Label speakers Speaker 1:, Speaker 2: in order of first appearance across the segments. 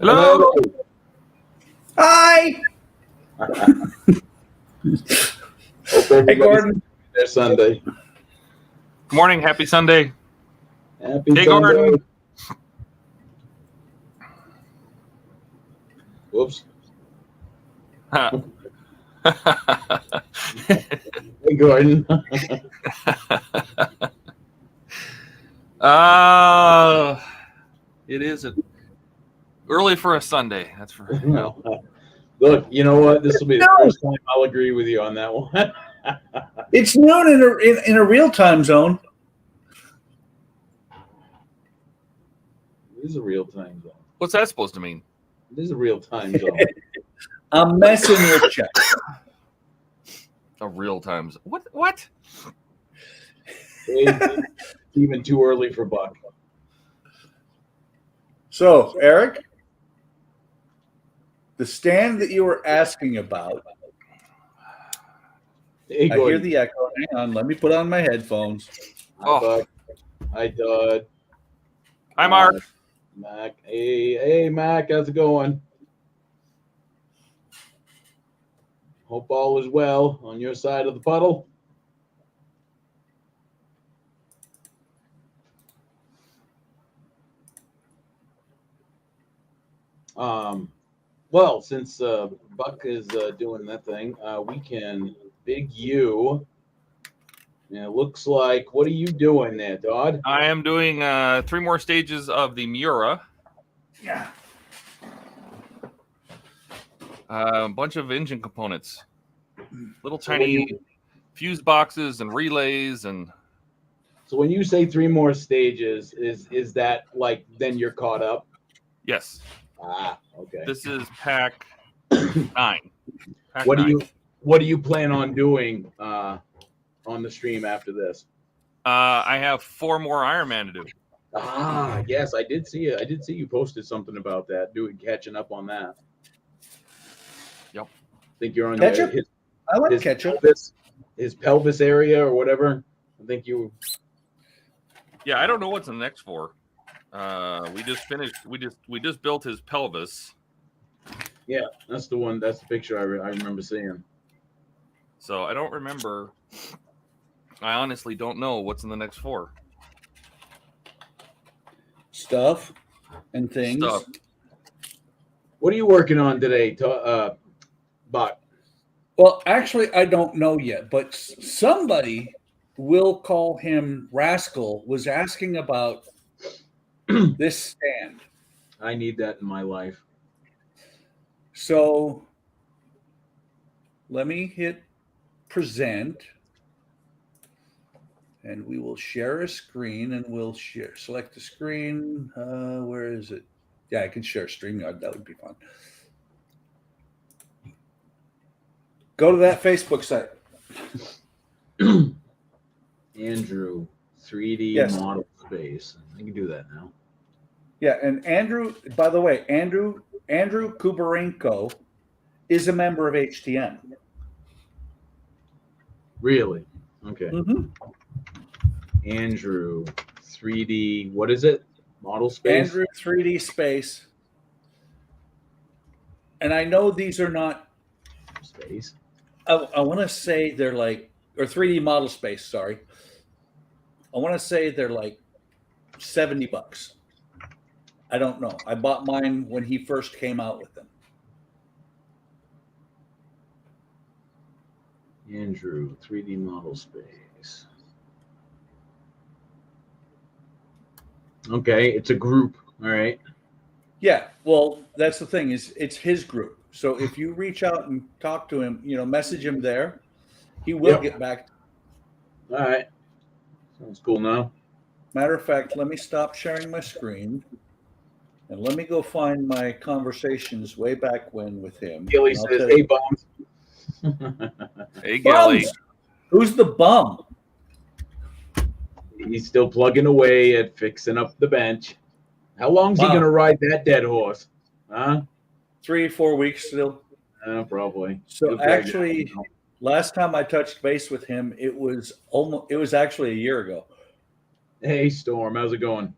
Speaker 1: Hello.
Speaker 2: Hi.
Speaker 3: Hey, Gordon.
Speaker 1: There's Sunday.
Speaker 4: Good morning. Happy Sunday.
Speaker 1: Happy
Speaker 4: Hey,
Speaker 1: Sunday.
Speaker 4: Gordon.
Speaker 1: Whoops.
Speaker 4: Huh.
Speaker 1: Hey, Gordon.
Speaker 4: It is early for a Sunday. That's for
Speaker 1: Look, you know what? This will be the first time I'll agree with you on that one.
Speaker 2: It's noon in a real time zone.
Speaker 1: This is a real time zone.
Speaker 4: What's that supposed to mean?
Speaker 1: This is a real time zone.
Speaker 2: I'm messing with you.
Speaker 4: A real time zone. What?
Speaker 1: It's even too early for Buck.
Speaker 2: So, Eric, the stand that you were asking about,
Speaker 1: Hey,
Speaker 2: I hear the echo. Hang on, let me put on my headphones.
Speaker 1: Hi, Buck. Hi, Todd.
Speaker 4: Hi, Mark.
Speaker 1: Mac. Hey, Mac. How's it going? Hope all is well on your side of the puddle. Well, since Buck is doing that thing, we can big you. And it looks like, what are you doing there, Todd?
Speaker 4: I am doing 3 more stages of the Miura.
Speaker 2: Yeah.
Speaker 4: A bunch of engine components, little tiny fuse boxes and relays, and
Speaker 1: So when you say 3 more stages, is that like then you're caught up?
Speaker 4: yes.
Speaker 1: Ah, okay.
Speaker 4: This is pack 9. Pack
Speaker 1: What
Speaker 4: 9.
Speaker 1: do you plan on doing on the stream after this?
Speaker 4: I have 4 more Ironman to do.
Speaker 1: Ah, yes, I did see it. I did see you posted something about that, catching up on that.
Speaker 4: Yep.
Speaker 1: I think you're on
Speaker 2: Ketchup? I like
Speaker 1: his
Speaker 2: ketchup.
Speaker 1: his pelvis area or whatever. I think you.
Speaker 4: Yeah, I don't know what's in the next 4. We just finished. We just built his pelvis.
Speaker 1: Yeah, that's the one. That's the picture I remember seeing.
Speaker 4: So I don't remember. I honestly don't know what's in the next 4.
Speaker 2: Stuff and things.
Speaker 4: Stuff.
Speaker 1: What are you working on today, Buck?
Speaker 2: Well, actually, I don't know yet, but somebody, we'll call him Rascal, was asking about this stand.
Speaker 1: I need that in my life.
Speaker 2: So let me hit present, and we will share a screen, and we'll select the screen. Where is it? Yeah, I can share StreamYard. That would be fun. Go to that Facebook site.
Speaker 1: Andrew, 3D
Speaker 2: Yes.
Speaker 1: model space. I can do that now.
Speaker 2: Yeah, and Andrew, by the way, Andrew Kubarenko is a member of HTM.
Speaker 1: Really? Okay.
Speaker 2: Mm-hmm.
Speaker 1: Andrew, 3D. What is it? Model space.
Speaker 2: Andrew 3D space. And I know these are not
Speaker 1: Space.
Speaker 2: I want to say they're like, or 3D model space, sorry. I want to say they're like $70. I don't know. I bought mine when he first came out with them.
Speaker 1: Andrew, 3D model space. Okay, it's a group. All right.
Speaker 2: Yeah, well, that's the thing is it's his group. So if you reach out and talk to him, message him there, he will get back.
Speaker 1: All right. Sounds cool now.
Speaker 2: Matter of fact, let me stop sharing my screen and let me go find my conversations way back when with him.
Speaker 1: Gilly says, "Hey, bums."
Speaker 4: Hey, Gilly.
Speaker 2: Bums! Who's the bum?
Speaker 1: He's still plugging away at fixing up the bench. How long's he gonna ride that dead horse? Huh?
Speaker 2: 3-4 weeks still.
Speaker 1: Probably.
Speaker 2: So actually, last time I touched base with him, it was actually a year ago.
Speaker 1: Hey, Storm, how's it going?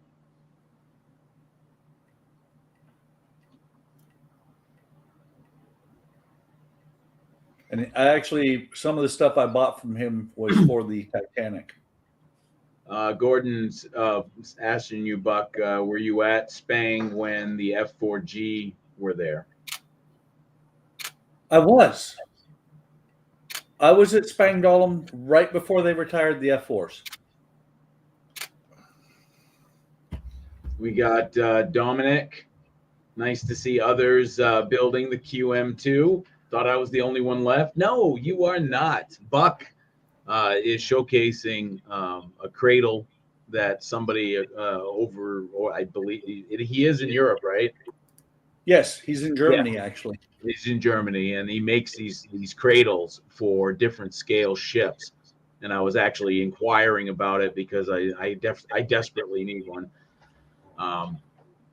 Speaker 2: And I actually, some of the stuff I bought from him was for the Titanic.
Speaker 1: Gordon's asking you, Buck, were you at Spang when the F4G were there?
Speaker 2: I was at Spangdahlem right before they retired the F4s.
Speaker 1: We got Dominic. Nice to see others building the QM2. Thought I was the only one left. No, you are not. Buck is showcasing a cradle that somebody or I believe he is in Europe, right?
Speaker 2: Yes, he's in Germany, actually.
Speaker 1: He's in Germany, and he makes these cradles for different scale ships. And I was actually inquiring about it because I desperately need one.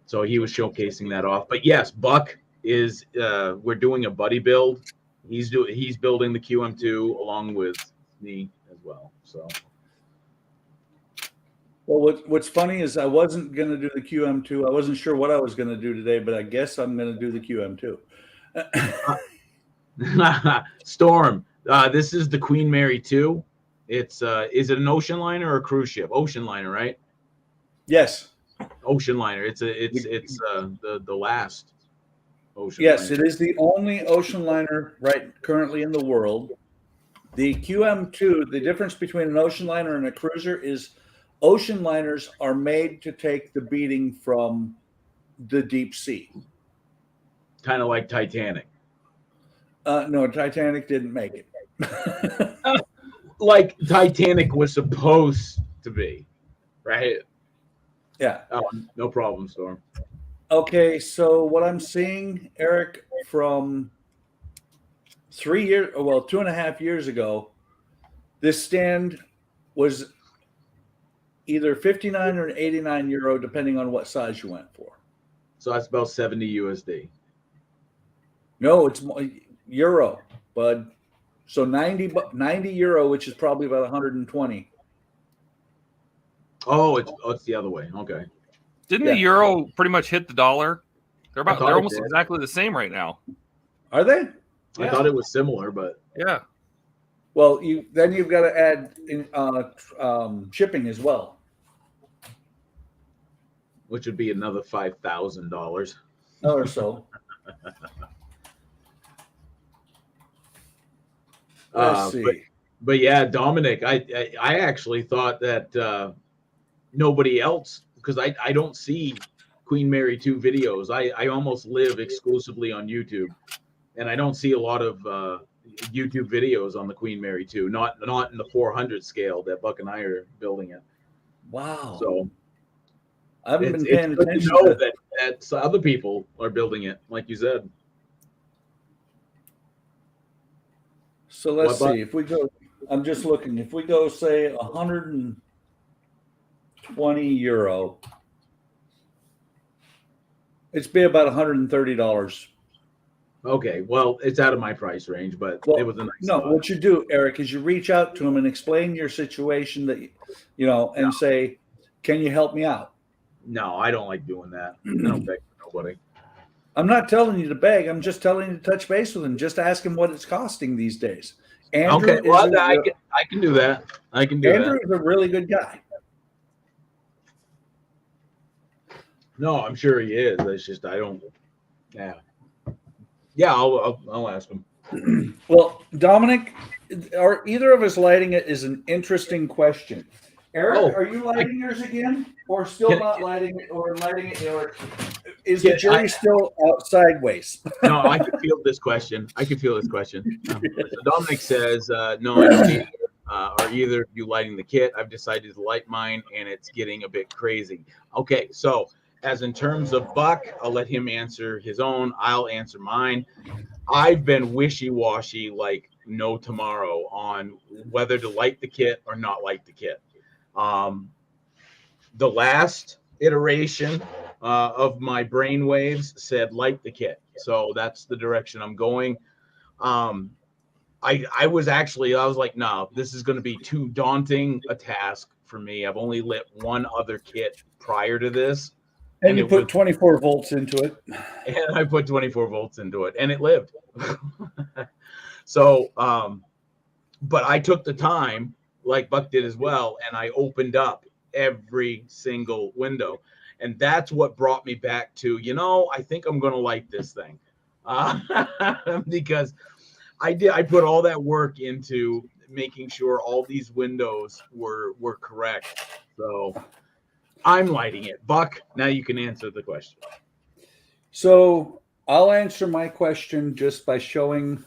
Speaker 1: So he was showcasing that off. But yes, Buck is we're doing a buddy build. He's building the QM2 along with me as well. So
Speaker 2: well, what's funny is I wasn't going to do the QM2. I wasn't sure what I was going to do today, but I guess I'm going to do the QM2.
Speaker 1: Storm, this is the Queen Mary 2. It's is it an ocean liner or a cruise ship? Ocean liner, right?
Speaker 2: Yes.
Speaker 1: Ocean liner. It's the last ocean
Speaker 2: yes,
Speaker 1: liner.
Speaker 2: It is the only ocean liner currently in the world. The QM2, the difference between an ocean liner and a cruiser is ocean liners are made to take the beating from the deep sea.
Speaker 1: Kind of like Titanic.
Speaker 2: No, Titanic didn't make it.
Speaker 1: Like Titanic was supposed to be, right?
Speaker 2: Yeah.
Speaker 1: Oh, no problem, Storm.
Speaker 2: Okay, so what I'm seeing, Eric, from 2.5 years ago, this stand was either 59 or 89 euro, depending on what size you went for.
Speaker 1: So that's about 70 USD.
Speaker 2: No, it's euro, bud. So 90 euro, which is probably about 120.
Speaker 1: Oh, it's the other way. Okay.
Speaker 4: Didn't the euro pretty much hit the dollar? They're almost
Speaker 1: did.
Speaker 4: exactly the same right now.
Speaker 2: Are they?
Speaker 1: I thought it was similar, but
Speaker 4: yeah.
Speaker 2: Well, you've got to add in shipping as well,
Speaker 1: which would be another $5,000
Speaker 2: or so. Let's see.
Speaker 1: But yeah, Dominic, I actually thought that nobody else, because I don't see Queen Mary 2 videos. I almost live exclusively on YouTube, and I don't see a lot of YouTube videos on the Queen Mary 2, not in the 400 scale that Buck and I are building it.
Speaker 2: Wow.
Speaker 1: So
Speaker 2: I haven't been paying attention
Speaker 1: to know that other people are building it, like you said.
Speaker 2: So let's see if we go. I'm just looking. If we go, say, 120 euro, it's be about $130.
Speaker 1: Okay, well, it's out of my price range, but it was a nice.
Speaker 2: No, what you do, Eric, is you reach out to him and explain your situation and say, "Can you help me out?"
Speaker 1: No, I don't like doing that. I don't beg for nobody.
Speaker 2: I'm not telling you to beg. I'm just telling you to touch base with him. Just ask him what it's costing these days. Andrew
Speaker 1: okay, well, I can do that. I can do that.
Speaker 2: Andrew is a really good guy.
Speaker 1: No, I'm sure he is. It's just I don't. Yeah. Yeah, I'll ask him.
Speaker 2: Well, Dominic, are either of us lighting it is an interesting question. Eric, are you lighting yours again, or still not lighting it, or lighting it, or is the jury still out sideways?
Speaker 1: No, I can feel this question. So Dominic says, "No, I don't need it. Are either of you lighting the kit? I've decided to light mine, and it's getting a bit crazy." Okay, so as in terms of Buck, I'll let him answer his own. I'll answer mine. I've been wishy-washy like no tomorrow on whether to light the kit or not light the kit. The last iteration of my brainwaves said light the kit, so that's the direction I'm going. I was like, no, this is going to be too daunting a task for me. I've only lit one other kit prior to this,
Speaker 2: and you put 24 volts into it.
Speaker 1: And I put 24 volts into it, and it lived. So, but I took the time, like Buck did as well, and I opened up every single window. And that's what brought me back to, I think I'm going to like this thing. Because I put all that work into making sure all these windows were correct. So I'm lighting it. Buck, now you can answer the question.
Speaker 2: So I'll answer my question just by showing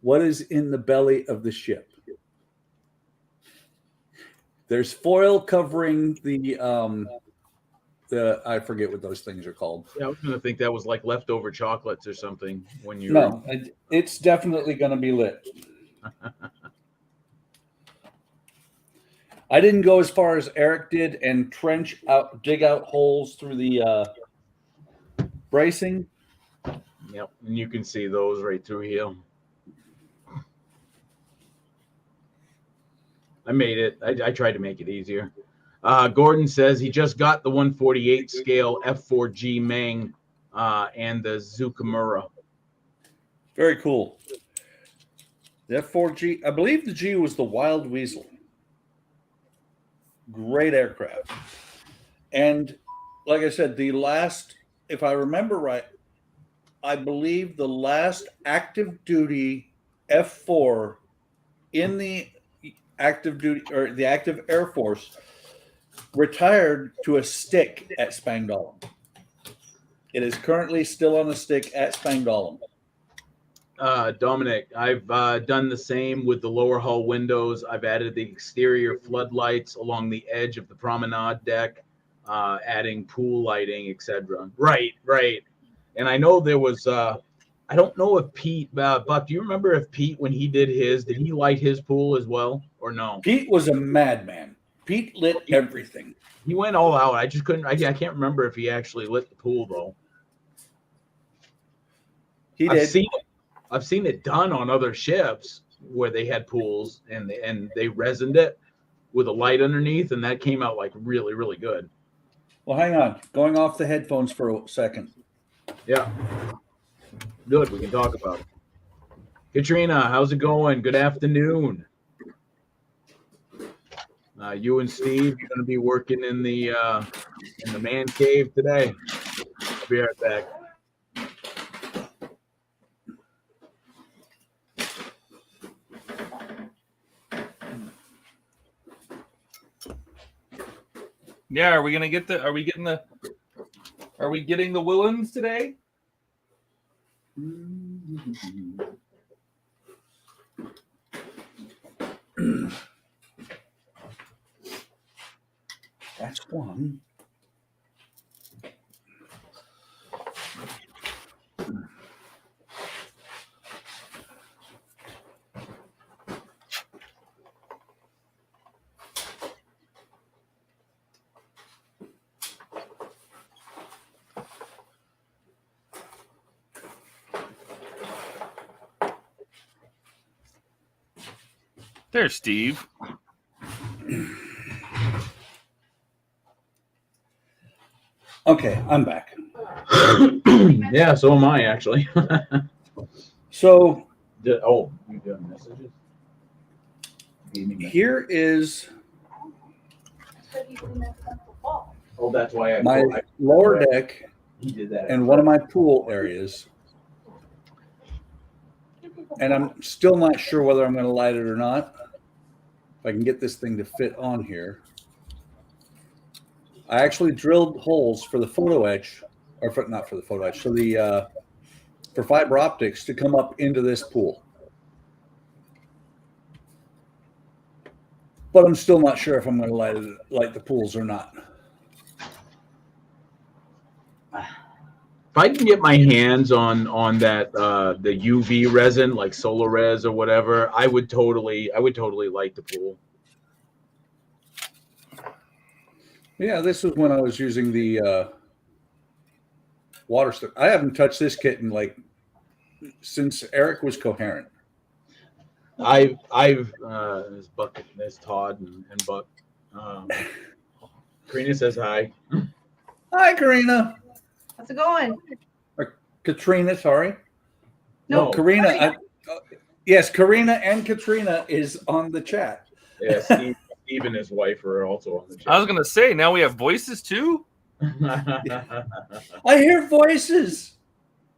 Speaker 2: what is in the belly of the ship. There's foil covering the I forget what those things are called.
Speaker 1: Yeah, I was gonna think that was like leftover chocolates or something when you.
Speaker 2: No, it's definitely going to be lit. I didn't go as far as Eric did and dig out holes through the bracing.
Speaker 1: Yep, and you can see those right through here. I made it. I tried to make it easier. Gordon says he just got the 148 scale F4G Meng and the Zucamura.
Speaker 2: Very cool. The F4G, I believe the G was the Wild Weasel. Great aircraft. And like I said, the last, if I remember right, I believe the last active duty F4 in the active duty or the active Air Force retired to a stick at Spangdahlem. It is currently still on a stick at Spangdahlem.
Speaker 1: Dominic, I've done the same with the lower hull windows. I've added the exterior floodlights along the edge of the promenade deck, adding pool lighting, etc. Right. And I know there was, I don't know if Pete, Buck, do you remember if Pete, when he did his, did he light his pool as well or no?
Speaker 2: Pete was a madman. Pete lit everything.
Speaker 1: He went all out. I just couldn't, I can't remember if he actually lit the pool though.
Speaker 2: He did.
Speaker 1: I've seen it done on other ships where they had pools and they resined it with a light underneath, and that came out like really, really good.
Speaker 2: Well, hang on. Going off the headphones for a second.
Speaker 1: Yeah. Good. We can talk about it. Katrina, how's it going? Good afternoon. You and Steve, you're going to be working in the man cave today. I'll be right back.
Speaker 4: Yeah, are we getting the Willens today?
Speaker 2: That's one.
Speaker 4: There's Steve.
Speaker 2: Okay, I'm back.
Speaker 1: Yeah, so am I actually.
Speaker 2: So,
Speaker 1: you doing messages?
Speaker 2: here is
Speaker 1: Oh, that's why
Speaker 2: my lower deck
Speaker 1: he did that.
Speaker 2: and one of my pool areas. And I'm still not sure whether I'm going to light it or not. If I can get this thing to fit on here. I actually drilled holes for the photo etch, or not for the photo etch, for fiber optics to come up into this pool. But I'm still not sure if I'm going to light the pools or not.
Speaker 1: If I can get my hands on that the UV resin, like Solar Res or whatever, I would totally light the pool.
Speaker 2: Yeah, this was when I was using the water stuff. I haven't touched this kit in since Eric was coherent.
Speaker 1: There's Buck, there's Todd and Buck. Karina says hi.
Speaker 2: Hi, Karina.
Speaker 3: How's it going?
Speaker 2: Or Katrina, sorry.
Speaker 1: No,
Speaker 2: Karina. Yes, Karina and Katrina is on the chat.
Speaker 1: Yeah, Steve and his wife are also on the chat.
Speaker 4: I was gonna say now we have voices too.
Speaker 2: I hear voices.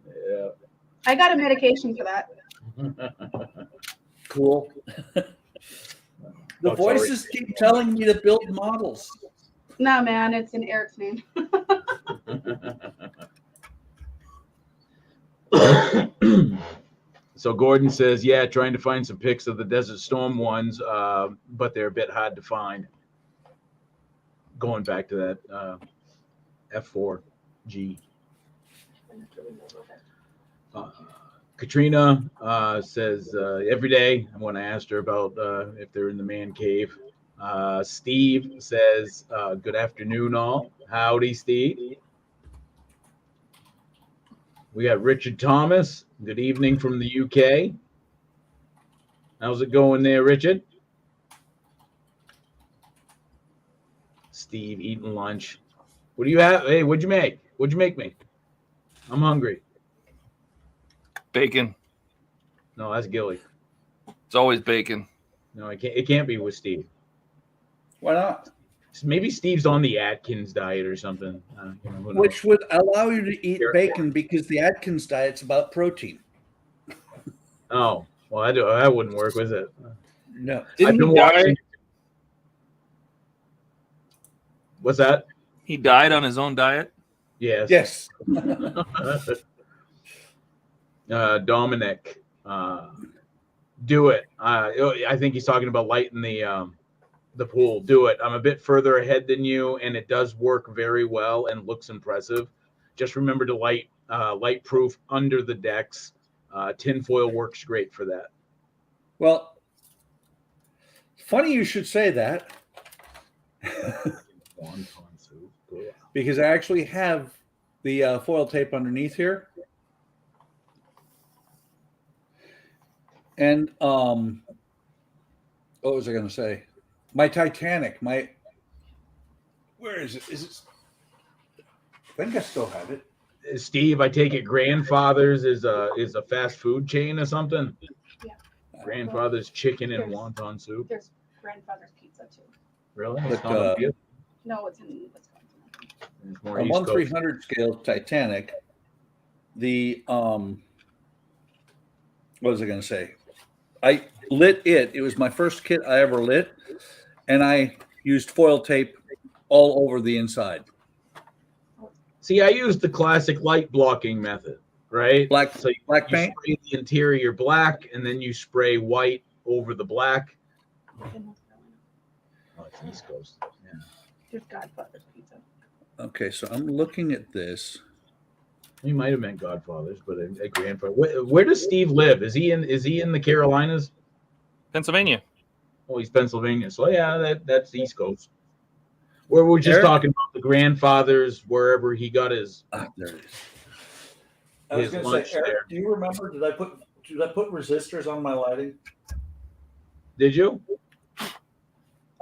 Speaker 1: Yeah.
Speaker 5: I got a medication for that.
Speaker 2: Cool. The
Speaker 1: Oh,
Speaker 2: voices keep telling me to build models.
Speaker 5: No, man, it's in Eric's name.
Speaker 1: So Gordon says, yeah, trying to find some pics of the Desert Storm ones, but they're a bit hard to find. Going back to that F4G. Katrina says, every day when I asked her about if they're in the man cave. Steve says, good afternoon, all. Howdy, Steve. We got Richard Thomas. Good evening from the UK. How's it going there, Richard? Steve eating lunch. What do you have? Hey, what'd you make? What'd you make me? I'm hungry.
Speaker 4: Bacon.
Speaker 1: No, that's Gilly.
Speaker 4: It's always bacon.
Speaker 1: No, it can't be with Steve.
Speaker 2: Why not?
Speaker 1: Maybe Steve's on the Atkins diet or something. Who knows?
Speaker 2: Which would allow you to eat bacon because the Atkins diet's about protein.
Speaker 1: Oh, well, that wouldn't work, was it?
Speaker 2: No.
Speaker 1: I've been watching. What's that?
Speaker 4: He died on his own diet.
Speaker 1: Yes.
Speaker 2: Yes.
Speaker 1: Dominic, do it. I think he's talking about lighting the pool. Do it. I'm a bit further ahead than you, and it does work very well and looks impressive. Just remember to light proof under the decks. Tinfoil works great for that.
Speaker 2: Well, funny you should say that. Because I actually have the foil tape underneath here. And what was I going to say? My Titanic, where is it? Is it? I think I still have it.
Speaker 1: Steve, I take it Grandfather's is a fast food chain or something?
Speaker 5: Yeah.
Speaker 1: Grandfather's chicken and wonton soup.
Speaker 5: There's Grandfather's Pizza too.
Speaker 1: Really?
Speaker 2: But,
Speaker 1: It's not a deal?
Speaker 5: No, it's in Wisconsin.
Speaker 1: It's more
Speaker 2: A
Speaker 1: East Coast.
Speaker 2: 1/300 scale Titanic. The what was I going to say? I lit it. It was my first kit I ever lit, and I used foil tape all over the inside.
Speaker 1: See, I used the classic light blocking method, right?
Speaker 2: Black
Speaker 1: So you
Speaker 2: paint.
Speaker 1: spray the interior black, and then you spray white over the black.
Speaker 5: In North Carolina.
Speaker 1: Oh, it's East Coast. Yeah.
Speaker 5: There's Godfather's Pizza.
Speaker 2: Okay, so I'm looking at this.
Speaker 1: He might have meant Godfathers, but a grandfather. Where does Steve live? Is he in the Carolinas?
Speaker 4: Pennsylvania.
Speaker 1: Oh, he's Pennsylvania. So yeah, that's East Coast. Where we're just
Speaker 2: Eric?
Speaker 1: talking about the grandfathers, wherever he got his.
Speaker 2: There it is. I was
Speaker 1: His
Speaker 2: going to
Speaker 1: lunch
Speaker 2: say,
Speaker 1: there.
Speaker 2: Eric, do you remember? Did I put resistors on my lighting?
Speaker 1: Did you?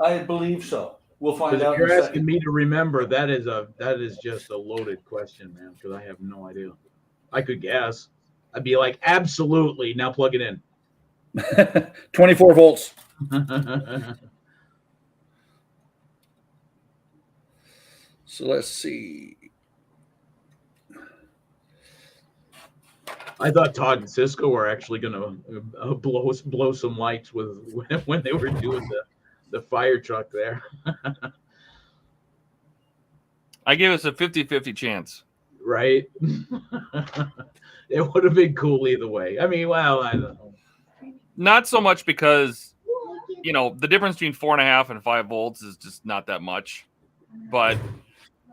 Speaker 2: I believe so. We'll find
Speaker 1: Because
Speaker 2: out.
Speaker 1: if
Speaker 2: In
Speaker 1: you're
Speaker 2: a
Speaker 1: asking
Speaker 2: second.
Speaker 1: me to remember, that is just a loaded question, man. Because I have no idea. I could guess. I'd be like, absolutely. Now plug it in.
Speaker 2: 24 volts. So let's see.
Speaker 1: I thought Todd and Cisco were actually going to blow some lights with when they were doing the fire truck there.
Speaker 4: I gave us a 50-50 chance.
Speaker 1: Right? It would have been cool either way. I mean, well, I don't know.
Speaker 4: Not so much because, the difference between 4.5 and 5 volts is just not that much. But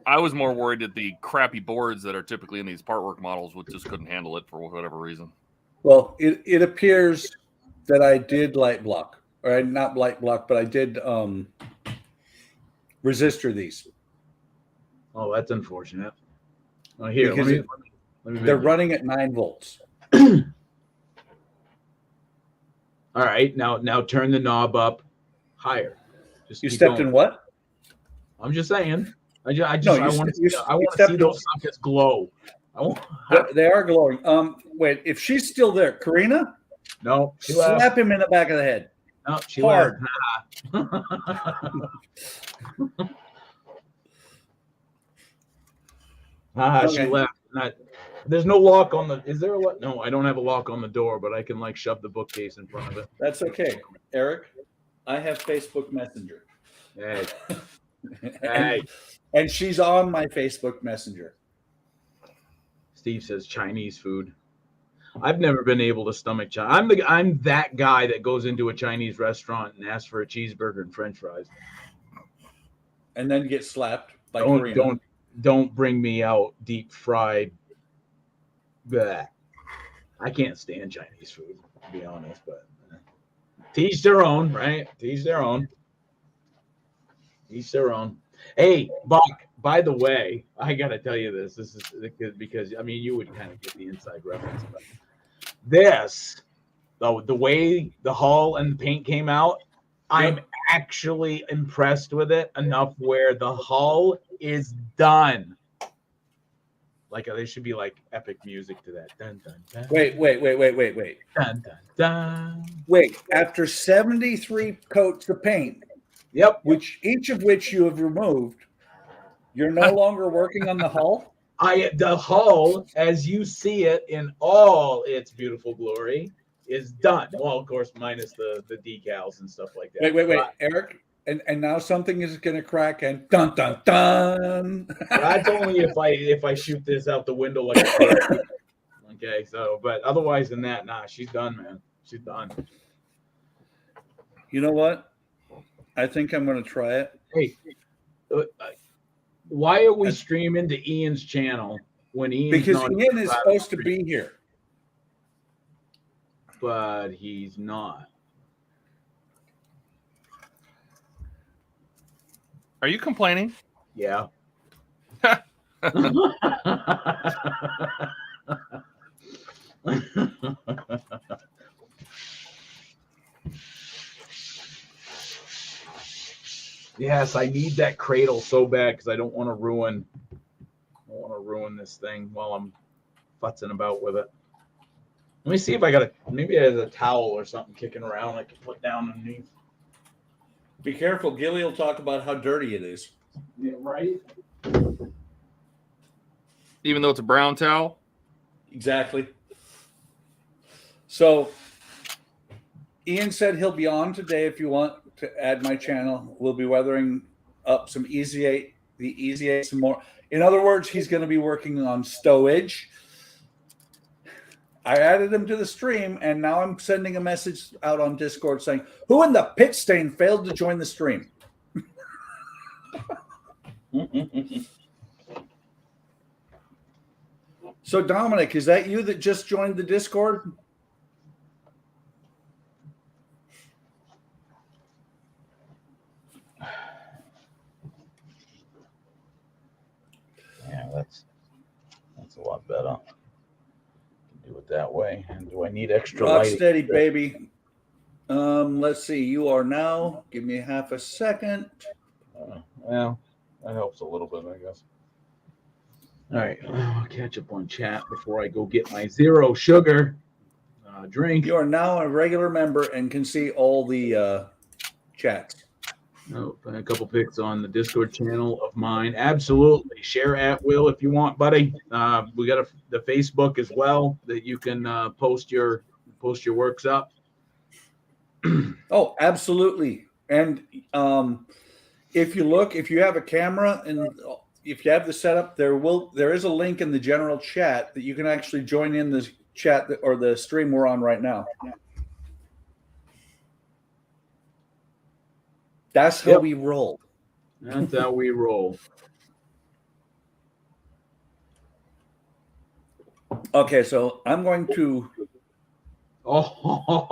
Speaker 4: I was more worried that the crappy boards that are typically in these part work models just couldn't handle it for whatever reason.
Speaker 2: Well, it appears that I did light block, or not light block, but I did resistor these.
Speaker 1: Oh, that's unfortunate. Oh, here,
Speaker 2: Because
Speaker 1: let me
Speaker 2: they're running at 9 volts.
Speaker 1: All right, now turn the knob up higher. Just
Speaker 2: You
Speaker 1: keep
Speaker 2: stepped
Speaker 1: going.
Speaker 2: in what?
Speaker 1: I'm just saying. I
Speaker 2: No,
Speaker 1: want to see those sockets glow.
Speaker 2: They are glowing. Wait, if she's still there, Karina,
Speaker 1: No, she left.
Speaker 2: Slap him in the back of the head.
Speaker 1: No, she
Speaker 2: Hard.
Speaker 1: left. She
Speaker 2: Okay.
Speaker 1: left. There's no lock on the. Is there a lock? No, I don't have a lock on the door, but I can like shove the bookcase in front of it.
Speaker 2: That's okay, Eric. I have Facebook Messenger.
Speaker 1: Hey,
Speaker 2: and,
Speaker 1: hey.
Speaker 2: and she's on my Facebook Messenger.
Speaker 1: Steve says Chinese food. I've never been able to stomach Chinese. I'm that guy that goes into a Chinese restaurant and asks for a cheeseburger and French fries.
Speaker 2: And then get slapped by Karina.
Speaker 1: Don't bring me out deep fried. Bleh. I can't stand Chinese food, to be honest, but to each their own, right? To each their own. Each their own. Hey, Buck, by the way, I got to tell you this. This is because, I mean, you would kind of get the inside reference. But this, the way the hull and the paint came out, I'm actually impressed with it enough where the hull is done. Like, there should be like epic music to that. Dun, dun, dun.
Speaker 2: Wait.
Speaker 1: Dun, dun, dun.
Speaker 2: Wait, after 73 coats of paint,
Speaker 1: Yep.
Speaker 2: each of which you have removed, you're no longer working on the hull?
Speaker 1: The hull, as you see it in all its beautiful glory, is done. Well, of course, minus the decals and stuff like that.
Speaker 2: Wait, Eric. And now something is going to crack and dun dun dun.
Speaker 1: That's only if I shoot this out the window like a bird. Okay, so but otherwise than that, nah, she's done, man. She's done.
Speaker 2: You know what? I think I'm going to try it.
Speaker 1: Hey, why are we streaming to Ian's channel when Ian's
Speaker 2: because
Speaker 1: not
Speaker 2: Ian is supposed to be here,
Speaker 1: but he's not.
Speaker 4: Are you complaining?
Speaker 1: Yeah. Yes, I need that cradle so bad because I don't want to ruin this thing while I'm futzing about with it. Let me see if I got maybe there's a towel or something kicking around I can put down underneath.
Speaker 2: Be careful. Gilly will talk about how dirty it is.
Speaker 1: Yeah, right?
Speaker 4: Even though it's a brown towel?
Speaker 2: Exactly. So Ian said he'll be on today if you want to add my channel. We'll be weathering up some the Easy 8 some more. In other words, he's going to be working on stowage. I added him to the stream, and now I'm sending a message out on Discord saying, who in the pit stain failed to join the stream? So, Dominic, is that you that just joined the Discord?
Speaker 1: Yeah, that's a lot better. Do it that way. And do I need extra
Speaker 2: Rock
Speaker 1: lighting?
Speaker 2: steady, baby. Let's see. You are now. Give me half a second.
Speaker 1: Well, that helps a little bit, I guess. All right, I'll catch up on chat before I go get my zero sugar drink.
Speaker 2: You are now a regular member and can see all the chats.
Speaker 1: Oh, a couple pics on the Discord channel of mine. Absolutely, share at will if you want, buddy. We got the Facebook as well that you can post your works up.
Speaker 2: Oh, absolutely. And if you have a camera and if you have the setup, there is a link in the general chat that you can actually join in the chat or the stream we're on right now. That's how we roll.
Speaker 1: That's how we roll.
Speaker 2: Okay, so I'm going to.
Speaker 1: Oh,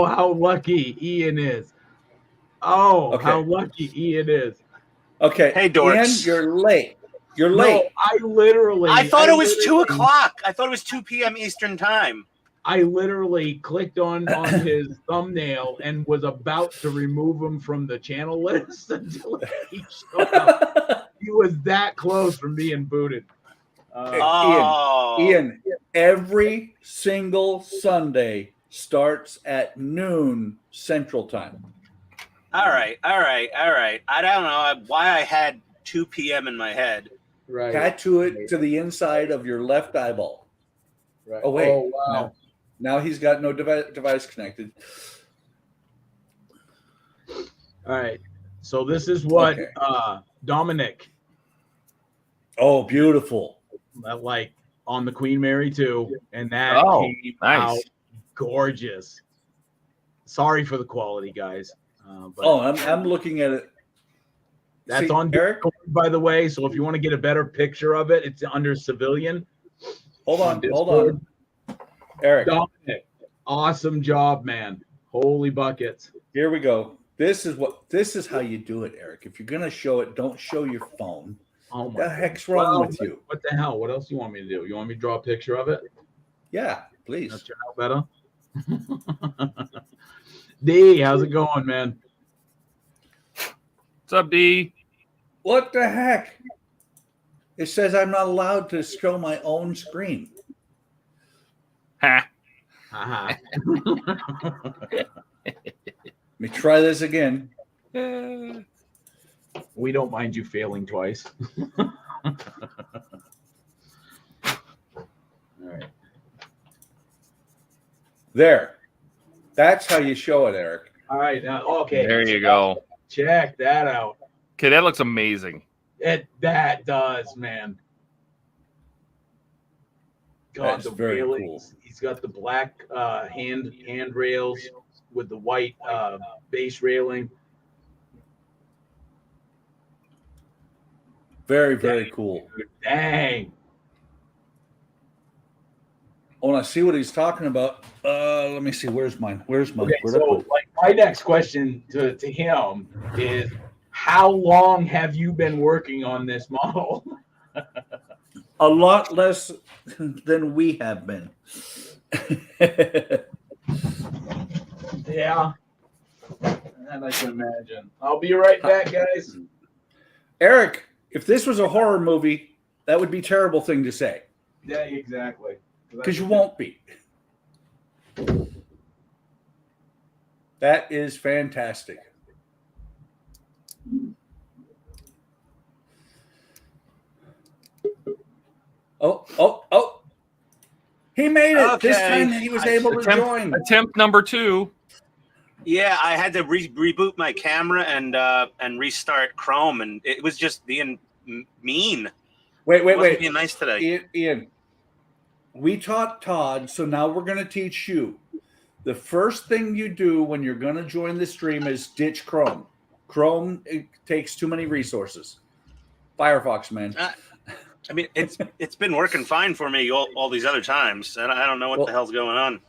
Speaker 1: how lucky Ian is. Oh,
Speaker 2: Okay.
Speaker 1: how lucky Ian is.
Speaker 2: Okay.
Speaker 3: Hey, dorks.
Speaker 2: Ian, you're late. You're late.
Speaker 1: No, I
Speaker 3: thought it was 2
Speaker 1: literally-
Speaker 3: o'clock. I thought it was 2 p.m. Eastern time.
Speaker 1: I literally clicked on his thumbnail and was about to remove him from the channel list until he showed up. He was that close from being booted.
Speaker 3: Oh.
Speaker 2: Ian, every single Sunday starts at noon Central Time.
Speaker 3: All right. I don't know why I had 2 p.m. in my head.
Speaker 1: Right.
Speaker 2: Tattoo it to the inside of your left eyeball.
Speaker 1: Right.
Speaker 2: Oh, wait.
Speaker 1: Oh, wow.
Speaker 2: Now he's got no device connected.
Speaker 1: All right. So this is what
Speaker 2: Okay.
Speaker 1: Dominic,
Speaker 2: Oh, beautiful.
Speaker 1: like on the Queen Mary 2, and that came out gorgeous. Sorry for the quality, guys. But
Speaker 2: I'm looking at it.
Speaker 1: that's
Speaker 2: See,
Speaker 1: on
Speaker 2: Eric.
Speaker 1: Discord, by the way. So if you want to get a better picture of it, it's under civilian.
Speaker 2: Hold on.
Speaker 1: Discord.
Speaker 2: Eric,
Speaker 1: Dominic, awesome job, man. Holy buckets.
Speaker 2: here we go. This is how you do it, Eric. If you're gonna show it, don't show your phone.
Speaker 1: Oh
Speaker 2: What the
Speaker 1: my
Speaker 2: heck's wrong
Speaker 1: Well,
Speaker 2: with you?
Speaker 1: What the hell? What else do you want me to do? You want me to draw a picture of it?
Speaker 2: Yeah, please.
Speaker 1: That turn out better. D, how's it going, man?
Speaker 4: What's up, D?
Speaker 2: What the heck? It says I'm not allowed to show my own screen.
Speaker 4: Ha.
Speaker 1: Haha.
Speaker 2: Let me try this again.
Speaker 1: We don't mind you failing twice. All right.
Speaker 2: There. That's how you show it, Eric.
Speaker 1: All right. Now, okay.
Speaker 4: There you go.
Speaker 1: Check that out.
Speaker 4: Okay, that looks amazing.
Speaker 1: That does, man. God,
Speaker 2: That's
Speaker 1: the
Speaker 2: very
Speaker 1: railings.
Speaker 2: cool.
Speaker 1: He's got the black handrails with the white base railing.
Speaker 2: Very, very cool.
Speaker 1: Dang.
Speaker 2: I want to see what he's talking about. Let me see. Where's mine? Where's mine?
Speaker 1: Okay,
Speaker 2: Where'd I
Speaker 1: so
Speaker 2: put it?
Speaker 1: like my next question to him is, how long have you been working on this model?
Speaker 2: A lot less than we have been.
Speaker 1: Yeah, and I can imagine. I'll be right back, guys.
Speaker 2: Eric, if this was a horror movie, that would be a terrible thing to say.
Speaker 1: Yeah, exactly.
Speaker 2: Because you won't be. That is fantastic. Oh. He made it.
Speaker 3: Okay.
Speaker 2: This time he was able to join.
Speaker 4: Attempt number 2.
Speaker 3: Yeah, I had to reboot my camera and restart Chrome, and it was just being mean.
Speaker 2: Wait.
Speaker 3: It wasn't being nice today.
Speaker 2: Ian, we taught Todd, so now we're going to teach you. The first thing you do when you're going to join the stream is ditch Chrome. Chrome, it takes too many resources. Firefox, man.
Speaker 3: I mean, it's been working fine for me all these other times, and I don't know what the hell's going on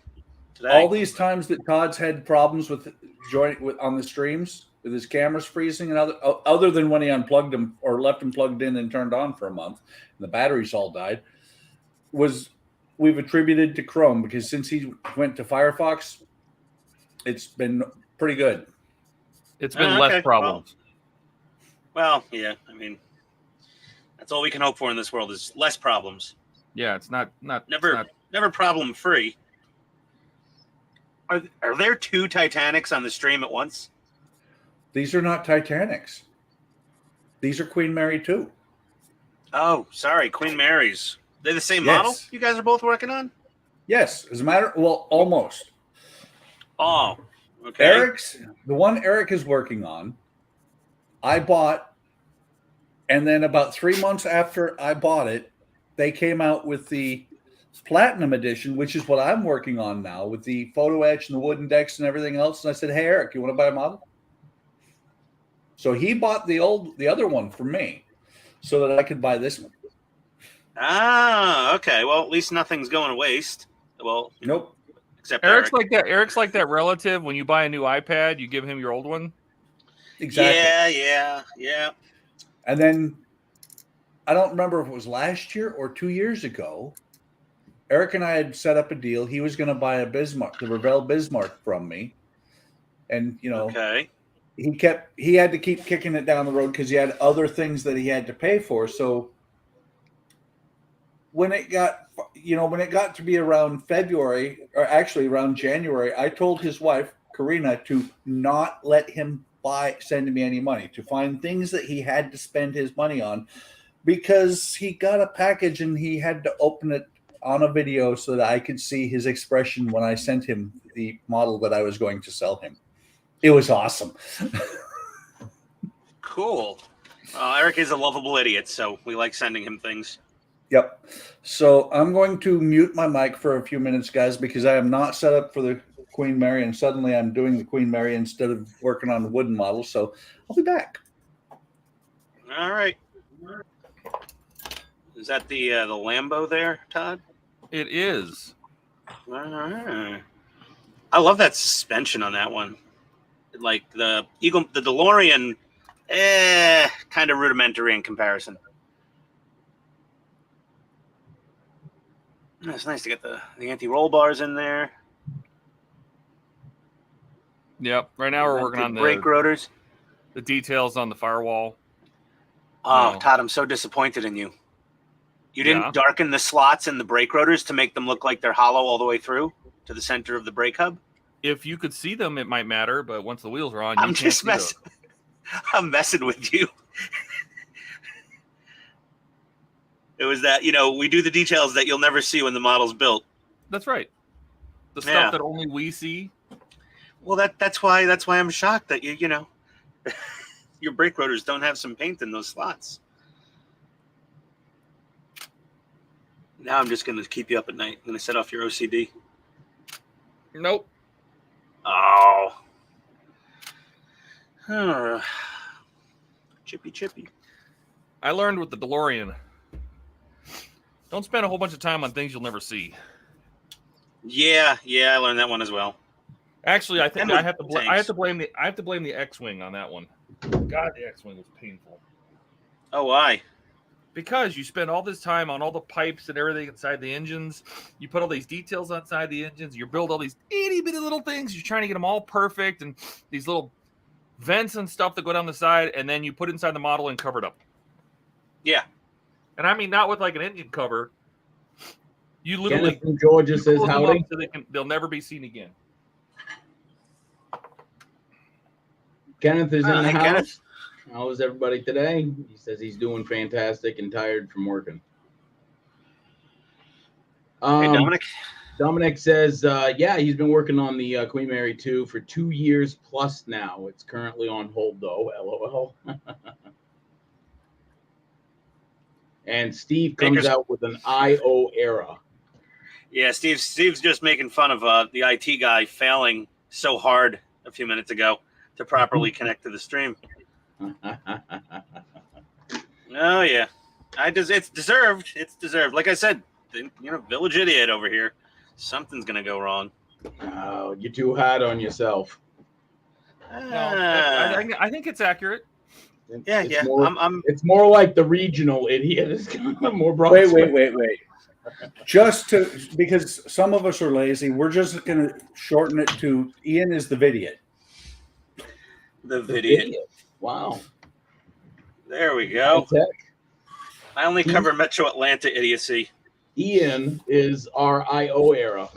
Speaker 3: today.
Speaker 2: All these times that Todd's had problems with joining on the streams, with his cameras freezing, and other than when he unplugged them or left them plugged in and turned on for a month, and the batteries all died, we've attributed to Chrome, because since he went to Firefox, it's been pretty good.
Speaker 4: It's been
Speaker 3: Okay.
Speaker 4: less problems.
Speaker 3: Well, yeah. I mean, that's all we can hope for in this world is less problems.
Speaker 4: Yeah, it's not
Speaker 3: Never problem free. Are there 2 Titanics on the stream at once?
Speaker 2: These are not Titanics. These are Queen Mary 2.
Speaker 3: Oh, sorry, Queen Mary's. They're the same
Speaker 2: Yes.
Speaker 3: model you guys are both working on?
Speaker 2: Yes, as a matter, well, almost.
Speaker 3: Oh, okay.
Speaker 2: The one Eric is working on, I bought, and then about 3 months after I bought it, they came out with the Platinum Edition, which is what I'm working on now, with the photo etch and the wooden decks and everything else. And I said, "Hey, Eric, you want to buy a model?" So he bought the other one for me, so that I could buy this one.
Speaker 3: Ah, okay. Well, at least nothing's going to waste. Well,
Speaker 2: Nope.
Speaker 3: except
Speaker 4: Eric's
Speaker 3: Eric.
Speaker 4: like that. Eric's like that relative when you buy a new iPad, you give him your old one.
Speaker 2: Exactly.
Speaker 3: Yeah.
Speaker 2: And then I don't remember if it was last year or 2 years ago. Eric and I had set up a deal. He was going to buy a Bismarck, the Revell Bismarck, from me, and
Speaker 3: Okay.
Speaker 2: he had to keep kicking it down the road because he had other things that he had to pay for. So when it got you know, when it got to be around February, or actually around January, I told his wife, Karina, to not let him send me any money, to find things that he had to spend his money on, because he got a package and he had to open it on a video so that I could see his expression when I sent him the model that I was going to sell him. It was awesome.
Speaker 3: Cool. Eric is a lovable idiot, so we like sending him things.
Speaker 2: Yep. So I'm going to mute my mic for a few minutes, guys, because I am not set up for the Queen Mary, and suddenly I'm doing the Queen Mary instead of working on the wooden model. So I'll be back.
Speaker 3: All right. Is that the Lambo there, Todd?
Speaker 4: It is.
Speaker 3: All right. I love that suspension on that one. Like the DeLorean, kind of rudimentary in comparison. It's nice to get the anti-roll bars in there.
Speaker 4: Yep. Right now we're working on
Speaker 3: brake rotors.
Speaker 4: The details on the firewall.
Speaker 3: Oh,
Speaker 4: No.
Speaker 3: Todd, I'm so disappointed in you. You didn't darken the slots in the brake rotors to make them look like they're hollow all the way through to the center of the brake hub?
Speaker 4: If you could see them, it might matter, but once the wheels are on,
Speaker 3: I'm just messing. I'm messing with you. It was that, you know, we do the details that you'll never see when the model's built.
Speaker 4: That's right. The stuff that only we see.
Speaker 3: Well, that's why I'm shocked that you know your brake rotors don't have some paint in those slots. Now I'm just going to keep you up at night. I'm going to set off your OCD.
Speaker 4: Nope.
Speaker 3: Oh. Chippy.
Speaker 4: I learned with the DeLorean. Don't spend a whole bunch of time on things you'll never see.
Speaker 3: Yeah, I learned that one as well.
Speaker 4: Actually, I think I have to blame the X-wing on that one. God, the X-wing was painful.
Speaker 3: Oh, why?
Speaker 4: Because you spend all this time on all the pipes and everything inside the engines. You put all these details outside the engines. You build all these itty-bitty little things. You're trying to get them all perfect, and these little vents and stuff that go down the side, and then you put it inside the model and cover it up.
Speaker 3: Yeah.
Speaker 4: And I mean, not with like an engine cover. You literally
Speaker 1: Kenneth from Georgia says howdy.
Speaker 4: So they'll never be seen again.
Speaker 1: Kenneth is in the house.
Speaker 3: Kenneth.
Speaker 1: How is everybody today? He says he's doing fantastic and tired from working.
Speaker 3: Hey, Dominic.
Speaker 1: Dominic says, yeah, he's been working on the Queen Mary 2 for 2 years plus now. It's currently on hold, though. LOL. And Steve comes out with an IO era.
Speaker 3: Yeah, Steve's just making fun of the IT guy failing so hard a few minutes ago to properly connect to the stream. Oh yeah, it's deserved. It's deserved. Like I said, you know, village idiot over here. Something's gonna go wrong.
Speaker 1: Oh, you're too hard on yourself.
Speaker 4: No, I think it's accurate.
Speaker 3: Yeah.
Speaker 1: It's more like the regional idiot is kind of more broad.
Speaker 2: Wait. Just because some of us are lazy, we're just going to shorten it to Ian is the vidiot.
Speaker 3: The vidiot.
Speaker 1: Wow.
Speaker 3: There we go. I only cover Metro Atlanta idiocy.
Speaker 1: Ian is our IO era.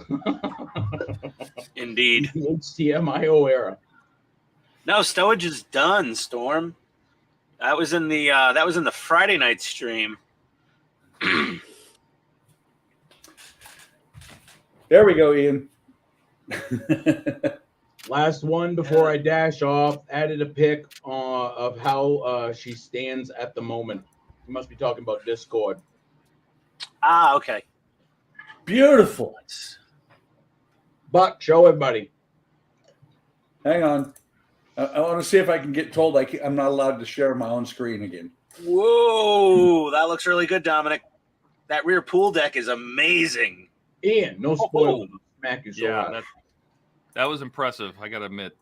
Speaker 3: Indeed.
Speaker 1: HTM IO era.
Speaker 3: No, stowage is done, Storm. That was in the Friday night stream.
Speaker 2: There we go, Ian.
Speaker 1: Last one before I dash off. Added a pic of how she stands at the moment. You must be talking about Discord.
Speaker 3: Ah, okay.
Speaker 2: Beautiful.
Speaker 1: Buck, show everybody.
Speaker 2: Hang on. I want to see if I can get told I'm not allowed to share my own screen again.
Speaker 3: Whoa, that looks really good, Dominic. That rear pool deck is amazing.
Speaker 1: Ian, no spoilers. Smack you so hard.
Speaker 4: That was impressive. I gotta admit.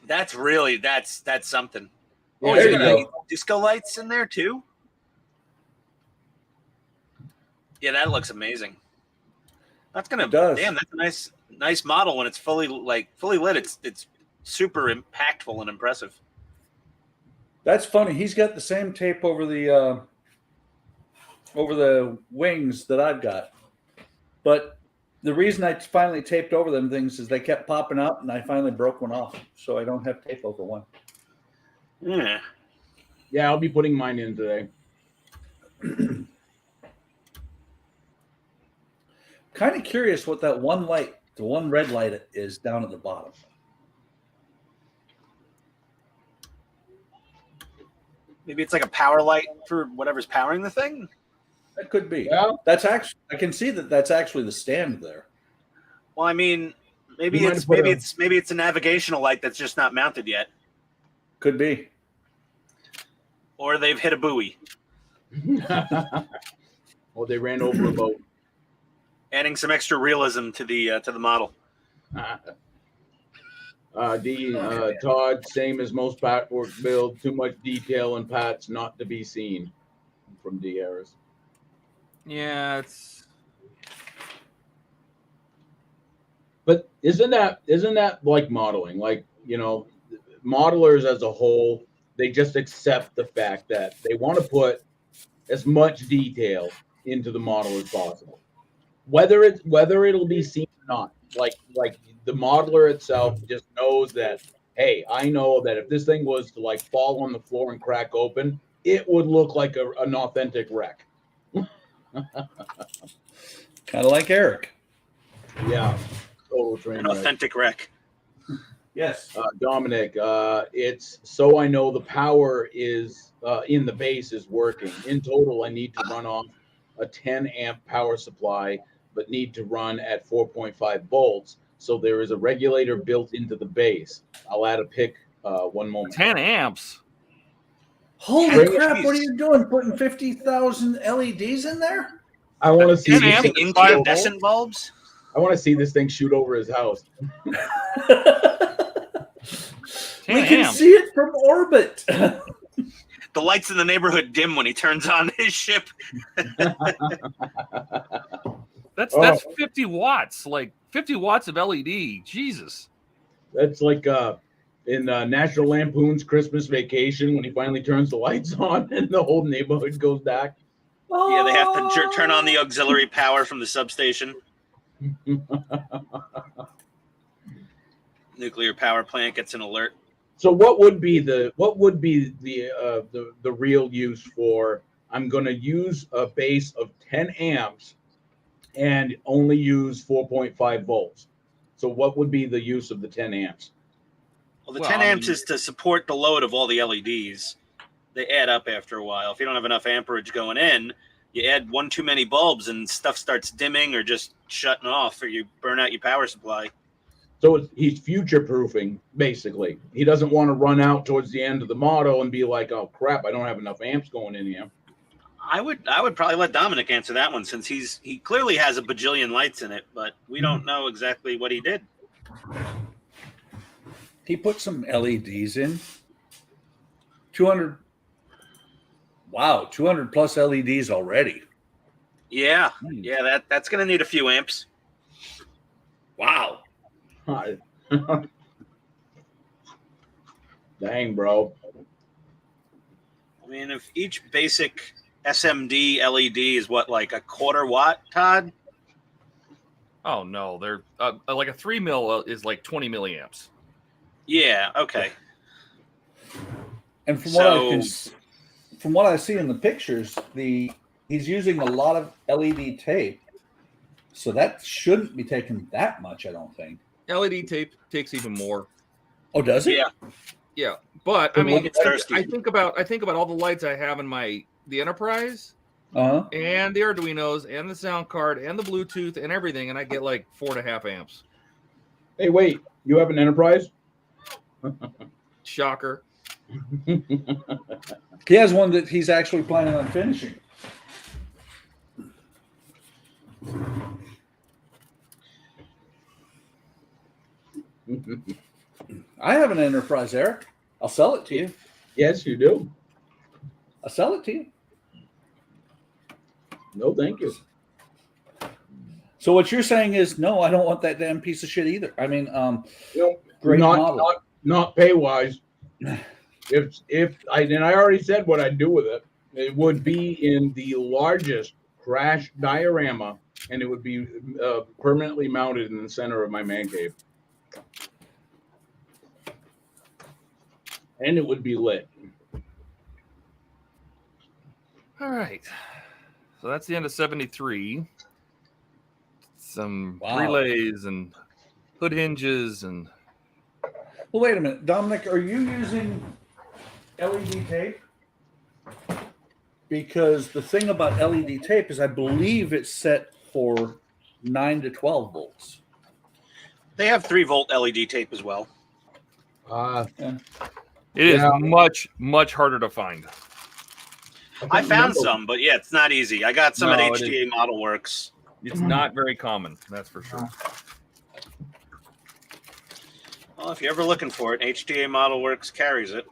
Speaker 3: That's something.
Speaker 2: Yeah,
Speaker 3: Oh,
Speaker 2: there
Speaker 3: you
Speaker 2: you
Speaker 3: got
Speaker 2: go.
Speaker 3: disco lights in there too? Yeah, that looks amazing. That's gonna.
Speaker 2: It does.
Speaker 3: Damn, that's a nice model when it's fully lit. It's super impactful and impressive.
Speaker 2: That's funny. He's got the same tape over the wings that I've got. But the reason I finally taped over them things is they kept popping out, and I finally broke one off, so I don't have tape over one.
Speaker 3: Yeah.
Speaker 1: Yeah, I'll be putting mine in today.
Speaker 2: Kind of curious what that one light, the one red light, is down at the bottom.
Speaker 3: Maybe it's like a power light for whatever's powering the thing.
Speaker 2: That could be.
Speaker 1: Yeah.
Speaker 2: That's actually, I can see that that's actually the stand there.
Speaker 3: Well, I mean, maybe
Speaker 1: You might
Speaker 3: it's
Speaker 1: have put
Speaker 3: maybe it's a navigational light that's just not mounted yet,
Speaker 2: Could be.
Speaker 3: or they've hit a buoy.
Speaker 1: Well, they ran over a boat.
Speaker 3: Adding some extra realism to the model.
Speaker 1: Todd, same as most patchwork build, too much detail and patch not to be seen. From D. Harris.
Speaker 4: Yeah, it's
Speaker 1: But isn't that like modeling? Like, you know, modelers as a whole, they just accept the fact that they want to put as much detail into the model as possible. Whether it'll be seen or not. Like the modeler itself just knows that, hey, I know that if this thing was to like fall on the floor and crack open, it would look like an authentic wreck.
Speaker 2: Kind of like Eric.
Speaker 1: Yeah. Total train
Speaker 3: An
Speaker 1: wreck.
Speaker 3: authentic wreck.
Speaker 2: Yes.
Speaker 1: Dominic, it's so I know the power is in the base is working. In total, I need to run off a 10 amp power supply, but need to run at 4.5 volts. So there is a regulator built into the base. I'll add a pic one moment.
Speaker 4: 10 amps.
Speaker 2: Holy
Speaker 1: Bring it.
Speaker 2: crap, what are you doing? Putting 50,000 LEDs in there?
Speaker 1: I want to see
Speaker 4: 10
Speaker 1: this
Speaker 4: amp
Speaker 1: thing shoot
Speaker 3: Incandescent bulbs.
Speaker 1: I want to see this thing shoot over his house.
Speaker 4: 10
Speaker 2: We can
Speaker 4: amps.
Speaker 2: see it from orbit.
Speaker 3: The lights in the neighborhood dim when he turns on his ship.
Speaker 4: That's 50 watts. Like 50 watts of LED. Jesus.
Speaker 1: That's like in National Lampoon's Christmas Vacation when he finally turns the lights on and the whole neighborhood goes back.
Speaker 3: Yeah, they have to turn on the auxiliary power from the substation. Nuclear power plant gets an alert.
Speaker 1: So what would be the real use for? I'm going to use a base of 10 amps and only use 4.5 volts. So what would be the use of the 10 amps?
Speaker 3: Well, the
Speaker 4: Well,
Speaker 3: 10
Speaker 4: I
Speaker 3: amps
Speaker 4: mean-
Speaker 3: is to support the load of all the LEDs. They add up after a while. If you don't have enough amperage going in, you add one too many bulbs and stuff starts dimming or just shutting off, or you burn out your power supply.
Speaker 1: So he's future-proofing, basically. He doesn't want to run out towards the end of the model and be like, oh, crap, I don't have enough amps going in here.
Speaker 3: I would probably let Dominic answer that one, since he clearly has a bajillion lights in it, but we don't know exactly what he did.
Speaker 2: He put some LEDs in. 200. Wow, 200 plus LEDs already.
Speaker 3: Yeah, that's going to need a few amps.
Speaker 2: Wow.
Speaker 1: Dang, bro.
Speaker 3: I mean, if each basic SMD LED is what, like a quarter watt, Todd?
Speaker 4: Oh no, they're like a 3 mil is like 20 milliamps.
Speaker 3: Yeah, okay.
Speaker 2: And from
Speaker 3: So-
Speaker 2: what I see in the pictures, he's using a lot of LED tape, so that shouldn't be taking that much. I don't think.
Speaker 4: LED tape takes even more.
Speaker 2: Oh, does it?
Speaker 3: Yeah.
Speaker 4: Yeah, but I
Speaker 2: Then
Speaker 4: mean,
Speaker 2: look
Speaker 3: at thirsty.
Speaker 4: I think about all the lights I have in the Enterprise
Speaker 2: Uh-huh.
Speaker 4: and the Arduinos and the sound card and the Bluetooth and everything, and I get like 4.5 amps.
Speaker 1: Hey, wait, you have an Enterprise?
Speaker 4: Shocker.
Speaker 2: He has one that he's actually planning on finishing. I have an Enterprise, Eric. I'll sell it to you.
Speaker 1: Yes, you do.
Speaker 2: I'll sell it to you.
Speaker 1: No, thank you.
Speaker 2: So what you're saying is, no, I don't want that damn piece of shit either. I mean,
Speaker 1: You
Speaker 2: great
Speaker 1: know,
Speaker 2: model.
Speaker 1: not pay wise. If I already said what I'd do with it. It would be in the largest crash diorama and it would be permanently mounted in the center of my man cave. And it would be lit.
Speaker 4: All right. So that's the end of 73. Some relays and hood hinges and.
Speaker 2: Well, wait a minute, Dominic. Are you using LED tape? Because the thing about LED tape is, I believe it's set for 9 to 12 volts.
Speaker 3: They have 3-volt LED tape as well.
Speaker 4: It is much harder to find.
Speaker 3: I found some, but yeah, it's not easy. I got some at HTA Model Works.
Speaker 4: It's not very common, that's for sure.
Speaker 3: Well, if you're ever looking for it, HTA Model Works carries it.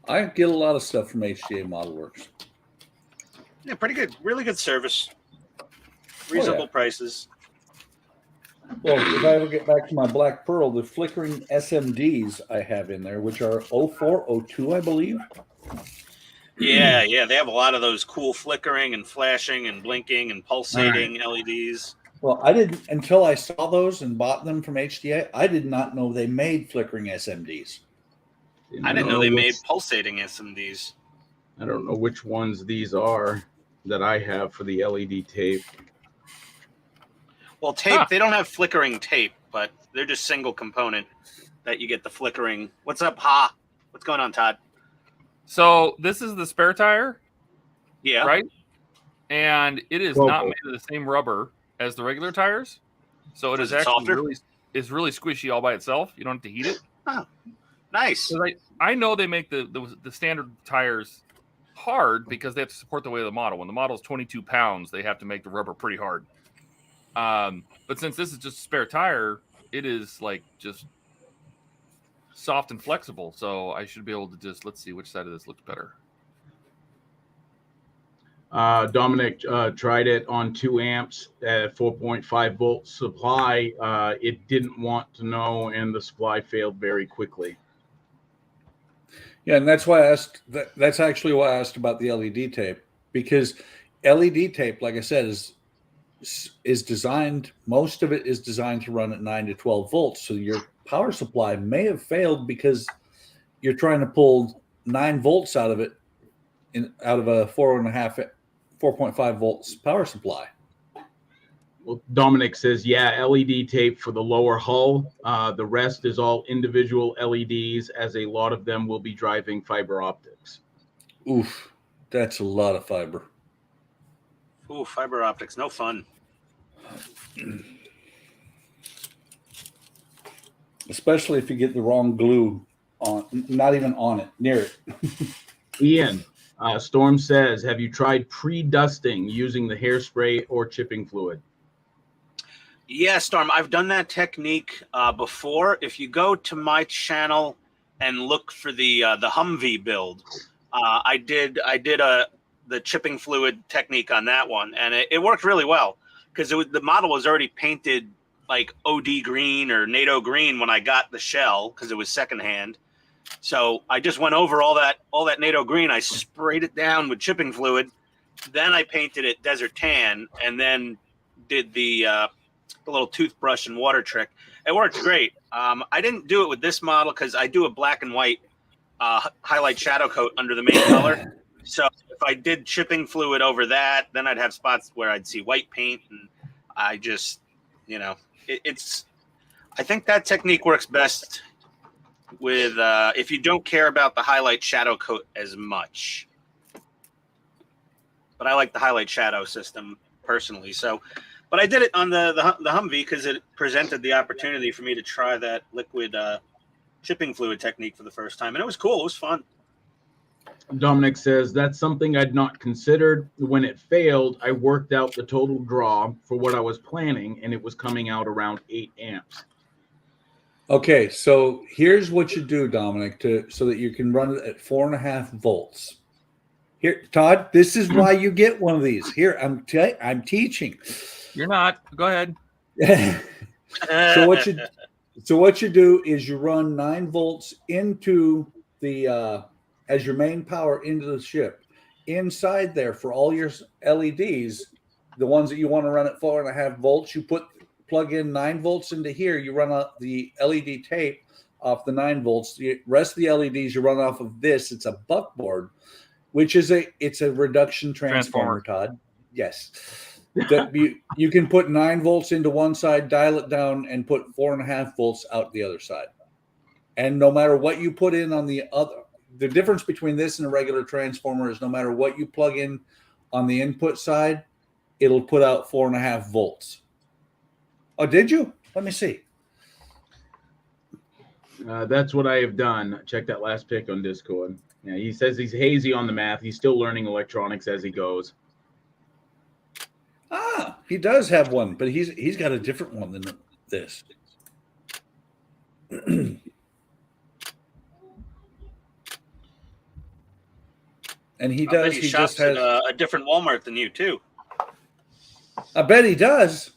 Speaker 2: I get a lot of stuff from HTA Model Works.
Speaker 3: Yeah, pretty good. Really good service. Reasonable prices.
Speaker 2: Well, if I ever get back to my Black Pearl, the flickering SMDs I have in there, which are 04, 02, I believe.
Speaker 3: Yeah, they have a lot of those cool flickering and flashing and blinking and pulsating LEDs.
Speaker 2: Well, I didn't, until I saw those and bought them from HTA, I did not know they made flickering SMDs.
Speaker 3: I didn't know they made pulsating SMDs.
Speaker 1: I don't know which ones these are that I have for the LED tape.
Speaker 3: Well, tape, they don't have flickering tape, but they're just single component that you get the flickering. What's up, Ha? What's going on, Todd?
Speaker 4: So this is the spare tire?
Speaker 3: Yeah.
Speaker 4: Right? And it is not made of the same rubber as the regular tires. So it is actually really squishy all by itself. You don't have to heat it.
Speaker 3: Oh, nice.
Speaker 4: I know they make the standard tires hard because they have to support the weight of the model. When the model is 22 pounds, they have to make the rubber pretty hard. But since this is just a spare tire, it is like just soft and flexible. So I should be able to just, let's see which side of this looks better.
Speaker 1: Dominic tried it on 2 amps at 4.5 volt supply. It didn't want to know, and the supply failed very quickly.
Speaker 2: Yeah, and that's why I asked. That's actually why I asked about the LED tape, because LED tape, like I said, is designed. Most of it is designed to run at 9 to 12 volts. So your power supply may have failed because you're trying to pull 9 volts out of it, out of a 4.5 volts power supply.
Speaker 1: Well, Dominic says, yeah, LED tape for the lower hull. The rest is all individual LEDs, as a lot of them will be driving fiber optics.
Speaker 2: Oof, that's a lot of fiber.
Speaker 3: Ooh, fiber optics, no fun.
Speaker 2: Especially if you get the wrong glue on, not even on it, near it.
Speaker 1: Ian, Storm says, have you tried pre-dusting using the hairspray or chipping fluid?
Speaker 3: Yeah, Storm, I've done that technique before. If you go to my channel and look for the Humvee build, I did the chipping fluid technique on that one, and it worked really well because the model was already painted like OD green or NATO green when I got the shell because it was secondhand. So I just went over all that NATO green. I sprayed it down with chipping fluid, then I painted it desert tan, and then did the little toothbrush and water trick. It worked great. I didn't do it with this model because I do a black and white highlight shadow coat under the main color. So if I did chipping fluid over that, then I'd have spots where I'd see white paint, and I just, I think that technique works best with if you don't care about the highlight shadow coat as much. But I like the highlight shadow system personally. So, but I did it on the Humvee because it presented the opportunity for me to try that liquid chipping fluid technique for the first time, and it was cool. It was fun.
Speaker 1: Dominic says, that's something I'd not considered. When it failed, I worked out the total draw for what I was planning, and it was coming out around 8 amps.
Speaker 2: Okay, so here's what you do, Dominic, so that you can run it at 4.5 volts. Here, Todd, this is why you get one of these. Here, I'm teaching.
Speaker 4: You're not. Go ahead.
Speaker 2: So what you do is you run 9 volts into the as your main power into the ship. Inside there, for all your LEDs, the ones that you want to run at 4.5 volts, you plug in 9 volts into here. You run out the LED tape off the 9 volts. The rest of the LEDs you run off of this. It's a buckboard, which is a reduction transformer. Todd. Yes. You can put 9 volts into one side, dial it down, and put 4.5 volts out the other side. And no matter what you put in on the other, the difference between this and a regular transformer is no matter what you plug in on the input side, it'll put out 4.5 volts. Oh, did you? Let me see.
Speaker 1: That's what I have done. Check that last pic on Discord. Yeah, he says he's hazy on the math. He's still learning electronics as he goes.
Speaker 2: Ah, he does have one, but he's got a different one than this. And he does.
Speaker 3: He
Speaker 2: just
Speaker 3: shops
Speaker 2: has
Speaker 3: at a different Walmart than you too.
Speaker 2: I bet he does.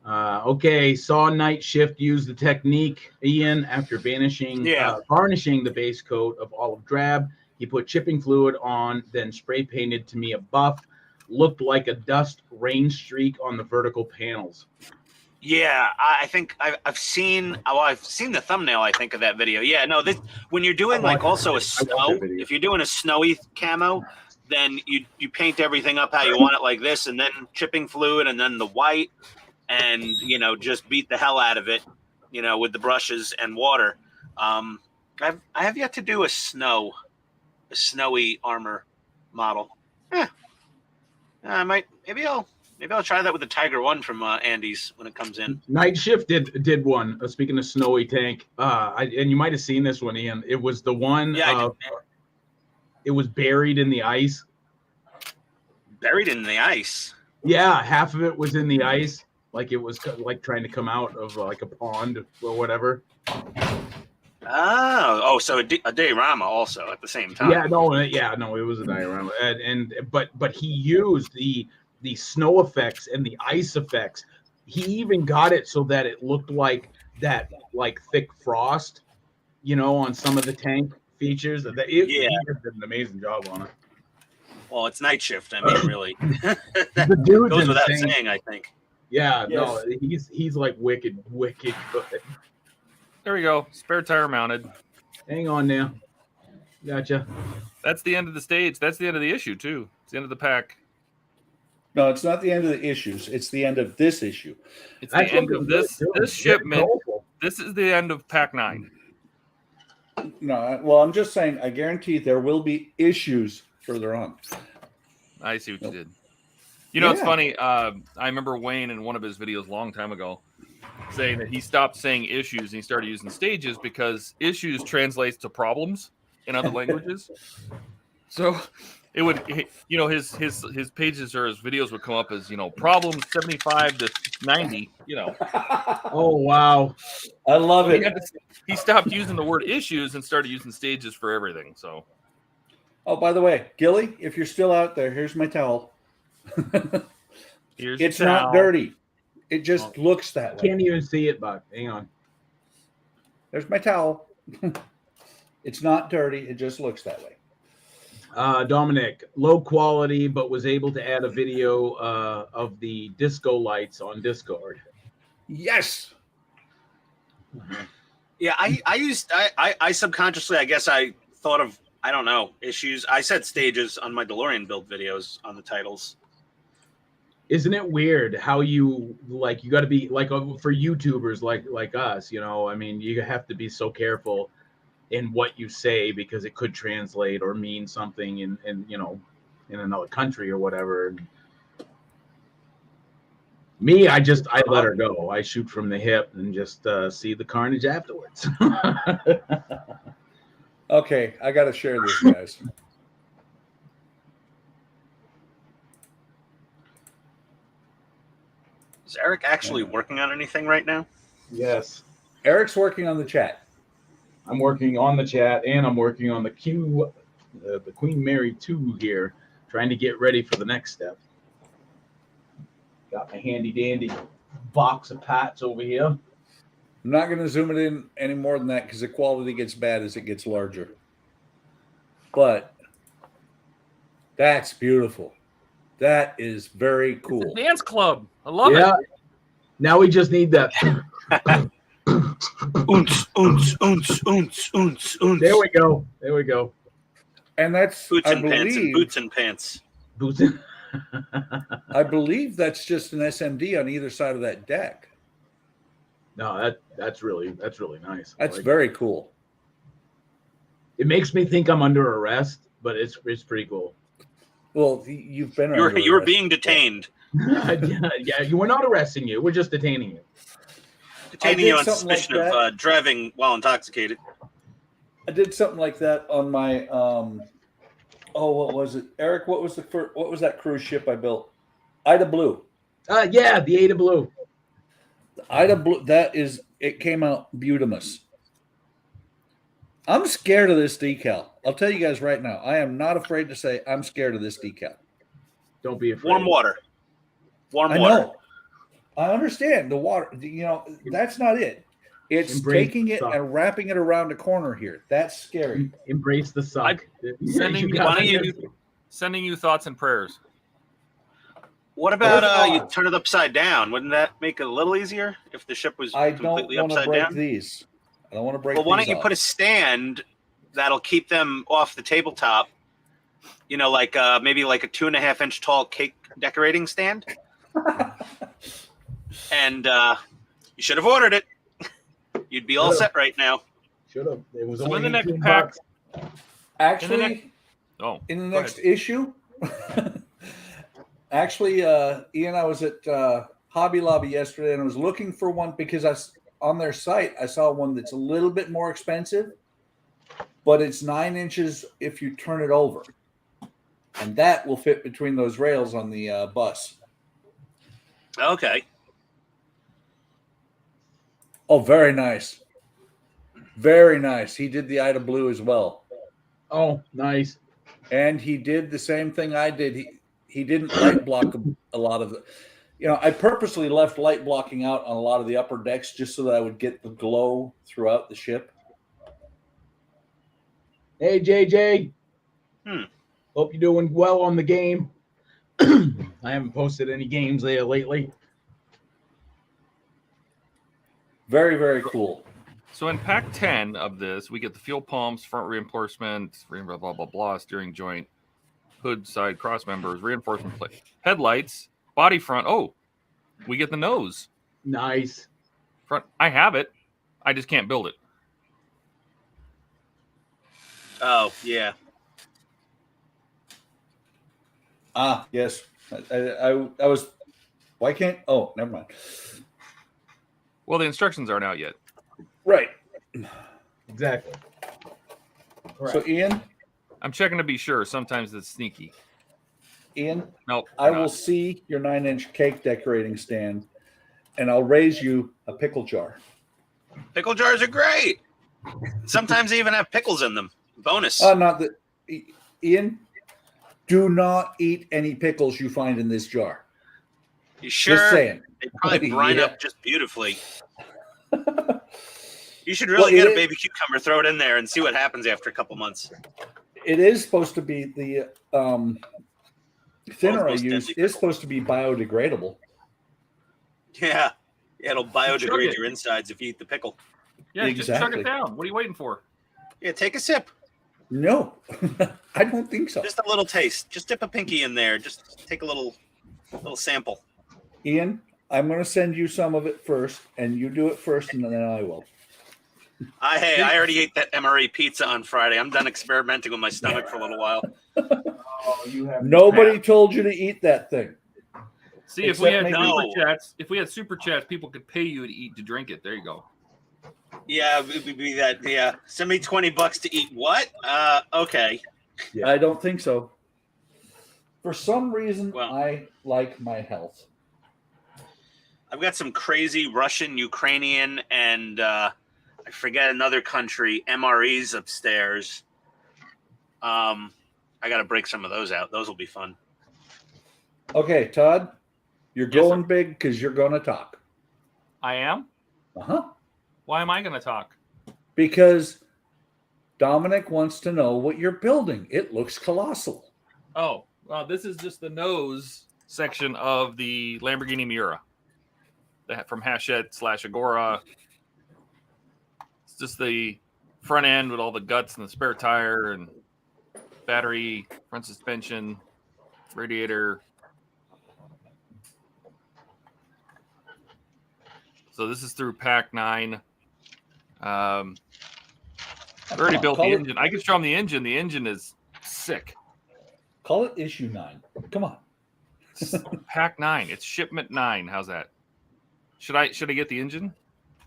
Speaker 1: Okay, saw Night Shift use the technique, Ian, after varnishing the base coat of olive drab. He put chipping fluid on, then spray painted to me a buff. Looked like a dust rain streak on the vertical panels.
Speaker 3: Yeah, I think I've seen the thumbnail, I think, of that video. Yeah, no, this when you're doing like also a snow, if you're doing a snowy camo, then you paint everything up how you want it like this, and then chipping fluid, and then the white, and just beat the hell out of it, with the brushes and water. I have yet to do a snowy armor model. Maybe I'll try that with the Tiger One from Andy's when it comes in.
Speaker 1: Night Shift did one. Speaking of snowy tank, and you might have seen this one, Ian. It was the one. Yeah, it was buried in the ice.
Speaker 3: Buried in the ice.
Speaker 1: Yeah, half of it was in the ice, like it was like trying to come out of like a pond or whatever.
Speaker 3: Oh, so a diorama also at the same time.
Speaker 1: Yeah, no, it was a diorama, but he used the snow effects and the ice effects. He even got it so that it looked like that, like thick frost, on some of the tank features. He did an amazing job on it.
Speaker 3: Well, it's Night Shift. I mean, really,
Speaker 1: the dude
Speaker 3: goes without saying, I think.
Speaker 1: Yeah, yes. No, he's like wicked good.
Speaker 4: There we go. Spare tire mounted.
Speaker 1: Hang on now. Gotcha.
Speaker 4: That's the end of the stage. That's the end of the issue too. It's the end of the pack.
Speaker 2: No, it's not the end of the issues. It's the end of this issue.
Speaker 4: It's the end of this shipment. This is the end of pack 9.
Speaker 2: No, well, I'm just saying, I guarantee there will be issues further on.
Speaker 4: I see what you did. It's funny. I remember Wayne in one of his videos a long time ago saying that he stopped saying issues and he started using stages because issues translates to problems in other languages. So it would, his pages or his videos would come up as, problems 75 to 90,
Speaker 1: Oh, wow.
Speaker 2: I love it.
Speaker 4: He stopped using the word issues and started using stages for everything. So.
Speaker 2: Oh, by the way, Gilly, if you're still out there, here's my towel. It's not dirty. It just looks that way.
Speaker 1: Can't even see it, Buck. Hang on.
Speaker 2: There's my towel. It's not dirty. It just looks that way.
Speaker 1: Dominic, low quality, but was able to add a video of the disco lights on Discord.
Speaker 2: Yes.
Speaker 3: Yeah, I subconsciously, I guess I thought of, I don't know, issues. I said stages on my DeLorean build videos on the titles.
Speaker 1: Isn't it weird how you got to be like for YouTubers like us, I mean, you have to be so careful in what you say because it could translate or mean something in another country or whatever. Me, I let her go. I shoot from the hip and just see the carnage afterwards.
Speaker 2: Okay, I got to share this, guys.
Speaker 3: Is Eric actually working on anything right now?
Speaker 1: Yes.
Speaker 2: Eric's working on the chat.
Speaker 1: I'm working on the chat, and I'm working on the Queen Mary 2 here, trying to get ready for the next step. Got my handy dandy box of pats over here.
Speaker 2: I'm not going to zoom it in any more than that because the quality gets bad as it gets larger. but that's beautiful. That is very cool.
Speaker 4: Dance club. I love
Speaker 1: Yeah.
Speaker 4: it.
Speaker 1: Now we just need that.
Speaker 3: Oons, oons, oons, oons, oons, oons.
Speaker 1: There we go. There we go.
Speaker 2: And that's,
Speaker 3: Boots
Speaker 2: I
Speaker 3: and pants and
Speaker 2: believe,
Speaker 3: boots and pants.
Speaker 1: Boots.
Speaker 2: I believe that's just an SMD on either side of that deck.
Speaker 1: No, that's really nice. I
Speaker 2: That's
Speaker 1: like
Speaker 2: very cool.
Speaker 1: it. Makes me think I'm under arrest, but it's pretty cool.
Speaker 2: Well, you've been.
Speaker 3: You were being detained.
Speaker 1: Yeah, you were not arresting you. We're just detaining you.
Speaker 3: Detaining you on
Speaker 2: something like
Speaker 3: suspicion
Speaker 2: that.
Speaker 3: of driving while intoxicated.
Speaker 2: I did something like that on my. What was it, Eric? What was that cruise ship I built? Ida Blue.
Speaker 1: Yeah, the Ada Blue.
Speaker 2: Ida Blue. It came out beautimous. I'm scared of this decal. I'll tell you guys right now. I am not afraid to say I'm scared of this decal.
Speaker 1: Don't be afraid.
Speaker 3: Warm water. Warm
Speaker 2: I
Speaker 3: water.
Speaker 2: know. I understand the water. That's not it. It's
Speaker 1: Embrace
Speaker 2: taking it
Speaker 1: suck.
Speaker 2: and wrapping it around a corner here. That's scary.
Speaker 1: Embrace the suck.
Speaker 4: Sending you thoughts and prayers.
Speaker 3: What about
Speaker 2: Those
Speaker 3: you
Speaker 2: odds.
Speaker 3: turn it upside down? Wouldn't that make it a little easier if the ship was
Speaker 2: I don't
Speaker 3: completely
Speaker 2: want to
Speaker 3: upside
Speaker 2: break
Speaker 3: down?
Speaker 2: these. I don't want to break.
Speaker 3: Well, why
Speaker 2: these
Speaker 3: don't you put a
Speaker 2: off.
Speaker 3: stand that'll keep them off the tabletop? Like maybe like a 2.5 inch tall cake decorating stand. And you should have ordered it. You'd be all
Speaker 1: Should've.
Speaker 3: set right now.
Speaker 1: Should have. It was
Speaker 4: So
Speaker 1: only
Speaker 4: in the next
Speaker 1: 18
Speaker 4: pack-
Speaker 1: bucks.
Speaker 2: Actually,
Speaker 4: Oh,
Speaker 2: in the
Speaker 4: go
Speaker 2: next
Speaker 4: ahead.
Speaker 2: issue, actually, Ian, I was at Hobby Lobby yesterday, and I was looking for one because on their site I saw one that's a little bit more expensive, but it's 9 inches if you turn it over, and that will fit between those rails on the bus.
Speaker 3: Okay.
Speaker 2: Oh, very nice. Very nice. He did the Ida Blue as well.
Speaker 1: Oh, nice.
Speaker 2: And he did the same thing I did. He didn't light block a lot of the, I purposely left light blocking out on a lot of the upper decks just so that I would get the glow throughout the ship.
Speaker 1: Hey, JJ. Hope you're doing well on the game. I haven't posted any games there lately.
Speaker 2: Very, very cool.
Speaker 4: So in pack 10 of this, we get the fuel pumps, front reinforcement, blah, blah, blah, blah, steering joint, hood side cross members, reinforcement plate, headlights, body front. Oh, we get the nose.
Speaker 1: Nice.
Speaker 4: Front. I have it. I just can't build it.
Speaker 3: Oh, yeah.
Speaker 2: Ah, yes. I was, why can't, oh, never mind.
Speaker 4: Well, the instructions aren't out yet.
Speaker 2: Right.
Speaker 1: Exactly.
Speaker 2: So, Ian,
Speaker 4: I'm checking to be sure. Sometimes it's sneaky. Nope.
Speaker 2: I
Speaker 4: not.
Speaker 2: will see your 9-inch cake decorating stand, and I'll raise you a pickle jar.
Speaker 3: Pickle jars are great. Sometimes they even have pickles in them. Bonus.
Speaker 2: Not that, Ian, do not eat any pickles you find in this jar.
Speaker 3: You sure?
Speaker 2: Just saying.
Speaker 3: They probably brine
Speaker 2: Yeah.
Speaker 3: up just beautifully. You should really get a baby cucumber, throw it in there, and see what happens after a couple months.
Speaker 2: It is supposed to be the thinner I
Speaker 3: Almost
Speaker 2: use
Speaker 3: deadly
Speaker 2: is supposed to be biodegradable.
Speaker 3: Yeah. It'll biodegrade
Speaker 4: it.
Speaker 3: your insides if you eat the pickle.
Speaker 4: Yeah, just chug
Speaker 2: Exactly.
Speaker 4: it down. What are you waiting for?
Speaker 3: Yeah, take a sip.
Speaker 2: No, I don't think so.
Speaker 3: Just a little taste. Just dip a pinky in there. Just take a little sample.
Speaker 2: Ian, I'm going to send you some of it first, and you do it first, and then I will.
Speaker 3: Hey, I already ate that MRE pizza on Friday. I'm done experimenting with my stomach for a little while.
Speaker 1: Oh, you have
Speaker 2: Nobody told you to eat that thing.
Speaker 4: See, if we
Speaker 2: Except
Speaker 4: had
Speaker 2: maybe-
Speaker 4: super chats, people could pay you to eat to drink it. There you go.
Speaker 3: Yeah, it would be that. Yeah, send me $20 to eat what? Okay.
Speaker 1: Yeah.
Speaker 2: I don't think so. For some reason,
Speaker 3: Well-
Speaker 2: I like my health.
Speaker 3: I've got some crazy Russian, Ukrainian, and I forget another country MREs upstairs. I got to break some of those out. Those will be fun.
Speaker 2: Okay, Todd, you're
Speaker 4: Yes,
Speaker 2: going big because you're going to talk.
Speaker 4: I am.
Speaker 2: Uh-huh.
Speaker 4: Why am I going to talk?
Speaker 2: Because Dominic wants to know what you're building. It looks colossal.
Speaker 4: Oh, this is just the nose section of the Lamborghini Miura from Hachette / Agora. It's just the front end with all the guts and the spare tire and battery, front suspension, radiator. So this is through pack 9. I already built the engine. I can show them the engine. The engine is sick.
Speaker 2: Call it issue 9. Come on.
Speaker 4: Pack 9. It's shipment 9. How's that? Should I get the engine?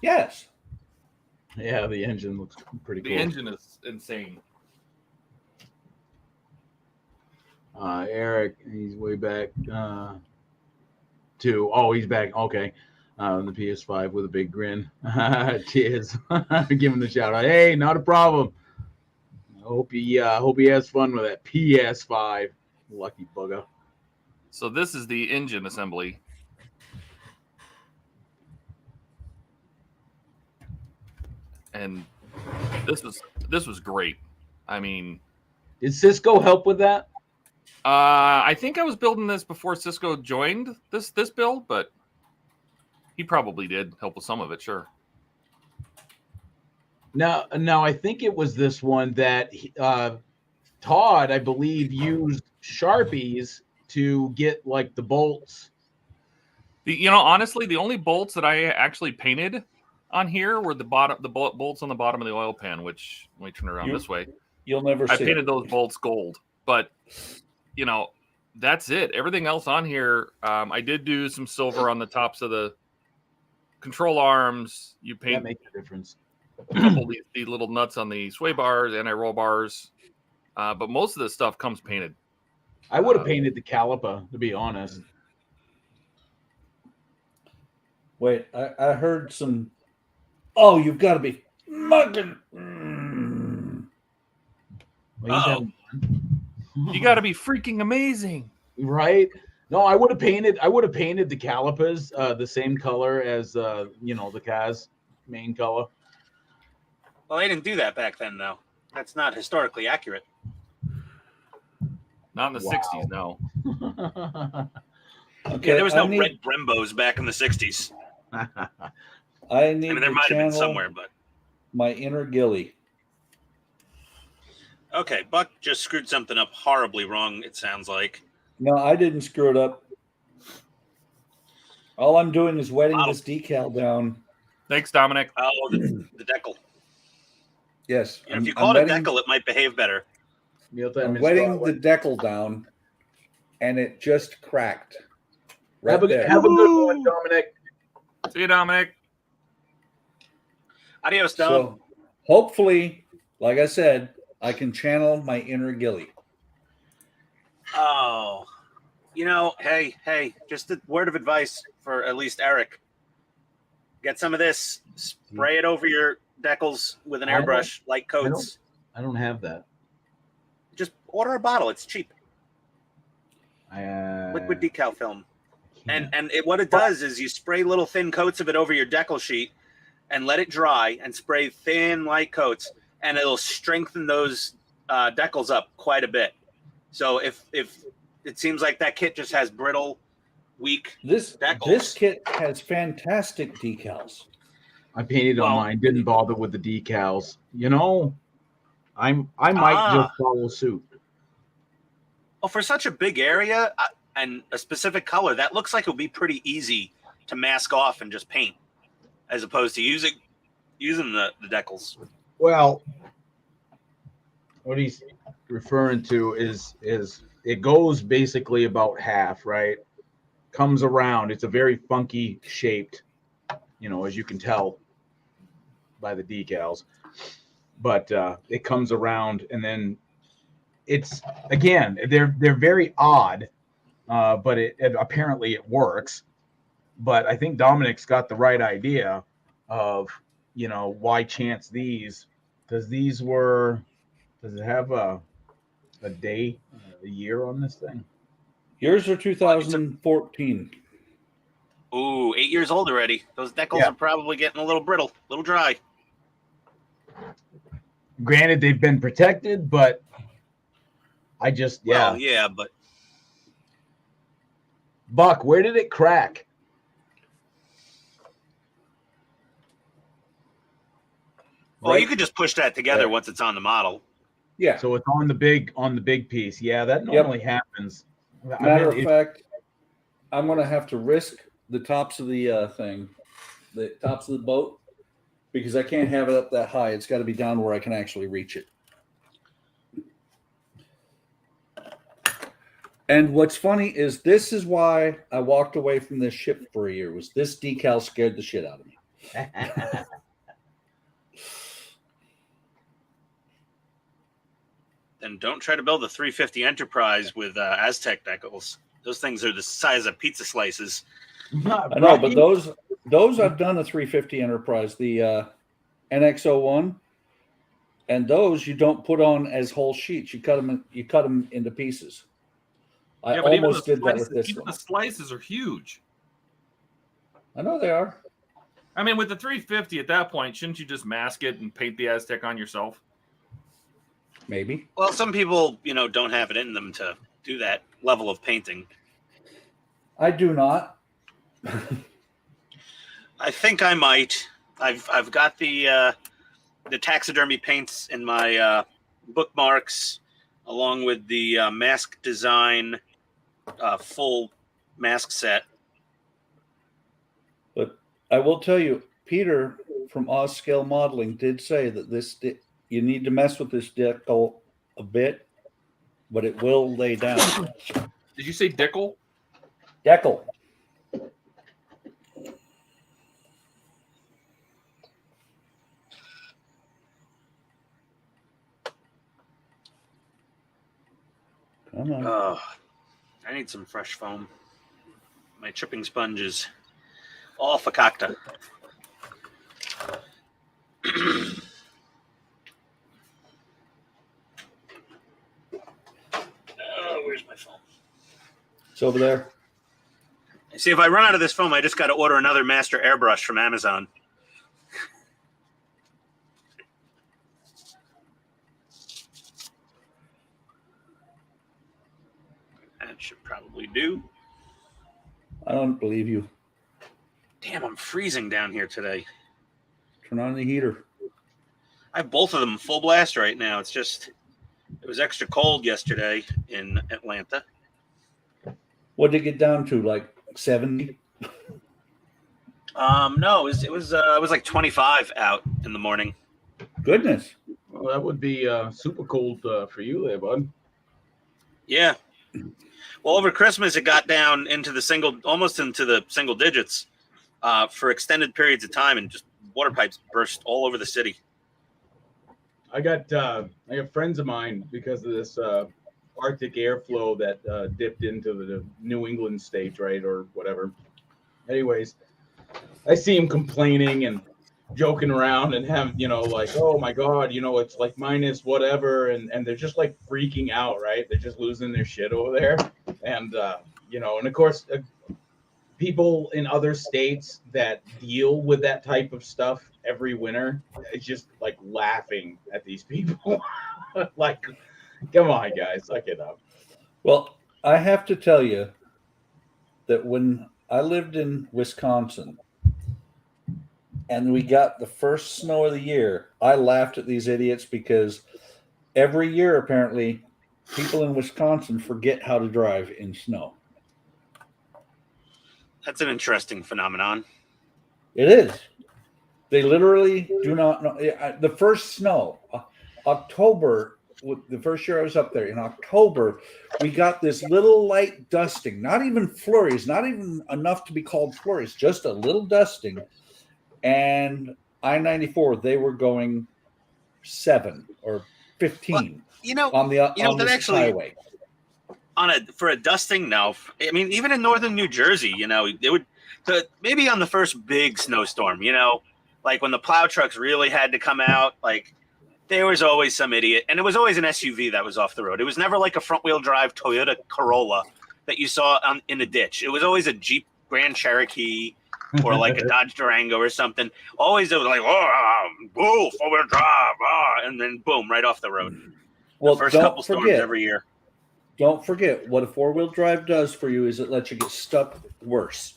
Speaker 2: Yes.
Speaker 1: Yeah, the engine looks pretty cool.
Speaker 4: The engine is insane.
Speaker 1: Eric, he's way back to. Oh, he's back. Okay. The PS5 with a big grin. Cheers. Give him the shout out. Hey, not a problem. Hope he has fun with that PS5. Lucky bugger.
Speaker 4: So this is the engine assembly. And this was great. I mean,
Speaker 1: did Cisco help with that?
Speaker 4: I think I was building this before Cisco joined this build, but he probably did help with some of it, sure.
Speaker 1: No, I think it was this one that Todd, I believe, used Sharpies to get like the bolts.
Speaker 4: Honestly, the only bolts that I actually painted on here were the bolts on the bottom of the oil pan, which let me turn around this way.
Speaker 2: You'll never see.
Speaker 4: I painted those bolts gold, but that's it. Everything else on here, I did do some silver on the tops of the control arms. You paint
Speaker 1: That makes a difference.
Speaker 4: a couple of these little nuts on the sway bars, anti-roll bars, but most of this stuff comes painted.
Speaker 1: I would have painted the caliper, to be honest.
Speaker 2: Wait, I heard some. Oh, you've got to be mugging.
Speaker 4: You got to be freaking amazing,
Speaker 1: right? No, I would have painted the calipers the same color as the car's main color.
Speaker 3: Well, they didn't do that back then, though. That's not historically accurate.
Speaker 4: Not in the 60s, no.
Speaker 2: Okay,
Speaker 3: Yeah, there was no red Brembos back in the 60s.
Speaker 2: I need
Speaker 3: there might have been somewhere, but
Speaker 2: my inner Gilly.
Speaker 3: Okay, Buck just screwed something up horribly wrong, it sounds like.
Speaker 2: No, I didn't screw it up. All I'm doing is wetting this decal down.
Speaker 4: Thanks, Dominic.
Speaker 3: Oh, the decal.
Speaker 2: Yes.
Speaker 3: If you call it a decal, it might behave better.
Speaker 2: I'm wetting the decal down, and it just cracked.
Speaker 1: Have a good one, Dominic.
Speaker 4: See you, Dominic.
Speaker 3: Adios, Dom.
Speaker 2: So hopefully, like I said, I can channel my inner Gilly.
Speaker 3: Oh, hey, just a word of advice for at least Eric. Get some of this, spray it over your decals with an airbrush, light coats.
Speaker 1: I don't have that.
Speaker 3: Just order a bottle. It's cheap.
Speaker 1: Liquid
Speaker 3: decal film. And what it does is you spray little thin coats of it over your decal sheet and let it dry and spray thin light coats, and it'll strengthen those decals up quite a bit. So if it seems like that kit just has brittle, weak decals.
Speaker 2: This kit has fantastic decals.
Speaker 1: I painted on mine. Didn't bother with the decals. I might just follow suit.
Speaker 3: Well, for such a big area and a specific color, that looks like it would be pretty easy to mask off and just paint, as opposed to using the decals.
Speaker 1: Well, what he's referring to is it goes basically about half, right? Comes around. It's a very funky shaped, as you can tell by the decals. But it comes around, and then it's again they're very odd, but it apparently it works. But I think Dominic's got the right idea of why chance these, because these were. Does it have a day, a year on this thing?
Speaker 2: Yours are 2014.
Speaker 3: Ooh, 8 years old already. Those decals are probably getting a little brittle, a little dry.
Speaker 1: Granted, they've been protected, but I just
Speaker 3: Well, yeah, but
Speaker 1: Buck, where did it crack?
Speaker 3: well,
Speaker 2: Right.
Speaker 3: you could just push that together
Speaker 2: Right.
Speaker 3: once it's on the model.
Speaker 2: Yeah.
Speaker 1: So it's on the big piece. Yeah, that normally happens.
Speaker 2: Matter of fact, I'm going to have to risk the tops of the thing, the tops of the boat, because I can't have it up that high. It's got to be down where I can actually reach it. And what's funny is this is why I walked away from this ship for a year. Was this decal scared the shit out of me?
Speaker 3: Then don't try to build a 350 Enterprise with Aztec decals. Those things are the size of pizza slices.
Speaker 2: I know, but those I've done a 350 Enterprise, the NX01, and those you don't put on as whole sheets. You cut them into pieces. I
Speaker 4: but even
Speaker 2: almost
Speaker 4: the
Speaker 2: did that with
Speaker 4: slices-
Speaker 2: this
Speaker 4: even
Speaker 2: one.
Speaker 4: the slices are huge.
Speaker 2: I know they are.
Speaker 4: I mean, with the 350 at that point, shouldn't you just mask it and paint the Aztec on yourself?
Speaker 2: Maybe.
Speaker 3: Well, some people, don't have it in them to do that level of painting.
Speaker 2: I do not.
Speaker 3: I think I might. I've got the taxidermy paints in my bookmarks, along with the mask design full mask set.
Speaker 2: But I will tell you, Peter from Oz Scale Modeling did say that you need to mess with this decal a bit, but it will lay down.
Speaker 4: Did you say Dickel?
Speaker 2: Decal. Come on.
Speaker 3: Oh, I need some fresh foam. My chipping sponge is all fakakta. Where's my foam?
Speaker 2: It's over there.
Speaker 3: See, if I run out of this foam, I just got to order another master airbrush from Amazon. That should probably do.
Speaker 2: I don't believe you.
Speaker 3: Damn, I'm freezing down here today.
Speaker 2: Turn on the heater.
Speaker 3: I have both of them full blast right now. It was extra cold yesterday in Atlanta.
Speaker 2: What did it get down to? Like 70?
Speaker 3: No, it was like 25 out in the morning.
Speaker 2: Goodness.
Speaker 1: Well, that would be super cold for you there, bud.
Speaker 3: Yeah. Well, over Christmas it got down into almost into the single digits for extended periods of time, and just water pipes burst all over the city.
Speaker 1: I got friends of mine because of this Arctic airflow that dipped into the New England stage, right, or whatever. Anyways, I see him complaining and joking around and have, like, oh my God, it's like minus whatever, and they're just like freaking out, right? They're just losing their shit over there, and and of course, people in other states that deal with that type of stuff every winter, it's just like laughing at these people. Like, come on, guys, suck it up.
Speaker 2: Well, I have to tell you that when I lived in Wisconsin and we got the first snow of the year, I laughed at these idiots because every year, apparently, people in Wisconsin forget how to drive in snow.
Speaker 3: That's an interesting phenomenon.
Speaker 2: It is. They literally do not know. The first snow, October, the first year I was up there in October, we got this little light dusting, not even flurries, not even enough to be called flurries, just a little dusting. And I-94, they were going 7 or 15 on the highway.
Speaker 3: For a dusting, no. I mean, even in northern New Jersey, it would maybe on the first big snowstorm, like when the plow trucks really had to come out, like there was always some idiot, and it was always an SUV that was off the road. It was never like a front wheel drive Toyota Corolla that you saw in the ditch. It was always a Jeep Grand Cherokee or like a Dodge Durango or something. Always it was like, whoa, 4-wheel drive, and then boom, right off the road.
Speaker 2: Well,
Speaker 3: The first
Speaker 2: don't
Speaker 3: couple storms
Speaker 2: forget,
Speaker 3: every year.
Speaker 2: Don't forget what a 4-wheel drive does for you is it lets you get stuck worse.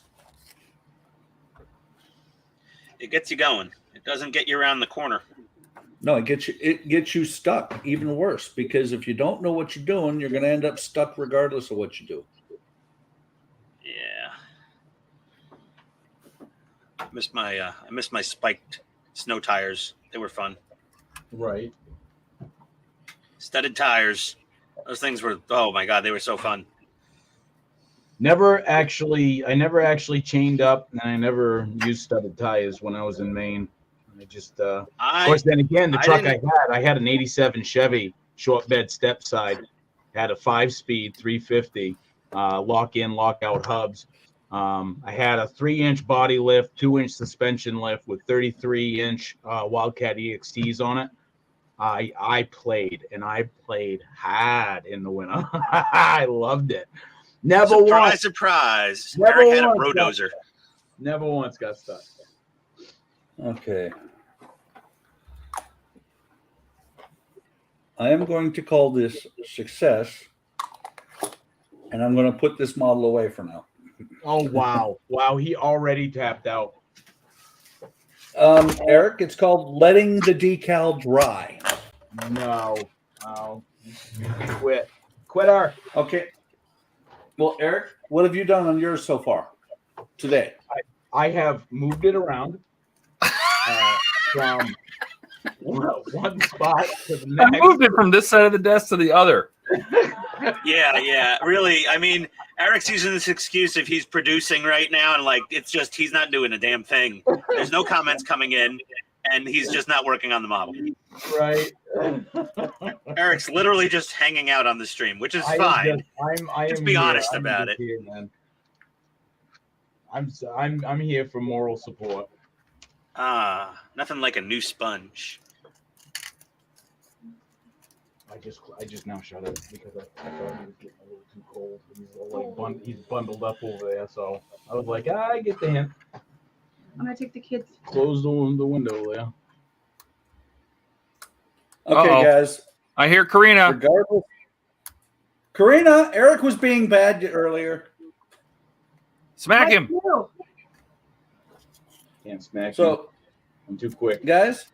Speaker 3: It gets you going. It doesn't get you around the corner.
Speaker 2: No, it gets you stuck even worse, because if you don't know what you're doing, you're going to end up stuck regardless of what you do.
Speaker 3: Yeah. I missed my spiked snow tires. They were fun.
Speaker 1: Right.
Speaker 3: Studded tires. Those things were, oh my God, they were so fun.
Speaker 1: I never actually chained up, and I never used studded tires when I was in Maine. I just, of course, then again, the truck I had an 87 Chevy short bed step side, had a 5-speed 350, lock in, lock out hubs. I had a 3-inch body lift, 2-inch suspension lift with 33-inch Wildcat EXTs on it. I played hard in the winter. I loved it.
Speaker 3: Surprise. Eric had a Rodozer.
Speaker 1: Never once got stuck.
Speaker 2: Okay. I am going to call this success, and I'm going to put this model away for now.
Speaker 1: Oh, wow. Wow, he already tapped out.
Speaker 2: Eric, it's called letting the decal dry.
Speaker 1: No. Quitter.
Speaker 2: Okay. Well, Eric, what have you done on yours so far today?
Speaker 1: I have moved it around from one spot to the next.
Speaker 4: I moved it from this side of the desk to the other.
Speaker 3: Yeah. Really, I mean, Eric's using this excuse if he's producing right now, and like it's just he's not doing a damn thing. There's no comments coming in, and he's just not working on the model.
Speaker 1: Right.
Speaker 3: Eric's literally just hanging out on the stream, which is fine. Just be honest about it.
Speaker 1: Here, man. I'm here for moral support.
Speaker 3: Nothing like a new sponge.
Speaker 1: I just now shut it because I thought he was getting a little too cold. He's bundled up over there, so I was like, I get the hint.
Speaker 5: I'm gonna take the kids.
Speaker 1: Close the window there.
Speaker 2: Okay, guys.
Speaker 4: I hear Karina.
Speaker 2: Regardless, Karina, Eric was being bad
Speaker 5: Oh,
Speaker 2: earlier.
Speaker 4: Smack him.
Speaker 1: Can't smack him.
Speaker 2: So,
Speaker 1: I'm too quick.
Speaker 2: guys,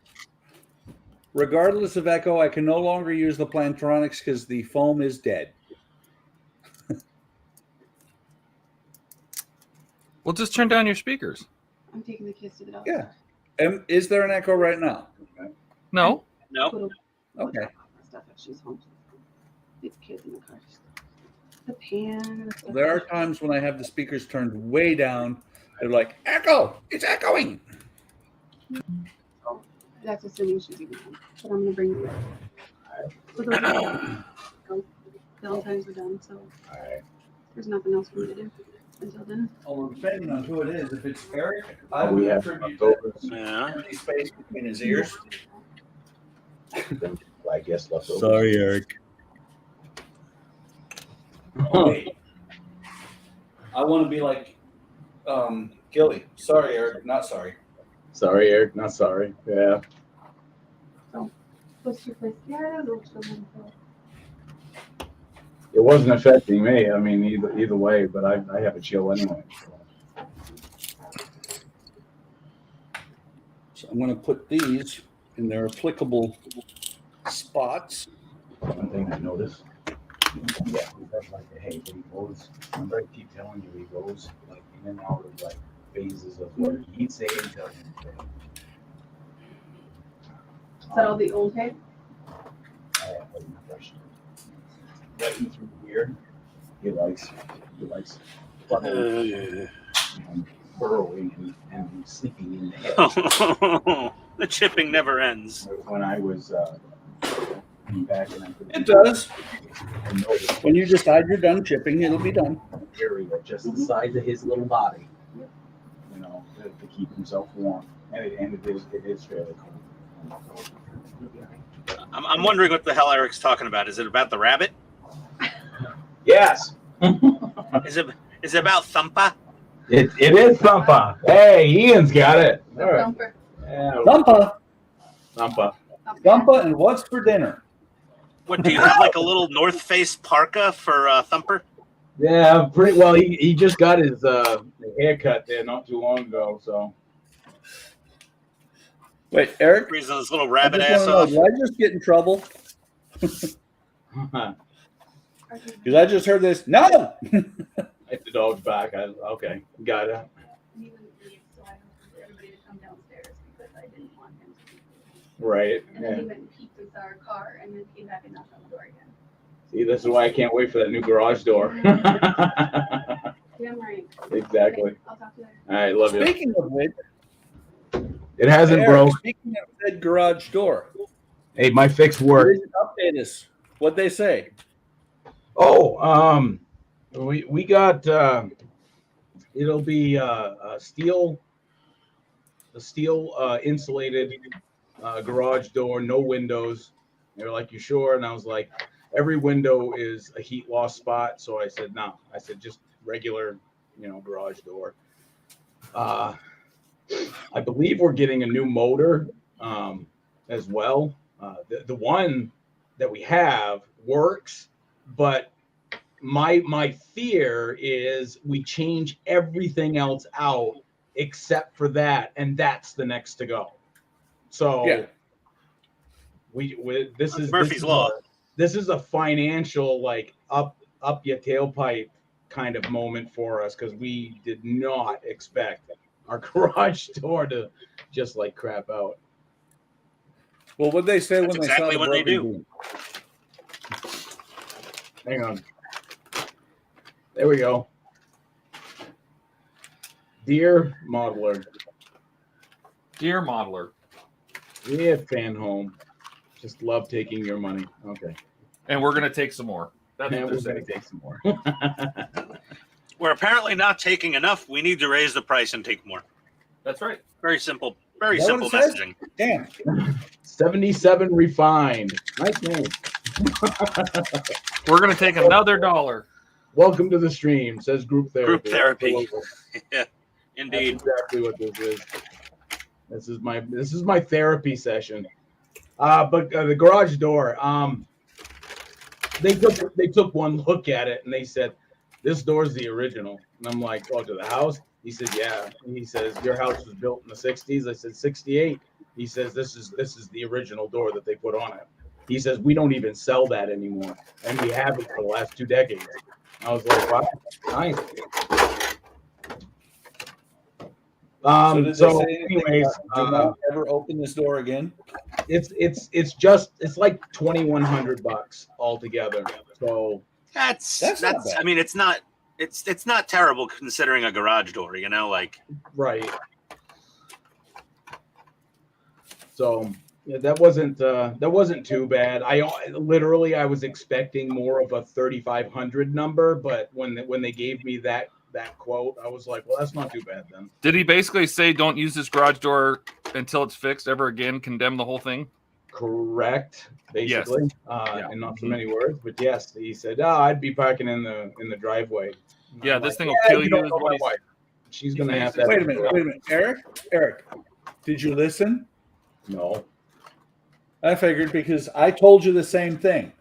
Speaker 2: regardless of echo, I can no longer use the Plantronics because the foam is dead.
Speaker 4: Well, just turn down your speakers.
Speaker 5: I'm taking the kids to the doctor.
Speaker 2: Yeah. Is there an echo right now?
Speaker 4: No.
Speaker 3: No.
Speaker 2: Okay.
Speaker 5: Stuff if she's home. These kids in the car. The pan.
Speaker 2: There are times when I have the speakers turned way down. They're like, echo! It's echoing!
Speaker 5: Oh, that's assuming she's even home. But I'm going to bring you back. So those are done. Valentine's are done, so there's nothing else for me to do until then.
Speaker 2: Oh, depending on who it is. If it's Eric, I
Speaker 1: We
Speaker 2: would
Speaker 1: have
Speaker 2: attribute
Speaker 1: leftovers.
Speaker 3: Yeah.
Speaker 2: empty space between his ears.
Speaker 1: I guess leftovers.
Speaker 2: Sorry, Eric. Wait. I want to be like Gilly. Sorry, Eric. Not sorry.
Speaker 1: Sorry, Eric. Not sorry. Yeah.
Speaker 5: What's your place? Yeah, those children.
Speaker 1: It wasn't affecting me. I mean, either way, but I have a chill anyway.
Speaker 2: So I'm going to put these in their applicable spots.
Speaker 1: One thing I noticed. Yeah, he does like the hay, but he goes. Remember, I keep telling you, he goes like in and out of like phases of what he'd say and tell him.
Speaker 5: Is that all the old hay?
Speaker 1: Right through here, he likes burrowing and sleeping in the head.
Speaker 3: The chipping never ends.
Speaker 1: When I was back and I could
Speaker 2: It does.
Speaker 1: I noticed
Speaker 2: When you decide you're done chipping, it'll be done.
Speaker 1: an area just the size of his little body, you know, to keep himself warm. And it is fairly cold.
Speaker 3: I'm wondering what the hell Eric's talking about. Is it about the rabbit?
Speaker 1: Yes.
Speaker 3: Is it about Thumpa?
Speaker 1: It is Thumper. Hey, Ian's got it. All right.
Speaker 5: Thumper.
Speaker 1: Yeah,
Speaker 2: Thumpa,
Speaker 1: Thumper.
Speaker 2: Thumpa, and what's for dinner?
Speaker 3: What do you have, like a little North Face parka for Thumper?
Speaker 1: Yeah, pretty well. He just got his haircut there not too long ago. So
Speaker 2: Wait, Eric.
Speaker 3: Freezing his little
Speaker 2: I
Speaker 3: rabbit
Speaker 2: just
Speaker 3: ass
Speaker 2: wanna know,
Speaker 3: off.
Speaker 2: did I just get in trouble? Because I just heard this. No.
Speaker 1: If the dog's back, okay, got it.
Speaker 5: He wouldn't leave, so I wanted everybody to come downstairs because I didn't want him to be.
Speaker 1: Right.
Speaker 5: And then
Speaker 1: Yeah.
Speaker 5: he went and peeked inside our car and then came back and knocked on the door again.
Speaker 1: See, this is why I can't wait for that new garage door.
Speaker 5: Yeah, I'm right.
Speaker 1: Exactly.
Speaker 5: Okay, I'll talk to you later.
Speaker 1: All right, love you.
Speaker 2: Speaking of which,
Speaker 1: It hasn't
Speaker 2: Eric,
Speaker 1: broke.
Speaker 2: speaking of said garage door,
Speaker 1: Hey, my fix worked.
Speaker 2: update us. What'd they say?
Speaker 1: Oh, we got it'll be a steel insulated garage door, no windows. They're like, you sure? And I was like, every window is a heat loss spot. So I said, no. I said, just regular, garage door. I believe we're getting a new motor as well. The one that we have works, but my fear is we change everything else out except for that, and that's the next to go. So
Speaker 2: Yeah.
Speaker 1: this is
Speaker 3: Murphy's Law.
Speaker 1: This is a financial up your tailpipe kind of moment for us because we did not expect our garage door to just crap out.
Speaker 2: Well, what'd they say
Speaker 3: That's
Speaker 2: when
Speaker 3: exactly
Speaker 2: they saw
Speaker 3: what
Speaker 2: the
Speaker 3: they
Speaker 2: broken
Speaker 3: do.
Speaker 2: beam?
Speaker 1: Hang on. There we go. Dear modeler,
Speaker 4: Dear modeler.
Speaker 1: dear fan home, just love taking your money. Okay.
Speaker 4: And we're gonna take some more. That's
Speaker 1: And
Speaker 4: what
Speaker 1: we're
Speaker 4: they're
Speaker 1: going to
Speaker 4: saying.
Speaker 1: take some more.
Speaker 3: We're apparently not taking enough. We need to raise the price and take more.
Speaker 4: That's right.
Speaker 3: Very simple. Very
Speaker 2: Is that
Speaker 3: simple
Speaker 2: what it says?
Speaker 3: messaging.
Speaker 2: Damn.
Speaker 1: 77 refined. Nice name.
Speaker 4: We're gonna take another $1.
Speaker 1: Welcome to the stream, says group therapy.
Speaker 3: Group therapy.
Speaker 1: Absolutely.
Speaker 3: Yeah, indeed.
Speaker 1: That's exactly what this is. This is my therapy session. But the garage door, they took one look at it and they said, this door's the original. And I'm like, oh, to the house? He said, yeah. And he says, your house was built in the 60s. I said, 68. He says, this is the original door that they put on it. He says, we don't even sell that anymore. And we haven't for the last 2 decades. I was like, wow, nice.
Speaker 2: So did they say anything
Speaker 1: anyways,
Speaker 2: about, do not ever open this door again?
Speaker 1: it's like $2,100 altogether. So
Speaker 3: That's
Speaker 2: not bad.
Speaker 3: I mean, it's not terrible considering a garage door,
Speaker 1: right. So yeah, that wasn't too bad. I was expecting more of a 3,500 number, but when they gave me that quote, I was like, well, that's not too bad then.
Speaker 4: Did he basically say don't use this garage door until it's fixed ever again? Condemn the whole thing?
Speaker 1: Correct, basically.
Speaker 4: Yes.
Speaker 1: Yeah. In not so many words, but yes, he said, I'd be parking in the driveway. And
Speaker 4: Yeah,
Speaker 1: I'm
Speaker 4: this
Speaker 1: like,
Speaker 4: thing will kill you.
Speaker 1: don't
Speaker 4: Is
Speaker 1: know
Speaker 4: what
Speaker 1: my
Speaker 4: he's-
Speaker 1: wife. She's gonna have that.
Speaker 2: Wait a minute. Eric, did you listen?
Speaker 1: No.
Speaker 2: I figured because I told you the same thing.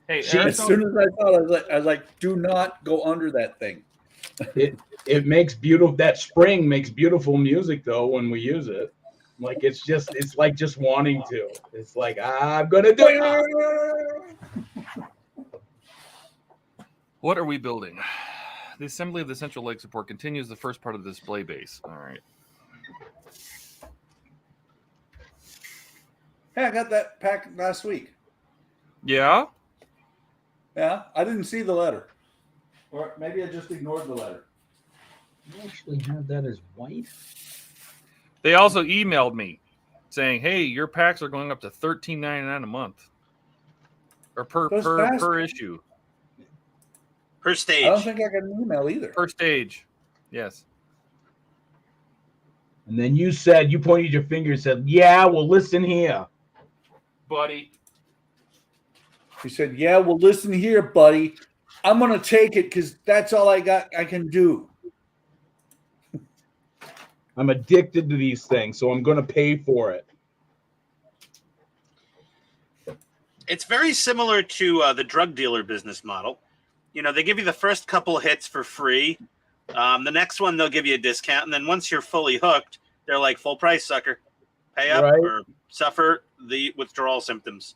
Speaker 4: Hey,
Speaker 2: As
Speaker 4: Eric,
Speaker 2: soon as I thought, I was like, do not go under that thing.
Speaker 1: It makes beautiful. That spring makes beautiful music though when we use it. It's like just wanting to. It's like I'm gonna do it.
Speaker 4: what are we building? The assembly of the central leg support continues the first part of the display base. All right.
Speaker 2: Hey, I got that pack last week.
Speaker 4: Yeah?
Speaker 2: Yeah, I didn't see the letter. Or maybe I just ignored the letter.
Speaker 1: You actually have that as white.
Speaker 4: They also emailed me saying, "Hey, your packs are going up to $13.99 a month, or per issue,
Speaker 3: Per stage.
Speaker 2: I don't think I got an email either.
Speaker 4: per stage." Yes.
Speaker 1: And then you pointed your finger and said, "Yeah, well, listen here,
Speaker 4: Buddy.
Speaker 2: He said, yeah, well, listen here, buddy. I'm going to take it because that's all I got. I can do.
Speaker 1: I'm addicted to these things, so I'm going to pay for it.
Speaker 3: It's very similar to the drug dealer business model. You know, they give you the first couple hits for free. The next one, they'll give you a discount. And then once you're fully hooked, they're like, full price, sucker. Pay up or suffer the withdrawal symptoms.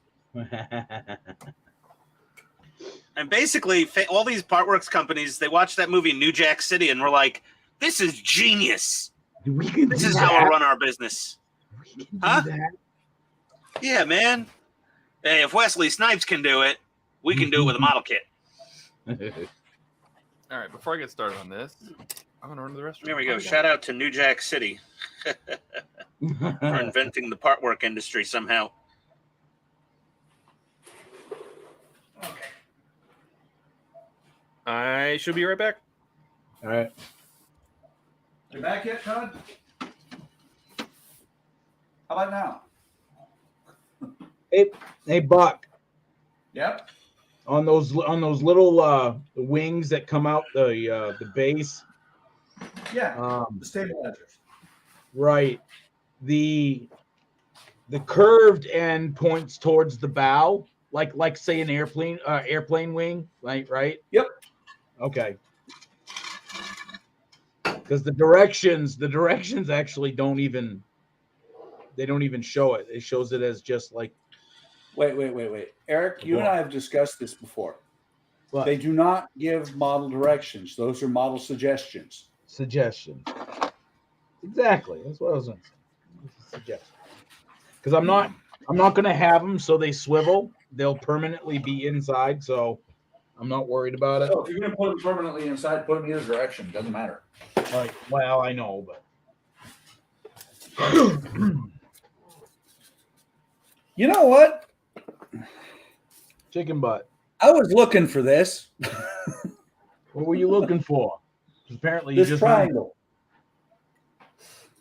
Speaker 3: And basically, all these partworks companies, they watch that movie New Jack City and we're like, this is genius. This is how we'll run our business. Huh? Yeah, man. Hey, if Wesley Snipes can do it, we can do it with a model kit.
Speaker 4: All right, before I get started on this, I'm going to run to the restroom.
Speaker 3: There we go. Shout out to New Jack City for inventing the partwork industry somehow.
Speaker 2: Okay.
Speaker 4: I should be right back.
Speaker 1: All right.
Speaker 2: You back yet, Todd? How about now?
Speaker 1: Hey, Buck.
Speaker 2: Yep.
Speaker 1: On those little wings that come out the base.
Speaker 2: Yeah. The stabilizers.
Speaker 1: Right. The curved end points towards the bow, like say an airplane wing, right?
Speaker 2: Yep.
Speaker 1: Okay. Because the directions actually don't even show it. It shows it as just like.
Speaker 2: Wait. Eric, you and I have discussed this before.
Speaker 1: What?
Speaker 2: They do not give model directions. Those are model suggestions.
Speaker 1: Suggestions. Exactly. That's what I was going to say. Suggestions. Because I'm not going to have them so they swivel. They'll permanently be inside, so I'm not worried about it.
Speaker 2: So if you're going to put them permanently inside, put them either direction. Doesn't matter.
Speaker 1: Like, well, I know, but.
Speaker 2: You know what?
Speaker 1: Chicken butt.
Speaker 2: I was looking for this.
Speaker 1: What were you looking for? Apparently, you
Speaker 2: This
Speaker 1: just
Speaker 2: triangle.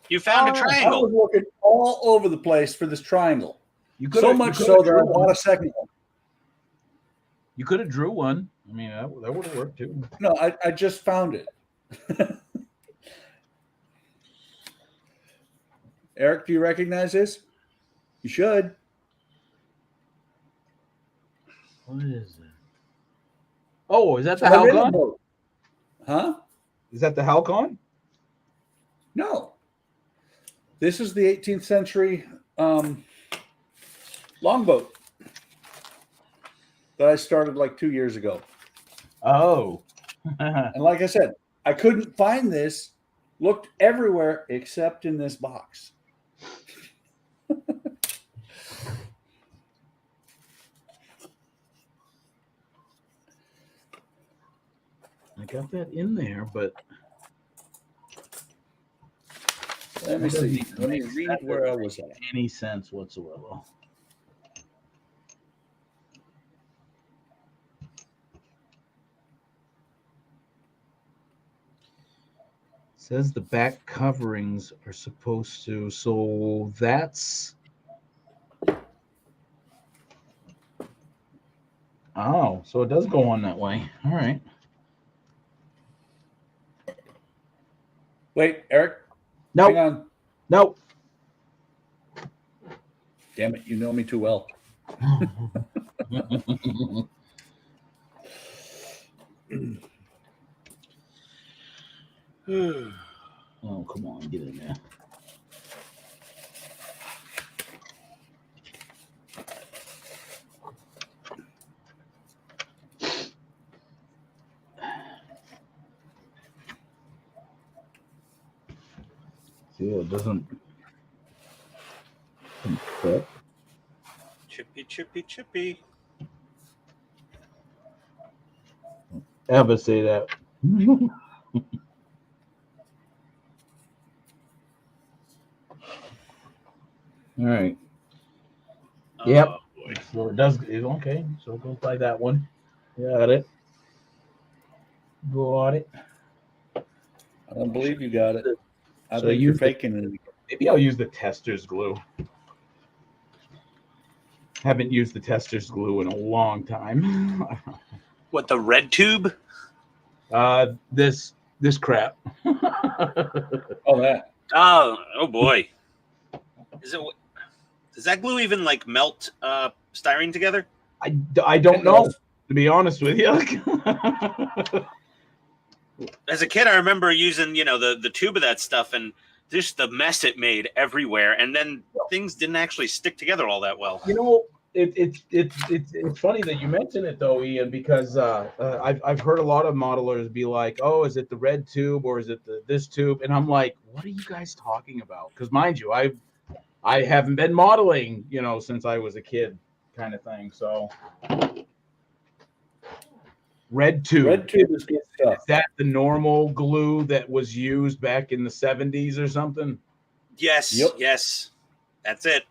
Speaker 3: You found a
Speaker 2: I
Speaker 3: triangle.
Speaker 2: was looking all over the place for this triangle.
Speaker 1: You
Speaker 2: So much so that I bought a second one.
Speaker 1: You could have drew one. I mean, that would have worked too.
Speaker 2: No, I just found it. Eric, do you recognize this? You should.
Speaker 1: What is it? Oh, is that the
Speaker 2: I'm in the
Speaker 1: Halcon?
Speaker 2: boat. Huh?
Speaker 1: Is that the Halcon?
Speaker 2: No. This is the 18th century longboat that I started like 2 years ago.
Speaker 1: Oh.
Speaker 2: And like I said, I couldn't find this. Looked everywhere except in this box.
Speaker 1: I got that in there, but
Speaker 2: Let me see. Let me read where I was at.
Speaker 1: any sense whatsoever. Says the back coverings are supposed to, so that's. Oh, so it does go on that way. All right.
Speaker 2: Wait, Eric.
Speaker 1: Nope.
Speaker 2: Hang on.
Speaker 1: Nope.
Speaker 2: Damn it, you know me too well.
Speaker 1: Oh, come on, get in there. See, it doesn't fit.
Speaker 3: Chippy.
Speaker 1: Ever say that? All right. Yep.
Speaker 3: Boy.
Speaker 1: So it does. Okay. So it goes by that one. Got it. Got it.
Speaker 2: I don't believe you got it. I
Speaker 1: So
Speaker 2: think you're
Speaker 1: use
Speaker 2: faking it.
Speaker 1: Maybe I'll use the tester's glue. Haven't used the tester's glue in a long time.
Speaker 3: What, the red tube?
Speaker 1: This crap.
Speaker 2: Oh, that.
Speaker 3: Oh boy. Does that glue even like melt styrene together?
Speaker 1: I don't know, to be honest with you.
Speaker 3: As a kid, I remember using, you know, the tube of that stuff and just the mess it made everywhere, and then things didn't actually stick together all that well.
Speaker 1: You know, it's funny that you mention it though, Ian, because I've heard a lot of modelers be like, "Oh, is it the red tube or is it this tube?" And I'm like, "What are you guys talking about?" Because mind you, I haven't been modeling, you know, since I was a kid, kind of thing. So, red tube.
Speaker 2: Red tube is good stuff.
Speaker 1: Is that the normal glue that was used back in the 70s or something?
Speaker 3: Yes.
Speaker 2: Yep.
Speaker 3: Yes. That's it.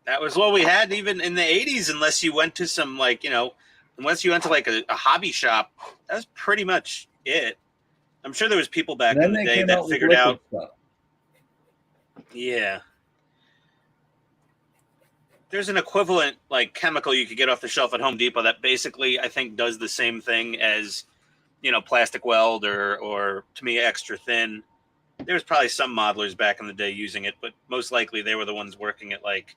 Speaker 3: That was what we had even in the 80s, unless you went to some, like, you know, unless you went to like a hobby shop. That's pretty much it. I'm sure there was people back in the day that figured out. Stuff. Yeah. There's an equivalent like chemical you could get off the shelf at Home Depot that basically I think does the same thing as, you know, plastic weld or to me extra thin. There's probably some modelers back in the day using it, but most likely they were the ones working at like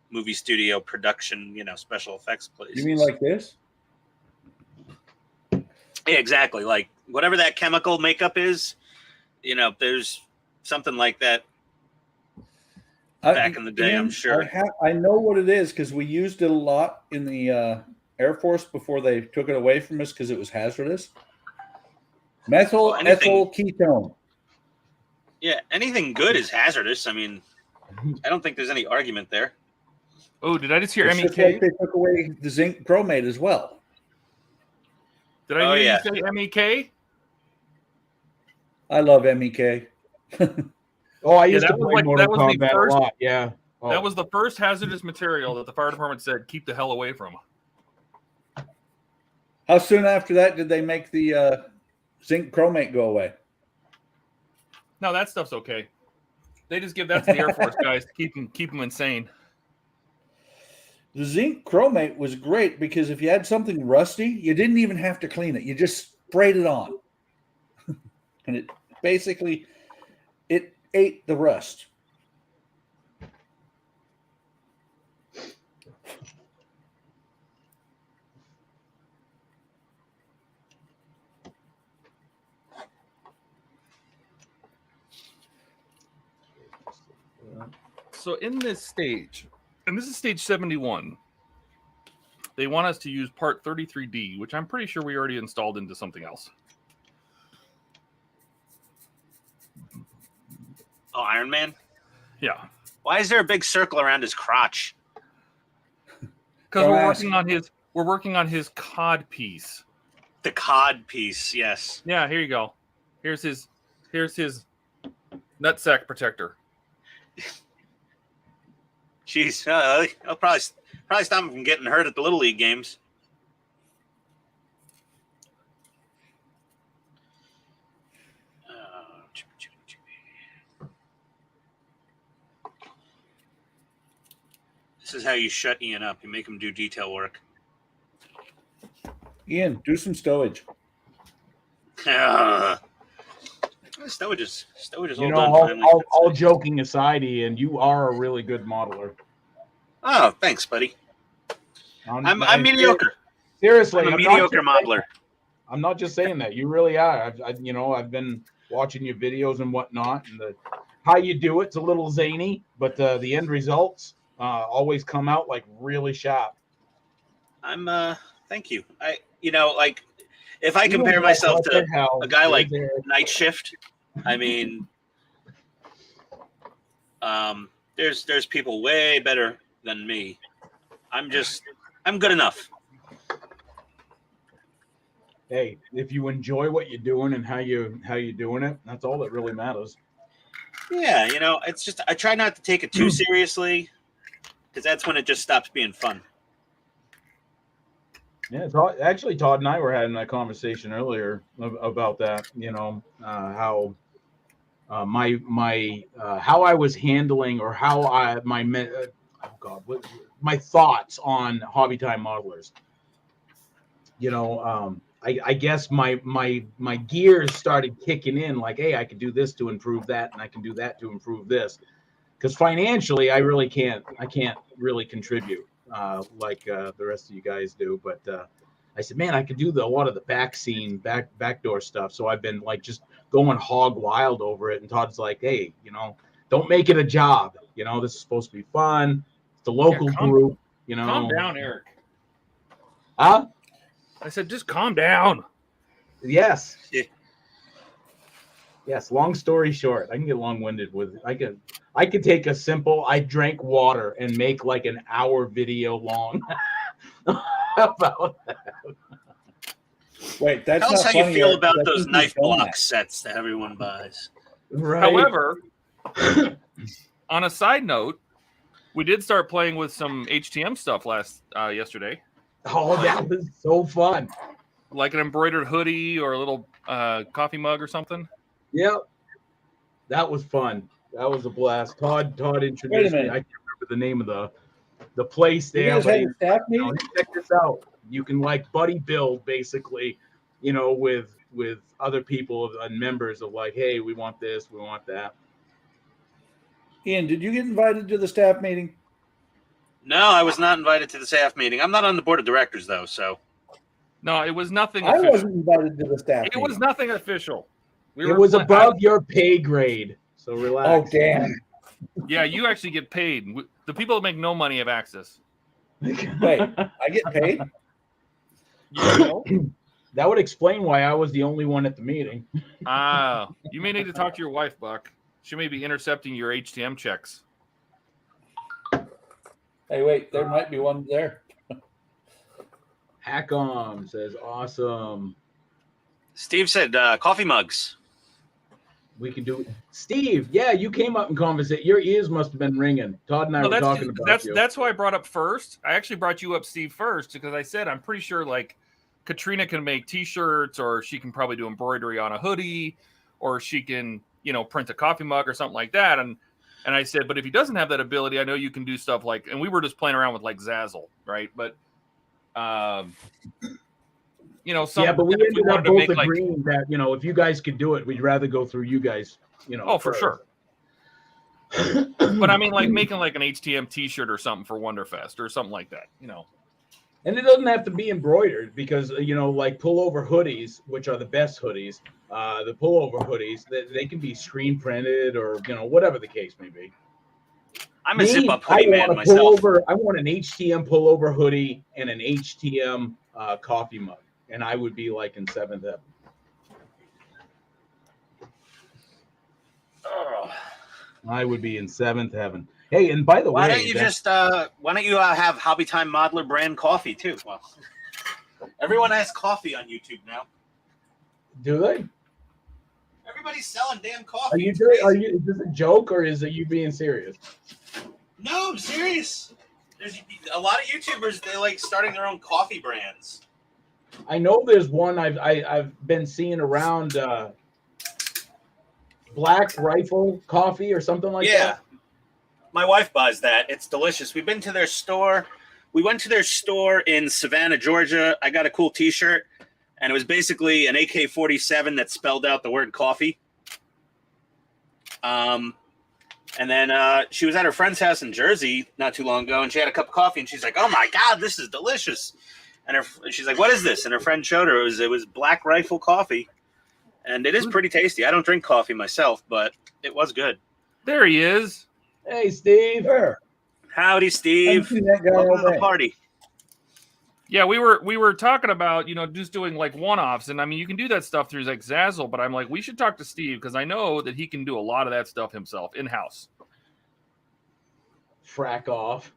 Speaker 3: movie studio production, you know, special effects places.
Speaker 2: You mean like this?
Speaker 3: Yeah, exactly. Like whatever that chemical makeup is, you know, there's something like that back in the day, I'm sure.
Speaker 2: I know what it is because we used it a lot in the Air Force before they took it away from us because it was hazardous. Methyl ethyl ketone.
Speaker 3: Yeah, anything good is hazardous. I mean, I don't think there's any argument there.
Speaker 4: Oh, did I just hear
Speaker 2: It's
Speaker 4: MEK?
Speaker 2: just like they took away the zinc chromate as well.
Speaker 4: Did I hear you say MEK?
Speaker 2: I love MEK.
Speaker 1: Oh, I used to play Mortal Kombat a lot. Yeah. Oh.
Speaker 4: That was the first hazardous material that the fire department said, keep the hell away from.
Speaker 2: How soon after that did they make the zinc chromate go away?
Speaker 4: No, that stuff's okay. They just give that to the Air Force guys to keep them insane.
Speaker 2: The zinc chromate was great because if you had something rusty, you didn't even have to clean it. You just sprayed it on. And it basically, it ate the rust.
Speaker 4: So in this stage, and this is stage 71, they want us to use part 33D, which I'm pretty sure we already installed into something else.
Speaker 3: Oh, Iron Man?
Speaker 4: Yeah.
Speaker 3: Why is there a big circle around his crotch?
Speaker 4: Because we're working on his cod piece.
Speaker 3: The cod piece, yes.
Speaker 4: Yeah, here you go. Here's his nutsack protector.
Speaker 3: Jeez, I'll probably stop him from getting hurt at the Little League games. This is how you shut Ian up. You make him do detail work.
Speaker 2: Ian, do some stowage.
Speaker 3: Stowage is
Speaker 1: you know, all joking aside, Ian, you are a really good modeler.
Speaker 3: Oh, thanks, buddy. I'm mediocre.
Speaker 1: Seriously,
Speaker 3: I'm a mediocre modeler.
Speaker 1: I'm not just saying that. You really are. I've been watching your videos and whatnot, and how you do it's a little zany, but the end results always come out like really sharp.
Speaker 3: Thank you. Like if I compare myself to a guy like Night Shift, I mean, there's people way better than me. I'm good enough.
Speaker 1: Hey, if you enjoy what you're doing and how you're doing it, that's all that really matters.
Speaker 3: Yeah, it's just I try not to take it too seriously because that's when it just stops being fun. Yeah,
Speaker 1: actually, Todd and I were having that conversation earlier about that. How how I was handling or how my thoughts on hobby time modelers. I guess my gears started kicking in. Like, hey, I can do this to improve that, and I can do that to improve this. Because financially, I can't really contribute like the rest of you guys do. But I said, man, I could do a lot of the backdoor stuff. So I've been like just going hog wild over it. And Todd's like, hey, don't make it a job. This is supposed to be fun. It's a local group.
Speaker 4: Calm down, Eric.
Speaker 1: Huh?
Speaker 4: I said, just calm down.
Speaker 1: Yes. Yes. Long story short, I can get long-winded with it. I could take a simple, I drank water and make like an hour video long about that.
Speaker 2: Wait, that's
Speaker 3: Tell us
Speaker 2: not
Speaker 3: how you
Speaker 2: funny,
Speaker 3: feel
Speaker 2: Eric,
Speaker 3: about
Speaker 2: because I
Speaker 3: those
Speaker 2: think
Speaker 3: knife
Speaker 2: you've done
Speaker 3: block
Speaker 2: that.
Speaker 3: sets that everyone buys.
Speaker 1: Right.
Speaker 4: However, on a side note, we did start playing with some HTM stuff yesterday.
Speaker 1: Oh, that was so fun.
Speaker 4: Like an embroidered hoodie or a little coffee mug or something.
Speaker 1: Yep. That was fun. That was a blast. Todd introduced me. I can't remember the name of the place
Speaker 2: You
Speaker 1: there.
Speaker 2: guys
Speaker 1: But
Speaker 2: had a staff meeting?
Speaker 1: check this out. You can like buddy build basically, with other people and members of like, hey, we want this, we want that.
Speaker 2: Ian, did you get invited to the staff meeting?
Speaker 3: No, I was not invited to the staff meeting. I'm not on the board of directors, though, so.
Speaker 4: No, it was nothing
Speaker 2: I
Speaker 4: official.
Speaker 2: wasn't invited to the staff
Speaker 4: It
Speaker 2: meeting.
Speaker 4: was nothing official.
Speaker 1: It was above your pay grade, so relax.
Speaker 2: Oh, damn.
Speaker 4: Yeah, you actually get paid. The people that make no money have access.
Speaker 2: Wait, I get paid?
Speaker 1: That would explain why I was the only one at the meeting.
Speaker 4: You may need to talk to your wife, Buck. She may be intercepting your HTM checks.
Speaker 2: Hey, wait, there might be one there.
Speaker 1: Hackom says, awesome.
Speaker 3: Steve said coffee mugs.
Speaker 1: We can do it. Steve, yeah, you came up in conversation. Your ears must have been ringing. Todd and I were talking about you.
Speaker 4: That's who I brought up first. I actually brought you up, Steve, first, because I said I'm pretty sure like Katrina can make T-shirts, or she can probably do embroidery on a hoodie, or she can, print a coffee mug or something like that. And I said, but if he doesn't have that ability, I know you can do stuff like, and we were just playing around with like Zazzle, right? But
Speaker 1: yeah, but we ended up both agreeing that, if you guys could do it, we'd rather go through you guys,
Speaker 4: Oh, for sure. But I mean, like making like an HTM T-shirt or something for Wonderfest or something like that,
Speaker 1: And it doesn't have to be embroidered because, like pullover hoodies, which are the best hoodies, the pullover hoodies, they can be screen printed or, whatever the case may be.
Speaker 3: I'm a zip-up hoodie man myself.
Speaker 1: I want an HTM pullover hoodie and an HTM coffee mug, and I would be like in seventh heaven.
Speaker 3: Oh.
Speaker 1: I would be in seventh heaven. Hey, and by the way,
Speaker 3: why don't you have Hobby Time Modeler brand coffee too? Well, everyone has coffee on YouTube now.
Speaker 1: Do they?
Speaker 3: Everybody's selling damn coffee.
Speaker 1: Is this a joke or is it you being serious?
Speaker 3: No, I'm serious. There's a lot of YouTubers, they like starting their own coffee brands.
Speaker 1: I know there's one I've been seeing around Black Rifle Coffee or something like that.
Speaker 3: Yeah. My wife buys that. It's delicious. We've been to their store. We went to their store in Savannah, Georgia. I got a cool T-shirt, and it was basically an AK-47 that spelled out the word coffee. And then she was at her friend's house in Jersey not too long ago, and she had a cup of coffee, and she's like, "Oh my God, this is delicious!" And she's like, "What is this?" And her friend showed her it was Black Rifle Coffee, and it is pretty tasty. I don't drink coffee myself, but it was good.
Speaker 4: There he is.
Speaker 1: Hey, Steve.
Speaker 2: Sure.
Speaker 3: Howdy, Steve.
Speaker 2: Welcome
Speaker 3: to the party.
Speaker 4: Yeah, we were talking about, just doing like one-offs. And I mean, you can do that stuff through like Zazzle, but I'm like, we should talk to Steve because I know that he can do a lot of that stuff himself in-house.
Speaker 1: Frack off.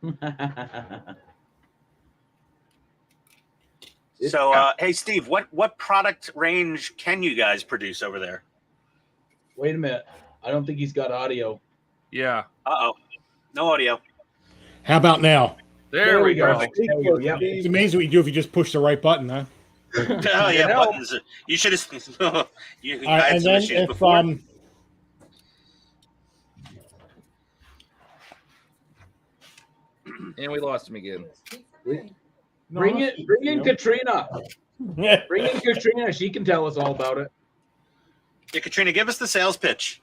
Speaker 3: So, hey, Steve, what product range can you guys produce over there?
Speaker 1: Wait a minute. I don't think he's got audio.
Speaker 4: Yeah.
Speaker 3: Uh-oh. No audio.
Speaker 6: How about now?
Speaker 4: There we go.
Speaker 1: Yep.
Speaker 6: It's amazing what you do if you just push the right button, huh?
Speaker 3: Oh, yeah, buttons. You should have. You
Speaker 6: All right,
Speaker 3: had
Speaker 6: and
Speaker 3: some
Speaker 6: then
Speaker 3: issues
Speaker 6: if
Speaker 3: before.
Speaker 6: and
Speaker 4: we lost him again.
Speaker 1: Bring in Katrina. Bring in Katrina. She can tell us all about it.
Speaker 3: Yeah, Katrina, give us the sales pitch.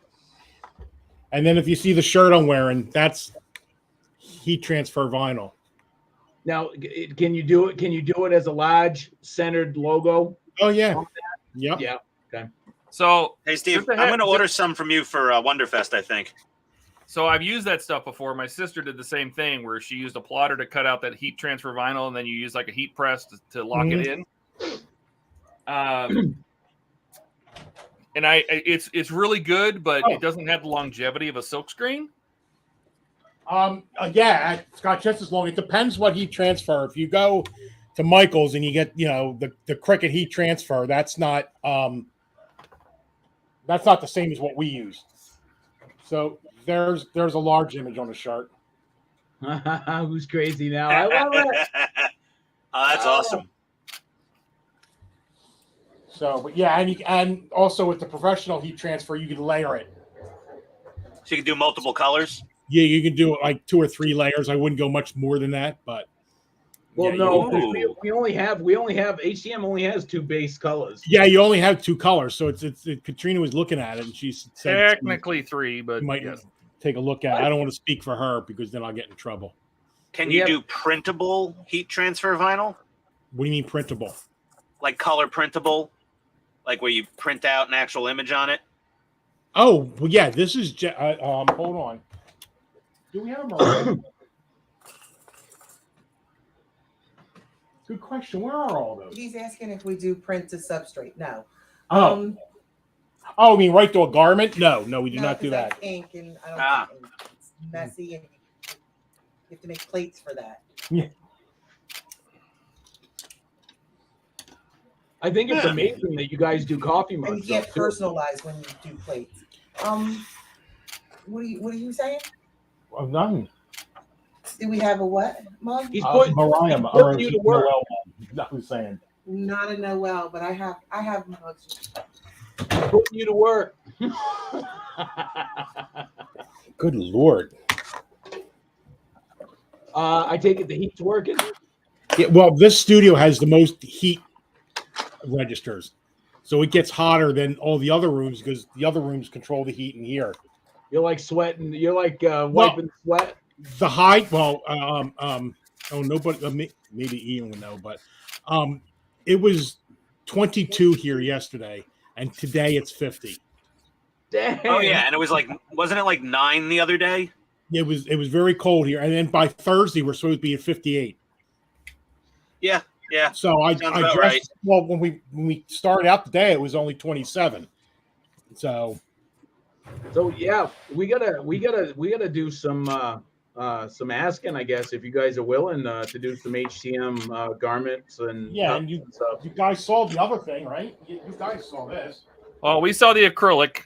Speaker 6: And then if you see the shirt I'm wearing, that's heat transfer vinyl.
Speaker 1: Now, can you do it? Can you do it as a large centered logo?
Speaker 6: Oh yeah. Yep.
Speaker 1: Yeah. Okay.
Speaker 4: So,
Speaker 3: Hey, Steve,
Speaker 4: just a
Speaker 3: I'm
Speaker 4: head-
Speaker 3: going to order some from you for Wonderfest, I think.
Speaker 4: So I've used that stuff before. My sister did the same thing where she used a plotter to cut out that heat transfer vinyl, and then you use like a heat press to lock it in. And it's really good, but it doesn't have the longevity of a silkscreen.
Speaker 6: Yeah, Scott, just as long. It depends what heat transfer. If you go to Michael's and you get, the Cricut heat transfer, that's not the same as what we use. So there's a large image on the shirt.
Speaker 1: Who's crazy now? I love it.
Speaker 3: Oh, that's awesome.
Speaker 6: So, but yeah, and also with the professional heat transfer, you can layer it.
Speaker 3: So you can do multiple colors?
Speaker 6: Yeah, you can do it like 2 or 3 layers. I wouldn't go much more than that, but
Speaker 1: Well,
Speaker 6: yeah,
Speaker 1: no,
Speaker 3: Ooh.
Speaker 1: we only have HTM only has 2 base colors.
Speaker 6: yeah, you only have 2 colors. So it's Katrina was looking at it and she said
Speaker 4: Technically 3, but
Speaker 6: you might
Speaker 4: yes.
Speaker 6: take a look at it. I don't want to speak for her because then I'll get in trouble.
Speaker 3: Can
Speaker 1: We
Speaker 3: you
Speaker 1: have-
Speaker 3: do printable heat transfer vinyl?
Speaker 6: What do you mean printable?
Speaker 3: Like color printable? Like where you print out an actual image on it?
Speaker 6: Oh, well, yeah, this is hold on. Do we have a Mariah? Good question. Where are all those?
Speaker 7: He's asking if we do print to substrate. No.
Speaker 6: Oh, I mean right to a garment? No, we do
Speaker 7: no,
Speaker 6: not do
Speaker 7: 'cause that's
Speaker 6: that.
Speaker 7: ink, and I don't
Speaker 3: Ah.
Speaker 7: think it's messy, and you have to make plates for that.
Speaker 1: I think it's amazing that you guys do coffee
Speaker 7: And
Speaker 1: mugs.
Speaker 7: you can't
Speaker 1: though, too.
Speaker 7: personalize when you do plates. What are you saying?
Speaker 6: Oh, none.
Speaker 7: Do we have a what mug?
Speaker 1: He's putting
Speaker 6: Mariah,
Speaker 1: he's putting you to work.
Speaker 6: Noel, that was saying.
Speaker 7: Not a Noel, but I have mugs.
Speaker 1: Putting you to work.
Speaker 6: Good Lord.
Speaker 1: I take it the heat's working.
Speaker 6: Yeah, well, this studio has the most heat registers. So it gets hotter than all the other rooms because the other rooms control the heat in here.
Speaker 1: You're like sweating. You're like wiping sweat.
Speaker 6: The height, well, nobody, maybe Ian would know, but it was 22 here yesterday, and today it's 50.
Speaker 1: Dang.
Speaker 3: Oh yeah, and it was like, wasn't it like 9 the other day?
Speaker 6: It was very cold here, and then by Thursday we're supposed to be at 58.
Speaker 3: Yeah.
Speaker 6: So I
Speaker 3: Sounds
Speaker 6: guess
Speaker 3: about right.
Speaker 6: well when we started out the day it was only 27. So
Speaker 1: yeah, we gotta do some asking, I guess, if you guys are willing to do some HTM garments and
Speaker 6: yeah,
Speaker 1: cups
Speaker 6: and you
Speaker 1: stuff.
Speaker 6: guys saw the other thing, right? You guys saw this.
Speaker 4: Well, we saw the acrylic.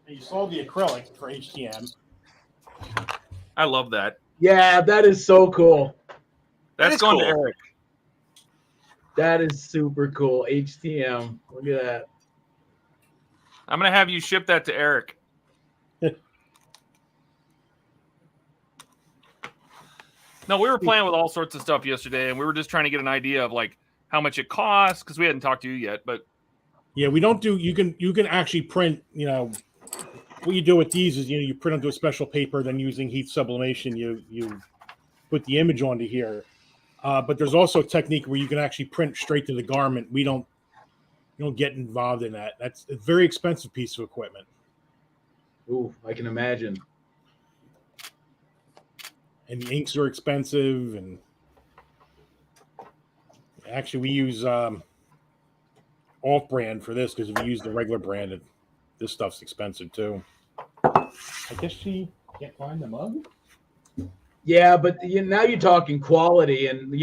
Speaker 6: And you saw the acrylic for HTM.
Speaker 4: I love that.
Speaker 1: Yeah, that is so cool.
Speaker 4: That's
Speaker 3: is
Speaker 4: going to
Speaker 3: cool.
Speaker 4: Eric.
Speaker 1: That is super cool. HTM. Look at that.
Speaker 4: I'm going to have you ship that to Eric. No, we were playing with all sorts of stuff yesterday, and we were just trying to get an idea of like how much it costs because we hadn't talked to you yet. But
Speaker 6: Yeah, we don't do. You can actually print. What you do with these is you print onto a special paper, then using heat sublimation, you put the image onto here. But there's also a technique where you can actually print straight to the garment. You don't get involved in that. That's a very expensive piece of equipment.
Speaker 1: Ooh, I can imagine.
Speaker 6: And the inks are expensive. And actually, we use off-brand for this because if you use the regular brand, this stuff's expensive too. I guess she can't find the mug.
Speaker 1: Yeah, but now you're talking quality, and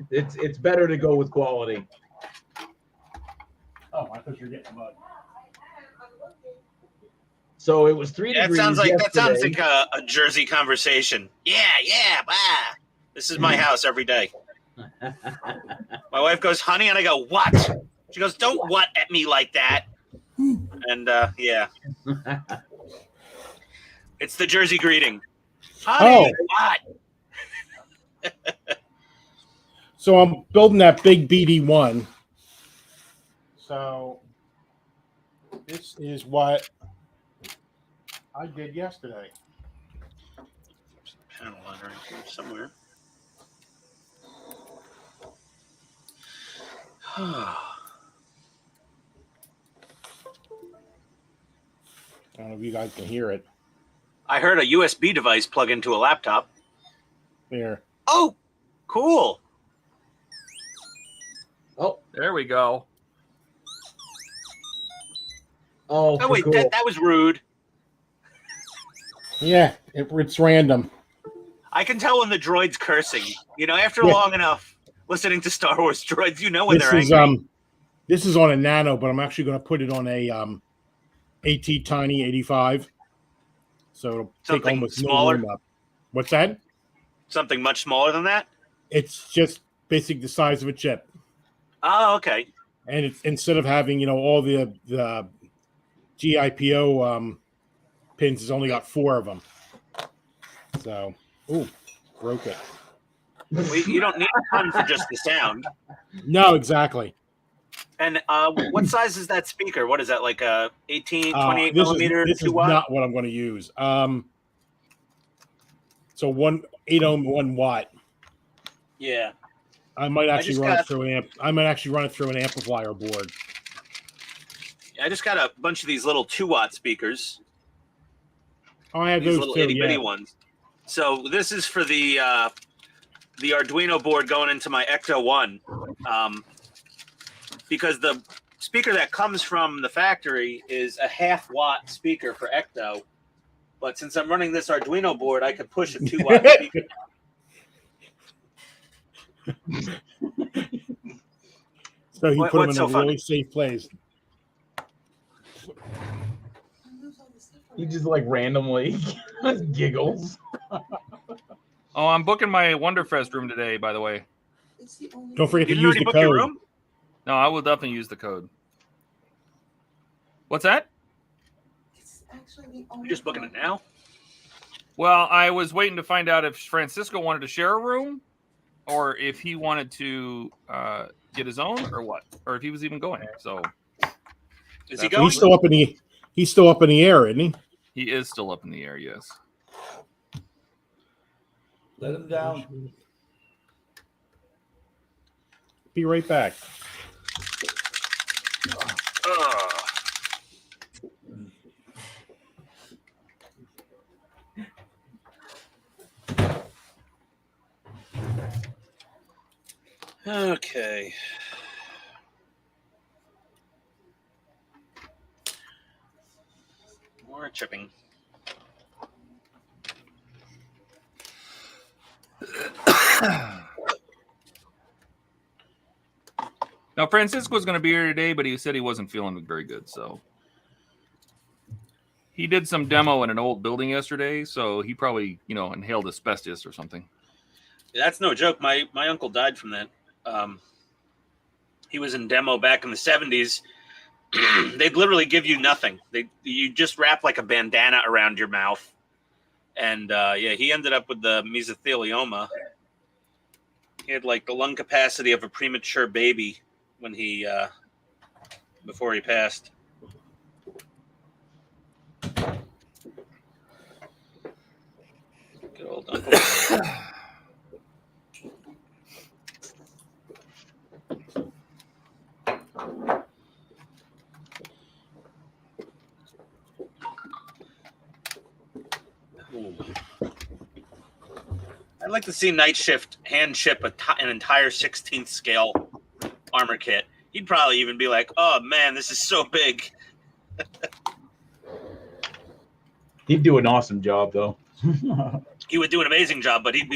Speaker 1: it's better to go with quality.
Speaker 6: Oh, I thought you were getting the mug.
Speaker 1: So it was 3
Speaker 3: That
Speaker 1: degrees.
Speaker 3: sounds like
Speaker 1: yesterday.
Speaker 3: a Jersey conversation. Yeah, bah. This is my house every day. My wife goes, honey, and I go, what? She goes, don't what at me like that. And yeah. It's the Jersey greeting. Honey, what?
Speaker 6: So I'm building that big BD1, So this is what I did yesterday.
Speaker 3: Panel liner in here somewhere.
Speaker 6: I don't know if you guys can hear it.
Speaker 3: I heard a USB device plug into a laptop.
Speaker 6: There.
Speaker 3: Oh, cool.
Speaker 1: Oh,
Speaker 4: There we go.
Speaker 1: oh,
Speaker 3: Oh, wait,
Speaker 1: cool.
Speaker 3: that was rude.
Speaker 6: Yeah, it's random.
Speaker 3: I can tell when the droid's cursing. You know, after
Speaker 6: Yeah.
Speaker 3: long enough listening to Star Wars droids, you know when
Speaker 6: This
Speaker 3: they're
Speaker 6: is
Speaker 3: angry.
Speaker 6: this is on a Nano, but I'm actually going to put it on a AT Tiny 85. So it'll take
Speaker 3: Something
Speaker 6: almost no
Speaker 3: smaller?
Speaker 6: room up. What's that?
Speaker 3: Something much smaller than that?
Speaker 6: It's just basically the size of a chip,
Speaker 3: Oh, okay.
Speaker 6: and it's instead of having all the GIPO pins, it's only got 4 of them. So, ooh, broke it.
Speaker 3: Well, you don't need a ton for just the sound.
Speaker 6: No, exactly.
Speaker 3: And what size is that speaker? What is that, like a 18, 28
Speaker 6: This
Speaker 3: millimeter,
Speaker 6: is
Speaker 3: 2 watt?
Speaker 6: not what I'm going to use. So 8 ohm 1 watt.
Speaker 3: Yeah.
Speaker 6: I might actually
Speaker 3: just
Speaker 6: run it
Speaker 3: got-
Speaker 6: through an amp. I might actually run it through an amplifier board.
Speaker 3: I just got a bunch of these little 2 watt speakers.
Speaker 6: Oh, I have
Speaker 3: These
Speaker 6: those
Speaker 3: little
Speaker 6: too.
Speaker 3: itty bitty
Speaker 6: Yeah.
Speaker 3: ones. So this is for the Arduino board going into my Ecto 1. Because the speaker that comes from the factory is a 1/2 watt speaker for Ecto. But since I'm running this Arduino board, I could push a 2 watt speaker.
Speaker 6: So you put them
Speaker 3: What's
Speaker 6: in a
Speaker 3: so funny?
Speaker 6: really safe place.
Speaker 1: He just like randomly giggles.
Speaker 4: Oh, I'm booking my Wonderfest room today, by the way.
Speaker 6: Don't forget
Speaker 3: You
Speaker 6: to
Speaker 3: didn't
Speaker 6: use
Speaker 3: already
Speaker 6: the
Speaker 3: book your
Speaker 6: code.
Speaker 3: room?
Speaker 4: No, I will definitely use the code. What's that?
Speaker 3: You're just booking it now?
Speaker 4: Well, I was waiting to find out if Francisco wanted to share a room or if he wanted to get his own or what, or if he was even going. So
Speaker 3: Is he
Speaker 6: So
Speaker 3: going?
Speaker 6: he's still up in the air, isn't he?
Speaker 4: he is still up in the air, yes.
Speaker 2: Let him down.
Speaker 6: Be right back.
Speaker 3: Okay. More chipping.
Speaker 4: Now, Francisco was going to be here today, but he said he wasn't feeling very good. So he did some demo in an old building yesterday. So he probably, inhaled asbestos or something.
Speaker 3: That's no joke. My uncle died from that. He was in demo back in the 70s. They'd literally give you nothing. You just wrap like a bandana around your mouth. And yeah, he ended up with the mesothelioma. He had like the lung capacity of a premature baby when he before he passed. Good old Uncle. Ooh. I'd like to see Night Shift hand ship an entire 16th scale armor kit. He'd probably even be like, "Oh man, this is so big."
Speaker 1: He'd do an awesome job, though.
Speaker 3: He would do an amazing job, but he'd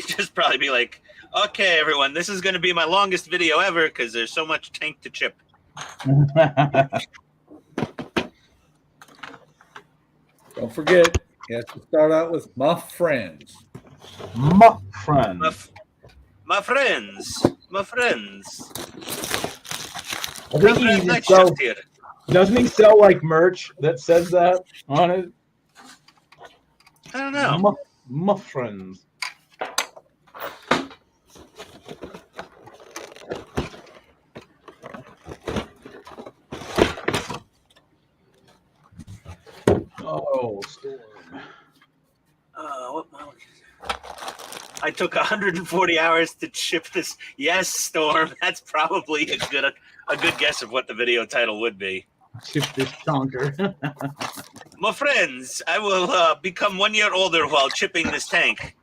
Speaker 3: just probably be like, "Okay, everyone, this is going to be my longest video ever because there's so much tank to chip."
Speaker 2: Don't forget, you have to start out with my friends.
Speaker 1: My friend.
Speaker 3: My friends.
Speaker 1: I think he even
Speaker 3: Night
Speaker 1: sells,
Speaker 3: Shift here.
Speaker 1: doesn't he sell like merch that says that on it?
Speaker 3: I don't know.
Speaker 1: My friends.
Speaker 3: I took 140 hours to chip this. Yes, Storm. That's probably a good guess of what the video title would be.
Speaker 1: Chip this chonker.
Speaker 3: My friends, I will become 1 year older while chipping this tank.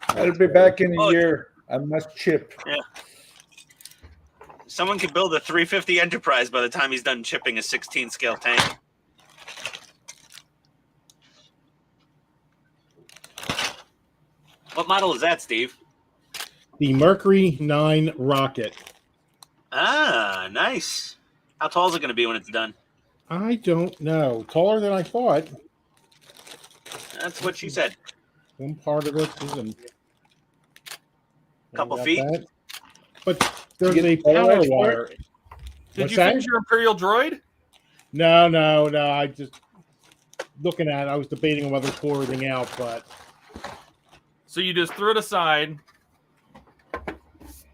Speaker 2: I'll be back in a year. I must chip.
Speaker 3: Yeah. Someone could build a 350 Enterprise by the time he's done chipping a 16 scale tank. What model is that, Steve?
Speaker 6: The Mercury 9 rocket.
Speaker 3: Ah, nice. How tall is it going to be when it's done?
Speaker 6: I don't know. Taller than I thought.
Speaker 3: That's what she said.
Speaker 6: One part of it is
Speaker 3: Couple
Speaker 6: got
Speaker 3: feet?
Speaker 6: that. But there's
Speaker 2: You
Speaker 6: a
Speaker 2: get the
Speaker 6: power
Speaker 2: photo
Speaker 6: wire.
Speaker 4: Did
Speaker 6: What's
Speaker 4: you
Speaker 6: that?
Speaker 4: finish your Imperial droid?
Speaker 6: No. I just looking at it, I was debating whether to pull everything out, but
Speaker 4: So you just threw it aside.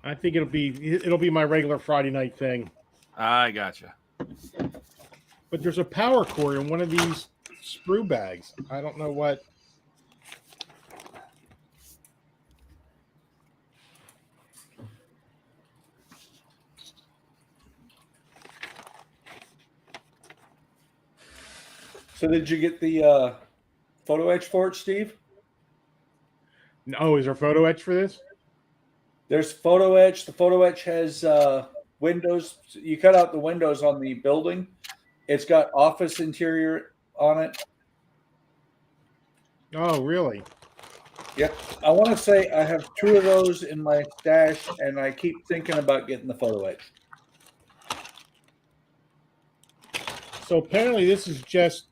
Speaker 6: I think it'll be my regular Friday night thing.
Speaker 4: I gotcha.
Speaker 6: But there's a power cord in one of these sprue bags. I don't know what.
Speaker 2: So did you get the photo etch for it, Steve?
Speaker 6: Oh, is there photo etch for this?
Speaker 2: There's photo etch. The photo etch has windows. You cut out the windows on the building. It's got office interior on it.
Speaker 6: Oh, really?
Speaker 2: Yep. I want to say I have 2 of those in my stash, and I keep thinking about getting the photo etch.
Speaker 6: So apparently this is just,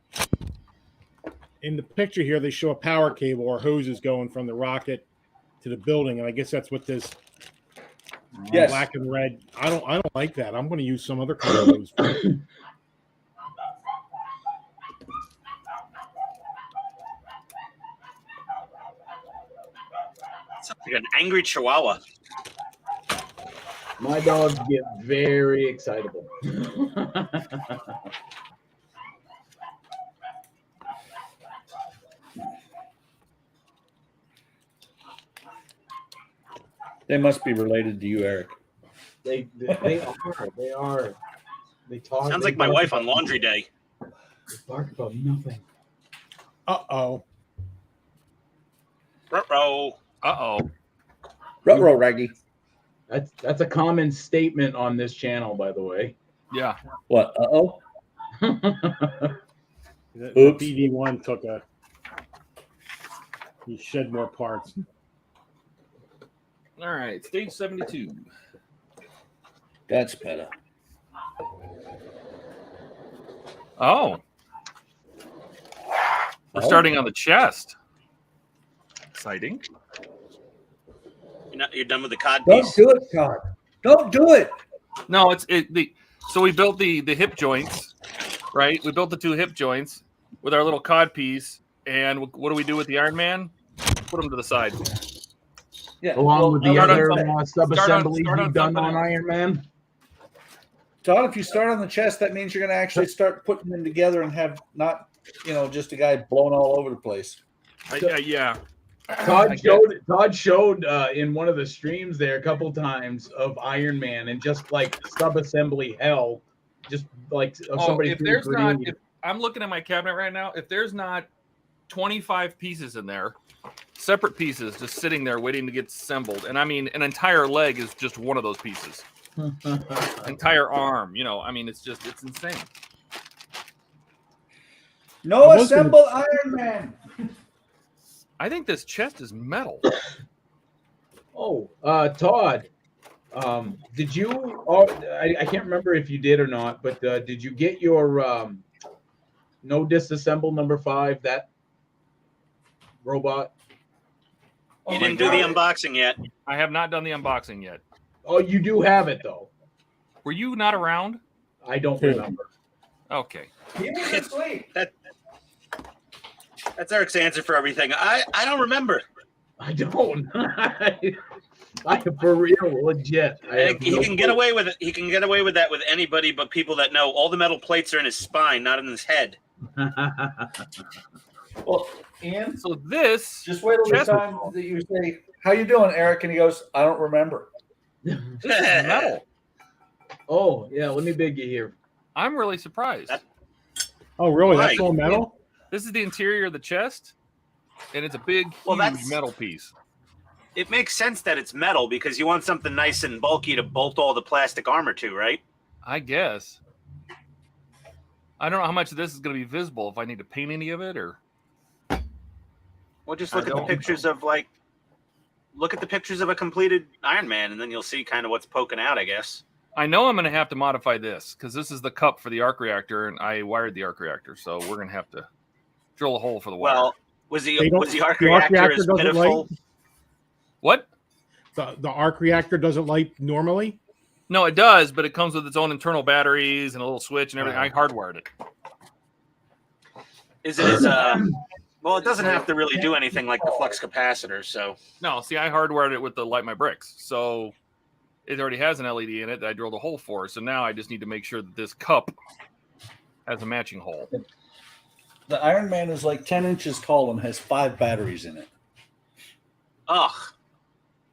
Speaker 6: in the picture here, they show a power cable or hoses going from the rocket to the building, and I guess that's what this
Speaker 2: Yes.
Speaker 6: black and red. I don't like that. I'm going to use some other color hose.
Speaker 3: Sounds like an angry chihuahua.
Speaker 1: My dogs get very excitable.
Speaker 2: They must be related to you, Eric.
Speaker 1: They are. They talk.
Speaker 3: Sounds
Speaker 1: they
Speaker 3: like my
Speaker 1: bark
Speaker 3: wife on
Speaker 1: about-
Speaker 3: laundry day.
Speaker 1: They bark about nothing.
Speaker 6: Uh-oh.
Speaker 3: Ruh-roh.
Speaker 4: Uh-oh.
Speaker 2: Ruh-roh, Raggy.
Speaker 1: That's a common statement on this channel, by the way.
Speaker 4: Yeah.
Speaker 2: What? Uh-oh?
Speaker 6: The
Speaker 2: Oops.
Speaker 6: BD1 took a. He shed more parts.
Speaker 4: All right. Stage 72.
Speaker 2: That's better.
Speaker 4: Oh. We're
Speaker 2: Oh.
Speaker 4: starting on the chest. Exciting.
Speaker 3: You're done with the cod
Speaker 2: Don't
Speaker 3: piece.
Speaker 2: do it, Todd. Don't do it.
Speaker 4: No, so we built the hip joints, right? We built the 2 hip joints with our little cod piece, and what do we do with the Iron Man? Put them to the side.
Speaker 2: Yeah.
Speaker 1: Along with the
Speaker 4: start on
Speaker 1: other
Speaker 4: something.
Speaker 1: sub-assemblies
Speaker 4: Start on
Speaker 1: you've done
Speaker 4: something.
Speaker 1: on Iron Man.
Speaker 2: Todd, if you start on the chest, that means you're going to actually start putting them together and have not, just a guy blown all over the place.
Speaker 4: Yeah.
Speaker 1: Todd showed in one of the streams there a couple times of Iron Man and just like sub-assembly hell, just like somebody.
Speaker 4: If there's not, if I'm looking at my cabinet right now, if there's not 25 pieces in there, separate pieces just sitting there waiting to get assembled, and I mean, an entire leg is just one of those pieces. Entire arm, it's insane.
Speaker 2: No assemble Iron Man.
Speaker 4: I think this chest is metal.
Speaker 1: Oh, Todd, did you? Oh, I can't remember if you did or not, but did you get your no disassemble number 5? That robot.
Speaker 3: You didn't do the unboxing yet.
Speaker 4: I have not done the unboxing yet.
Speaker 1: Oh, you do have it though.
Speaker 4: Were you not around?
Speaker 1: I don't remember.
Speaker 4: Okay.
Speaker 2: He was asleep.
Speaker 3: That's Eric's answer for everything. I don't remember.
Speaker 1: I don't. I for real, legit.
Speaker 3: He can get away with it. He can get away with that with anybody but people that know all the metal plates are in his spine, not in his head.
Speaker 2: Well, Ian,
Speaker 4: So this
Speaker 2: just wait till the
Speaker 4: chest-
Speaker 2: time that you say, "How you doing, Eric?" And he goes, "I don't remember."
Speaker 4: this is metal.
Speaker 1: Oh, yeah, let me beg you here.
Speaker 4: I'm really surprised.
Speaker 6: Oh, really?
Speaker 3: Right.
Speaker 6: That's all metal?
Speaker 4: This is the interior of the chest, and it's a big,
Speaker 3: Well,
Speaker 4: huge
Speaker 3: that's-
Speaker 4: metal piece.
Speaker 3: It makes sense that it's metal because you want something nice and bulky to bolt all the plastic armor to, right?
Speaker 4: I guess. I don't know how much of this is going to be visible. If I need to paint any of it, or
Speaker 3: Well, just
Speaker 1: I
Speaker 3: look at the
Speaker 1: don't
Speaker 3: pictures of a completed Iron Man, and then you'll see kind of what's poking out, I guess.
Speaker 4: I know I'm going to have to modify this because this is the cup for the arc reactor, and I wired the arc reactor, so we're going to have to drill a hole for the wire.
Speaker 3: Well, was the
Speaker 6: They don't-
Speaker 3: arc
Speaker 6: the arc
Speaker 3: reactor
Speaker 6: reactor
Speaker 3: as
Speaker 6: doesn't
Speaker 3: pitiful?
Speaker 4: What?
Speaker 6: The arc reactor doesn't light normally?
Speaker 4: No, it does, but it comes with its own internal batteries and a little switch and everything. I hardwired it.
Speaker 3: Is it as well? It doesn't have to really do anything like the flux capacitor. So
Speaker 4: No, see, I hardwired it with the Light My Bricks, so it already has an LED in it that I drilled a hole for. So now I just need to make sure that this cup has a matching hole.
Speaker 2: The Iron Man is like 10 inches tall and has 5 batteries in it.
Speaker 3: ugh,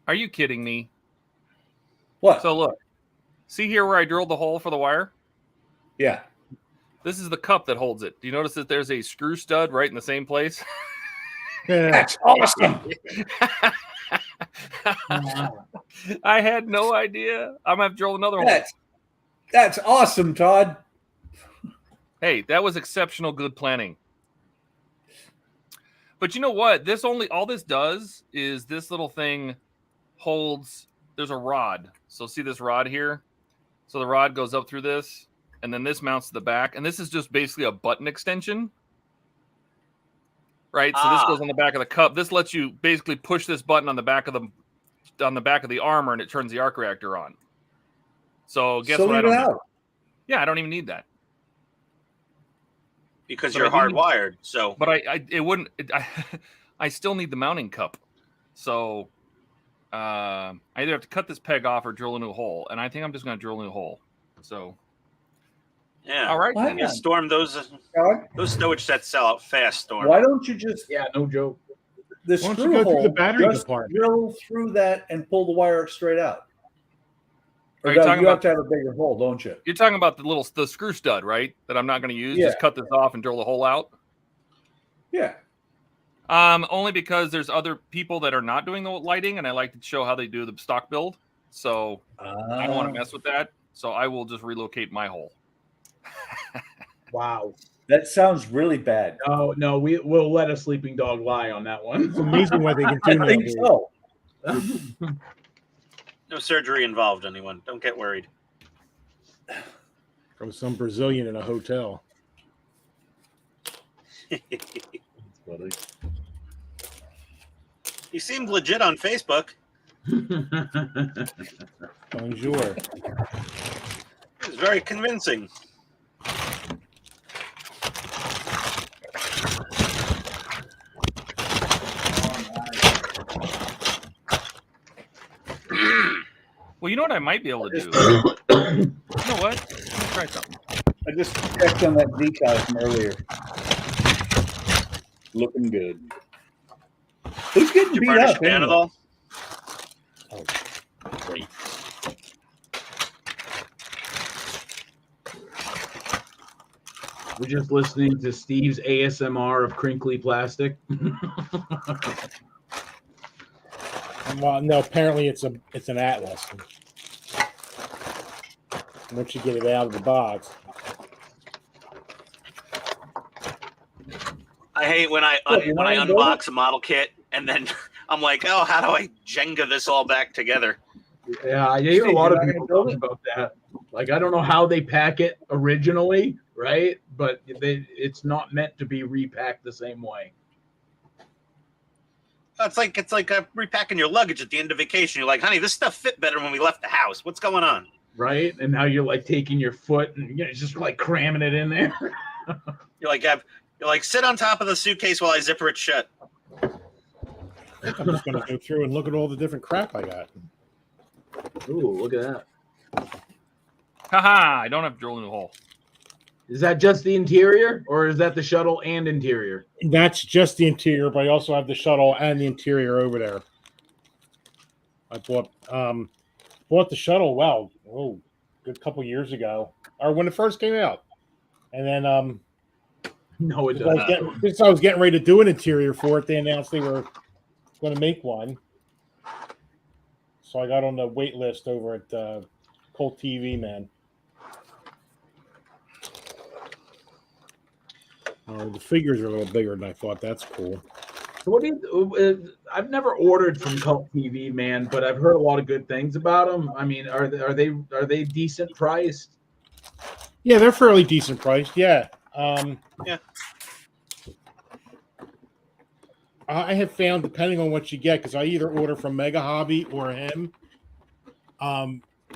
Speaker 4: Are you kidding me?
Speaker 2: What?
Speaker 4: So look, see here where I drilled the hole for the wire?
Speaker 2: Yeah.
Speaker 4: This is the cup that holds it. Do you notice that there's a screw stud right in the same place?
Speaker 6: Yeah.
Speaker 2: That's awesome.
Speaker 4: I had no idea. I'm gonna have to drill another hole.
Speaker 2: That's awesome, Todd.
Speaker 4: Hey, that was exceptional good planning. But you know what? All this does is this little thing holds. There's a rod. So see this rod here? So the rod goes up through this, and then this mounts to the back, and this is just basically a button extension. Right? So this goes on the back of the cup. This lets you basically push this button on the back of the armor, and it turns the arc reactor on. So guess what? I don't need. Yeah, I don't even need that.
Speaker 3: because
Speaker 4: But
Speaker 3: you're
Speaker 4: I do need-
Speaker 3: hardwired. So
Speaker 4: But I still need the mounting cup. So I either have to cut this peg off or drill a new hole, and I think I'm just going to drill a new hole. So
Speaker 3: yeah,
Speaker 4: all right,
Speaker 2: Why
Speaker 4: then.
Speaker 3: yeah.
Speaker 2: not?
Speaker 3: Storm, those stowage sets sell out fast. Storm.
Speaker 2: Why don't you just
Speaker 1: Yeah, no joke.
Speaker 2: the
Speaker 6: Why don't you
Speaker 2: screw
Speaker 6: go through
Speaker 2: hole?
Speaker 6: the battery
Speaker 2: just
Speaker 6: department?
Speaker 2: drill through that and pull the wire straight out. Or
Speaker 4: Are you
Speaker 2: no,
Speaker 4: talking
Speaker 2: you have
Speaker 4: about-
Speaker 2: to have a bigger hole, don't you?
Speaker 4: You're talking about the screw stud, right? That I'm not going to use.
Speaker 2: Yeah.
Speaker 4: Just cut this off and drill the hole out.
Speaker 2: Yeah.
Speaker 4: Only because there's other people that are not doing the lighting, and I like to show how they do the stock build. So I don't want to mess with that. So I will just relocate my hole.
Speaker 1: Wow.
Speaker 2: That sounds really bad.
Speaker 1: No, we'll let a sleeping dog lie on that one.
Speaker 6: It's amazing what they can do
Speaker 2: I
Speaker 6: now.
Speaker 2: think
Speaker 6: dude.
Speaker 2: so.
Speaker 3: No surgery involved. Anyone? Don't get worried.
Speaker 6: From some Brazilian in a hotel.
Speaker 3: He seemed legit on Facebook.
Speaker 6: Bonjour.
Speaker 3: He was very convincing.
Speaker 4: Well, you know what I might be able to do? You know what? Let me try something.
Speaker 2: I just checked on that decal from earlier. Looking good. Who's getting
Speaker 3: Did you
Speaker 2: beat
Speaker 3: burnish
Speaker 2: up?
Speaker 3: a pan at
Speaker 2: anyway?
Speaker 3: all?
Speaker 6: Great.
Speaker 1: We're just listening to Steve's ASMR of crinkly plastic.
Speaker 6: Well, no, apparently it's an Atlas. Once you get it out of the box.
Speaker 3: I hate when I
Speaker 2: What, you're
Speaker 3: when I
Speaker 2: not gonna build
Speaker 3: unbox a model kit and then I'm like, oh, how do I Jenga this all back together?
Speaker 1: Yeah, I hear a
Speaker 2: Steve,
Speaker 1: lot
Speaker 2: you're
Speaker 1: of
Speaker 2: not
Speaker 1: people
Speaker 2: gonna build
Speaker 1: talking about that. Like, I don't know how they pack it originally, right? But it's not meant to be repacked the same way.
Speaker 3: It's like repacking your luggage at the end of vacation. You're like, honey, this stuff fit better when we left the house. What's going on?
Speaker 1: Right? And now you're like taking your foot and just like cramming it in there.
Speaker 3: You're like, sit on top of the suitcase while I zipper it shut.
Speaker 6: I'm just going to go through and look at all the different crap I got.
Speaker 1: Ooh, look at that.
Speaker 4: Haha! I don't have to drill a new hole.
Speaker 1: Is that just the interior, or is that the shuttle and interior?
Speaker 6: That's just the interior, but I also have the shuttle and the interior over there. I bought the shuttle, a good couple years ago, or when it first came out. And then
Speaker 1: No, it
Speaker 6: since
Speaker 1: doesn't.
Speaker 6: since I was getting ready to do an interior for it, they announced they were going to make one. So I got on the wait list over at Colt TV, man. The figures are a little bigger than I thought. That's cool.
Speaker 1: So what do you? I've never ordered from Cult TV, man, but I've heard a lot of good things about them. I mean, are they decent priced?
Speaker 6: Yeah, they're fairly decent priced. Yeah.
Speaker 3: Yeah.
Speaker 6: I have found, depending on what you get, because I either order from Mega Hobby or him.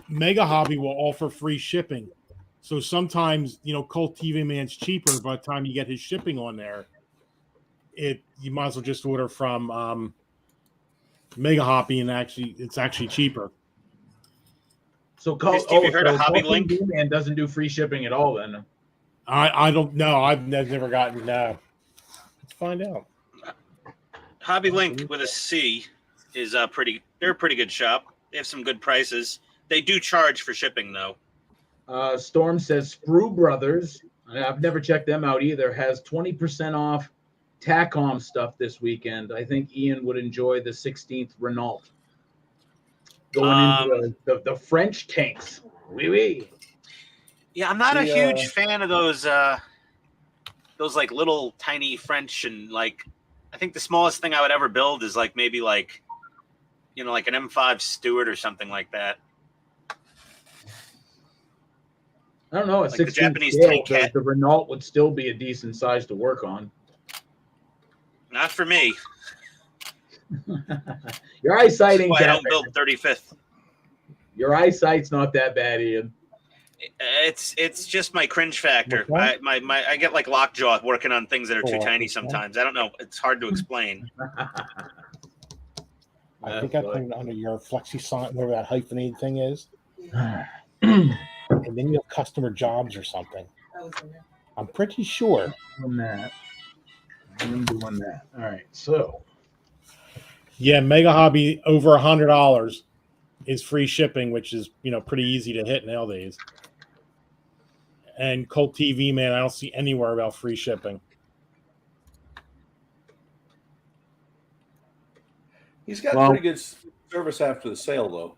Speaker 6: Mega Hobby will offer free shipping. So sometimes, Cult TV Man's cheaper by the time you get his shipping on there. You might as well just order from Mega Hobby, and it's actually cheaper.
Speaker 1: So Cult,
Speaker 3: Steve, you heard of Hobby
Speaker 1: Cult
Speaker 3: Link?
Speaker 1: TV Man doesn't do free shipping at all, then.
Speaker 6: I don't know. I've never gotten no. Let's find out.
Speaker 3: Hobby Link with a C is they're a pretty good shop. They have some good prices. They do charge for shipping though.
Speaker 1: Storm says Sprue Brothers, I've never checked them out either, has 20% off TACOM stuff this weekend. I think Ian would enjoy the 16th Renault. Going into the French tanks. Oui, oui.
Speaker 3: Yeah, I'm not a huge fan of those like little tiny French, and like I think the smallest thing I would ever build is like maybe like an M5 Stewart or something like that.
Speaker 1: I don't know.
Speaker 3: Like the
Speaker 1: 16th
Speaker 3: Japanese
Speaker 1: scale,
Speaker 3: tank cat.
Speaker 1: the Renault would still be a decent size to work on.
Speaker 3: Not for me.
Speaker 1: Your eyesight ain't
Speaker 3: Why I
Speaker 1: that
Speaker 3: don't
Speaker 1: bad.
Speaker 3: build 35th.
Speaker 1: Your eyesight's not that bad, Ian.
Speaker 3: It's just my cringe factor. I get like lockjaw working on things that are too tiny sometimes. I don't know. It's hard to explain.
Speaker 6: I think I put it under your flexi sign, whatever that hyphenated thing is. And then you have customer jobs or something. I'm pretty sure.
Speaker 1: I'm doing that. All right. So.
Speaker 6: Yeah, Mega Hobby over $100 is free shipping, which is pretty easy to hit nowadays. And Colt TV Man, I don't see anywhere about free shipping.
Speaker 2: He's got pretty good service after the sale, though.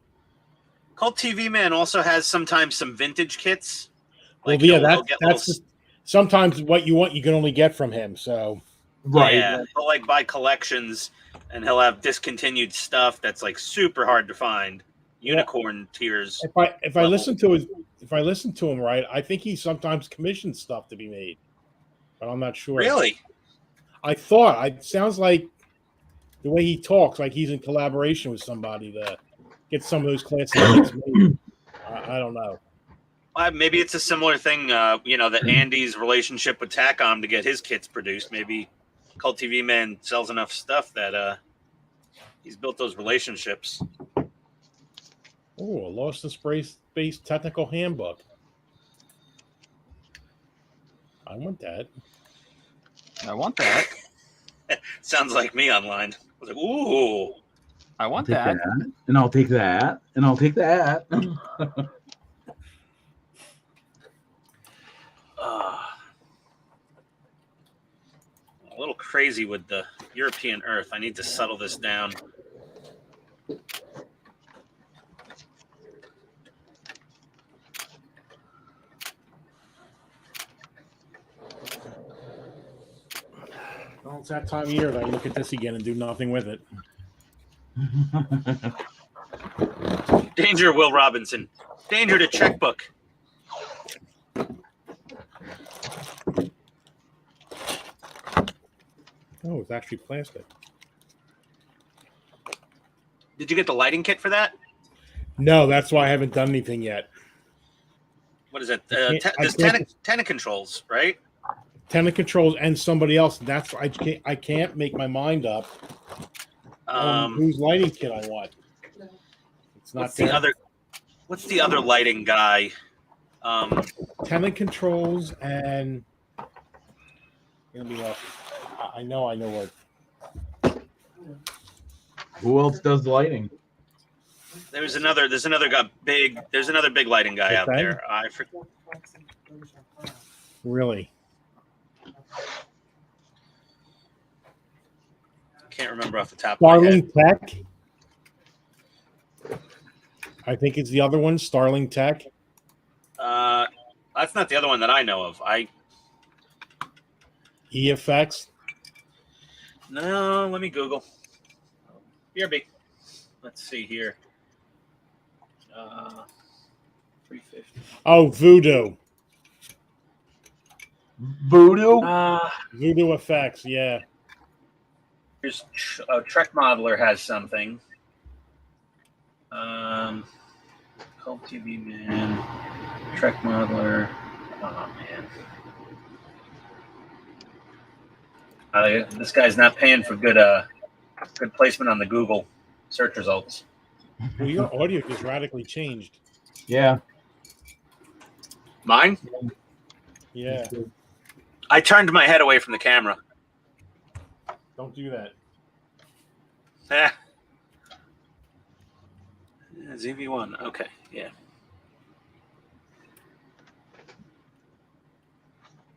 Speaker 3: Cult TV Man also has sometimes some vintage kits.
Speaker 6: Like that's sometimes what you want you can only get from him. So
Speaker 1: right,
Speaker 3: yeah, he'll like buy collections, and he'll have discontinued stuff that's like super hard to find. Unicorn tiers.
Speaker 6: If I listen to him right, I think he sometimes commissions stuff to be made, but I'm not sure.
Speaker 3: Really?
Speaker 6: I thought it sounds like the way he talks, like he's in collaboration with somebody to get some of those classics made. I don't know.
Speaker 3: Maybe it's a similar thing, that Andy's relationship with TACOM to get his kits produced. Maybe Cult TV Man sells enough stuff that he's built those relationships.
Speaker 6: Oh, a Lost in Space technical handbook. I want that.
Speaker 3: Sounds like me online. I was like, ooh.
Speaker 4: I want that.
Speaker 1: And I'll take that. And I'll take that.
Speaker 3: A little crazy with the European Earth. I need to settle this down.
Speaker 6: Well, it's that time of year that I look at this again and do nothing with it.
Speaker 3: Danger, Will Robinson. Danger to checkbook.
Speaker 6: Oh, it's actually plastic.
Speaker 3: Did you get the lighting kit for that?
Speaker 6: No, that's why I haven't done anything yet.
Speaker 3: What is it?
Speaker 6: I
Speaker 3: There's tenant controls, right?
Speaker 6: Tenant controls and somebody else. That's I can't make my mind up on whose lighting kit I want. It's not
Speaker 3: What's the other lighting guy?
Speaker 6: tenant controls and gonna be lost. I know what.
Speaker 1: Who else does lighting?
Speaker 3: There's another guy big. There's another big lighting guy out
Speaker 6: Okay.
Speaker 3: there. I forget.
Speaker 6: Really?
Speaker 3: Can't remember off the top of my head.
Speaker 6: Starling Tech. I think it's the other one, Starling Tech.
Speaker 3: That's not the other one that I know of.
Speaker 6: EFX.
Speaker 3: No, let me Google. BRB. Let's see here. 350.
Speaker 6: Oh, Voodoo.
Speaker 1: Voodoo?
Speaker 6: Voodoo Effects, yeah.
Speaker 3: Here's Trek Modeler has something. Cult TV Man, Trek Modeler. Oh man, this guy's not paying for good placement on the Google search results.
Speaker 6: Well, your audio just radically changed.
Speaker 1: Yeah.
Speaker 3: Mine?
Speaker 6: Yeah.
Speaker 3: I turned my head away from the camera.
Speaker 6: Don't do that.
Speaker 3: ZV1. Okay, yeah.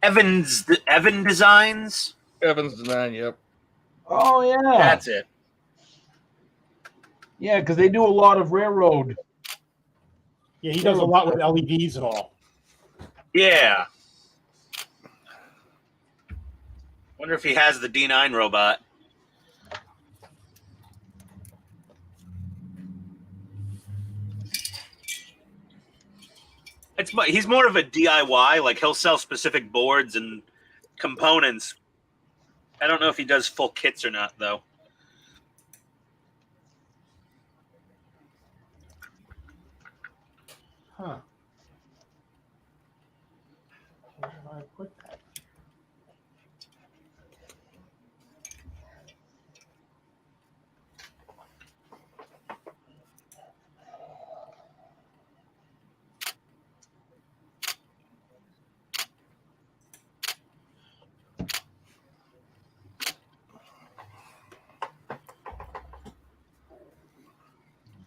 Speaker 3: Evan Designs.
Speaker 4: Evans Design, yep.
Speaker 1: Oh yeah.
Speaker 3: That's it.
Speaker 1: Yeah, because they do a lot of railroad.
Speaker 6: Yeah, he does a lot with LEDs and all.
Speaker 3: Yeah. Wonder if he has the D9 robot. He's more of a DIY. Like he'll sell specific boards and components. I don't know if he does full kits or not, though.
Speaker 6: Huh. Where did I put that?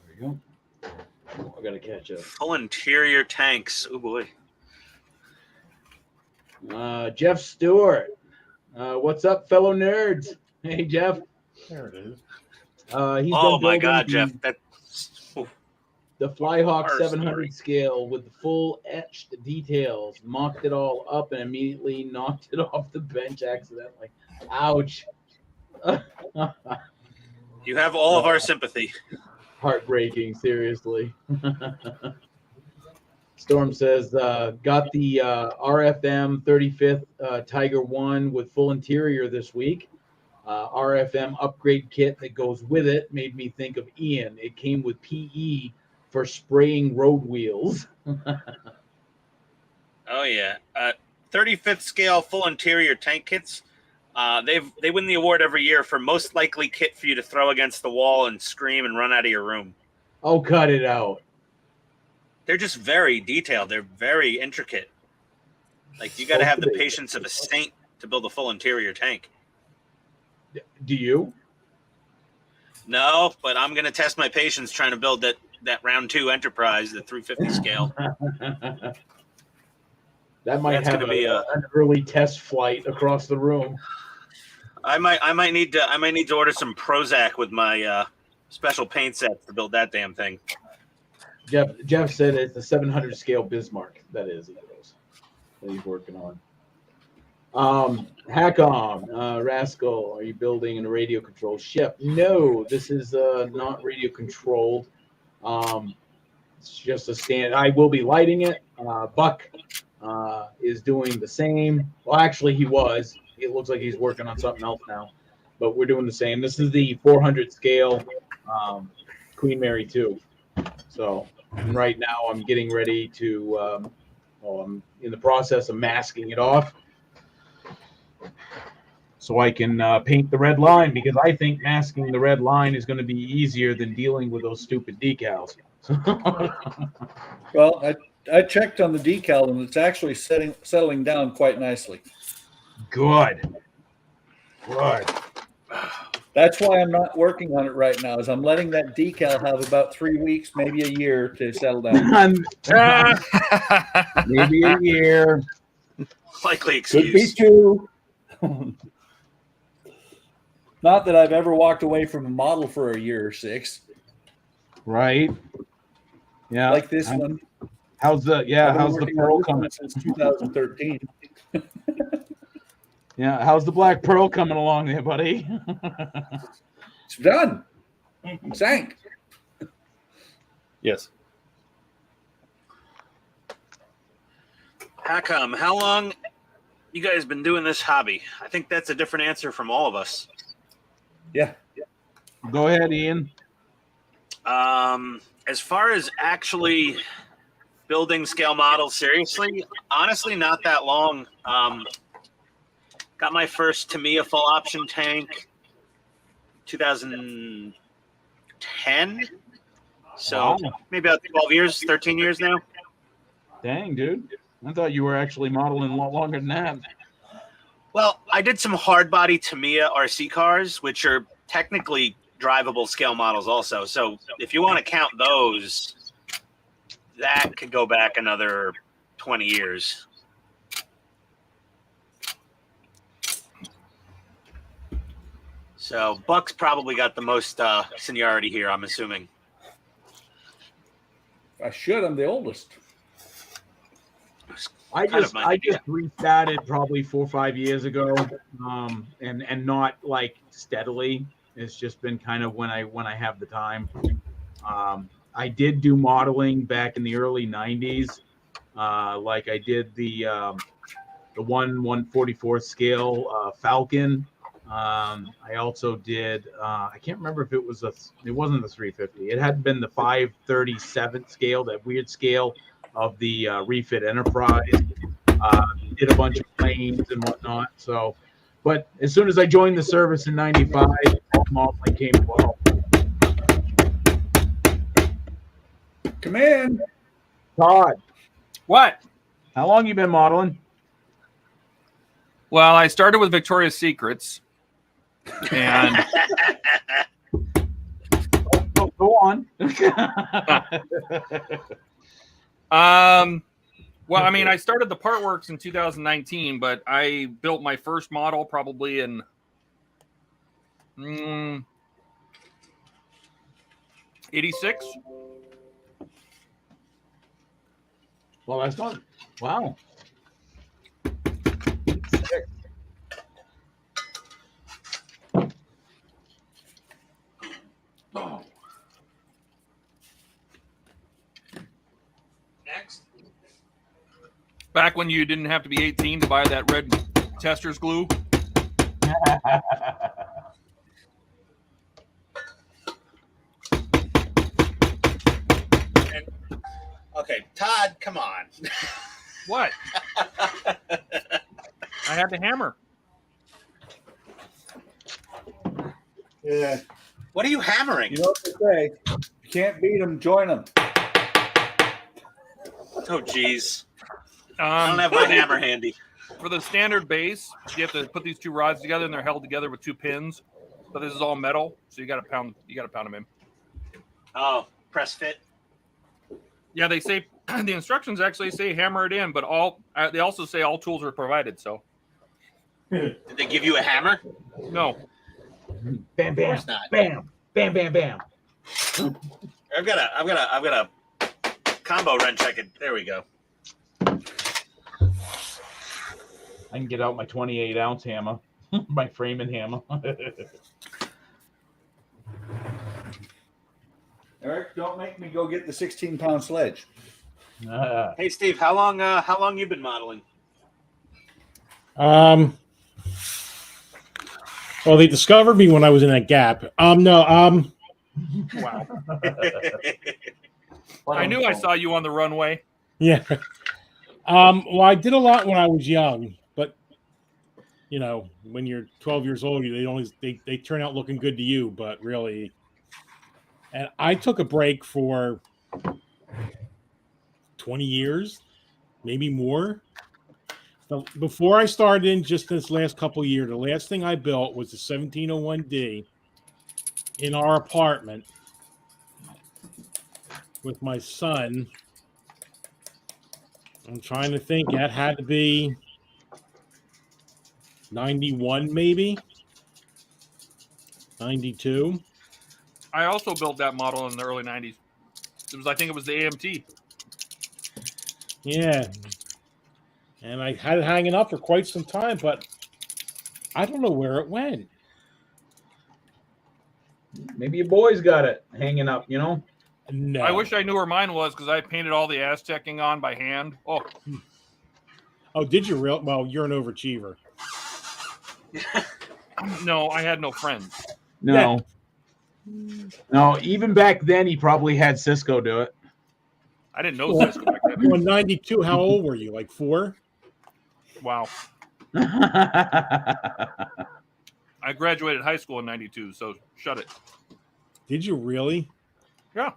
Speaker 1: There you go. Oh, I gotta catch up.
Speaker 3: Full interior tanks. Oh boy.
Speaker 1: Jeff Stewart. What's up, fellow nerds? Hey, Jeff.
Speaker 6: There it is.
Speaker 1: He's
Speaker 3: Oh
Speaker 1: been
Speaker 3: my
Speaker 1: building
Speaker 3: God, Jeff. That's
Speaker 1: the Flyhawk
Speaker 3: Horror
Speaker 1: 700
Speaker 3: story.
Speaker 1: scale with the full etched details. Mocked it all up and immediately knocked it off the bench accidentally. Ouch.
Speaker 3: you have all of our sympathy.
Speaker 1: Heartbreaking, seriously. Storm says, got the RFM 35th Tiger 1 with full interior this week. RFM upgrade kit that goes with it made me think of Ian. It came with PE for spraying road wheels.
Speaker 3: Oh yeah, 35th scale full interior tank kits. They win the award every year for most likely kit for you to throw against the wall and scream and run out of your room.
Speaker 1: Oh, cut it out.
Speaker 3: They're just very detailed. They're very intricate. Like you got to have the patience of a saint to build a full interior tank.
Speaker 1: Do you?
Speaker 3: No, but I'm going to test my patience trying to build that round 2 Enterprise, the 350 scale.
Speaker 1: That might
Speaker 3: That's
Speaker 1: have
Speaker 3: gonna be
Speaker 1: an early test flight across the room.
Speaker 3: I might need to order some Prozac with my special paint sets to build that damn thing.
Speaker 1: Jeff said it's the 700 scale Bismarck. That is that he's working on. Hackon, Rascal, are you building in a radio controlled ship? No, this is not radio controlled. It's just a stand. I will be lighting it. Buck is doing the same. Well, actually, he was. It looks like he's working on something else now, but we're doing the same. This is the 400 scale Queen Mary 2. So right now I'm getting ready to, I'm in the process of masking it off so I can paint the red line, because I think masking the red line is going to be easier than dealing with those stupid decals.
Speaker 2: Well, I checked on the decal, and it's actually settling down quite nicely.
Speaker 1: Good. Good.
Speaker 2: That's why I'm not working on it right now. Is I'm letting that decal have about 3 weeks, maybe a year, to settle down.
Speaker 1: Maybe a year.
Speaker 3: Likely
Speaker 2: Could be
Speaker 3: excuse.
Speaker 2: 2. Not that I've ever walked away from a model for a year or 6,
Speaker 1: Right. Yeah.
Speaker 2: like this one.
Speaker 1: How's the
Speaker 2: I've been
Speaker 1: how's the
Speaker 2: working on
Speaker 1: pearl
Speaker 2: this one
Speaker 1: coming?
Speaker 2: since 2013.
Speaker 1: Yeah, how's the black pearl coming along there, buddy?
Speaker 2: It's done. Sank.
Speaker 4: Yes.
Speaker 3: How long you guys been doing this hobby? I think that's a different answer from all of us.
Speaker 2: Yeah.
Speaker 1: Go ahead, Ian.
Speaker 3: As far as actually building scale models, seriously, honestly, not that long. Got my first Tamiya full option tank 2010. So
Speaker 1: Wow.
Speaker 3: maybe about 12 years, 13 years now.
Speaker 1: Dang, dude. I thought you were actually modeling a lot longer than that.
Speaker 3: Well, I did some hard body Tamiya RC cars, which are technically drivable scale models also. So if you want to count those, that could go back another 20 years. So Buck's probably got the most seniority here, I'm assuming.
Speaker 2: I should. I'm the oldest.
Speaker 1: I
Speaker 3: Kind of
Speaker 1: just
Speaker 3: my
Speaker 1: I
Speaker 3: idea.
Speaker 1: just restarted probably 4 or 5 years ago, and not like steadily. It's just been kind of when I have the time. I did do modeling back in the early '90s, like I did the 1/144th scale Falcon. I also did. I can't remember if it wasn't the 350. It had been the 537 scale, that weird scale of the refit Enterprise. Did a bunch of planes and whatnot. So, but as soon as I joined the service in '95, modeling came along.
Speaker 2: Come in.
Speaker 1: Todd,
Speaker 4: What?
Speaker 1: how long you been modeling?
Speaker 4: Well, I started with Victoria's Secrets, and
Speaker 1: Go on.
Speaker 4: well, I mean, I started the part works in 2019, but I built my first model probably in 86.
Speaker 1: Well, that's not. Wow.
Speaker 3: Next.
Speaker 4: Back when you didn't have to be 18 to buy that red tester's glue.
Speaker 3: Okay, Todd, come on.
Speaker 4: What? I had the hammer.
Speaker 2: Yeah.
Speaker 3: What are you hammering?
Speaker 2: You know what they say? You can't beat them, join them.
Speaker 3: Oh, geez. I don't have
Speaker 4: For
Speaker 3: my
Speaker 4: the-
Speaker 3: hammer handy.
Speaker 4: For the standard base, you have to put these two rods together, and they're held together with 2 pins. But this is all metal, so you got to pound. You got to pound them in.
Speaker 3: Oh, press fit.
Speaker 4: Yeah, they say the instructions actually say hammer it in, but they also say all tools are provided. So
Speaker 3: Did they give you a hammer?
Speaker 4: no.
Speaker 1: Bam,
Speaker 3: Of
Speaker 1: bam,
Speaker 3: course not.
Speaker 1: bam, bam, bam, bam.
Speaker 3: I've got a combo wrench. There we go.
Speaker 1: I can get out my 28-ounce hammer, my framing hammer.
Speaker 2: Eric, don't make me go get the 16-pound sledge.
Speaker 3: Hey, Steve, how long you been modeling?
Speaker 6: Well, they discovered me when I was in a gap. No.
Speaker 4: Wow. I knew I saw you on the runway.
Speaker 6: Yeah. Well, I did a lot when I was young, but you know, when you're 12 years old, they turn out looking good to you, but really. And I took a break for 20 years, maybe more. So before I started in just this last couple of years, the last thing I built was the 1701D in our apartment with my son. I'm trying to think. That had to be 91, maybe 92.
Speaker 4: I also built that model in the early 90s. I think it was the AMT.
Speaker 6: Yeah. And I had it hanging up for quite some time, but I don't know where it went.
Speaker 1: Maybe your boys got it hanging up, you know?
Speaker 6: No.
Speaker 4: I wish I knew where mine was because I painted all the Aztecing on by hand.
Speaker 6: Oh, did you real? Well, you're an overachiever.
Speaker 4: No, I had no friends.
Speaker 1: No. No, even back then, he probably had Cisco do it.
Speaker 4: I didn't know Cisco back then.
Speaker 6: Well, in 92, how old were you? Like 4?
Speaker 4: Wow. I graduated high school in 92, so shut it.
Speaker 6: Did you really?
Speaker 4: Yeah.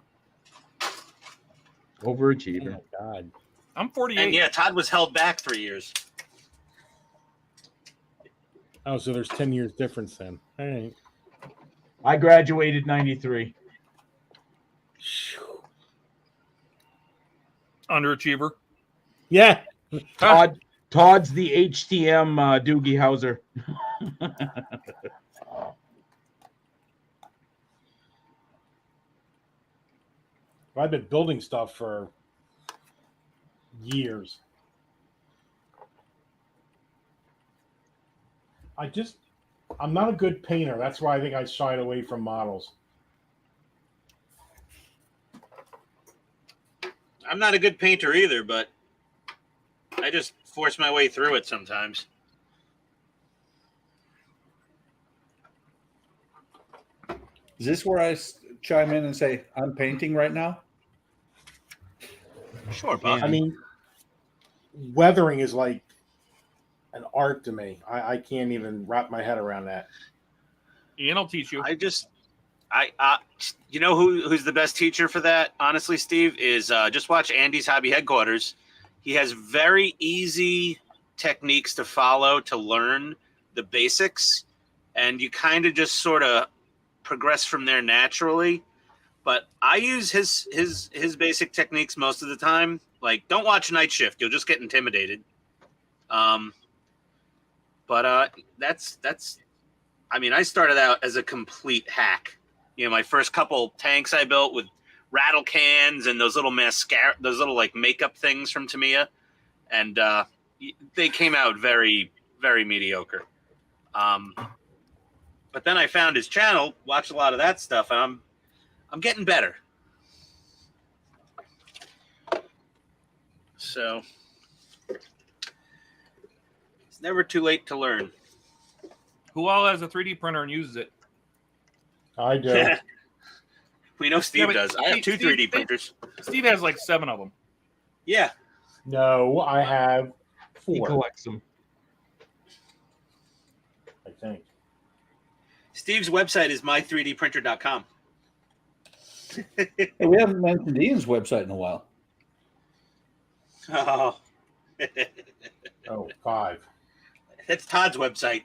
Speaker 1: Overachiever.
Speaker 6: Oh, my God.
Speaker 4: I'm 48.
Speaker 3: And yeah, Todd was held back 3 years.
Speaker 6: Oh, so there's 10 years difference then. All right.
Speaker 1: I graduated 93.
Speaker 4: Underachiever.
Speaker 6: Yeah.
Speaker 1: Todd's the HTM Doogie Howser.
Speaker 6: I've been building stuff for years. I'm not a good painter. That's why I think I shied away from models.
Speaker 3: I'm not a good painter either, but I just force my way through it sometimes.
Speaker 2: Is this where I chime in and say, I'm painting right now?
Speaker 3: Sure, Bob.
Speaker 6: I mean, weathering is like an art to me. I can't even wrap my head around that.
Speaker 4: Ian will teach you.
Speaker 3: You know who's the best teacher for that? Honestly, Steve, is just watch Andy's Hobby Headquarters. He has very easy techniques to follow to learn the basics, and you kind of just sort of progress from there naturally. But I use his basic techniques most of the time. Like, don't watch Night Shift; you'll just get intimidated. But that's. I mean, I started out as a complete hack. You know, my first couple tanks I built with rattle cans and those little like makeup things from Tamiya, and they came out very, very mediocre. But then I found his channel, watched a lot of that stuff, and I'm getting better. So it's never too late to learn.
Speaker 4: Who all has a 3D printer and uses it?
Speaker 6: I do.
Speaker 3: We know Steve does. I have two
Speaker 4: Steve,
Speaker 3: 3D printers.
Speaker 4: Steve has like 7 of them.
Speaker 3: Yeah.
Speaker 6: No, I have
Speaker 1: He
Speaker 6: 4.
Speaker 1: collects them.
Speaker 6: I think.
Speaker 3: Steve's website is my3dprinter.com.
Speaker 2: Hey, we haven't mentioned Ian's website in a while.
Speaker 3: Oh.
Speaker 6: Oh, 5.
Speaker 3: That's Todd's website.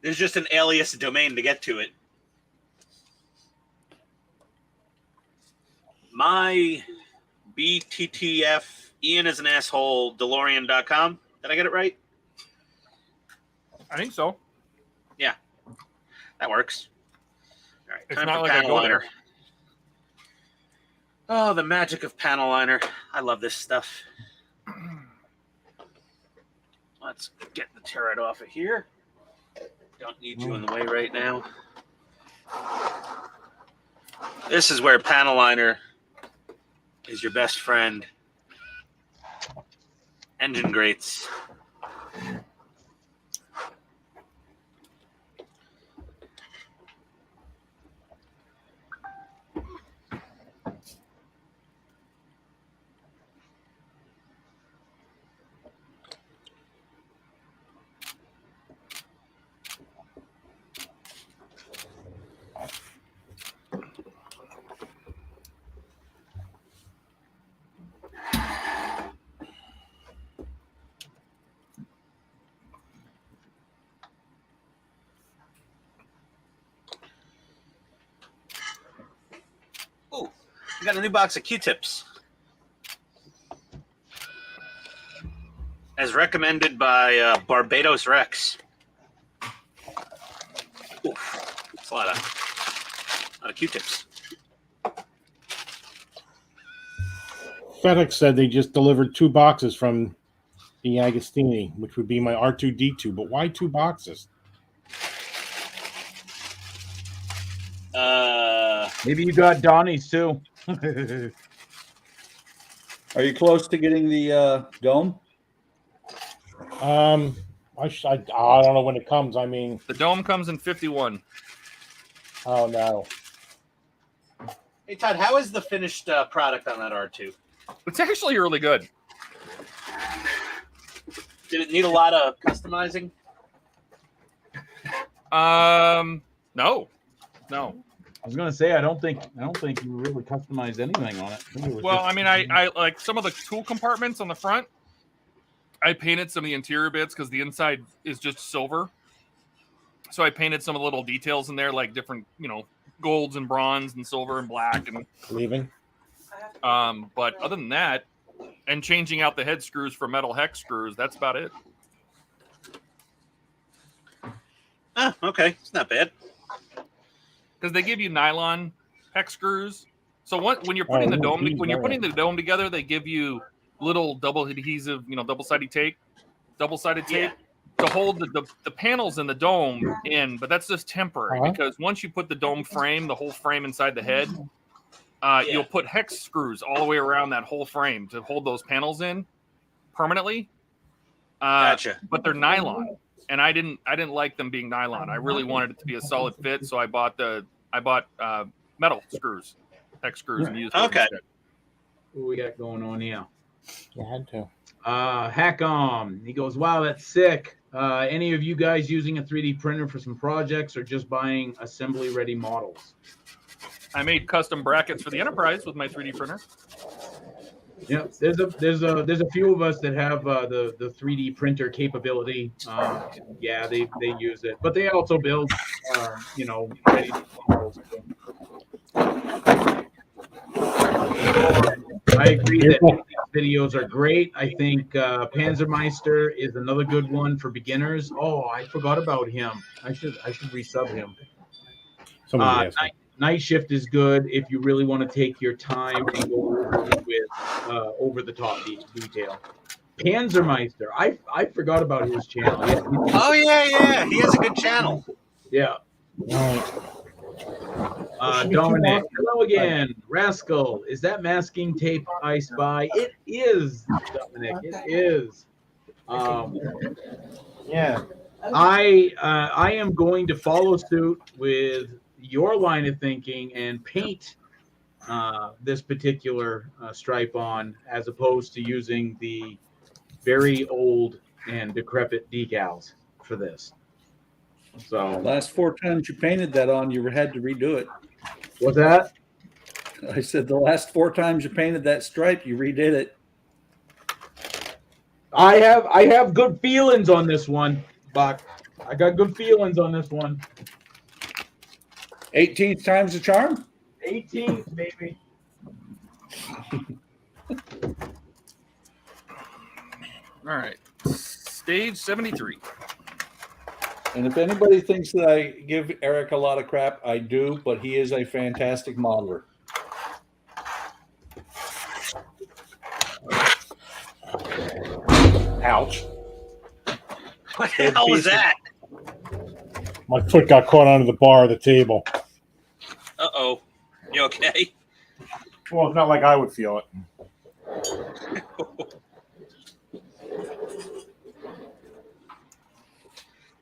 Speaker 3: There's just an alias domain to get to it. My BTTF Ian is an asshole DeLorean.com. Did I get it right?
Speaker 4: I think so.
Speaker 3: Yeah. That works. All right.
Speaker 4: It's
Speaker 3: Time
Speaker 4: not
Speaker 3: for
Speaker 4: like I
Speaker 3: panel
Speaker 4: go
Speaker 3: liner.
Speaker 4: there.
Speaker 3: Oh, the magic of panel liner. I love this stuff. Let's get the turret off of here. Don't need you in the way right now. This is where panel liner is your best friend. Engine grates. We got a new box of Q-tips. As recommended by Barbados Rex. Oof. It's a lot of Q-tips.
Speaker 6: FedEx said they just delivered 2 boxes from the Agostini, which would be my R2D2. But why 2 boxes?
Speaker 1: Maybe you got Donnie's too.
Speaker 2: Are you close to getting the dome?
Speaker 6: I don't know when it comes. I mean,
Speaker 4: The dome comes in 51.
Speaker 6: oh no.
Speaker 3: Hey, Todd, how is the finished product on that R2?
Speaker 4: It's actually really good.
Speaker 3: Did it need a lot of customizing?
Speaker 4: No.
Speaker 1: I was gonna say I don't think you really customized anything on it.
Speaker 4: Well, I mean, I like some of the tool compartments on the front. I painted some of the interior bits because the inside is just silver. So I painted some of the little details in there, like different, golds and bronze and silver and black and
Speaker 6: Leaving.
Speaker 4: But other than that, and changing out the head screws for metal hex screws, that's about it.
Speaker 3: Oh, okay, it's not bad.
Speaker 4: Because they give you nylon hex screws. So when you're putting the dome together, they give you little double adhesive, double-sided tape to hold the panels in the dome in. But that's just temporary because once you put the dome frame, the whole frame inside the head, you'll put hex screws all the way around that whole frame to hold those panels in permanently.
Speaker 3: Gotcha.
Speaker 4: But they're nylon, and I didn't like them being nylon. I really wanted it to be a solid fit, so I bought metal screws, hex screws, and used them instead.
Speaker 1: What we got going on here?
Speaker 6: You had to.
Speaker 1: Hack'em. He goes, wow, that's sick. Any of you guys using a 3D printer for some projects or just buying assembly ready models?
Speaker 4: I made custom brackets for the Enterprise with my 3D printer.
Speaker 1: Yeah, there's a few of us that have the 3D printer capability. Yeah, they use it, but they also build ready models. I agree that videos are great. I think Panzermeister is another good one for beginners. Oh, I forgot about him. I should resub him. Night Shift is good if you really want to take your time and go with over the top detail. Panzermeister, I forgot about his channel.
Speaker 3: Yeah, he has a good channel.
Speaker 1: Yeah. Dominic, hello again. Rascal, is that masking tape I spy? It is, Dominic. It is.
Speaker 7: Yeah.
Speaker 1: I am going to follow suit with your line of thinking and paint this particular stripe on, as opposed to using the very old and decrepit decals for this. So
Speaker 2: Last 4 times you painted that on, you had to redo it.
Speaker 1: what's that?
Speaker 2: I said the last 4 times you painted that stripe, you redid it.
Speaker 1: I have good feelings on this one, Buck. I got good feelings on this one.
Speaker 2: 18th time's the charm?
Speaker 1: 18th, baby.
Speaker 4: All right. Stage 73.
Speaker 2: And if anybody thinks that I give Eric a lot of crap, I do, but he is a fantastic modeler.
Speaker 6: Ouch.
Speaker 3: What the hell was that?
Speaker 6: My foot got caught under the bar of the table.
Speaker 3: Uh-oh. You okay?
Speaker 6: Well, it's not like I would feel it.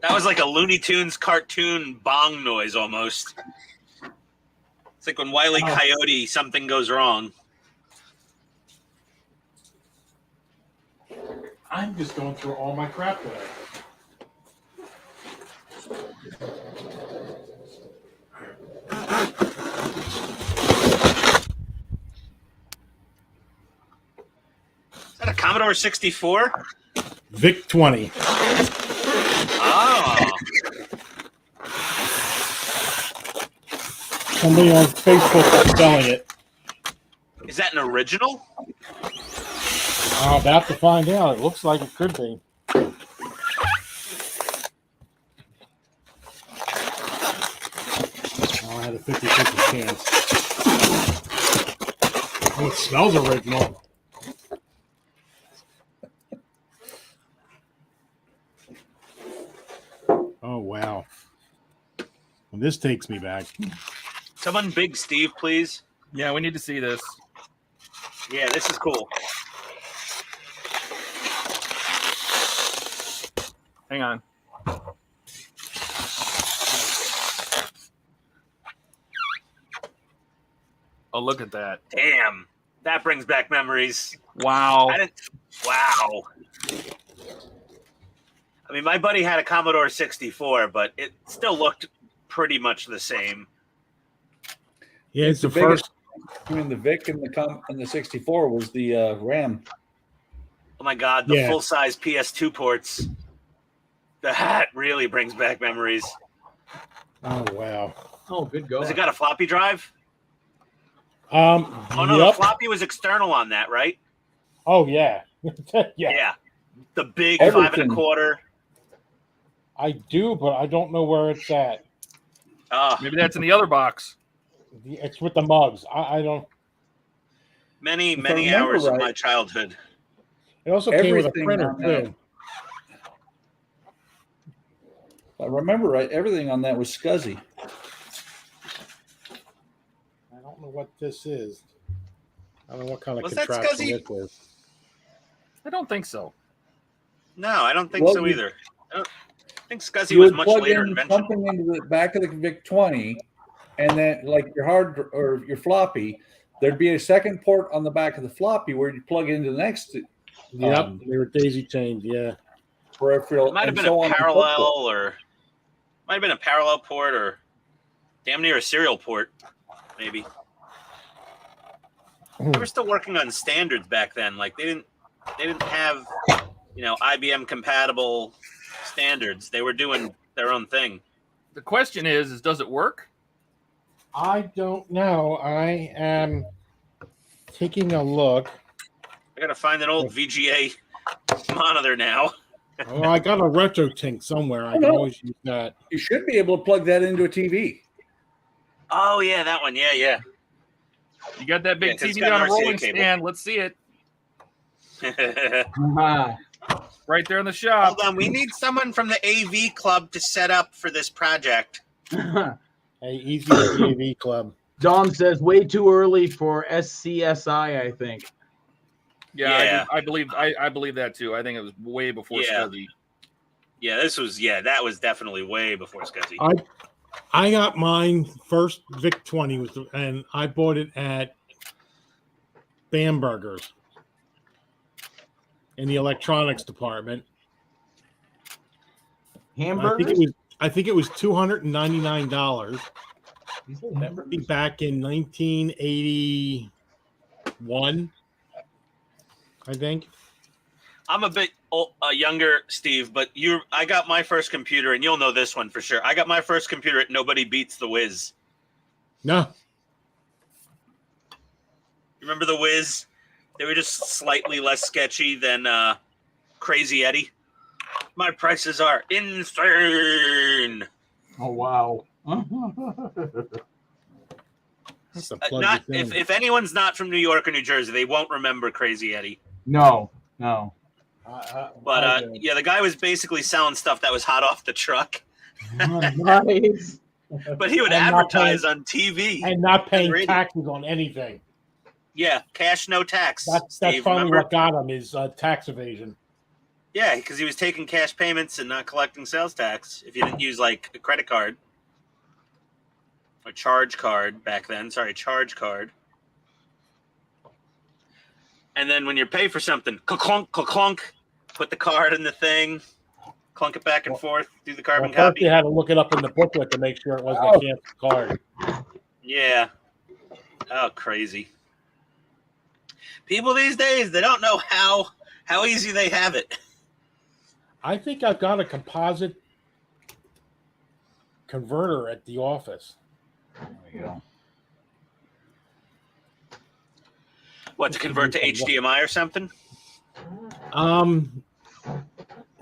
Speaker 3: That was like a Looney Tunes cartoon bong noise almost. It's like when Wile E. Coyote, something goes wrong.
Speaker 6: I'm just going through all my crap today.
Speaker 3: Is that a Commodore 64?
Speaker 6: Vic 20.
Speaker 3: Oh.
Speaker 6: Somebody on Facebook is selling it.
Speaker 3: Is that an original?
Speaker 6: I'm about to find out. It looks like it could be. Oh, I had a 50-50 chance. Oh, it smells original. Oh, wow. Well, this takes me back.
Speaker 3: Someone big Steve, please.
Speaker 4: Yeah, we need to see this.
Speaker 3: Yeah, this is cool.
Speaker 4: Hang on. Oh, look at that.
Speaker 3: Damn. That brings back memories.
Speaker 4: Wow.
Speaker 3: Wow. I mean, my buddy had a Commodore 64, but it still looked pretty much the same.
Speaker 6: Yeah, it's the
Speaker 2: biggest
Speaker 6: first.
Speaker 2: between the Vic and the 64 was the RAM.
Speaker 3: Oh my God, the
Speaker 6: Yeah.
Speaker 3: full-size PS2 ports. That really brings back memories.
Speaker 6: Oh, wow.
Speaker 1: Oh, good going.
Speaker 3: Has it got a floppy drive?
Speaker 6: Oh,
Speaker 3: no, the floppy was external on that, right?
Speaker 6: Oh, yeah. Yeah.
Speaker 3: Yeah. The big
Speaker 2: Everything.
Speaker 3: 5 1/4.
Speaker 6: I do, but I don't know where it's at.
Speaker 4: Maybe that's in the other box.
Speaker 6: It's with the mugs. I don't.
Speaker 3: Many,
Speaker 2: If I
Speaker 3: many
Speaker 2: remember
Speaker 3: hours of
Speaker 2: right-
Speaker 3: my childhood.
Speaker 6: It also came with a
Speaker 2: Everything
Speaker 6: printer,
Speaker 2: on that.
Speaker 6: too.
Speaker 2: If I remember right, everything on that was SCHUHzy.
Speaker 6: I don't know what this is. I don't know what kind of
Speaker 3: Was that
Speaker 6: contraption
Speaker 3: SCHUHzy?
Speaker 6: this is.
Speaker 4: I don't think so.
Speaker 3: No, I don't think
Speaker 2: Well,
Speaker 3: so
Speaker 2: you-
Speaker 3: either. I think SCHUHzy
Speaker 2: You
Speaker 3: was
Speaker 2: would
Speaker 3: much
Speaker 2: plug
Speaker 3: later
Speaker 2: in
Speaker 3: invention.
Speaker 2: something into the back of the VIC 20, and then like your hard or your floppy, there'd be a second port on the back of the floppy where you plug into the next
Speaker 6: Yep, they were daisy chained. Yeah.
Speaker 2: peripheral.
Speaker 3: It might have
Speaker 2: and
Speaker 3: been
Speaker 2: so
Speaker 3: a
Speaker 2: on and so
Speaker 3: parallel,
Speaker 2: forth.
Speaker 3: or might have been a parallel port, or damn near a serial port, maybe. They were still working on standards back then. Like they didn't have, IBM compatible standards. They were doing their own thing.
Speaker 4: The question is does it work?
Speaker 6: I don't know. I am taking a look.
Speaker 3: I gotta find an old VGA monitor now.
Speaker 6: Oh, I got a retro tink somewhere. I can always use that.
Speaker 2: You should be able to plug that into a TV.
Speaker 3: Oh yeah, that one. Yeah, yeah.
Speaker 4: You got that big
Speaker 3: Yeah, 'cause it's
Speaker 4: TV
Speaker 3: got
Speaker 4: on
Speaker 3: an
Speaker 4: a
Speaker 3: RCA
Speaker 4: rolling
Speaker 3: cable.
Speaker 4: stand. Let's see it.
Speaker 1: Ah,
Speaker 4: Right there in the shop.
Speaker 3: Hold on, we need someone from the AV club to set up for this project.
Speaker 6: Hey, easy with the AV club.
Speaker 1: Dom says way too early for SCSI, I think.
Speaker 4: Yeah. I believe that too. I think it was way before
Speaker 3: Yeah.
Speaker 4: SCHUHzy.
Speaker 3: Yeah, that was definitely way before SCHUHzy.
Speaker 6: I got mine first Vic 20 and I bought it at Bamberger's in the electronics department.
Speaker 1: Hamburgers?
Speaker 6: I think it was $299. Back in 1981, I think.
Speaker 3: I'm a bit younger, Steve, but I got my first computer, and you'll know this one for sure. I got my first computer at Nobody Beats the Whiz.
Speaker 6: No.
Speaker 3: Remember the Whiz? They were just slightly less sketchy than Crazy Eddie. My prices are insane.
Speaker 1: Oh, wow.
Speaker 3: If anyone's not from New York or New Jersey, they won't remember Crazy Eddie.
Speaker 1: No.
Speaker 3: But yeah, the guy was basically selling stuff that was hot off the truck.
Speaker 1: Nice.
Speaker 3: But he would
Speaker 6: And not
Speaker 3: advertise on TV
Speaker 6: and not paying
Speaker 3: radio.
Speaker 6: taxes on anything.
Speaker 3: Yeah, cash, no tax.
Speaker 6: That's
Speaker 3: Steve,
Speaker 6: finally
Speaker 3: remember?
Speaker 6: what got him is tax evasion.
Speaker 3: Yeah, because he was taking cash payments and not collecting sales tax if you didn't use like a credit card or charge card back then. Sorry, charge card. And then when you pay for something, clunk, clunk, put the card in the thing, clunk it back and forth, do the carbon
Speaker 6: Well, first
Speaker 3: copy.
Speaker 6: you had to look it up in the booklet to make sure it wasn't a canceled card.
Speaker 3: Yeah. Oh, crazy. People these days, they don't know how easy they have it.
Speaker 6: I think I've got a composite converter at the office.
Speaker 1: There we go.
Speaker 3: What, to convert to HDMI or something?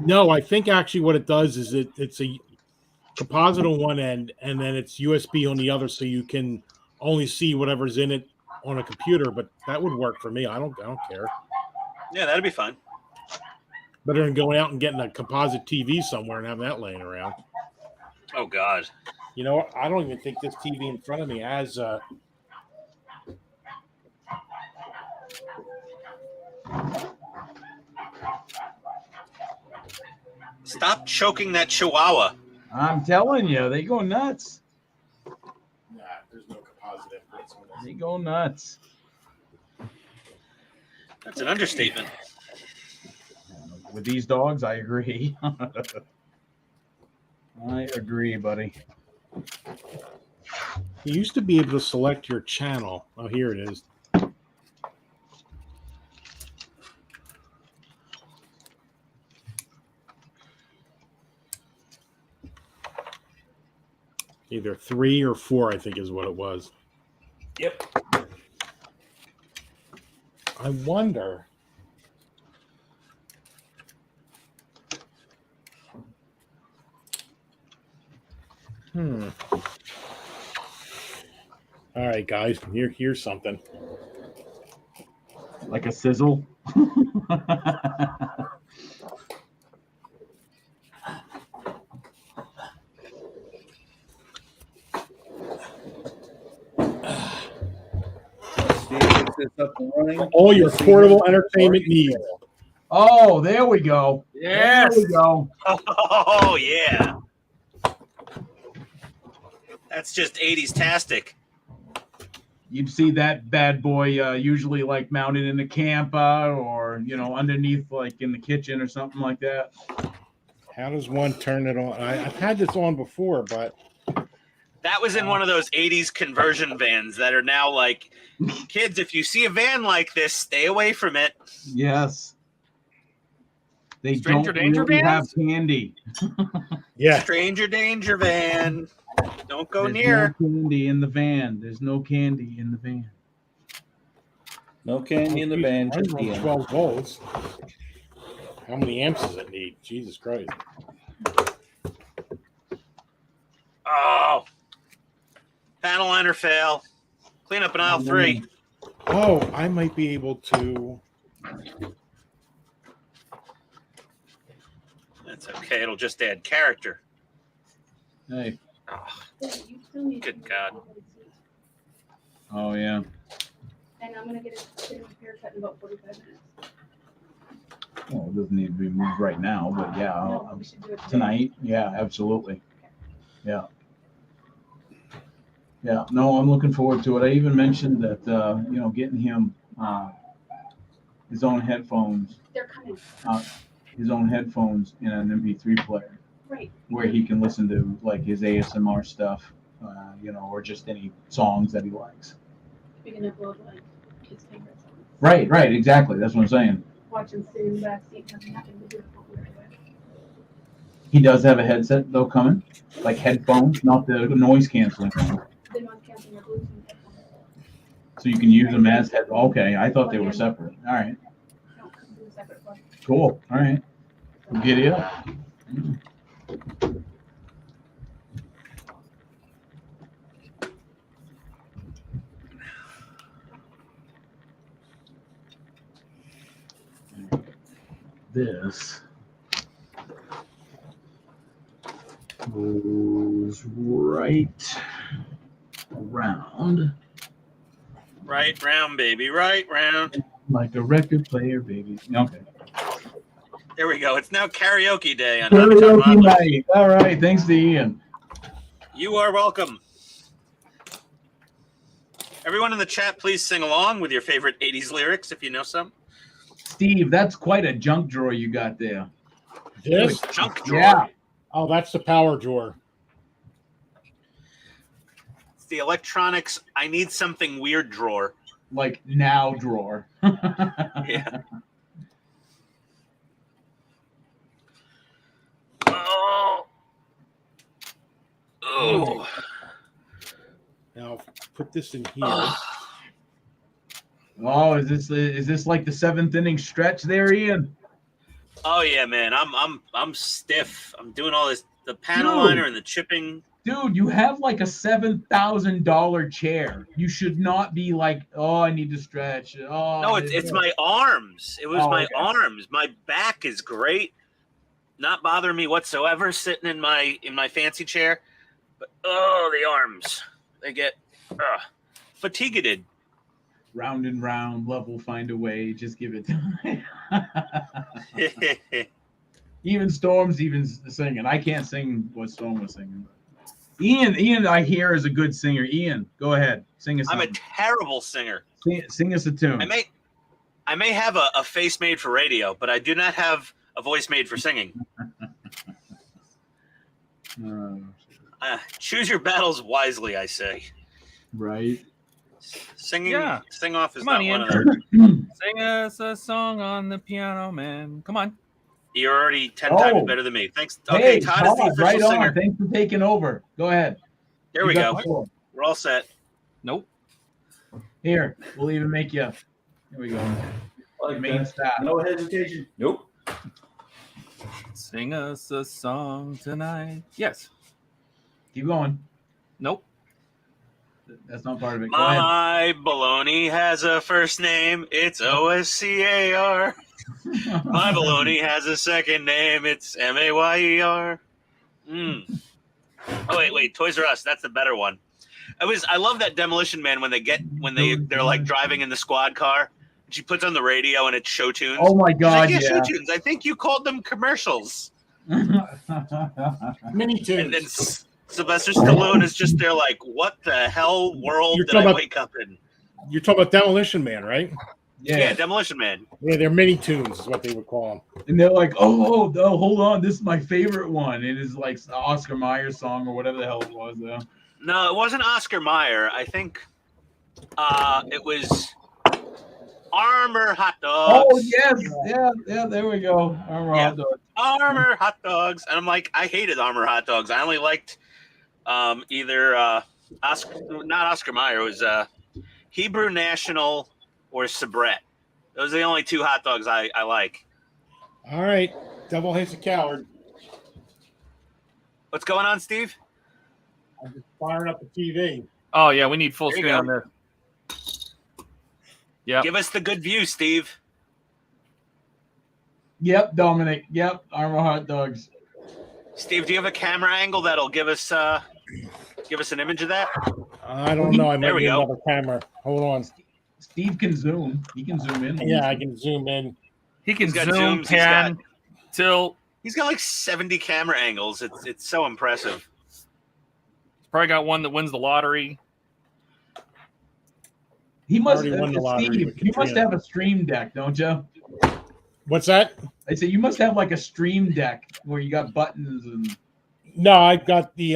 Speaker 6: No, I think actually what it does is it's a composite on one end, and then it's USB on the other, so you can only see whatever's in it on a computer. But that would work for me. I don't care.
Speaker 3: Yeah, that'd be fun.
Speaker 6: Better than going out and getting a composite TV somewhere and having that laying around.
Speaker 3: Oh God.
Speaker 6: You know what? I don't even think this TV in front of me has.
Speaker 3: Stop choking that chihuahua.
Speaker 1: I'm telling you, they go nuts.
Speaker 6: Nah, there's no composite inputs on this.
Speaker 1: They go nuts.
Speaker 3: That's an understatement.
Speaker 1: With these dogs, I agree. I agree, buddy.
Speaker 6: You used to be able to select your channel. Oh, here it is. Either 3 or 4, I think, is what it was.
Speaker 2: Yep.
Speaker 6: I wonder. All right, guys. Here's something.
Speaker 1: Like a sizzle.
Speaker 6: All your portable entertainment needs.
Speaker 1: Oh, there we go.
Speaker 3: Yes.
Speaker 1: There we go.
Speaker 3: Oh yeah. That's just 80s-tastic.
Speaker 1: You'd see that bad boy usually like mounted in the camp or, you know, underneath like in the kitchen or something like that.
Speaker 6: How does one turn it on? I've had this on before, but
Speaker 3: That was in one of those 80s conversion vans that are now like, kids, if you see a van like this, stay away from it.
Speaker 1: Yes. They
Speaker 4: Stranger
Speaker 1: don't
Speaker 4: danger
Speaker 1: really have
Speaker 4: vans?
Speaker 1: candy.
Speaker 6: yeah.
Speaker 3: Stranger danger van. Don't go
Speaker 1: There's
Speaker 3: near.
Speaker 1: no candy in the van. There's no candy in the van.
Speaker 2: No candy in the van.
Speaker 6: Mine's
Speaker 2: Just
Speaker 6: on
Speaker 2: the
Speaker 6: 12 volts. How many amps does it need? Jesus Christ.
Speaker 3: Oh. Panel liner fail. Clean up in aisle 3.
Speaker 6: Oh, I might be able to.
Speaker 3: That's okay. It'll just add character.
Speaker 1: Hey.
Speaker 3: Good God.
Speaker 1: Oh, yeah.
Speaker 5: And I'm gonna get a haircut in about 45 minutes.
Speaker 1: Well, it doesn't need to be moved right now, but yeah,
Speaker 5: No, we should do it today.
Speaker 1: tonight. Yeah, absolutely. Yeah. Yeah, no, I'm looking forward to it. I even mentioned that, you know, getting him his own headphones,
Speaker 5: They're coming.
Speaker 1: his own headphones in an MP3 player
Speaker 5: Right.
Speaker 1: where he can listen to like his ASMR stuff, you know, or just any songs that he likes.
Speaker 5: We can upload like his favorite songs.
Speaker 1: Right, right, exactly. That's what I'm saying.
Speaker 5: Watching Sue in the backseat having nothing to do with what we're doing.
Speaker 1: He does have a headset though coming, like headphones, not the noise canceling one.
Speaker 5: They want canceling their Bluetooth headphones.
Speaker 1: So you can use them as head. Okay, I thought they were separate. All right,
Speaker 5: No, do a separate one.
Speaker 1: cool. All right, we'll get it up. This goes right around
Speaker 3: Right round, baby. Right round.
Speaker 1: like a record player, baby. Okay.
Speaker 3: There we go. It's now karaoke day on Habitat
Speaker 1: Karaoke
Speaker 3: Modeling.
Speaker 1: night. All right. Thanks to Ian.
Speaker 3: You are welcome. Everyone in the chat, please sing along with your favorite 80s lyrics if you know some.
Speaker 1: Steve, that's quite a junk drawer you got there.
Speaker 6: This?
Speaker 3: Junk drawer.
Speaker 1: Yeah.
Speaker 6: Oh, that's the power drawer.
Speaker 3: It's the electronics I need something weird drawer.
Speaker 1: Like now drawer.
Speaker 3: Yeah. Oh. Oh.
Speaker 6: Now put this in here.
Speaker 1: Oh, is this like the 7th inning stretch there, Ian?
Speaker 3: Oh yeah, man. I'm stiff. I'm doing all this, the panel liner and the chipping.
Speaker 1: Dude, you have like a $7,000 chair. You should not be like, oh, I need to stretch. Oh,
Speaker 3: No, it's my arms. It was my arms. My back is great. Not bothering me whatsoever sitting in my fancy chair. But the arms. They get fatigued.
Speaker 1: Round and round, love will find a way. Just give it time. Even Storm's even singing. I can't sing what Storm was singing. Ian, I hear is a good singer. Ian, go ahead, sing us.
Speaker 3: I'm a terrible singer.
Speaker 1: Sing us a tune.
Speaker 3: I may have a face made for radio, but I do not have a voice made for singing. Choose your battles wisely, I say.
Speaker 1: Right.
Speaker 3: Singing,
Speaker 4: Yeah.
Speaker 3: sing off is
Speaker 4: Come on,
Speaker 3: not
Speaker 4: Ian.
Speaker 3: one of those.
Speaker 4: Sing us a song on the piano, man. Come on.
Speaker 3: You're already 10 times better than me. Thanks. Okay,
Speaker 1: Hey,
Speaker 3: Todd is the official
Speaker 1: right
Speaker 3: singer.
Speaker 1: on. Thanks for taking over. Go ahead.
Speaker 3: There we go. We're all set.
Speaker 4: Nope.
Speaker 1: Here, we'll even make you. Here we go. Main staff.
Speaker 2: No hesitation. Nope.
Speaker 4: Sing us a song tonight. Yes.
Speaker 1: Keep going.
Speaker 4: Nope.
Speaker 1: That's not part of it. Go ahead.
Speaker 3: My baloney has a first name. It's OSCAR. My baloney has a second name. It's MAYER. Oh wait, Toys R Us. That's the better one. I love that Demolition Man when they're like driving in the squad car. And she puts on the radio and it's show tunes.
Speaker 1: Oh my God!
Speaker 3: She's like, yeah, show tunes. I think you called them commercials.
Speaker 6: Mini tunes.
Speaker 3: And then Sylvester Stallone is just there, like, what the hell world did I wake up in?
Speaker 6: You're talking about Demolition Man, right?
Speaker 3: Yeah, Demolition Man.
Speaker 6: Yeah, they're mini tunes is what they would call them.
Speaker 1: And they're like, oh, hold on, this is my favorite one. It is like Oscar Mayer song or whatever the hell it was, though.
Speaker 3: No, it wasn't Oscar Mayer. I think it was Armor Hot Dogs.
Speaker 1: Oh yes, yeah, there we go. Armor Hot Dogs.
Speaker 3: Armor Hot Dogs. And I'm like, I hated Armor Hot Dogs. I only liked either not Oscar Mayer. It was Hebrew National or Sabret. Those are the only two hot dogs I like.
Speaker 6: All right, Devil Hates a Coward.
Speaker 3: What's going on, Steve?
Speaker 6: I'm just firing up the TV.
Speaker 4: Oh yeah, we need full
Speaker 3: There you
Speaker 4: screen
Speaker 3: go.
Speaker 4: on this. Yeah.
Speaker 3: Give us the good view, Steve.
Speaker 1: Yep, Dominic. Yep, Armor Hot Dogs.
Speaker 3: Steve, do you have a camera angle that'll give us an image of that?
Speaker 6: I don't know. I might
Speaker 3: There we
Speaker 6: need
Speaker 3: go.
Speaker 6: another camera. Hold on.
Speaker 1: Steve can zoom. He can zoom in.
Speaker 6: Yeah, I can zoom in.
Speaker 4: He can
Speaker 3: He's got
Speaker 4: zoom,
Speaker 3: zooms,
Speaker 4: pan, tilt.
Speaker 3: He's got like 70 camera angles. It's so impressive.
Speaker 4: He's probably got one that wins the lottery.
Speaker 1: He must.
Speaker 6: Already won the lottery
Speaker 1: Steve,
Speaker 6: with
Speaker 1: you must
Speaker 6: Katrina.
Speaker 1: have a stream deck, don't you?
Speaker 6: What's that?
Speaker 1: I say you must have like a stream deck where you got buttons and.
Speaker 6: No, I've got the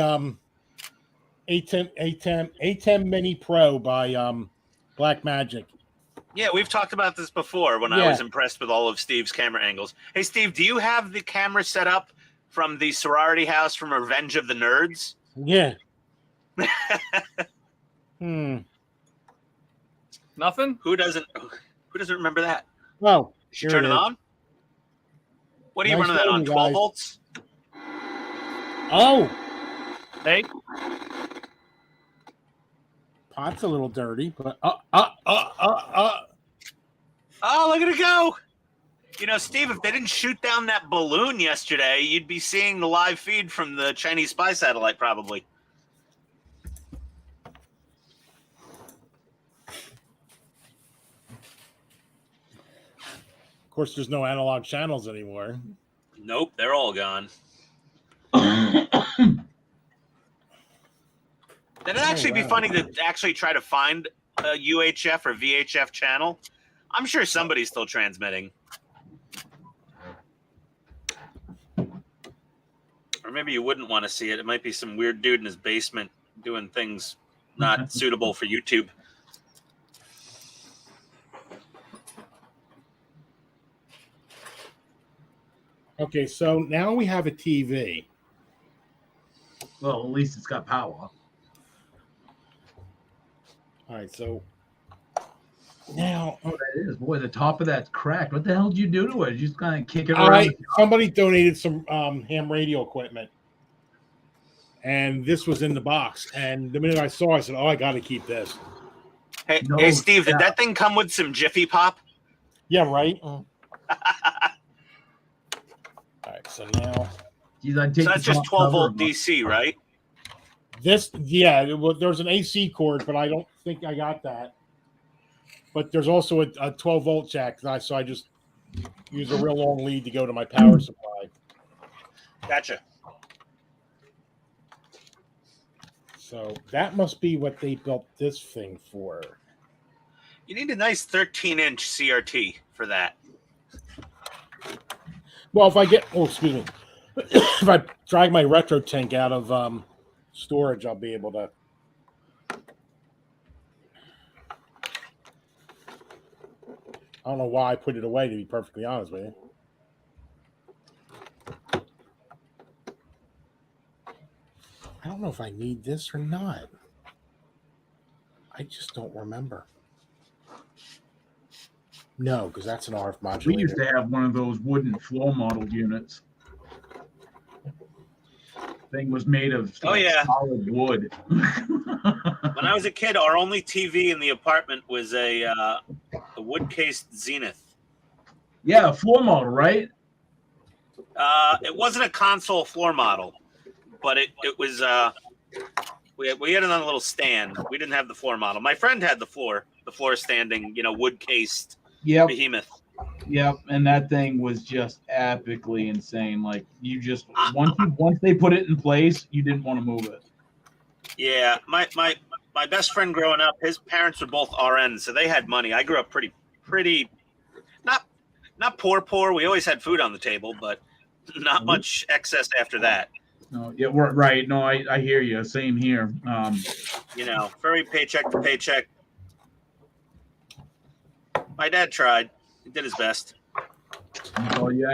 Speaker 6: HTM Mini Pro by Black Magic.
Speaker 3: Yeah, we've talked about this before when I was impressed with all of Steve's camera angles. Hey, Steve, do you have the camera set up from the sorority house from Revenge of the Nerds?
Speaker 6: Yeah.
Speaker 4: Nothing?
Speaker 3: Who doesn't remember that?
Speaker 6: Oh,
Speaker 3: Did you
Speaker 6: here
Speaker 3: turn
Speaker 6: it
Speaker 3: it
Speaker 6: is.
Speaker 3: on? What are you
Speaker 6: Nice
Speaker 3: running that on?
Speaker 6: meeting you
Speaker 3: 12
Speaker 6: guys.
Speaker 3: volts?
Speaker 6: Oh,
Speaker 4: Hey,
Speaker 6: pot's a little dirty, but
Speaker 3: Oh, look at it go. You know, Steve, if they didn't shoot down that balloon yesterday, you'd be seeing the live feed from the Chinese spy satellite, probably.
Speaker 6: of course, there's no analog channels anymore.
Speaker 3: Nope, they're all gone. That'd actually be funny to actually try to find a UHF or VHF channel. I'm sure somebody's still transmitting. Or maybe you wouldn't want to see it. It might be some weird dude in his basement doing things not suitable for YouTube.
Speaker 6: Okay, so now we have a TV.
Speaker 1: Well, at least it's got power.
Speaker 6: All right, so Now,
Speaker 1: Oh, that is. Boy, the top of that's cracked. What the hell did you do to it? Did you just kind of kick it around?
Speaker 6: somebody donated some ham radio equipment, and this was in the box. And the minute I saw it, I said, "Oh, I got to keep this."
Speaker 3: Hey,
Speaker 1: No,
Speaker 3: hey, Steve,
Speaker 1: yeah.
Speaker 3: did that thing come with some Jiffy Pop?
Speaker 6: Yeah, right. All right, so now
Speaker 1: Geez, I'd
Speaker 3: So
Speaker 1: take
Speaker 3: that's
Speaker 1: the
Speaker 3: just
Speaker 1: top
Speaker 3: 12
Speaker 1: cover
Speaker 3: volt
Speaker 1: off.
Speaker 3: DC, right?
Speaker 6: this, there's an AC cord, but I don't think I got that. But there's also a 12 volt jack, so I just use a real long lead to go to my power supply.
Speaker 3: Gotcha.
Speaker 6: So that must be what they built this thing for.
Speaker 3: You need a nice 13-inch CRT for that.
Speaker 6: Well, if I get, excuse me, if I drag my retro tank out of storage, I'll be able to. I don't know why I put it away, to be perfectly honest with you. I don't know if I need this or not. I just don't remember. No, because that's an RF modulator.
Speaker 1: We used to have one of those wooden floor model units. Thing was made of solid wood.
Speaker 3: When I was a kid, our only TV in the apartment was a wood-cased Zenith.
Speaker 1: Yeah, a floor model, right?
Speaker 3: It wasn't a console floor model, but it was we had it on a little stand. We didn't have the floor model. My friend had the floor standing, wood-cased behemoth.
Speaker 1: Yep, and that thing was just epically insane. Like you just once they put it in place, you didn't want to move it.
Speaker 3: Yeah, my best friend growing up, his parents were both RNs, so they had money. I grew up pretty not poor. We always had food on the table, but not much excess after that.
Speaker 1: No, yeah, we're right. No, I hear you. Same here.
Speaker 3: Very paycheck to paycheck. My dad tried. He did his best.
Speaker 1: That's all you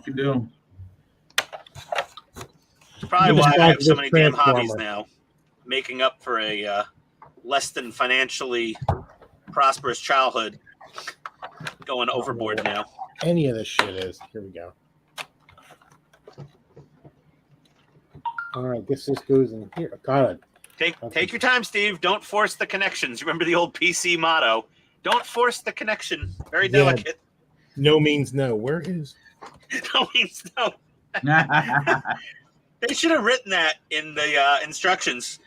Speaker 1: can do.
Speaker 3: Probably why I have so many damn hobbies now, making up for a less than financially prosperous childhood. Going overboard now.
Speaker 6: Any of this shit is. Here we go. All right, guess this goes in here. Got it.
Speaker 3: Take your time, Steve. Don't force the connections. Remember the old PC motto. Don't force the connection. Very delicate.
Speaker 6: No means no. Where is?
Speaker 3: No means no. They should have written that in the instructions.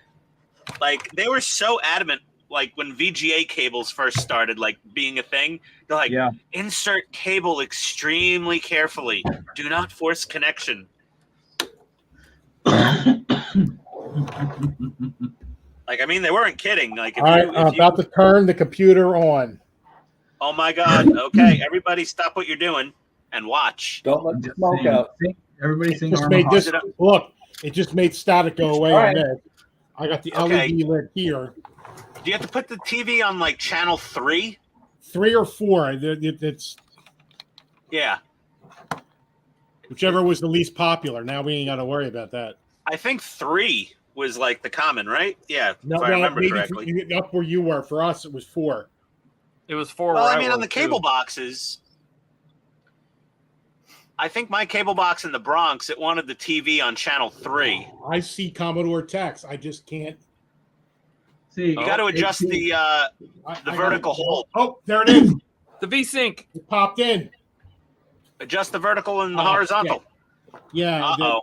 Speaker 3: Like, they were so adamant, like, when VGA cables first started, like, being a thing. They're like, insert cable extremely carefully. Do not force connection. Like, I mean, they weren't kidding. Like,
Speaker 6: about to turn the computer on.
Speaker 3: Oh my God! Okay, everybody, stop what you're doing and watch.
Speaker 2: Don't let the smoke out.
Speaker 1: Everybody sing
Speaker 6: Look, it just made static go away.
Speaker 2: Right.
Speaker 6: I got the LED lit here.
Speaker 3: Do you have to put the TV on like channel 3?
Speaker 6: 3 or 4. It's whichever was the least popular. Now we ain't got to worry about that.
Speaker 3: I think 3 was like the common, right? Yeah,
Speaker 6: no,
Speaker 3: if I remember correctly.
Speaker 6: Up where you were, for us, it was 4.
Speaker 4: It was 4.
Speaker 3: Well, I mean, on the cable boxes, I think my cable box in the Bronx, it wanted the TV on channel 3.
Speaker 6: I see Commodore text. I just can't
Speaker 1: see.
Speaker 3: You got to adjust the vertical hold.
Speaker 6: Oh, there it is.
Speaker 4: The V-Sync.
Speaker 6: It popped in.
Speaker 3: Adjust the vertical and the horizontal.
Speaker 6: Yeah.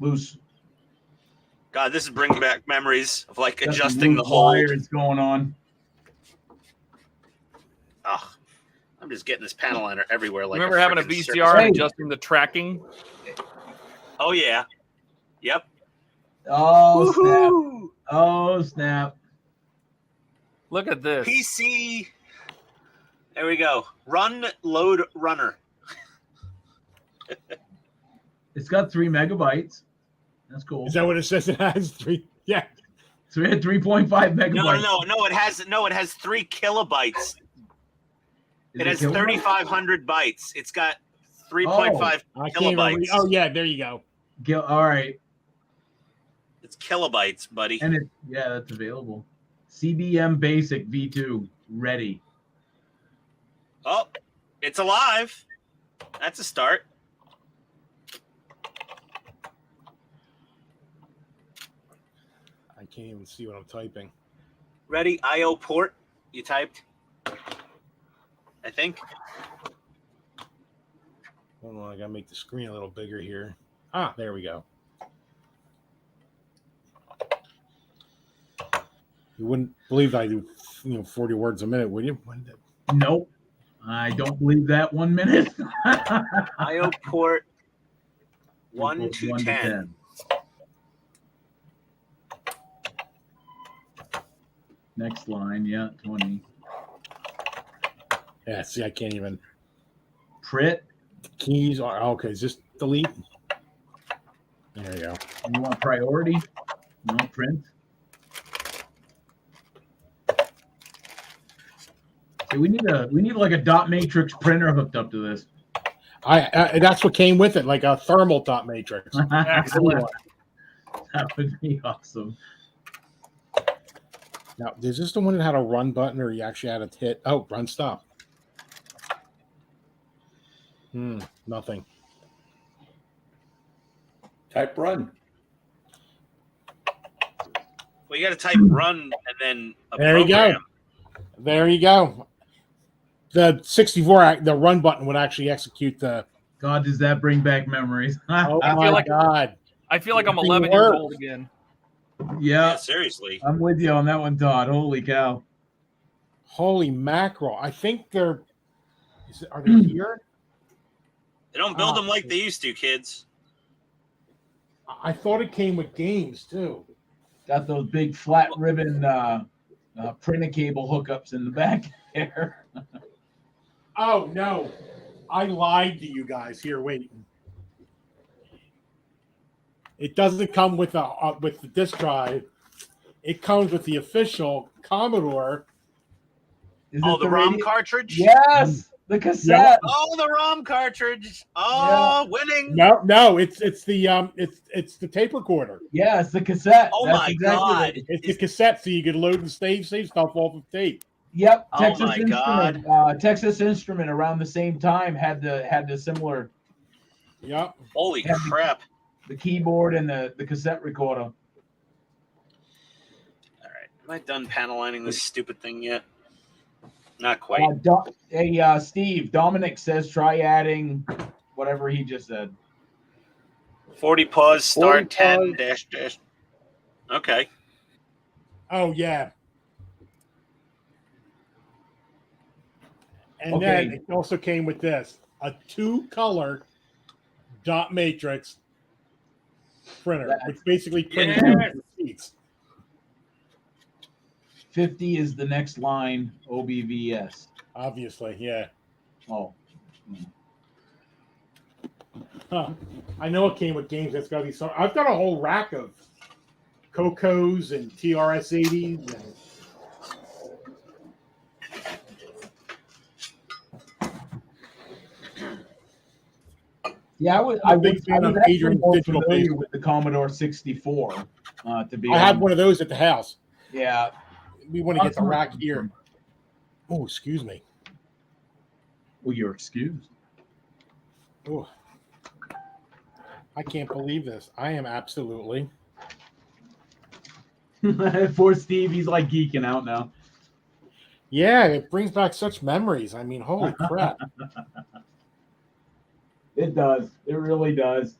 Speaker 1: Loose.
Speaker 3: God, this is bringing back memories of like adjusting the hold.
Speaker 1: Wires going on.
Speaker 3: Oh, I'm just getting this panel liner everywhere. Like,
Speaker 4: remember having a VCR and adjusting the tracking?
Speaker 3: Oh yeah. Yep.
Speaker 1: Oh snap! Oh snap!
Speaker 4: Look at this
Speaker 3: PC. There we go. Run, load, runner.
Speaker 1: It's got 3 megabytes. That's cool.
Speaker 6: Is that what it says? It has 3. Yeah.
Speaker 1: So it had 3.5 megabytes.
Speaker 3: No. It has 3 kilobytes. It has 3,500 bytes. It's got 3.5 kilobytes.
Speaker 6: Oh yeah, there you go.
Speaker 1: All right.
Speaker 3: It's kilobytes, buddy.
Speaker 1: And that's available. CBM Basic V2 ready.
Speaker 3: Oh, it's alive. That's a start.
Speaker 6: I can't even see what I'm typing.
Speaker 3: Ready, IO port. You typed, I think.
Speaker 6: Hold on, I gotta make the screen a little bigger here. Ah, there we go. You wouldn't believe I do, 40 words a minute, would you?
Speaker 1: Nope. I don't believe that 1 minute.
Speaker 3: IO port 1
Speaker 1: Equals
Speaker 3: to
Speaker 1: 1 to
Speaker 3: 10.
Speaker 1: Next line, yeah, 20.
Speaker 6: Yeah, see, I can't even.
Speaker 1: Prit.
Speaker 6: Keys are okay. Is this delete? There you go.
Speaker 1: You want priority? No print. See, we need like a dot matrix printer hooked up to this.
Speaker 6: I that's what came with it, like a thermal dot matrix.
Speaker 4: Excellent.
Speaker 1: That would be awesome.
Speaker 6: Now, is this the one that had a run button, or you actually had to hit? Oh, run stop. Nothing.
Speaker 2: Type run.
Speaker 3: Well, you got to type run and then a
Speaker 6: There you
Speaker 3: program.
Speaker 6: go. There you go. The 64, the run button would actually execute the.
Speaker 1: God, does that bring back memories?
Speaker 6: Oh
Speaker 4: I
Speaker 6: my
Speaker 4: feel like-
Speaker 6: God!
Speaker 4: I feel like I'm
Speaker 6: Nothing
Speaker 4: 11 years
Speaker 6: works.
Speaker 4: old again.
Speaker 3: Yeah,
Speaker 1: Yeah,
Speaker 3: seriously.
Speaker 1: I'm with you on that one, Todd. Holy cow.
Speaker 6: Holy mackerel! I think they're. Are they here?
Speaker 3: They don't build them like they used to, kids.
Speaker 6: I thought it came with games too.
Speaker 1: Got those big flat ribbon printer cable hookups in the back there.
Speaker 6: Oh no, I lied to you guys. Here, wait. It doesn't come with the disk drive. It comes with the official Commodore.
Speaker 1: Is
Speaker 3: Oh,
Speaker 1: it
Speaker 3: the ROM
Speaker 1: radio-
Speaker 3: cartridge?
Speaker 1: Yes, the cassette.
Speaker 3: Oh, the ROM cartridge. Oh, winning.
Speaker 6: No, it's the tape recorder.
Speaker 1: Yeah, it's the cassette.
Speaker 3: Oh
Speaker 1: That's
Speaker 3: my
Speaker 1: exactly
Speaker 3: God.
Speaker 1: what-
Speaker 6: It's the cassette, so you could load and save stuff off of tape.
Speaker 1: Yep,
Speaker 3: Oh
Speaker 1: Texas
Speaker 3: my
Speaker 1: Instrument. Texas Instrument around the same time had the similar
Speaker 6: Yep.
Speaker 3: Holy
Speaker 1: Yeah.
Speaker 3: crap.
Speaker 1: the keyboard and the cassette recorder.
Speaker 3: All right. Am I done panel lining this stupid thing yet? Not quite.
Speaker 1: Steve, Dominic says try adding whatever he just said.
Speaker 3: 40 pause, start
Speaker 1: 40
Speaker 3: 10
Speaker 1: pause.
Speaker 3: dash dash. Okay.
Speaker 6: Oh yeah. And
Speaker 1: Okay.
Speaker 6: then it also came with this, a 2-color dot matrix printer, which basically printed
Speaker 3: Yes.
Speaker 6: receipts.
Speaker 1: 50 is the next line, OBVS.
Speaker 6: Obviously, yeah.
Speaker 1: Oh.
Speaker 6: Huh. I know it came with games. That's got to be so. I've got a whole rack of Cocos and TRS-80s. And
Speaker 1: Yeah, I was
Speaker 6: big fan of
Speaker 1: actually
Speaker 6: Adrian's
Speaker 1: more
Speaker 6: digital
Speaker 1: familiar
Speaker 6: base.
Speaker 1: with the Commodore 64. To be
Speaker 6: I have
Speaker 1: honest.
Speaker 6: one of those at the house.
Speaker 1: Yeah.
Speaker 6: We want to get the rack here. Oh, excuse me.
Speaker 1: Well, you're excused.
Speaker 6: Oh, I can't believe this. I am absolutely.
Speaker 1: Poor Steve, he's like geeking out now.
Speaker 6: Yeah, it brings back such memories. I mean, holy crap.
Speaker 1: It does. It really does.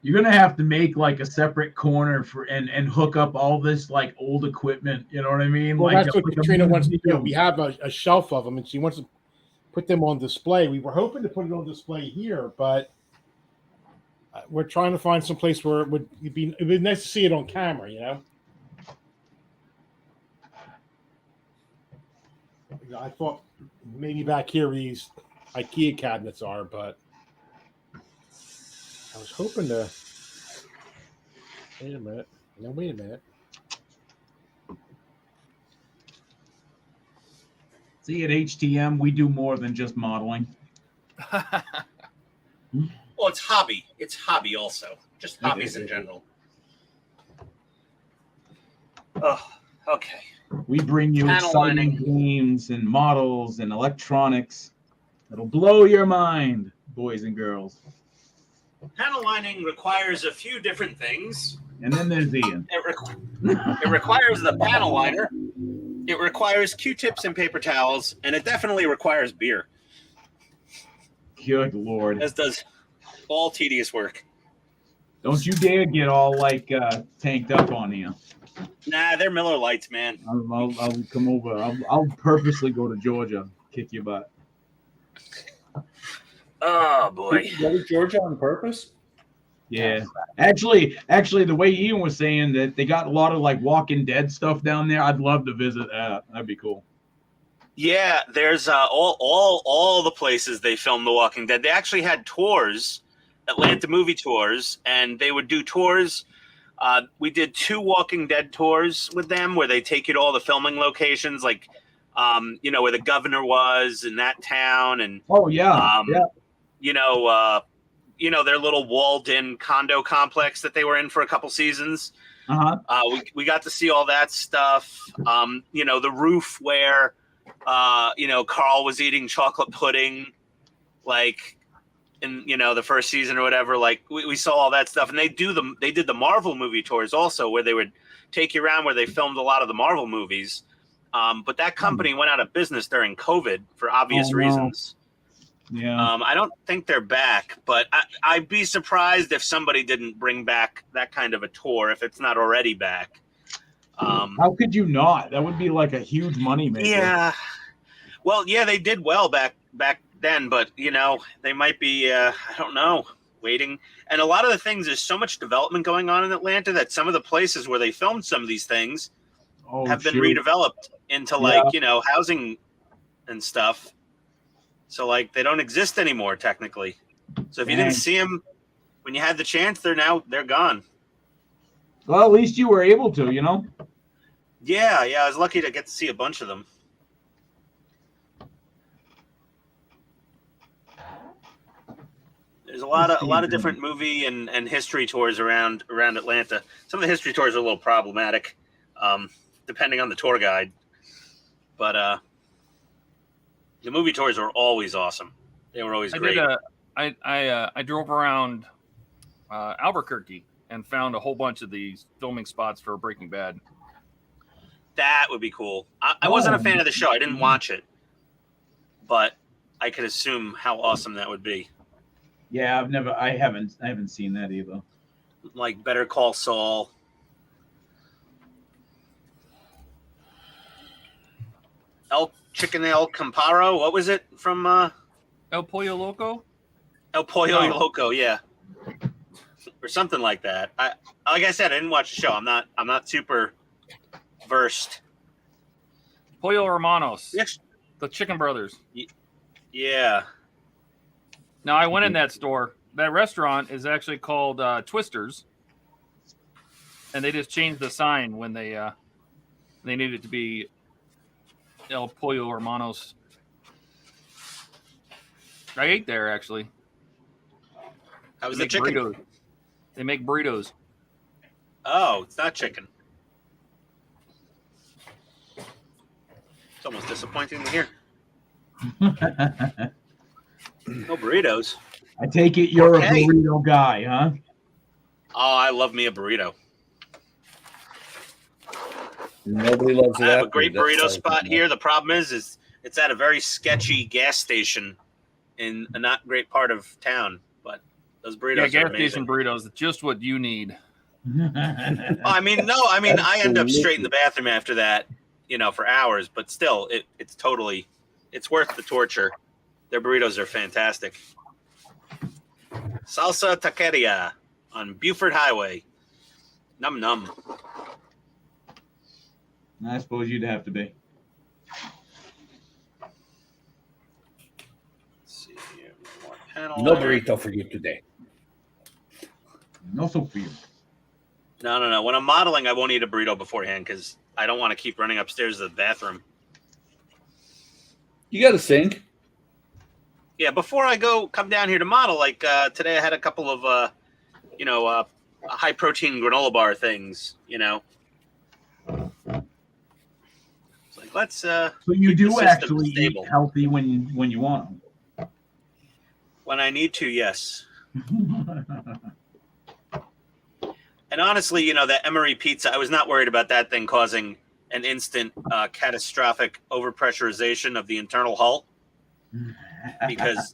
Speaker 1: You're gonna have to make like a separate corner for and hook up all this like old equipment. You know what I mean?
Speaker 6: Well,
Speaker 1: like
Speaker 6: that's what
Speaker 1: like a
Speaker 6: Katrina wants to do.
Speaker 1: museum.
Speaker 6: We have a shelf of them, and she wants to put them on display. We were hoping to put it on display here, but we're trying to find some place where it'd be nice to see it on camera, you know? I thought maybe back here where these IKEA cabinets are, but I was hoping to. Wait a minute. No, wait a minute.
Speaker 1: See, at HTM, we do more than just modeling.
Speaker 3: Well, it's hobby. It's hobby also. Just hobbies in general. Oh, okay.
Speaker 1: We bring you
Speaker 3: Panel
Speaker 1: exciting games and models and electronics that'll blow your mind, boys and girls.
Speaker 3: Panel lining requires a few different things.
Speaker 1: And then there's Ian.
Speaker 3: It requires the panel liner. It requires Q-tips and paper towels, and it definitely requires beer.
Speaker 1: Good Lord.
Speaker 3: As does all tedious work.
Speaker 1: Don't you dare get all like tanked up on here.
Speaker 3: Nah, they're Miller Lights, man.
Speaker 1: I'll come over. I'll purposely go to Georgia, kick your butt.
Speaker 3: Oh boy.
Speaker 2: Did you go to Georgia on purpose?
Speaker 1: Yeah. Actually, the way Ian was saying that they got a lot of like Walking Dead stuff down there. I'd love to visit that. That'd be cool.
Speaker 3: Yeah, there's all the places they filmed The Walking Dead. They actually had tours, Atlanta movie tours, and they would do tours. We did 2 Walking Dead tours with them where they take you to all the filming locations, like where the governor was in that town, and their little walled-in condo complex that they were in for a couple seasons. We got to see all that stuff. The roof where Carl was eating chocolate pudding, like in the first season or whatever. Like we saw all that stuff, and they did the Marvel movie tours also, where they would take you around where they filmed a lot of the Marvel movies. But that company went out of business during COVID for obvious reasons.
Speaker 1: Yeah.
Speaker 3: I don't think they're back, but I'd be surprised if somebody didn't bring back that kind of a tour if it's not already back.
Speaker 1: How could you not? That would be like a huge money maker.
Speaker 3: Yeah. Well, yeah, they did well back then, but they might be I don't know, waiting. And a lot of the things, there's so much development going on in Atlanta that some of the places where they filmed some of these things have been redeveloped into housing and stuff. So like they don't exist anymore technically. So if you didn't see them when you had the chance, they're gone.
Speaker 1: Well, at least you were able to,
Speaker 3: Yeah, I was lucky to get to see a bunch of them. There's a lot of different movie and history tours around Atlanta. Some of the history tours are a little problematic, depending on the tour guide. But the movie tours are always awesome. They were always great.
Speaker 4: I drove around Albuquerque and found a whole bunch of these filming spots for Breaking Bad.
Speaker 3: That would be cool. I wasn't a fan of the show. I didn't watch it, but I could assume how awesome that would be.
Speaker 1: Yeah, I haven't seen that either.
Speaker 3: Like Better Call Saul. El Comparo. What was it from?
Speaker 4: El Pollo Loco.
Speaker 3: El Pollo Loco. Yeah, or something like that. Like I said, I didn't watch the show. I'm not super versed.
Speaker 4: Pollo Hermanos.
Speaker 3: Yes.
Speaker 4: The Chicken Brothers.
Speaker 3: Yeah.
Speaker 4: Now I went in that store. That restaurant is actually called Twisters, and they just changed the sign when they needed it to be El Pollo Hermanos. I ate there actually.
Speaker 3: How was the chicken?
Speaker 4: Burritos. They make burritos.
Speaker 3: Oh, it's not chicken. It's almost disappointing to hear. No burritos.
Speaker 1: I take it you're a burrito guy, huh?
Speaker 3: Oh, I love me a burrito.
Speaker 2: Nobody loves that.
Speaker 3: I have a great burrito spot here. The problem is it's at a very sketchy gas station in a not great part of town. But those burritos are amazing.
Speaker 4: Station burritos, just what you need.
Speaker 3: I end up straight in the bathroom after that, for hours. But still, it's worth the torture. Their burritos are fantastic. Salsa Taqueria on Buford Highway. Num num.
Speaker 1: I suppose you'd have to be.
Speaker 3: Let's see here. More panel
Speaker 2: No
Speaker 3: there.
Speaker 2: burrito for you today.
Speaker 1: No so for you.
Speaker 3: No. When I'm modeling, I won't eat a burrito beforehand because I don't want to keep running upstairs to the bathroom.
Speaker 2: You got to sink.
Speaker 3: Yeah, before I come down here to model, like today I had a couple of, high protein granola bar things, let's.
Speaker 8: So you
Speaker 3: keep the
Speaker 8: do
Speaker 3: system
Speaker 8: actually
Speaker 3: stable.
Speaker 8: eat healthy when you want
Speaker 3: When I need to, yes.
Speaker 8: them.
Speaker 3: And honestly, that Emery pizza, I was not worried about that thing causing an instant catastrophic overpressurization of the internal hull, because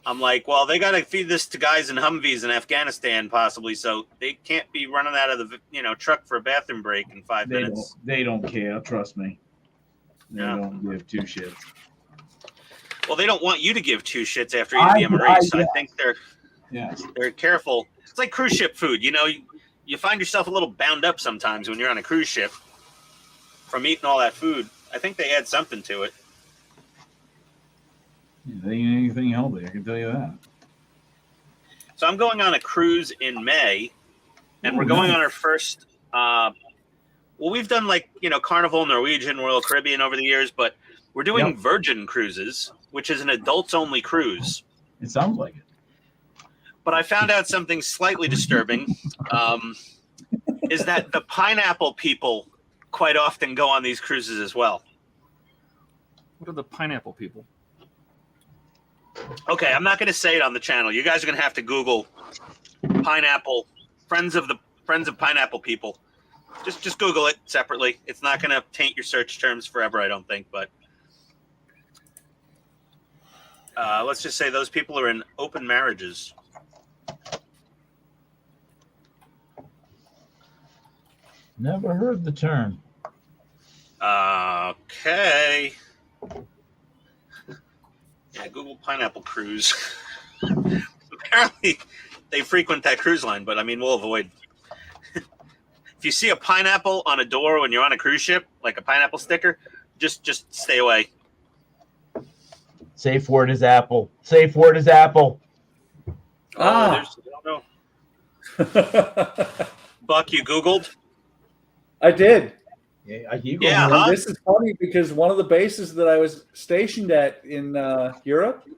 Speaker 3: I'm like, well, they got to feed this to guys in Humvees in Afghanistan possibly, so they can't be running out of the truck for a bathroom break in 5 minutes.
Speaker 8: They don't care. Trust me. They
Speaker 3: No.
Speaker 8: don't give two shits.
Speaker 3: Well, they don't want you to give two shits after eating the Emery, so I think they're careful. It's like cruise ship food. You find yourself a little bound up sometimes when you're on a cruise ship from eating all that food. I think they add something to it.
Speaker 8: They ain't anything healthy, I can tell you that.
Speaker 3: So I'm going on a cruise in May, and we're going on our first. We've done Carnival, Norwegian, Royal Caribbean over the years, but we're doing Virgin Cruises, which is an adults-only cruise.
Speaker 8: It sounds like it.
Speaker 3: But I found out something slightly disturbing, is that the pineapple people quite often go on these cruises as well.
Speaker 4: What are the pineapple people?
Speaker 3: Okay, I'm not going to say it on the channel. You guys are going to have to Google pineapple, friends of pineapple people. Just Google it separately. It's not going to taint your search terms forever, I don't think. But let's just say those people are in open marriages.
Speaker 8: Never heard the term.
Speaker 3: Okay. Yeah, Google pineapple cruise. Apparently, they frequent that cruise line, but I mean, we'll avoid. If you see a pineapple on a door when you're on a cruise ship, like a pineapple sticker, just stay away.
Speaker 1: Safe word is apple. Safe word is apple.
Speaker 3: I don't know. Buck, you Googled?
Speaker 2: I did.
Speaker 3: Yeah,
Speaker 2: And this is funny because one of the bases that I was stationed at in Europe.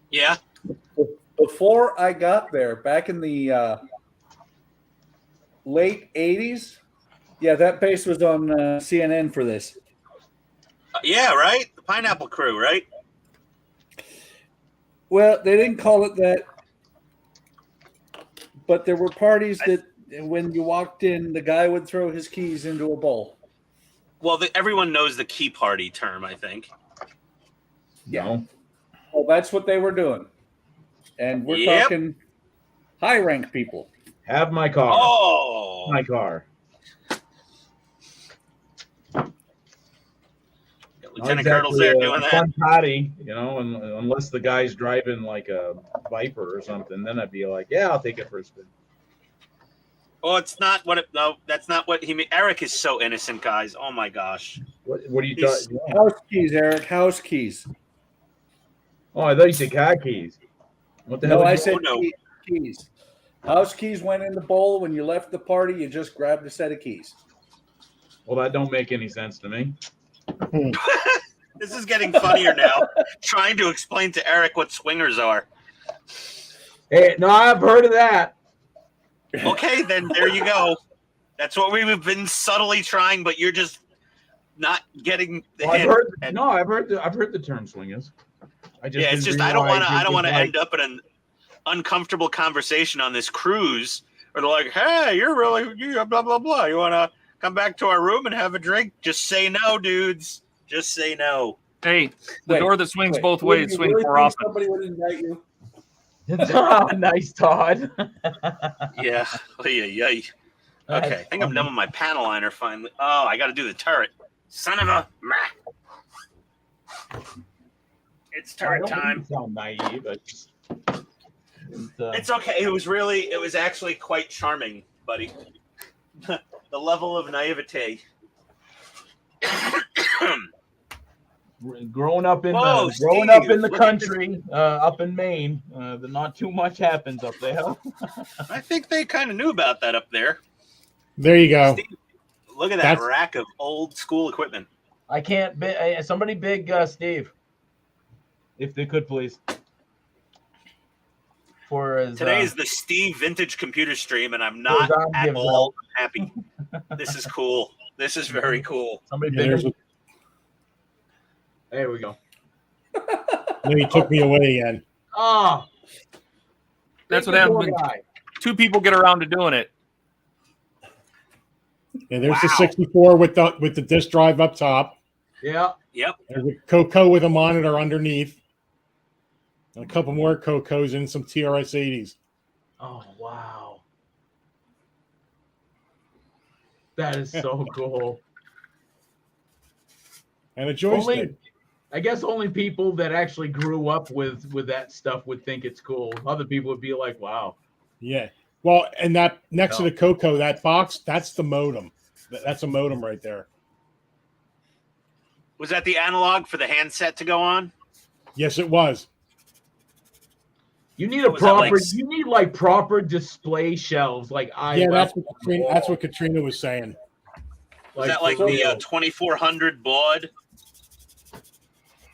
Speaker 3: Yeah.
Speaker 2: Before I got there, back in the late 80s, that base was on CNN for this.
Speaker 3: Yeah, right? The pineapple crew, right?
Speaker 2: Well, they didn't call it that, but there were parties that when you walked in, the guy would throw his keys into a bowl.
Speaker 3: Well, everyone knows the key party term, I think.
Speaker 8: No.
Speaker 2: Well, that's what they were doing. And we're talking high-rank people.
Speaker 1: Have my car.
Speaker 3: Oh!
Speaker 1: My car.
Speaker 3: Lieutenant Colonel's there doing that.
Speaker 1: Fun party, unless the guy's driving like a Viper or something, then I'd be like, yeah, I'll take it for a spin.
Speaker 3: Oh, it's not what no, that's not what he mean. Eric is so innocent, guys. Oh my gosh.
Speaker 1: What are you talking?
Speaker 2: House keys, Eric. House keys.
Speaker 1: Oh, I thought you said car keys. What the hell?
Speaker 2: No, I said keys. House keys went in the bowl. When you left the party, you just grabbed a set of keys.
Speaker 1: Well, that don't make any sense to me.
Speaker 3: This is getting funnier now. Trying to explain to Eric what swingers are.
Speaker 1: Hey, no, I've heard of that.
Speaker 3: Okay, then there you go. That's what we've been subtly trying, but you're just not getting the hint.
Speaker 1: I've heard the term swingers.
Speaker 3: It's just I don't want to end up in an uncomfortable conversation on this cruise, or they're like, "Hey, you're blah blah blah. You want to come back to our room and have a drink?" Just say no, dudes. Just say no.
Speaker 4: Hey, the door that swings both ways swings more often.
Speaker 2: Somebody would invite you.
Speaker 1: Nice, Todd.
Speaker 3: Yeah. Okay, I think I'm done with my panel liner finally. Oh, I got to do the turret. Son of a... It's turret time.
Speaker 1: Sound naive, but
Speaker 3: it's okay. It was actually quite charming, buddy. The level of naivete.
Speaker 1: Growing up in the country, up in Maine, not too much happens up there.
Speaker 3: I think they kind of knew about that up there.
Speaker 6: There you go.
Speaker 3: Steve, look at that rack of old school equipment.
Speaker 1: I can't. Somebody big Steve, if they could please.
Speaker 3: Today is the Steve Vintage Computer Stream, and I'm not at all happy. This is cool. This is very cool.
Speaker 1: Somebody big. There we go.
Speaker 6: No, you took me away again.
Speaker 1: Oh,
Speaker 4: That's what
Speaker 1: big
Speaker 4: happens
Speaker 1: poor
Speaker 4: when
Speaker 1: guy.
Speaker 4: 2 people get around to doing it.
Speaker 6: Yeah, there's the
Speaker 1: Wow.
Speaker 6: 64 with the disk drive up top.
Speaker 1: Yeah.
Speaker 3: Yep.
Speaker 6: There's a Coco with a monitor underneath. And a couple more Cocos and some TRS 80s.
Speaker 1: Oh wow. That is so cool.
Speaker 6: And a joystick.
Speaker 1: Only, I guess only people that actually grew up with that stuff would think it's cool. Other people would be like, "Wow."
Speaker 6: Yeah. Well, and that next to the Coco, that box, that's the modem. That's a modem right there.
Speaker 3: Was that the analog for the handset to go on?
Speaker 6: Yes, it was.
Speaker 1: You need a
Speaker 3: Was that
Speaker 1: proper.
Speaker 3: like-
Speaker 1: You need like proper display shelves. Like
Speaker 6: Yeah, that's what Katrina was saying.
Speaker 3: Was that like
Speaker 1: for
Speaker 3: the
Speaker 1: real.
Speaker 3: 2400 baud?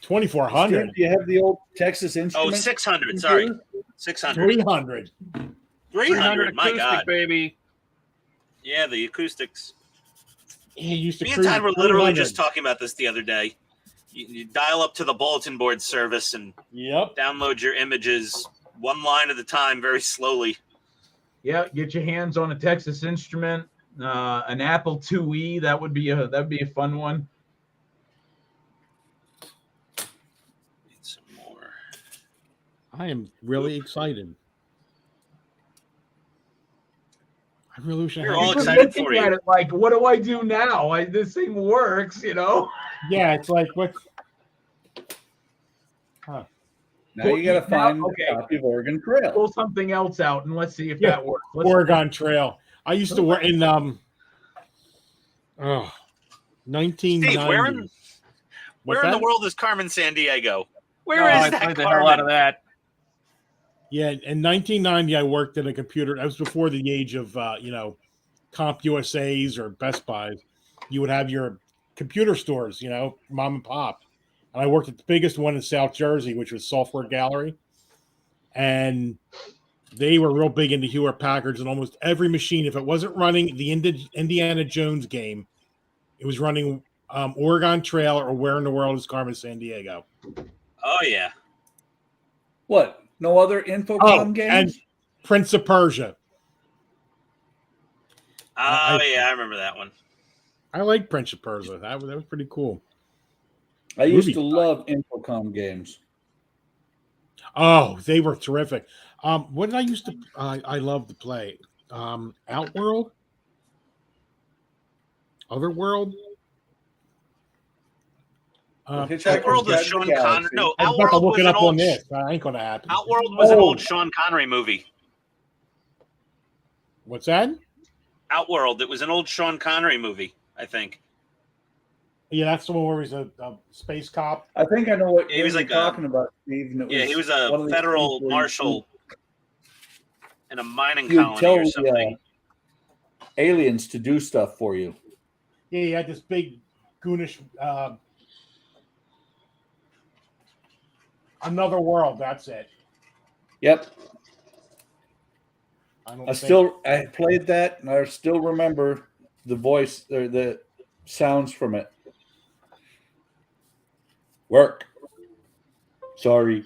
Speaker 6: 2400,
Speaker 2: Do you have the old Texas
Speaker 3: Oh,
Speaker 2: Instruments?
Speaker 3: 600. Sorry, 600.
Speaker 6: 300.
Speaker 3: 300. My
Speaker 4: acoustic,
Speaker 3: God.
Speaker 4: baby.
Speaker 3: Yeah, the acoustics.
Speaker 6: He used to
Speaker 3: Me and
Speaker 6: cruise
Speaker 3: Todd were literally
Speaker 6: 300.
Speaker 3: just talking about this the other day. You dial up to the bulletin board service and
Speaker 6: Yep.
Speaker 3: download your images one line at a time, very slowly.
Speaker 1: Yeah, get your hands on a Texas Instrument, an Apple IIe. That would be a fun one.
Speaker 3: Need some more.
Speaker 6: I am really excited. I really wish I
Speaker 3: We're
Speaker 6: had
Speaker 3: all
Speaker 6: it.
Speaker 3: excited for
Speaker 1: Looking
Speaker 3: you.
Speaker 1: at it like, what do I do now? This thing works, you know.
Speaker 6: Yeah, it's like what?
Speaker 2: Now you got to find
Speaker 1: Okay.
Speaker 2: a copy of Oregon Trail.
Speaker 1: Pull something else out and let's see if
Speaker 6: Yeah.
Speaker 1: that works. Let's
Speaker 6: Oregon Trail. I used to work in 1990.
Speaker 3: Steve, where in the world is Carmen Sandiego? Where
Speaker 4: Oh,
Speaker 3: is
Speaker 4: I
Speaker 3: that
Speaker 4: played the hell out
Speaker 3: Carmen?
Speaker 4: of that.
Speaker 6: Yeah, in 1990, I worked at a computer. That was before the age of Comp USA's or Best Buys. You would have your computer stores, mom and pop. And I worked at the biggest one in South Jersey, which was Software Gallery. And they were real big into Hewlett Packards, and almost every machine, if it wasn't running the Indiana Jones game, it was running Oregon Trail or Where in the World is Carmen Sandiego.
Speaker 3: Oh, yeah.
Speaker 2: What? No other Infocom
Speaker 6: Oh,
Speaker 2: games?
Speaker 6: and Prince of Persia.
Speaker 3: Oh, yeah, I remember that one.
Speaker 6: I like Prince of Persia. That was pretty cool.
Speaker 2: I used
Speaker 6: movie.
Speaker 2: to love Infocom games.
Speaker 6: Oh, they were terrific. What did I used to? I love to play. Outworld, Otherworld.
Speaker 3: Outworld was Sean Connery. No,
Speaker 6: I was about to
Speaker 3: Outworld
Speaker 6: look
Speaker 3: was
Speaker 6: it
Speaker 3: an
Speaker 6: up on
Speaker 3: old.
Speaker 6: this. That ain't gonna happen.
Speaker 3: Outworld was an
Speaker 6: Oh.
Speaker 3: old Sean Connery movie.
Speaker 6: What's that?
Speaker 3: Outworld. It was an old Sean Connery movie, I think.
Speaker 6: Yeah, that's the one where he's a space cop.
Speaker 2: I think I know what
Speaker 3: He was
Speaker 2: you're
Speaker 3: like
Speaker 2: talking about, Steve. And it
Speaker 3: Yeah, he was
Speaker 2: one
Speaker 3: a
Speaker 2: of these
Speaker 3: federal
Speaker 2: things where
Speaker 3: marshal in a mining
Speaker 2: you would
Speaker 3: colony
Speaker 2: tell
Speaker 3: or something.
Speaker 2: aliens to do stuff for you.
Speaker 6: Yeah, he had this big goonish. Another World. That's it.
Speaker 2: Yep.
Speaker 6: I
Speaker 2: I played that and I still remember the voice or the sounds from it. Work. Sorry.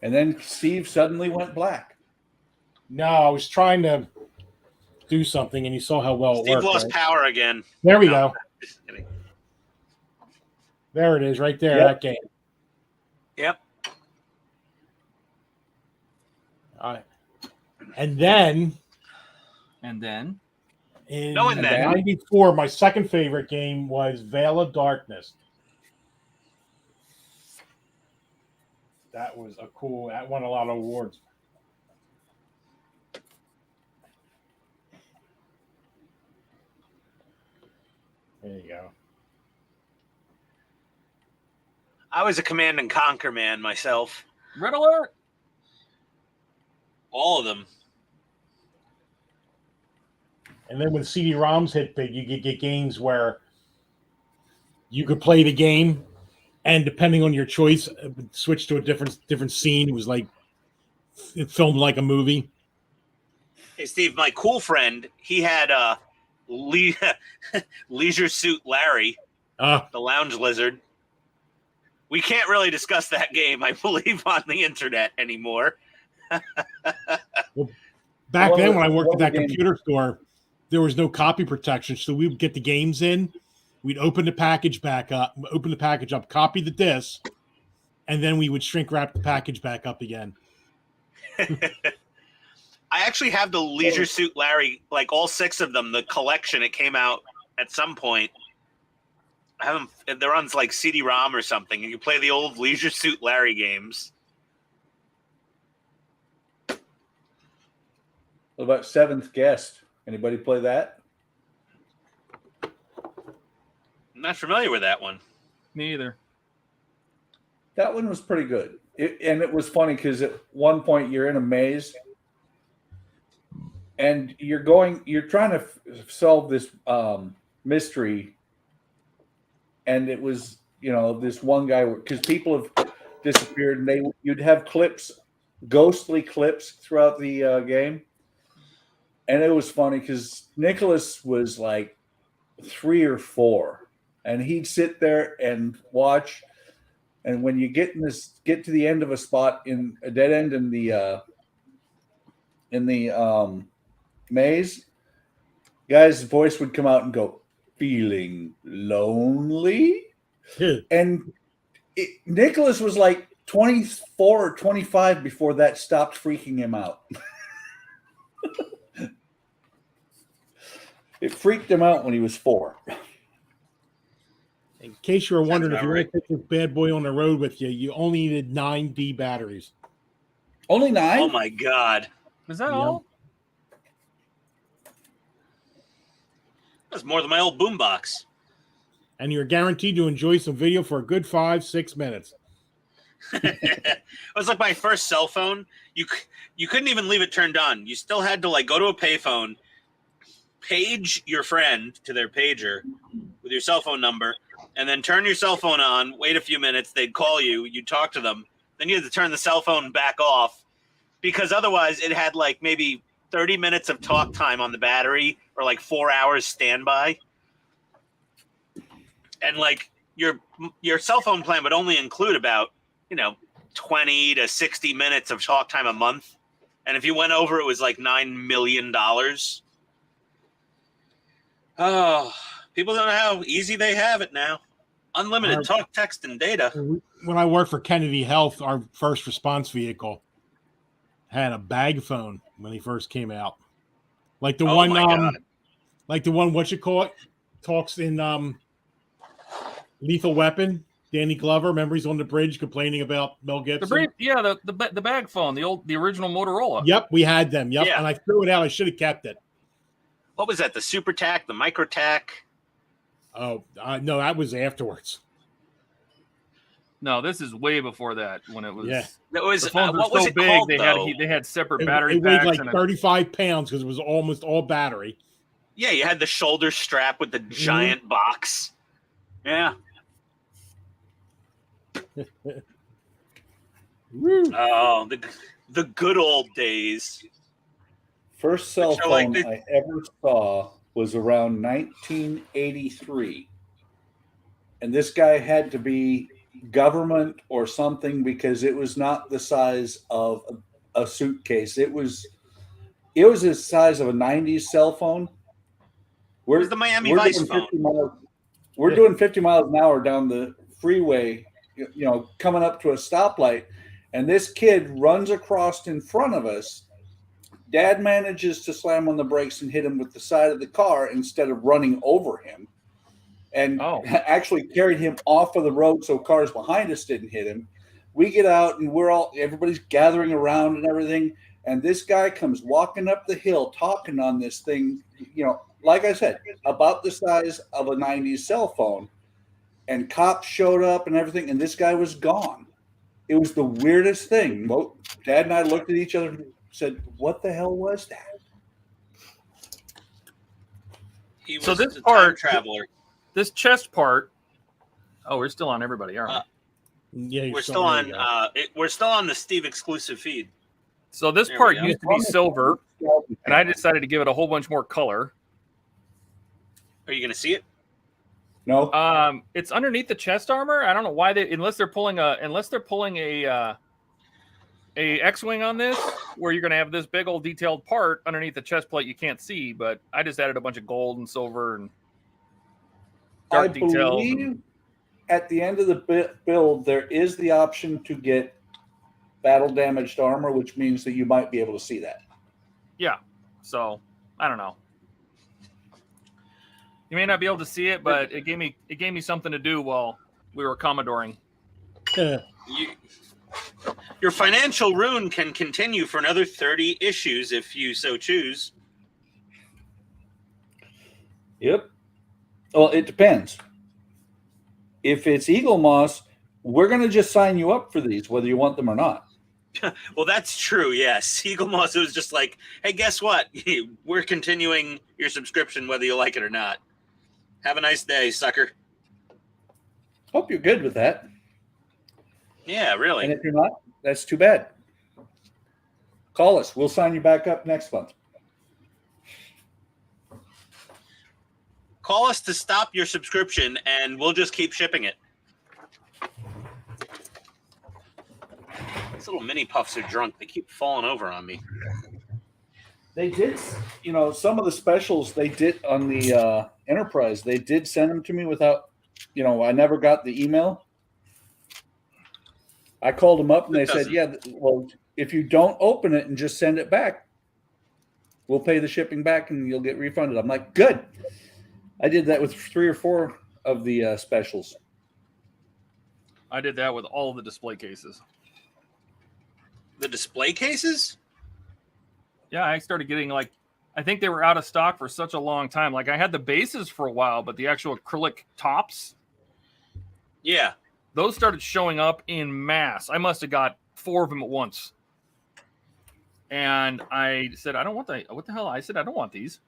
Speaker 2: And then Steve suddenly went black.
Speaker 6: No, I was trying to do something, and you saw how well it
Speaker 3: Steve
Speaker 6: worked.
Speaker 3: lost
Speaker 6: right?
Speaker 3: power again.
Speaker 6: There we
Speaker 3: No,
Speaker 6: go.
Speaker 3: just kidding.
Speaker 6: There it is, right there.
Speaker 2: Yep.
Speaker 6: That game.
Speaker 3: Yep.
Speaker 6: And then in
Speaker 3: No, and then.
Speaker 6: '94, my second favorite game was Veil of Darkness. That was a cool. That won a lot of awards. There you go.
Speaker 3: I was a Command and Conquer man myself.
Speaker 4: Red alert.
Speaker 3: All of them.
Speaker 6: And then when CD-ROMs hit big, you could get games where you could play the game, and depending on your choice, it would switch to a different scene. It was like it filmed like a movie.
Speaker 3: Hey, Steve, my cool friend, he had Leisure Suit Larry, the lounge lizard. We can't really discuss that game, I believe, on the internet anymore.
Speaker 6: Back then, when I worked at that computer store, there was no copy protection, so we would get the games in, we'd open the package up, copy the disc, and then we would shrink wrap the package back up again.
Speaker 3: I actually have the Leisure Suit Larry, like all 6 of them, the collection. It came out at some point. I have them. They're on like CD-ROM or something, and you play the old Leisure Suit Larry games.
Speaker 2: What about Seventh Guest? Anybody play that?
Speaker 3: I'm not familiar with that one.
Speaker 4: Me either.
Speaker 2: That one was pretty good. And it was funny because at one point you're in a maze and you're trying to solve this mystery. And it was, this one guy, because people have disappeared, and you'd have ghostly clips throughout the game. And it was funny because Nicholas was like 3 or 4, and he'd sit there and watch. And when you get to the end of a spot in a dead end in the maze, guy's voice would come out and go, "Feeling lonely?" And Nicholas was like 24 or 25 before that stopped freaking him out. It freaked him out when he was 4.
Speaker 6: In case you were wondering, if you were to take this bad boy on the road with you, you only needed 9 D batteries.
Speaker 2: Only 9?
Speaker 3: Oh my God.
Speaker 4: Is that all?
Speaker 3: That's more than my old boombox.
Speaker 6: And you're guaranteed to enjoy some video for a good 5-6 minutes.
Speaker 3: It was like my first cell phone. You couldn't even leave it turned on. You still had to like go to a payphone, page your friend to their pager with your cell phone number, and then turn your cell phone on, wait a few minutes, they'd call you, you'd talk to them, then you had to turn the cell phone back off because otherwise it had like maybe 30 minutes of talk time on the battery or like 4 hours standby. And like your cell phone plan would only include about, 20 to 60 minutes of talk time a month. And if you went over, it was like $9 million. Oh, people don't know how easy they have it now. Unlimited talk, text, and data.
Speaker 6: When I worked for Kennedy Health, our first response vehicle had a bag phone when he first came out. Like the one, what you call it, talks in Lethal Weapon. Danny Glover, remember he's on the bridge complaining about Mel Gibson.
Speaker 4: The bag phone, the original Motorola.
Speaker 6: Yep, we had them. Yep,
Speaker 3: Yeah.
Speaker 6: And I threw it out. I should have kept it.
Speaker 3: What was that? The Super Tac, the Micro Tac?
Speaker 6: Oh no, that was afterwards.
Speaker 4: No, this is way before that. When it was,
Speaker 6: Yeah.
Speaker 3: It was
Speaker 4: the phones
Speaker 3: what
Speaker 4: were
Speaker 3: was
Speaker 4: so
Speaker 3: it
Speaker 4: big
Speaker 3: called,
Speaker 4: they
Speaker 3: though?
Speaker 4: had separate battery
Speaker 6: It weighed
Speaker 4: packs.
Speaker 6: like 35 pounds because it was almost all battery.
Speaker 3: Yeah, you had the shoulder strap with the giant box. Yeah. Oh, the good old days.
Speaker 2: First cell
Speaker 3: So, like,
Speaker 2: phone I ever saw was around 1983. And this guy had to be government or something because it was not the size of a suitcase. It was the size of a 90s cell phone.
Speaker 3: It was the Miami Vice phone.
Speaker 2: We're doing 50 miles an hour down the freeway, coming up to a stoplight, and this kid runs across in front of us. Dad manages to slam on the brakes and hit him with the side of the car instead of running over him, and actually carried him off of the road so cars behind us didn't hit him. We get out and everybody's gathering around and everything, and this guy comes walking up the hill talking on this thing, like I said, about the size of a 90s cell phone. And cops showed up and everything, and this guy was gone. It was the weirdest thing. Dad and I looked at each other and said, "What the hell was that?"
Speaker 3: He was
Speaker 4: So this
Speaker 3: a
Speaker 4: part,
Speaker 3: time traveler.
Speaker 4: this chest part. Oh, we're still on everybody, aren't we?
Speaker 6: Yeah,
Speaker 3: We're still on. We're still on the Steve exclusive feed.
Speaker 4: So this
Speaker 3: There
Speaker 4: part
Speaker 3: we go.
Speaker 4: used to be silver, and I decided to give it a whole bunch more color.
Speaker 3: Are you going to see it?
Speaker 2: No.
Speaker 4: It's underneath the chest armor. I don't know why unless they're pulling a X-wing on this, where you're going to have this big old detailed part underneath the chest plate you can't see. But I just added a bunch of gold and silver and dark
Speaker 2: I
Speaker 4: details.
Speaker 2: believe at the end of the build there is the option to get battle damaged armor, which means that you might be able to see that.
Speaker 4: Yeah. So I don't know. You may not be able to see it, but it gave me something to do while we were Commodoring.
Speaker 3: Your financial ruin can continue for another 30 issues if you so choose.
Speaker 2: Yep. Well, it depends. If it's Eagle Moss, we're going to just sign you up for these, whether you want them or not.
Speaker 3: Well, that's true, yes. Eagle Moss was just like, hey, guess what? We're continuing your subscription whether you like it or not. Have a nice day, sucker.
Speaker 2: Hope you're good with that.
Speaker 3: Yeah, really.
Speaker 2: And if you're not, that's too bad. Call us. We'll sign you back up next month.
Speaker 3: Call us to stop your subscription, and we'll just keep shipping it. These little mini puffs are drunk. They keep falling over on me.
Speaker 2: They did, some of the specials they did on the Enterprise, they did send them to me without, I never got the email. I called them up and they said, yeah, well, if you don't open it and just send it back, we'll pay the shipping back and you'll get refunded. I'm like, good. I did that with 3 or 4 of the specials.
Speaker 4: I did that with all of the display cases.
Speaker 3: The display cases?
Speaker 4: Yeah, I started getting I think they were out of stock for such a long time. I had the bases for a while, but the actual acrylic tops,
Speaker 3: yeah,
Speaker 4: those started showing up in mass. I must have got 4 of them at once. And I said, I don't want that. What the hell? I said, I don't want these.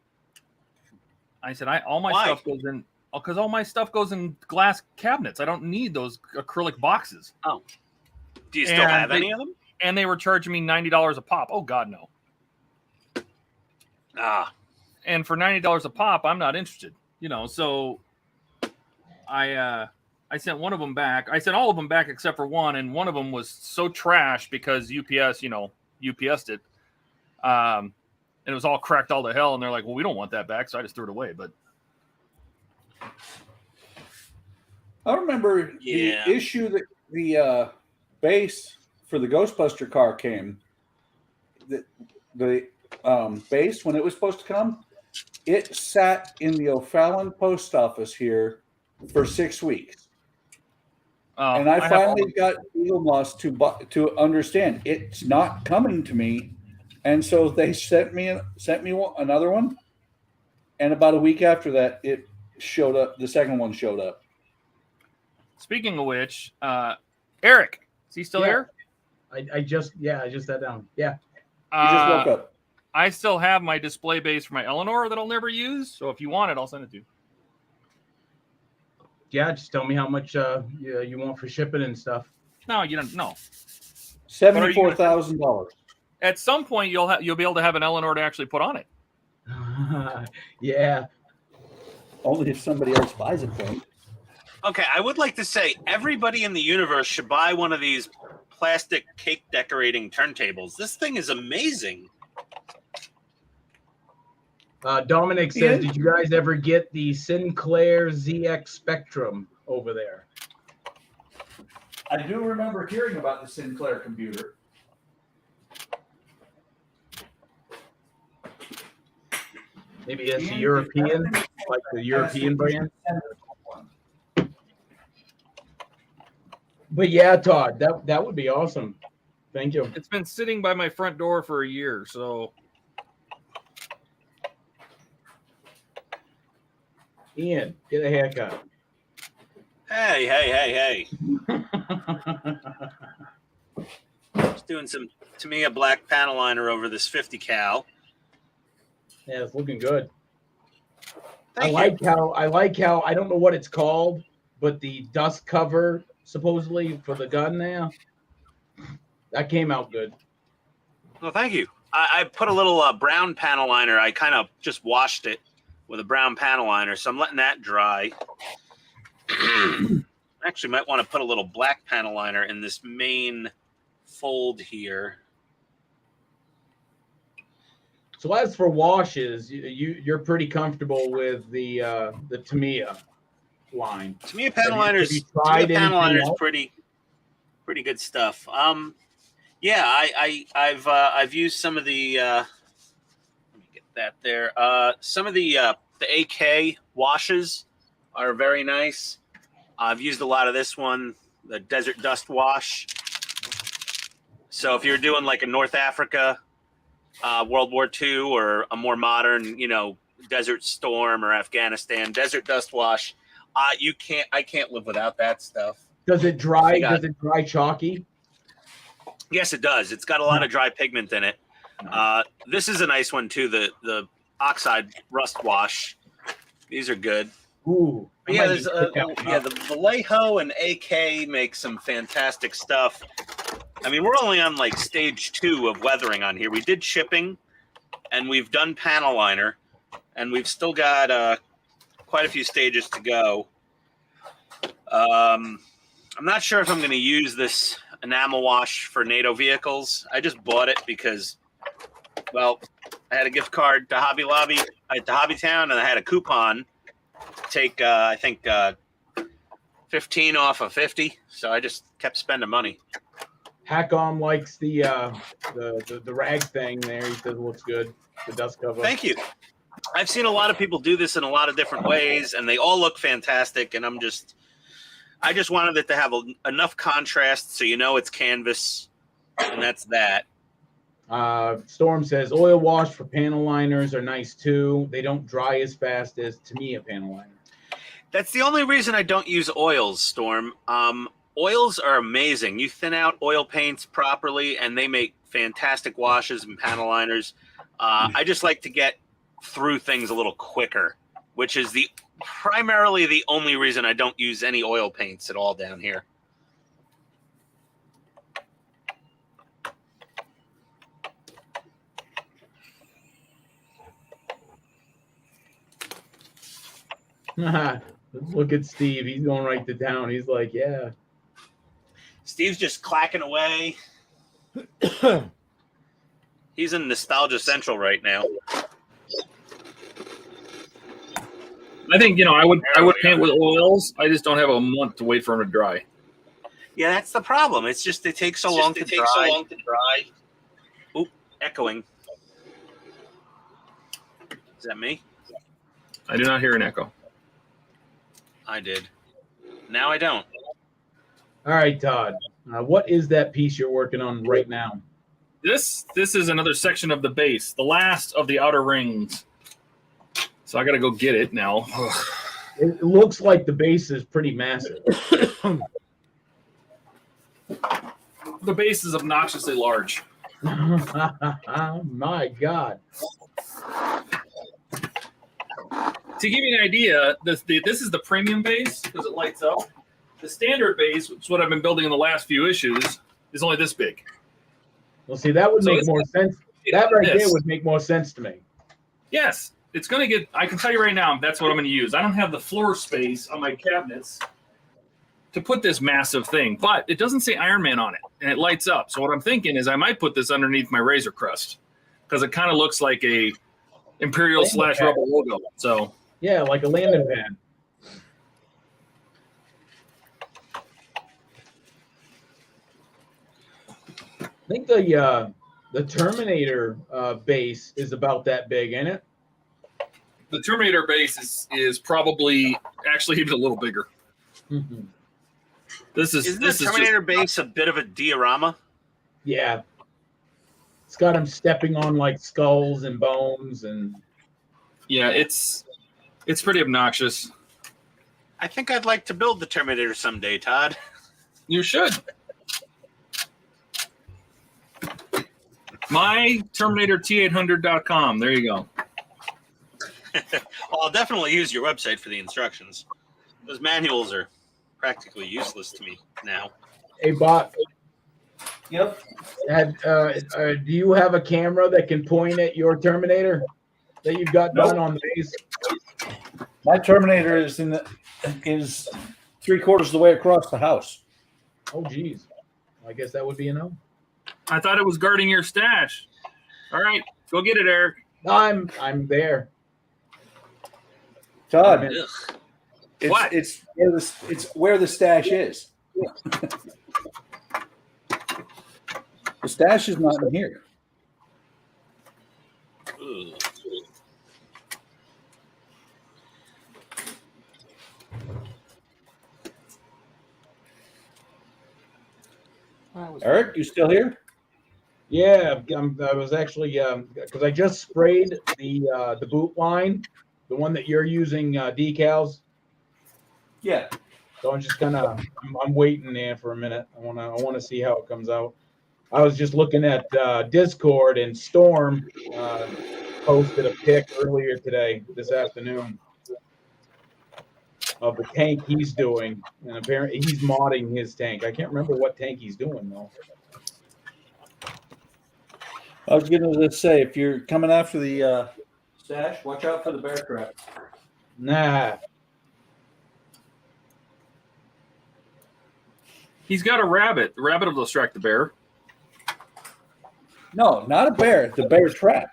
Speaker 4: I said, all my stuff goes in, because all my stuff goes in glass cabinets. I don't need those acrylic boxes.
Speaker 3: Oh. Do you still have any of them?
Speaker 4: And they were charging me $90 a pop. Oh, God, no. And for $90 a pop, I'm not interested. So I sent one of them back. I sent all of them back except for one, and one of them was so trash because UPS, UPS'd it. And it was all cracked all to hell, and they're like, well, we don't want that back, so I just threw it away. But
Speaker 2: I remember the issue that the base for the Ghostbuster car came. The base, when it was supposed to come, it sat in the O'Fallon post office here for 6 weeks. And I finally got Eagle Moss to understand it's not coming to me. And so they sent me another one. And about a week after that, it showed up. The second one showed up.
Speaker 4: Speaking of which, Eric, is he still here?
Speaker 1: I just sat down. Yeah.
Speaker 2: You just woke up.
Speaker 4: I still have my display base for my Eleanor that I'll never use. So if you want it, I'll send it to you.
Speaker 1: Yeah, just tell me how much you want for shipping and stuff.
Speaker 4: No, you don't. No.
Speaker 2: $74,000.
Speaker 4: At some point, you'll be able to have an Eleanor to actually put on it.
Speaker 1: Yeah.
Speaker 2: Only if somebody else buys it, though.
Speaker 3: Okay, I would like to say everybody in the universe should buy one of these plastic cake decorating turntables. This thing is amazing.
Speaker 1: Dominic says, did you guys ever get the Sinclair ZX Spectrum over there?
Speaker 2: I do remember hearing about the Sinclair computer.
Speaker 1: Maybe it's a European, like the European brand. But yeah, Todd, that would be awesome. Thank you.
Speaker 4: It's been sitting by my front door for a year, so.
Speaker 1: Ian, get a haircut.
Speaker 3: Hey. Just doing some Tamiya black panel liner over this 50 cal.
Speaker 1: Yeah, it's looking good.
Speaker 3: Thank you.
Speaker 1: I like how I don't know what it's called, but the dust cover supposedly for the gun now, that came out good.
Speaker 3: Well, thank you. I put a little brown panel liner. I kind of just washed it with a brown panel liner. So I'm letting that dry. Actually might want to put a little black panel liner in this main fold here.
Speaker 1: So as for washes, you're pretty comfortable with the Tamiya line.
Speaker 3: Tamiya panel
Speaker 1: Have you
Speaker 3: liners,
Speaker 1: tried
Speaker 3: Tamiya panel
Speaker 1: anything
Speaker 3: liners,
Speaker 1: else?
Speaker 3: pretty good stuff. Yeah, I've used some of the let me get that there. Some of the AK washes are very nice. I've used a lot of this one, the Desert Dust Wash. So if you're doing like a North Africa, World War II, or a more modern, Desert Storm or Afghanistan, Desert Dust Wash, I can't live without that stuff.
Speaker 1: Does it dry? Does it dry chalky?
Speaker 3: Yes, it does. It's got a lot of dry pigment in it. This is a nice one too. The Oxide Rust Wash. These are good.
Speaker 1: Ooh.
Speaker 3: But yeah, there's the Vallejo and AK make some fantastic stuff. I mean, we're only on like stage 2 of weathering on here. We did shipping, and we've done panel liner, and we've still got quite a few stages to go. I'm not sure if I'm going to use this enamel wash for NATO vehicles. I just bought it because, well, I had a gift card to Hobby Lobby at the Hobby Town, and I had a coupon to take, I think, 15 off of 50. So I just kept spending money.
Speaker 1: Hackon likes the rag thing there. He says it looks good. The dust cover.
Speaker 3: Thank you. I've seen a lot of people do this in a lot of different ways, and they all look fantastic. And I just wanted it to have enough contrast so it's canvas, and that's that.
Speaker 1: Storm says oil wash for panel liners are nice too. They don't dry as fast as Tamiya panel liners.
Speaker 3: That's the only reason I don't use oils, Storm. Oils are amazing. You thin out oil paints properly, and they make fantastic washes and panel liners. I just like to get through things a little quicker, which is primarily the only reason I don't use any oil paints at all down here.
Speaker 1: Look at Steve. He's going right to town. He's like, yeah.
Speaker 3: Steve's just clacking away. He's in Nostalgia Central right now.
Speaker 4: I think I would paint with oils. I just don't have a month to wait for them to dry.
Speaker 3: Yeah, that's the problem. It's just it takes so long to dry. Oop, echoing. Is that me?
Speaker 4: I do not hear an echo.
Speaker 3: I did. Now I don't.
Speaker 1: All right, Todd. What is that piece you're working on right now?
Speaker 4: This is another section of the base, the last of the outer rings. So I got to go get it now.
Speaker 1: It looks like the base is pretty massive.
Speaker 4: The base is obnoxiously large.
Speaker 1: My God.
Speaker 4: To give you an idea, this is the premium base because it lights up. The standard base, which is what I've been building in the last few issues, is only this big.
Speaker 1: Well, see, that would make more sense. That right there would make more sense to me.
Speaker 4: Yes, it's going to get, I can tell you right now, that's what I'm going to use. I don't have the floor space on my cabinets to put this massive thing, but it doesn't say Iron Man on it, and it lights up. So what I'm thinking is I might put this underneath my Razor Crest because it kind of looks like a Imperial/Rebel logo. So
Speaker 1: yeah, like a landing pad. I think the Terminator base is about that big, ain't it?
Speaker 4: the Terminator base is probably actually even a little bigger.
Speaker 1: Mm-hmm.
Speaker 3: Isn't the Terminator base a bit of a diorama?
Speaker 1: Yeah. It's got him stepping on like skulls and bones and
Speaker 4: yeah, it's pretty obnoxious.
Speaker 3: I think I'd like to build the Terminator someday, Todd.
Speaker 4: You should. MyTerminatorT800.com. There you go.
Speaker 3: Well, I'll definitely use your website for the instructions. Those manuals are practically useless to me now.
Speaker 1: Hey, Bot.
Speaker 2: Yep.
Speaker 1: Do you have a camera that can point at your Terminator that you've got done on the base?
Speaker 2: My Terminator is is 3/4 of the way across the house.
Speaker 1: Oh, geez. I guess that would be a no.
Speaker 4: I thought it was guarding your stash. All right, go get it, Eric.
Speaker 1: I'm there.
Speaker 2: Todd,
Speaker 3: Ugh.
Speaker 4: What?
Speaker 2: It's where the stash is. The stash is not in here.
Speaker 3: Ugh.
Speaker 2: Eric, you still here?
Speaker 1: Yeah, I was actually because I just sprayed the boot line, the one that you're using decals.
Speaker 2: Yeah.
Speaker 1: So I'm just I'm waiting there for a minute. I wanna see how it comes out. I was just looking at Discord, and Storm posted a pic earlier this afternoon, of the tank he's doing, and apparently he's modding his tank. I can't remember what tank he's doing though.
Speaker 2: I was going to say, if you're coming after the stash, watch out for the bear trap.
Speaker 1: Nah.
Speaker 4: He's got a rabbit. The rabbit will distract the bear.
Speaker 2: No, not a bear. The bear trap.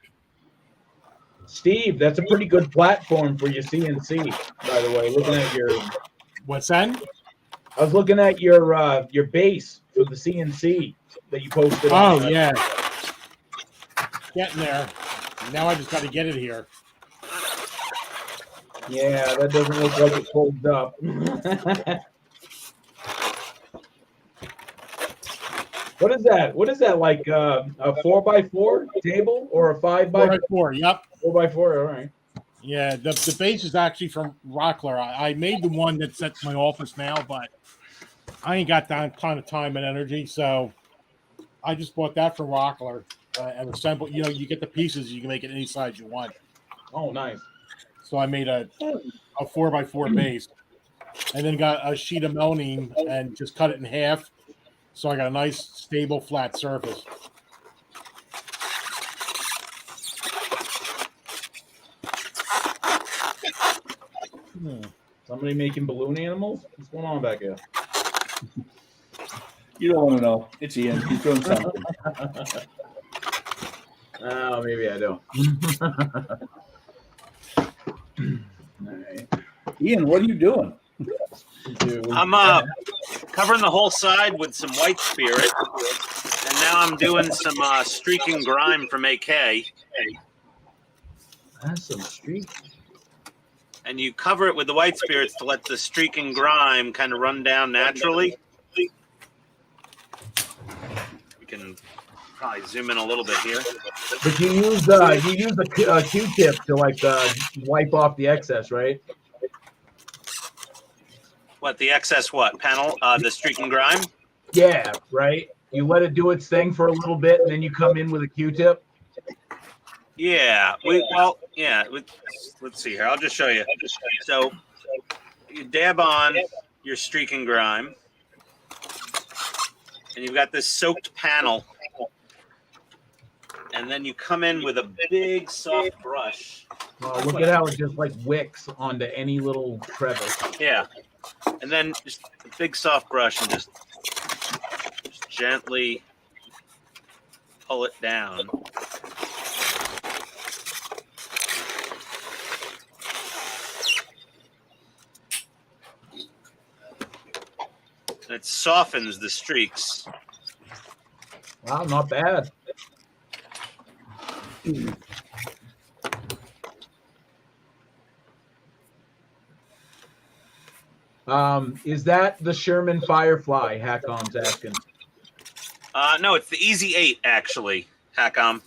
Speaker 1: Steve, that's a pretty good platform for your CNC, by the way. Looking at your,
Speaker 6: What's that?
Speaker 1: I was looking at your base for the CNC that you posted.
Speaker 6: Oh,
Speaker 1: on,
Speaker 6: yeah. Getting there. Now I just got to get it here.
Speaker 1: Yeah, that doesn't look like it folds up. What is that? What is that, like a 4x4 table or a 5x4?
Speaker 6: 4x4, yep.
Speaker 1: 4x4, all right.
Speaker 6: Yeah, the base is actually from Rockler. I made the one that's at my office now, but I ain't got that kind of time and energy, so I just bought that from Rockler and assembled. You know, you get the pieces, you can make it any size you want.
Speaker 1: Oh, nice.
Speaker 6: So I made a 4x4 base, and then got a sheet of melamine and just cut it in half. So I got a nice, stable, flat surface.
Speaker 1: Somebody making balloon animals? What's going on back here?
Speaker 2: You don't want to know. It's Ian. He's doing something.
Speaker 1: Oh, maybe I don't. All right.
Speaker 2: Ian, what are you doing?
Speaker 3: I'm covering the whole side with some white spirit, and now I'm doing some streaking grime from AK.
Speaker 1: That's some streak.
Speaker 3: And you cover it with the white spirits to let the streaking grime kind of run down naturally. We can probably zoom in a little bit here.
Speaker 1: But you use a Q-tip to like wipe off the excess, right?
Speaker 3: What, the excess what? Panel? The streaking grime?
Speaker 1: Yeah, right. You let it do its thing for a little bit, and then you come in with a Q-tip.
Speaker 3: Yeah. Let's see here. I'll just show you. So you dab on your streaking grime, and you've got this soaked panel, and then you come in with a big soft brush.
Speaker 1: Oh, look at how it just like wicks onto any little crevice.
Speaker 3: Yeah. And then just a big soft brush and just gently pull it down. And it softens the streaks.
Speaker 1: Wow, not bad. Is that the Sherman Firefly? Hackom's asking.
Speaker 3: No, it's the Easy 8, actually, Hackom.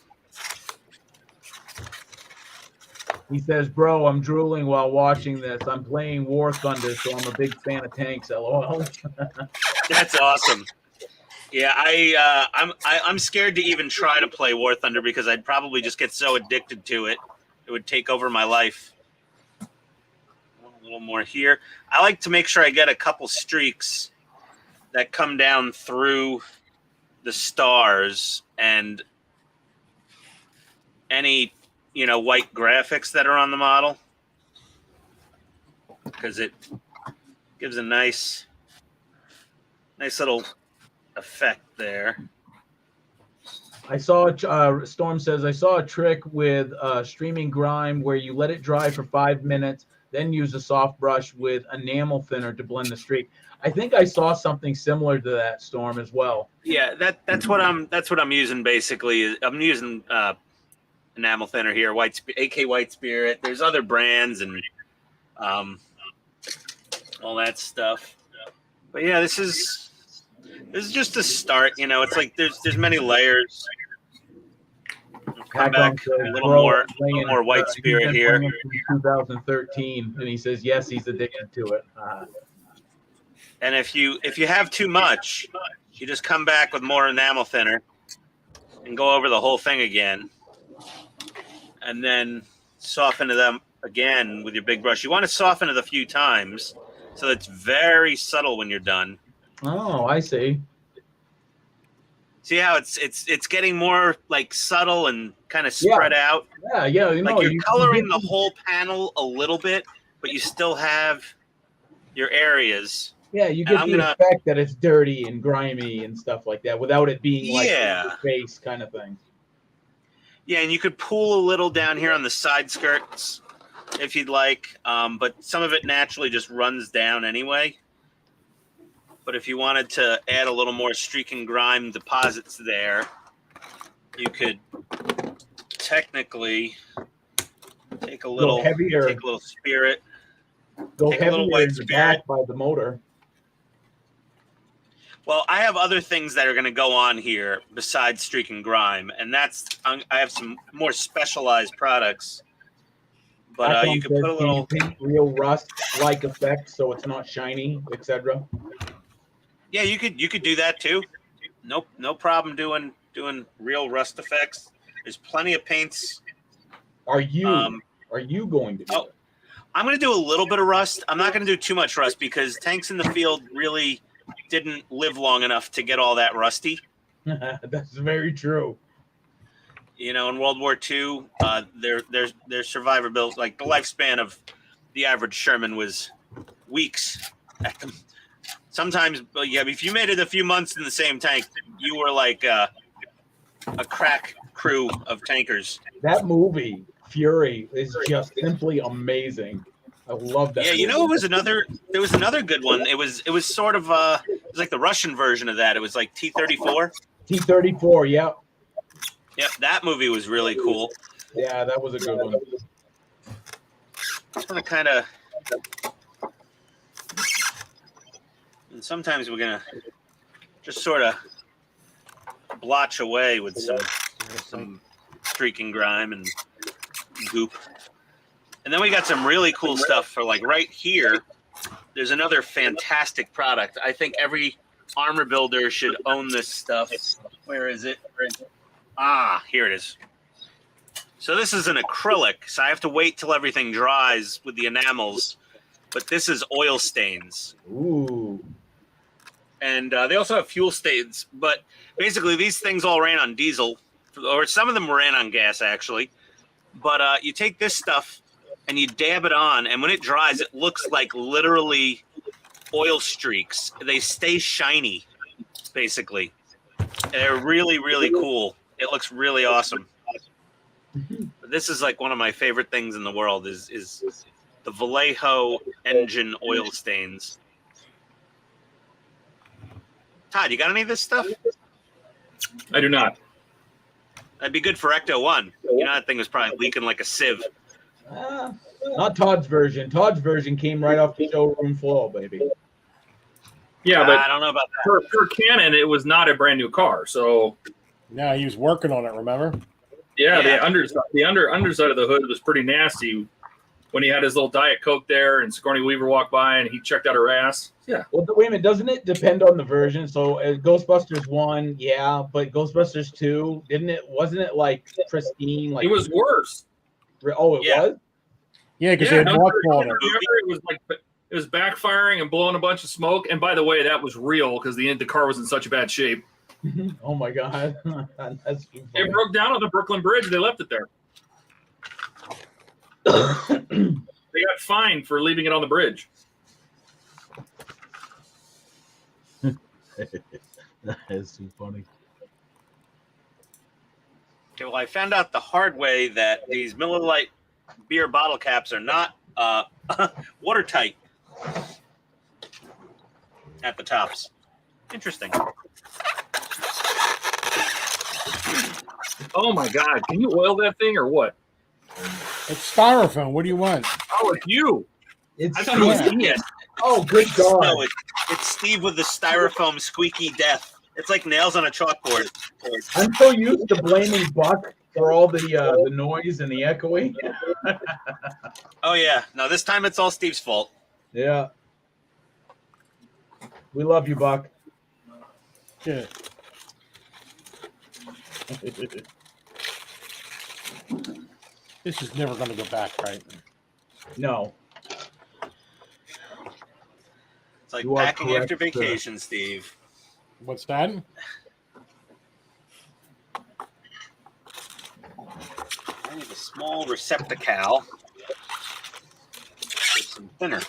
Speaker 1: He says, bro, I'm drooling while watching this. I'm playing War Thunder, so I'm a big fan of tanks, LOL.
Speaker 3: That's awesome. Yeah, I'm scared to even try to play War Thunder because I'd probably just get so addicted to it. It would take over my life. A little more here. I like to make sure I get a couple streaks that come down through the stars and any, white graphics that are on the model. because it gives a nice little effect there.
Speaker 1: I saw Storm says I saw a trick with streaming grime where you let it dry for 5 minutes, then use a soft brush with enamel thinner to blend the streak. I think I saw something similar to that, Storm, as well.
Speaker 3: Yeah, that's what I'm using basically. I'm using enamel thinner here, AK White Spirit. There's other brands and all that stuff. But yeah, this is just a start. You know, it's like there's many layers. Come back a little more White Spirit here.
Speaker 1: 2013, and he says yes, he's addicted to it.
Speaker 3: And if you have too much, you just come back with more enamel thinner and go over the whole thing again, and then soften them again with your big brush. You want to soften it a few times so it's very subtle when you're done.
Speaker 1: Oh, I see.
Speaker 3: See how it's getting more like subtle and kind of spread out?
Speaker 1: Yeah, yeah. You know,
Speaker 3: like you're coloring the whole panel a little bit, but you still have your areas.
Speaker 1: Yeah, you get the effect that it's dirty and grimy and stuff like that without it being like a face kind of thing.
Speaker 3: Yeah, and you could pull a little down here on the side skirts if you'd like, but some of it naturally just runs down anyway. But if you wanted to add a little more streak and grime deposits there, you could technically take a little
Speaker 1: heavier,
Speaker 3: take a little spirit,
Speaker 1: go
Speaker 3: take a little White Spirit
Speaker 1: by the motor.
Speaker 3: Well, I have other things that are going to go on here besides streak and grime, and I have some more specialized products. But you can put a little
Speaker 1: real rust-like effect, so it's not shiny, etc.
Speaker 3: Yeah, you could do that too. No problem doing real rust effects. There's plenty of paints.
Speaker 1: Are you going to do it?
Speaker 3: I'm going to do a little bit of rust. I'm not going to do too much rust because tanks in the field really didn't live long enough to get all that rusty.
Speaker 1: That's very true.
Speaker 3: You know, in World War II, their survivability, like the lifespan of the average Sherman was weeks. Sometimes, yeah, if you made it a few months in the same tank, you were like a crack crew of tankers.
Speaker 1: That movie, Fury, is just simply amazing. I love that.
Speaker 3: Yeah,
Speaker 1: movie.
Speaker 3: you know, there was another good one. It was sort of it was like the Russian version of that. It was like T-34.
Speaker 1: T-34, yeah.
Speaker 3: Yep, that movie was really cool.
Speaker 1: Yeah, that was a good one.
Speaker 3: Just want to kind of, and sometimes we're gonna just sort of blotch away with some streaking grime and goop. And then we got some really cool stuff for like right here. There's another fantastic product. I think every armor builder should own this stuff. Where is it? Ah, here it is. So this is an acrylic, so I have to wait till everything dries with the enamels. But this is oil stains.
Speaker 1: Ooh.
Speaker 3: And they also have fuel stains. But basically, these things all ran on diesel, or some of them ran on gas, actually. But you take this stuff and you dab it on, and when it dries, it looks like literally oil streaks. They stay shiny, basically. They're really, really cool. It looks really awesome. This is like one of my favorite things in the world is the Vallejo engine oil stains. Todd, you got any of this stuff?
Speaker 4: I do not.
Speaker 3: That'd be good for Ecto 1. You know, that thing was probably leaking like a sieve.
Speaker 1: Not Todd's version. Todd's version came right off the showroom floor, baby.
Speaker 4: Yeah, but
Speaker 3: I don't know about that.
Speaker 4: For Canon, it was not a brand new car, so
Speaker 6: Yeah, he was working on it. Remember?
Speaker 4: yeah,
Speaker 3: Yeah.
Speaker 4: the underside of the hood was pretty nasty when he had his little Diet Coke there, and Sigourney Weaver walked by and he checked out her ass. Yeah,
Speaker 1: Well, wait a minute. Doesn't it depend on the version? So Ghostbusters 1, yeah, but Ghostbusters 2, wasn't it like pristine? Like
Speaker 4: it was worse.
Speaker 1: Oh, it
Speaker 3: Yeah.
Speaker 1: was?
Speaker 6: Yeah, because they had
Speaker 4: no,
Speaker 6: mothball in it.
Speaker 4: it was like it was backfiring and blowing a bunch of smoke. And by the way, that was real because the car was in such a bad shape.
Speaker 1: Oh my god. That's too funny.
Speaker 4: It broke down on the Brooklyn Bridge. They left it there. They got fined for leaving it on the bridge.
Speaker 1: That is too funny.
Speaker 3: Okay, well, I found out the hard way that these Miller Lite beer bottle caps are not watertight at the tops. Interesting.
Speaker 4: Oh my God! Can you oil that thing or what?
Speaker 6: It's styrofoam. What do you want?
Speaker 4: Oh, it's you.
Speaker 1: It's
Speaker 4: I thought it was Ian.
Speaker 1: Oh, good God.
Speaker 3: No, it's Steve with the styrofoam squeaky death. It's like nails on a chalkboard.
Speaker 1: I'm so used to blaming Buck for all the noise and the echoing.
Speaker 3: Oh yeah, no, this time it's all Steve's fault.
Speaker 1: Yeah. We love you, Buck.
Speaker 6: Yeah. This is never going to go back, right?
Speaker 1: No.
Speaker 3: It's like
Speaker 1: You are
Speaker 3: packing
Speaker 1: correct,
Speaker 3: after
Speaker 1: sir.
Speaker 3: vacation, Steve.
Speaker 6: What's that?
Speaker 3: I need a small receptacle with some thinner.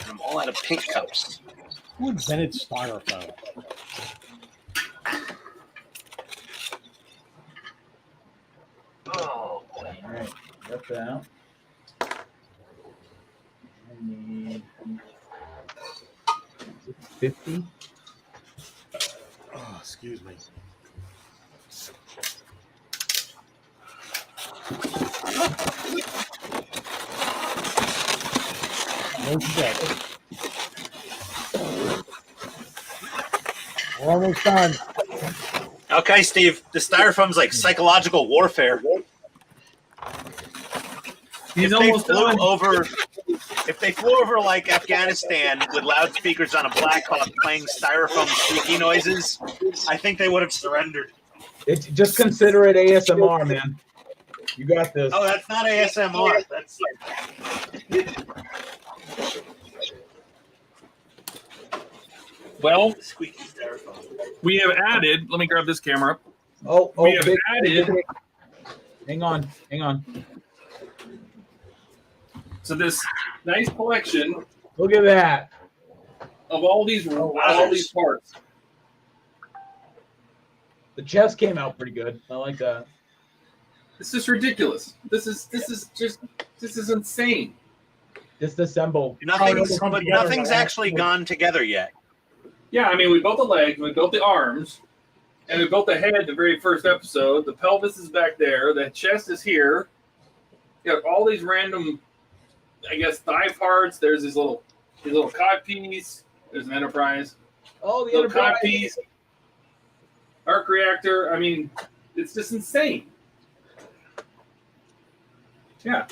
Speaker 3: And I'm all out of pink cups.
Speaker 6: Who invented styrofoam?
Speaker 3: Oh,
Speaker 1: All right. Got that. I need 50.
Speaker 6: Oh, excuse me. No shit. We're almost done.
Speaker 3: okay, Steve. The styrofoam's like psychological warfare.
Speaker 4: He's almost done.
Speaker 3: If they flew over like Afghanistan with loudspeakers on a Black Hawk playing styrofoam squeaky noises, I think they would have surrendered.
Speaker 1: Just consider it ASMR, man. You got this.
Speaker 3: Oh, that's not ASMR. That's
Speaker 4: Well,
Speaker 3: squeaky styrofoam.
Speaker 4: we have added. Let me grab this camera.
Speaker 1: Oh,
Speaker 4: We have
Speaker 1: big-
Speaker 4: added.
Speaker 1: Hang on.
Speaker 4: So this nice collection
Speaker 1: Look at that.
Speaker 4: of all these parts.
Speaker 1: The chest came out pretty good. I like that.
Speaker 4: It's just ridiculous. This is insane.
Speaker 1: Disassemble.
Speaker 3: Nothing's actually gone together yet.
Speaker 4: Yeah, I mean, we built the legs, we built the arms, and we built the head the very first episode. The pelvis is back there. The chest is here. You got all these random, I guess, thigh parts. There's these little cod piece. There's an Enterprise.
Speaker 1: Oh, the
Speaker 4: Little cod
Speaker 1: Enterprise.
Speaker 4: piece. Arc reactor. I mean, it's just insane. Yeah.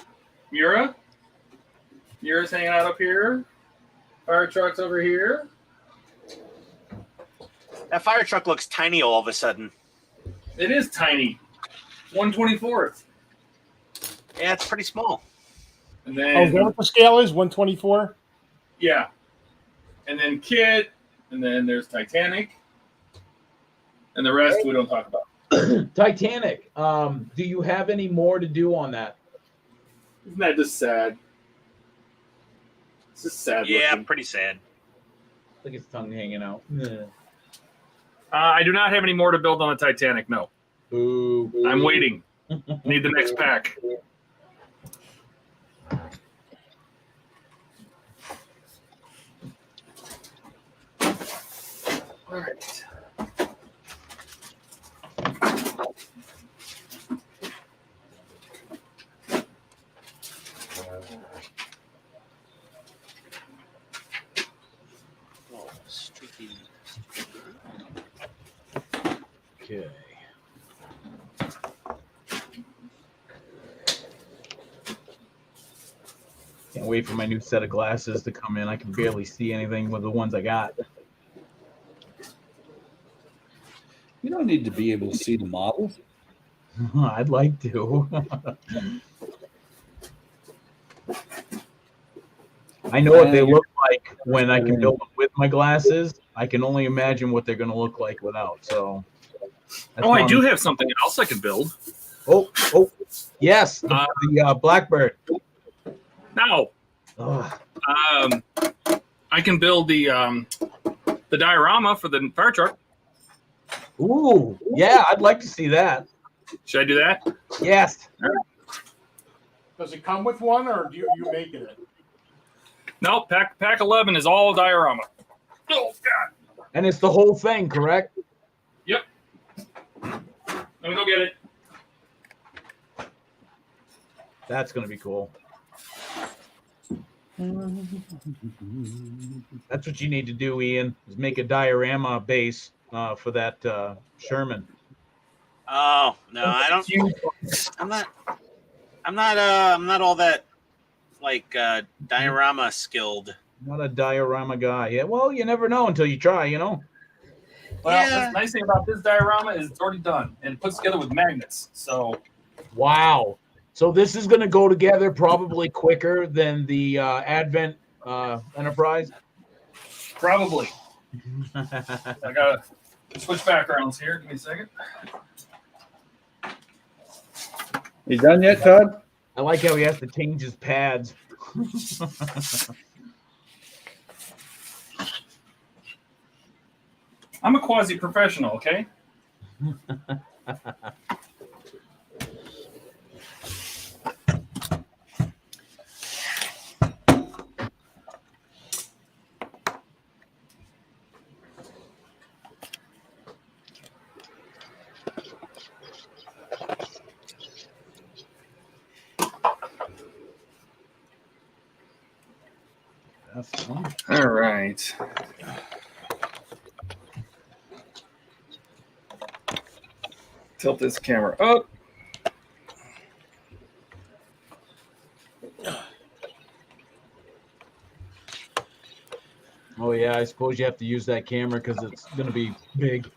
Speaker 4: Mira's hanging out up here. Fire truck's over here.
Speaker 3: That fire truck looks tiny all of a sudden.
Speaker 4: It is tiny. 1/24th.
Speaker 3: Yeah, it's pretty small.
Speaker 4: And
Speaker 6: Oh,
Speaker 4: then
Speaker 6: is that what the scale is? 124?
Speaker 4: yeah. And then Kit, and then there's Titanic. And the rest we don't talk about.
Speaker 1: Titanic. Do you have any more to do on that?
Speaker 4: Isn't that just sad? It's just sad.
Speaker 3: Yeah,
Speaker 4: looking.
Speaker 3: pretty sad.
Speaker 1: Look at his tongue hanging out.
Speaker 4: I do not have any more to build on the Titanic. No,
Speaker 1: Boo.
Speaker 4: I'm waiting. Need the next pack. All right.
Speaker 1: Okay. Can't wait for my new set of glasses to come in. I can barely see anything with the ones I got.
Speaker 2: You don't need to be able to see the model.
Speaker 1: I'd like to. I know what they look like when I can build them with my glasses. I can only imagine what they're going to look like without. So.
Speaker 4: Oh, I do have something else I can build.
Speaker 1: Oh, yes, the Blackbird.
Speaker 4: Now,
Speaker 1: Ugh.
Speaker 4: I can build the diorama for the fire truck.
Speaker 1: Ooh, yeah, I'd like to see that.
Speaker 4: Should I do that?
Speaker 1: Yes.
Speaker 6: Does it come with one, or do you making it?
Speaker 4: No, pack 11 is all diorama. Oh God!
Speaker 1: And it's the whole thing, correct?
Speaker 4: Yep. Let me go get it.
Speaker 1: That's gonna be cool. That's what you need to do, Ian, is make a diorama base for that Sherman.
Speaker 3: Oh no, I don't. I'm not all that like diorama skilled.
Speaker 1: Not a diorama guy. Yeah, well, you never know until you try, you know.
Speaker 4: Well,
Speaker 3: Yeah.
Speaker 4: the nice thing about this diorama is it's already done and it puts together with magnets. So,
Speaker 1: Wow. So this is going to go together probably quicker than the Advent Enterprise.
Speaker 4: probably. I gotta switch backgrounds here. Give me a second.
Speaker 2: You done yet, Todd?
Speaker 1: I like how he has to change his pads.
Speaker 4: I'm a quasi-professional, okay?
Speaker 1: That's fun.
Speaker 4: All right. Tilt this camera up.
Speaker 1: Oh yeah, I suppose you have to use that camera because it's going to be big.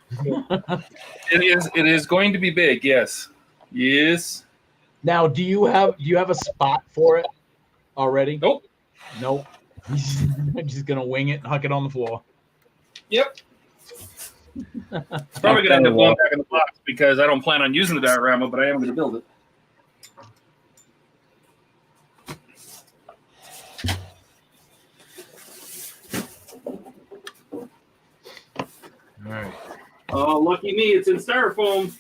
Speaker 4: It is going to be big, yes. Yes.
Speaker 1: Now, do you have a spot for it already?
Speaker 4: Nope.
Speaker 1: Nope. I'm just gonna wing it and huck it on the floor.
Speaker 4: Yep. Probably gonna end up going back in the box because I don't plan on using the diorama, but I am gonna build it.
Speaker 1: All right.
Speaker 4: Oh, lucky me, it's in styrofoam.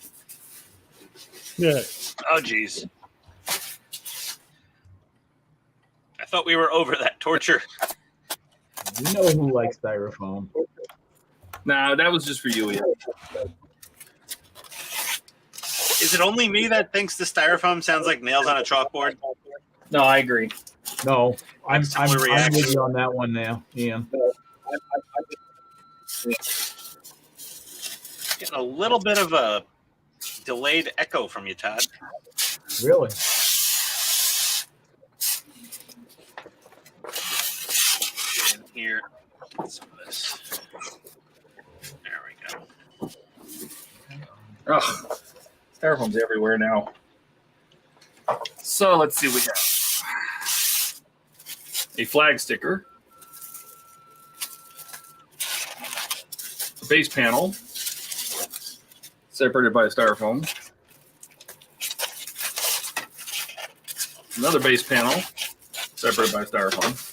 Speaker 6: Yeah.
Speaker 3: Oh geez. I thought we were over that torture.
Speaker 1: You know who likes styrofoam.
Speaker 4: Nah, that was just for you, Ian.
Speaker 3: Is it only me that thinks the styrofoam sounds like nails on a chalkboard?
Speaker 4: No, I agree.
Speaker 1: No, I'm
Speaker 3: Similar
Speaker 1: with
Speaker 3: reaction.
Speaker 1: you on that one now, Ian.
Speaker 3: Getting a little bit of a delayed echo from you, Todd.
Speaker 1: Really?
Speaker 3: In here, get some of this. There we go.
Speaker 4: Ugh, styrofoam's everywhere now. So let's see what we have. A flag sticker. A base panel. Separated by a styrofoam. Another base panel. Separated by a styrofoam.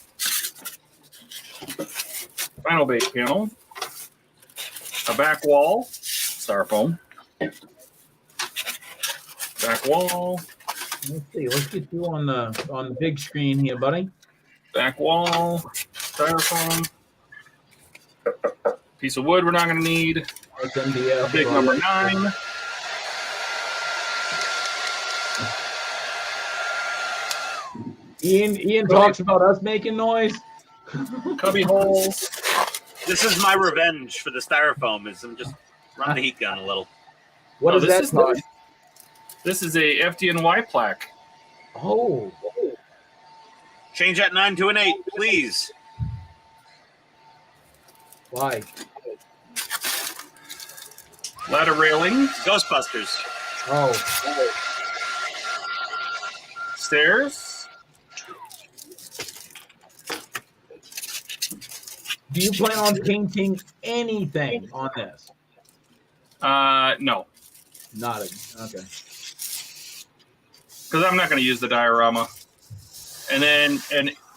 Speaker 4: Final base panel. A back wall. Styrofoam. Back wall.
Speaker 1: Let's see. Let's get you on the big screen here, buddy.
Speaker 4: Back wall. Styrofoam. Piece of wood we're not going to need.
Speaker 1: MDF.
Speaker 4: Big number 9.
Speaker 1: Ian talks about us making noise.
Speaker 4: Cubby holes.
Speaker 3: This is my revenge for the styrofoam. Is I'm just run the heat gun a little.
Speaker 1: What
Speaker 4: Oh,
Speaker 1: is that? Todd?
Speaker 4: This is a FDNY plaque.
Speaker 1: Oh,
Speaker 3: Change that 9 to an 8, please.
Speaker 1: why?
Speaker 4: Ladder railing.
Speaker 3: Ghostbusters.
Speaker 1: Oh,
Speaker 4: Stairs.
Speaker 1: do you plan on painting anything on this?
Speaker 4: No.
Speaker 1: Not a, okay.
Speaker 4: because I'm not going to use the diorama. And then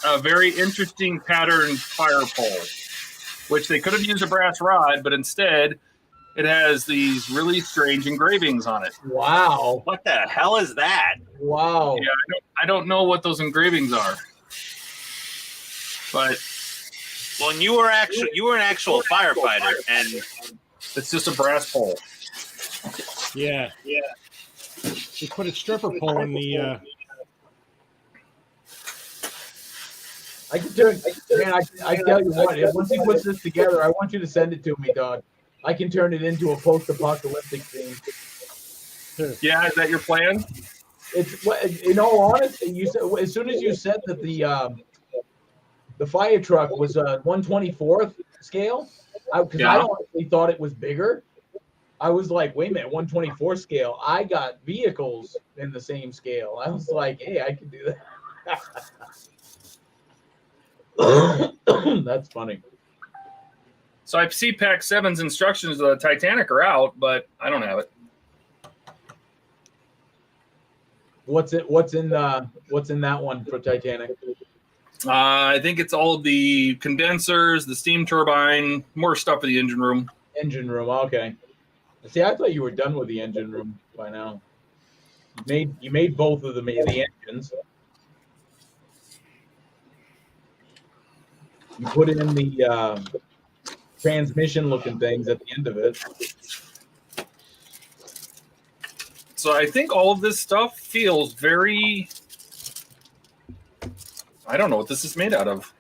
Speaker 4: a very interesting pattern fire pole, which they could have used a brass rod, but instead it has these really strange engravings on it.
Speaker 1: Wow.
Speaker 3: What the hell is that?
Speaker 1: Wow.
Speaker 4: Yeah, I don't know what those engravings are, but
Speaker 3: Well, you were an actual firefighter, and
Speaker 4: it's just a brass pole.
Speaker 6: Yeah. They put a stripper pole in the.
Speaker 1: I can turn. Man, I tell you what. Once he puts this together, I want you to send it to me, Todd. I can turn it into a post-apocalyptic theme.
Speaker 4: Yeah, is that your plan?
Speaker 1: It's in all honesty, you said as soon as you said that the fire truck was a 1/24th scale, because I honestly thought it was bigger. I was like, wait a minute, 1/24 scale. I got vehicles in the same scale. I was like, hey, I can do that. That's funny.
Speaker 4: So I see Pack 7's instructions of the Titanic are out, but I don't have it.
Speaker 1: What's in that one for Titanic?
Speaker 4: I think it's all of the condensers, the steam turbine, more stuff for the engine room.
Speaker 1: Engine room, okay. See, I thought you were done with the engine room by now. You made both of the engines. You put in the transmission-looking things at the end of it.
Speaker 4: So I think all of this stuff feels very. I don't know what this is made out of.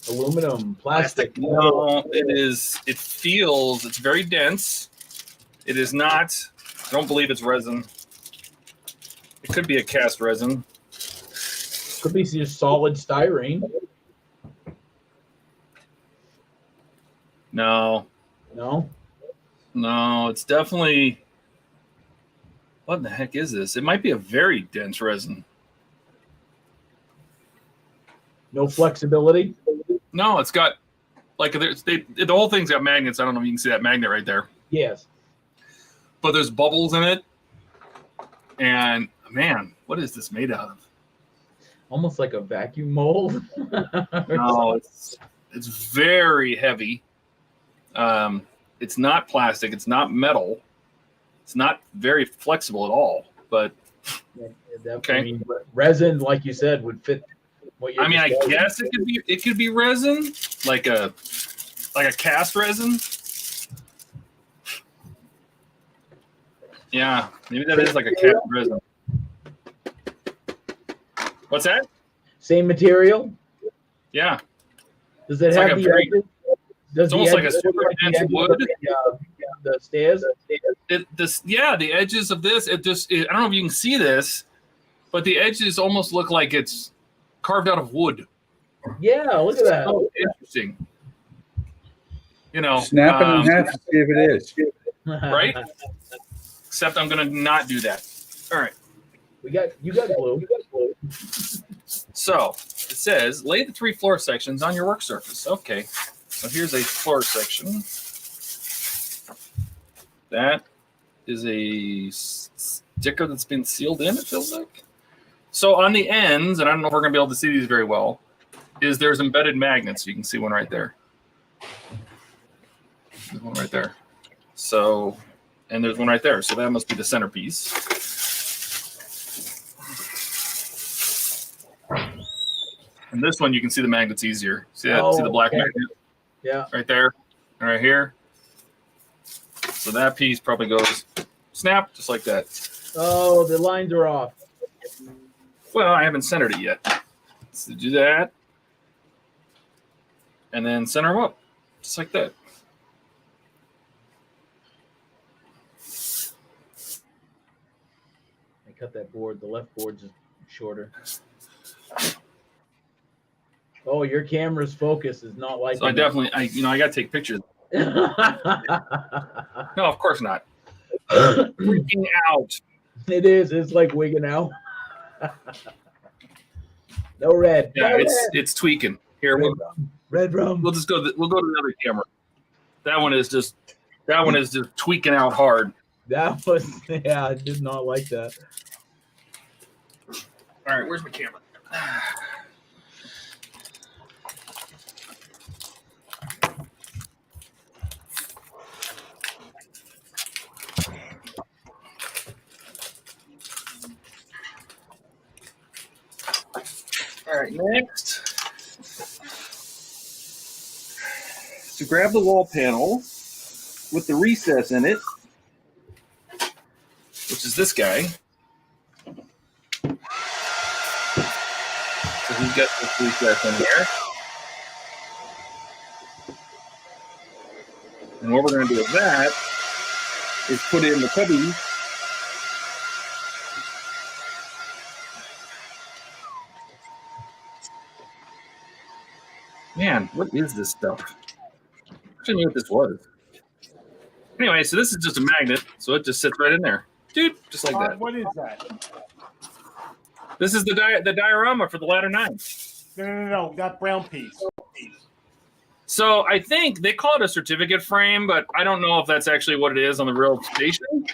Speaker 1: Aluminum, plastic.
Speaker 4: No, it is. It feels. It's very dense. It is not. I don't believe it's resin. It could be a cast resin.
Speaker 1: Could be just solid styrene.
Speaker 4: No.
Speaker 1: No.
Speaker 4: No, it's definitely. What the heck is this? It might be a very dense resin.
Speaker 1: No flexibility.
Speaker 4: No, it's got like the whole thing's got magnets. I don't know if you can see that magnet right there.
Speaker 1: Yes.
Speaker 4: But there's bubbles in it. And man, what is this made out of?
Speaker 1: Almost like a vacuum mold.
Speaker 4: No, it's very heavy. It's not plastic. It's not metal. It's not very flexible at all. But
Speaker 1: okay. I mean, resin, like you said, would fit. What you're
Speaker 4: I guess it could be resin, like a cast resin. Yeah, maybe that is like a cast resin. What's that?
Speaker 1: Same material.
Speaker 4: Yeah.
Speaker 1: Does it
Speaker 4: It's
Speaker 1: have
Speaker 4: like
Speaker 1: the edges?
Speaker 4: it's almost like a super dense wood.
Speaker 1: The stairs.
Speaker 4: The edges of this. I don't know if you can see this, but the edges almost look like it's carved out of wood.
Speaker 1: Yeah, look at that.
Speaker 4: So interesting. You know,
Speaker 9: Snap it in half to see if it is.
Speaker 4: Right? Except I'm gonna not do that. All right.
Speaker 1: You got glue.
Speaker 4: So it says lay the 3 floor sections on your work surface. Okay. So here's a floor section. That is a sticker that's been sealed in, it feels like. So on the ends, and I don't know if we're going to be able to see these very well, there's embedded magnets. You can see one right there. There's one right there. So, and there's one right there. So that must be the centerpiece. And this one, you can see the magnets easier. See that? See the black magnet?
Speaker 1: Yeah.
Speaker 4: Right there. And right here. So that piece probably goes snap, just like that.
Speaker 1: Oh, the lines are off.
Speaker 4: Well, I haven't centered it yet. So do that. And then center them up, just like that.
Speaker 1: I cut that board. The left board's just shorter. Oh, your camera's focus is not like.
Speaker 4: So I definitely, I got to take pictures. No, of course not. Freaking out.
Speaker 1: It is. It's like wigging out. No red.
Speaker 4: Yeah,
Speaker 1: no
Speaker 4: it's tweaking. Here,
Speaker 1: red rum.
Speaker 4: we'll just go. We'll go to the other camera. That one is just tweaking out hard.
Speaker 1: That was, yeah, I did not like that.
Speaker 4: All right, where's my camera? All right, next. So grab the wall panel with the recess in it, which is this guy. So he's got this recess in here. And what we're going to do with that is put it in the cubby. Man, what is this stuff? I didn't know what this was. Anyway, so this is just a magnet, so it just sits right in there. Dude, just like that.
Speaker 6: What is that?
Speaker 4: This is the diorama for the ladder 9.
Speaker 6: No, that brown piece.
Speaker 4: So I think they call it a certificate frame, but I don't know if that's actually what it is on the real station.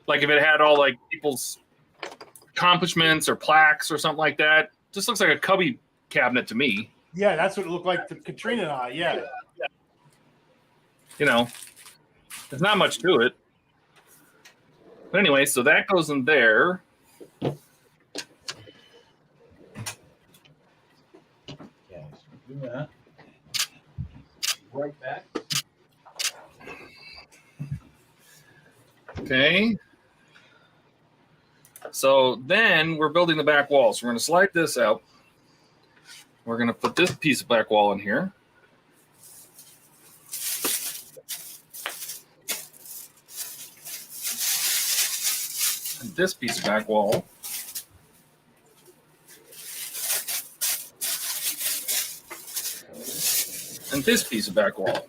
Speaker 4: Like if it had all like people's accomplishments or plaques or something like that. Just looks like a cubby cabinet to me.
Speaker 6: Yeah, that's what it looked like to Katrina and I. Yeah.
Speaker 4: You know, there's not much to it. But anyway, so that goes in there.
Speaker 8: Yeah, so do that. Right back.
Speaker 4: Okay. So then we're building the back wall. So we're going to slide this out. We're going to put this piece of back wall in here. And this piece of back wall. And this piece of back wall.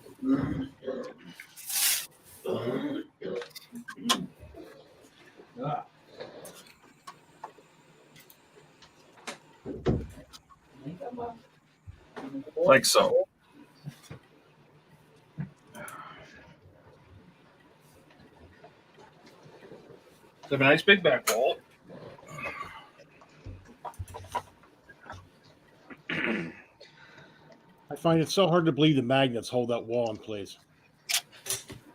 Speaker 4: Like so. So have a nice big back wall.
Speaker 6: I find it so hard to believe the magnets hold that wall in place.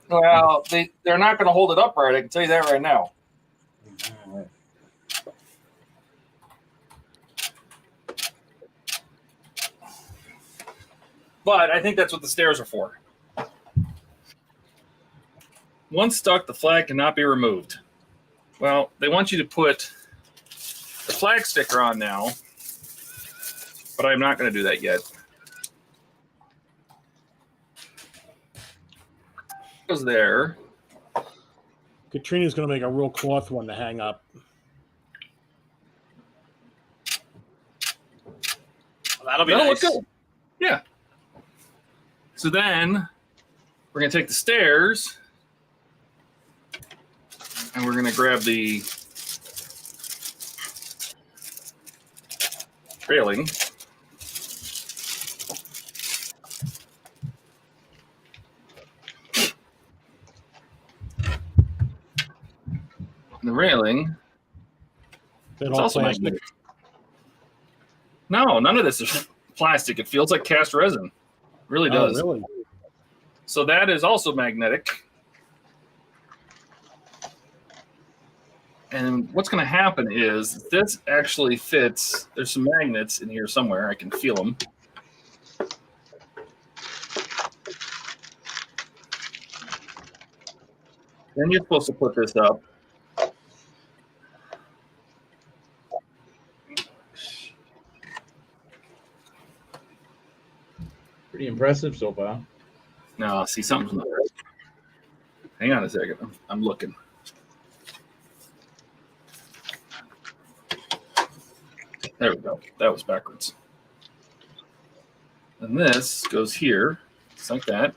Speaker 4: Well, they're not going to hold it upright. I can tell you that right now. But I think that's what the stairs are for. Once stuck, the flag cannot be removed. Well, they want you to put the flag sticker on now, but I'm not going to do that yet. Goes there.
Speaker 6: Katrina's going to make a real cloth one to hang up.
Speaker 3: Well, that'll be
Speaker 4: That'll
Speaker 3: nice.
Speaker 4: look good. Yeah. So then we're going to take the stairs and we're going to grab the railing. The railing.
Speaker 6: That
Speaker 4: It's
Speaker 6: all
Speaker 4: also
Speaker 6: plastic.
Speaker 4: magnetic. No, none of this is plastic. It feels like cast resin. It really does.
Speaker 6: Oh, really?
Speaker 4: So that is also magnetic. And what's going to happen is this actually fits. There's some magnets in here somewhere. I can feel them. Then you're supposed to put this up.
Speaker 8: Pretty impressive so far.
Speaker 4: No, see, something's not right. Hang on a second. I'm looking. There we go. That was backwards. And this goes here, just like that.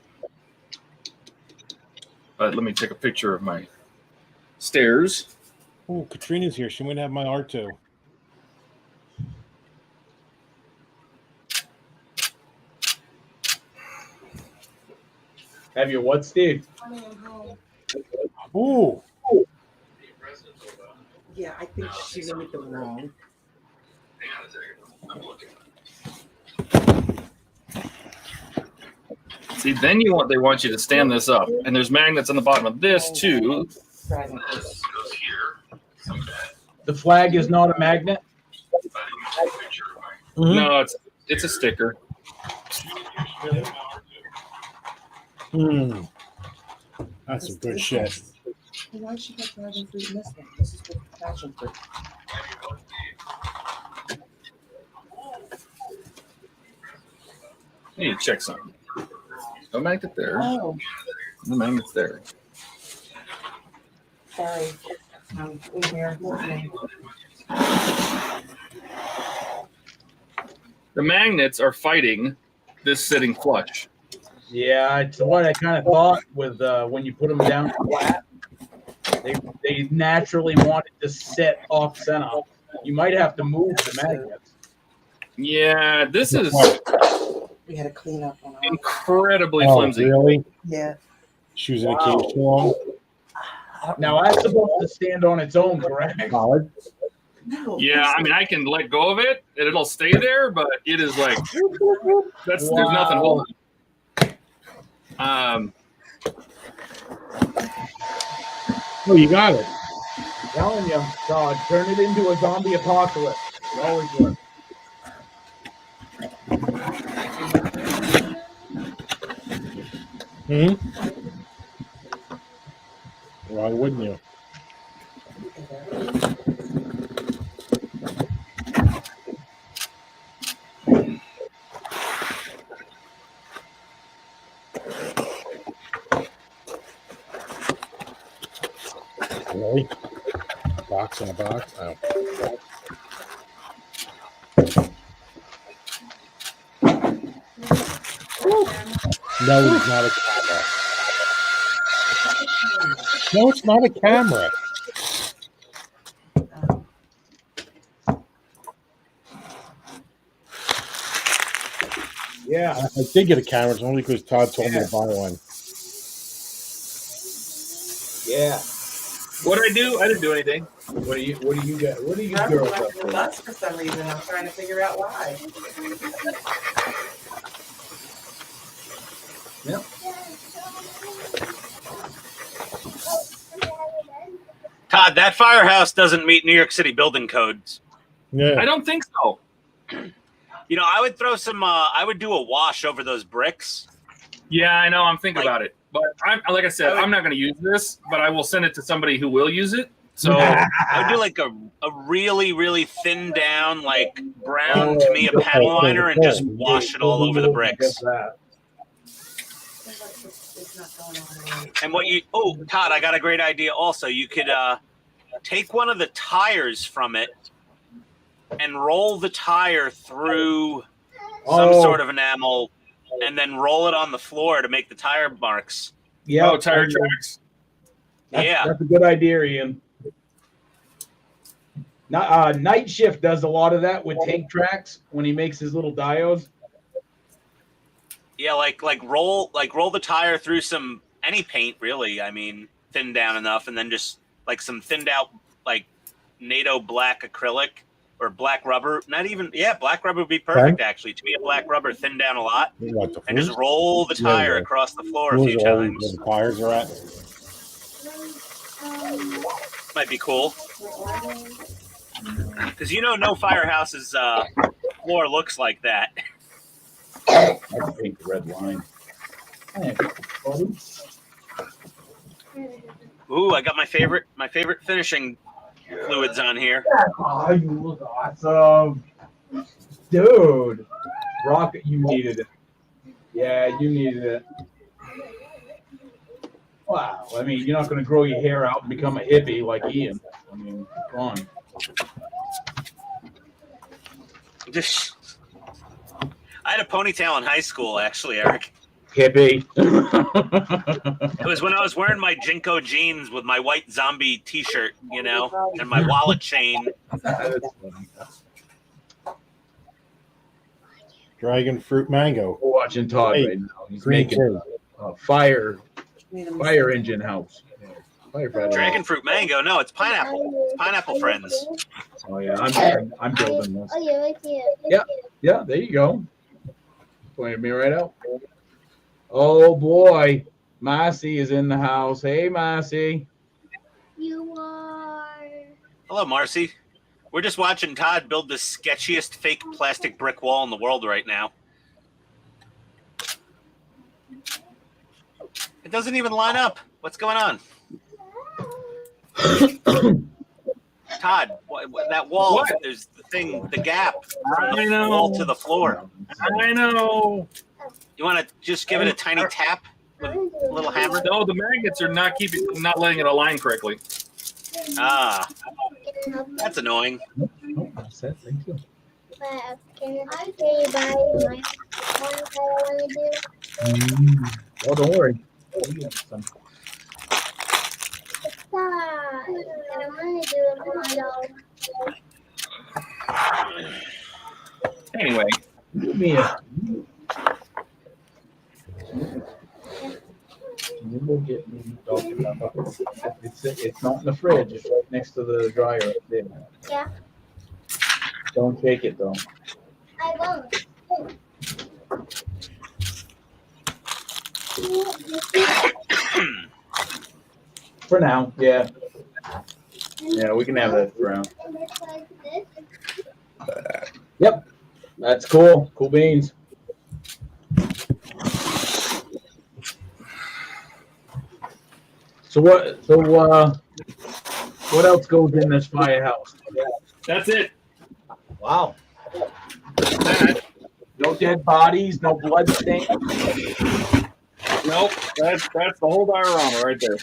Speaker 4: But let me take a picture of my stairs.
Speaker 6: Oh, Katrina's here. She might have my art too.
Speaker 1: Have your what, Steve?
Speaker 6: Ooh.
Speaker 7: Yeah, I think she made them wrong.
Speaker 4: See, then they want you to stand this up, and there's magnets on the bottom of this too.
Speaker 1: The flag is not a magnet.
Speaker 4: No, it's a sticker.
Speaker 6: That's some good shit.
Speaker 7: Why should I dragon fruit in this one? This is the passion fruit.
Speaker 4: I need to check something. No magnet there.
Speaker 7: Oh,
Speaker 4: No magnet's there.
Speaker 7: sorry. I'm in here listening.
Speaker 4: The magnets are fighting this sitting flush.
Speaker 1: Yeah, it's what I kind of thought with when you put them down flat. They naturally want it to sit off center. You might have to move the magnets.
Speaker 4: Yeah, this is
Speaker 7: We had to clean up on our.
Speaker 4: incredibly
Speaker 6: Oh,
Speaker 4: flimsy.
Speaker 6: really?
Speaker 7: Yeah.
Speaker 6: Shoes in a cage too long.
Speaker 1: Now that's supposed to stand on its own, correct?
Speaker 6: Solid.
Speaker 7: No.
Speaker 4: Yeah, I mean, I can let go of it and it'll stay there, but it is like there's nothing holding.
Speaker 6: Oh, you got it.
Speaker 1: I'm telling you, God, turn it into a zombie apocalypse. It always works.
Speaker 6: Why wouldn't you? Really? A box in a box? Oh. No, it's not a camera. No, it's not a camera.
Speaker 1: Yeah.
Speaker 6: I did get a camera. It's only because Todd told me to buy one.
Speaker 1: Yeah.
Speaker 4: What did I do? I didn't do anything.
Speaker 1: What do you got? What do you
Speaker 7: I'm
Speaker 1: girls
Speaker 7: going
Speaker 1: up
Speaker 7: to the
Speaker 1: to?
Speaker 7: bus for some reason. I'm trying to figure out why.
Speaker 1: Yep.
Speaker 3: Todd, that firehouse doesn't meet New York City building codes.
Speaker 6: Yeah.
Speaker 4: I don't think so.
Speaker 3: You know, I would throw some. I would do a wash over those bricks.
Speaker 4: Yeah, I know. I'm thinking
Speaker 3: Like-
Speaker 4: about it, but like I said, I'm not going to use this, but I will send it to somebody who will use it. So
Speaker 3: I would do like a really, really thin down, like brown Tamiya panel liner and just wash it all over the bricks.
Speaker 7: It's not going on.
Speaker 3: And what you, oh, Todd, I got a great idea also. You could take one of the tires from it and roll the tire through some sort of enamel and then roll it on the floor to make the tire marks.
Speaker 1: Yeah.
Speaker 4: tire tracks.
Speaker 3: Yeah.
Speaker 1: That's a good idea, Ian. Night Shift does a lot of that with tank tracks when he makes his little diodes.
Speaker 3: Yeah, like roll the tire through some any paint really. I mean, thin down enough, and then just like some thinned out like NATO black acrylic or black rubber. Not even black rubber would be perfect actually. To me, a black rubber thin down a lot, and just roll the tire across the floor a few times.
Speaker 6: Where the tires are at.
Speaker 3: Might be cool. Because no firehouse's floor looks like that.
Speaker 1: I think the red line.
Speaker 3: Ooh, I got my favorite finishing fluids on here.
Speaker 1: Oh, you look awesome, dude. Rocket, you needed it. Yeah, you needed it. Wow. I mean, you're not going to grow your hair out and become a hippie like Ian. I mean, come on.
Speaker 3: I had a ponytail in high school, actually, Eric.
Speaker 1: Hippie.
Speaker 3: It was when I was wearing my Jinko jeans with my white zombie T-shirt, and my wallet chain.
Speaker 6: Dragon fruit mango.
Speaker 1: We're watching Todd right now. He's
Speaker 6: Green
Speaker 1: making a fire engine house.
Speaker 8: Firefighter.
Speaker 3: Dragon fruit mango. No, it's pineapple. It's pineapple friends.
Speaker 8: Oh yeah, I'm building this.
Speaker 10: Oh, yeah, right here.
Speaker 8: Yeah, there you go. Pointed me right out. Oh boy, Marcy is in the house. Hey, Marcy.
Speaker 10: You are.
Speaker 3: Hello, Marcy. We're just watching Todd build the sketchiest fake plastic brick wall in the world right now. It doesn't even line up. What's going on? Todd, that wall,
Speaker 4: What?
Speaker 3: there's the thing, the gap from
Speaker 4: I
Speaker 3: the
Speaker 4: know.
Speaker 3: wall to the floor.
Speaker 4: I know.
Speaker 3: You want to just give it a tiny tap with a little hammer?
Speaker 4: No, the magnets are not letting it align correctly.
Speaker 3: Ah, that's annoying.
Speaker 8: Oh, that's it. Thank you.
Speaker 10: But can I say by my one that I want to do?
Speaker 8: Oh, don't worry. Oh, you got some.
Speaker 10: Stop. I want to do a model.
Speaker 4: Anyway,
Speaker 8: Give me a. You will get me talking about it's not in the fridge. It's right next to the dryer right there.
Speaker 10: Yeah.
Speaker 8: Don't shake it though.
Speaker 10: I won't.
Speaker 8: For now, yeah. Yeah, we can have that for now.
Speaker 10: And it's like this.
Speaker 8: Yep. That's cool. Cool beans. So what else goes in this firehouse?
Speaker 4: that's it.
Speaker 8: Wow. No dead bodies, no blood stains.
Speaker 4: Nope, that's the whole diorama right there.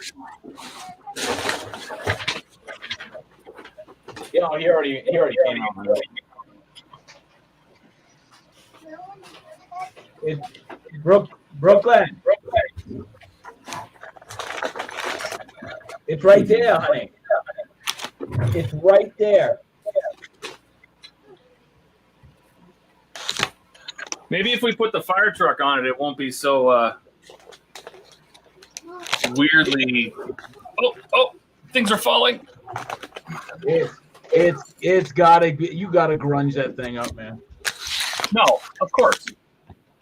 Speaker 8: You know, he already came out. It's Brooklyn. It's right there, honey. It's right there.
Speaker 4: Maybe if we put the fire truck on it, it won't be so weirdly. Oh, things are falling.
Speaker 8: It's gotta be. You gotta grunge that thing up, man.
Speaker 4: No, of course.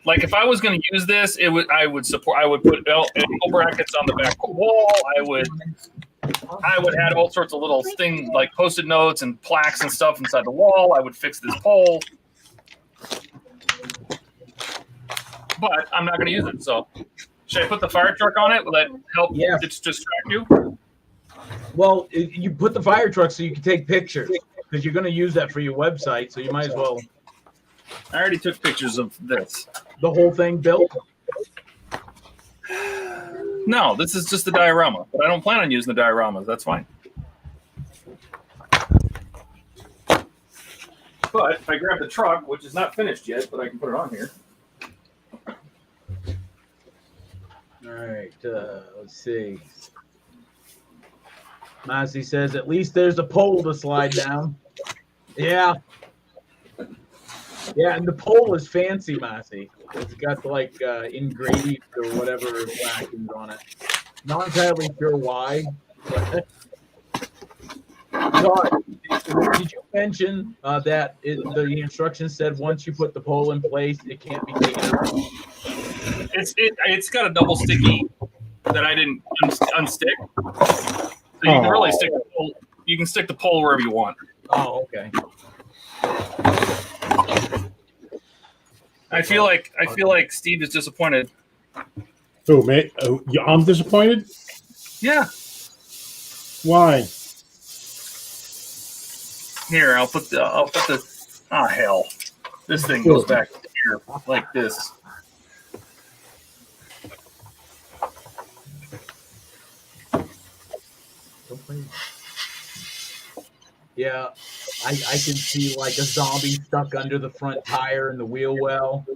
Speaker 4: Like if I was going to use this, I would put elbow brackets on the back wall. I would add all sorts of little things like Post-it notes and plaques and stuff inside the wall. I would fix this pole, but I'm not going to use it. So, should I put the fire truck on it? Will that help?
Speaker 8: Yeah.
Speaker 4: Just distract you?
Speaker 8: Well, you put the fire truck so you can take pictures because you're going to use that for your website. So you might as well.
Speaker 4: I already took pictures of this.
Speaker 8: The whole thing built.
Speaker 4: No, this is just the diorama, but I don't plan on using the dioramas. That's fine. But if I grab the truck, which is not finished yet, but I can put it on here.
Speaker 8: All right. Let's see. Marcy says at least there's a pole to slide down. Yeah. Yeah, and the pole is fancy, Marcy. It's got like engraved or whatever lacking on it. Not entirely sure why. But did you mention that the instructions said once you put the pole in place, it can't be taken out?
Speaker 4: It's got a double sticky that I didn't unstick. So you can really stick the pole. You can stick the pole wherever you want.
Speaker 8: Oh, okay.
Speaker 4: I feel like Steve is disappointed.
Speaker 6: Who, mate? Oh, I'm disappointed.
Speaker 4: Yeah.
Speaker 6: Why?
Speaker 4: Here, I'll put the. Oh hell! This thing goes back here like this.
Speaker 8: Yeah, I can see like a zombie stuck under the front tire in the wheel well.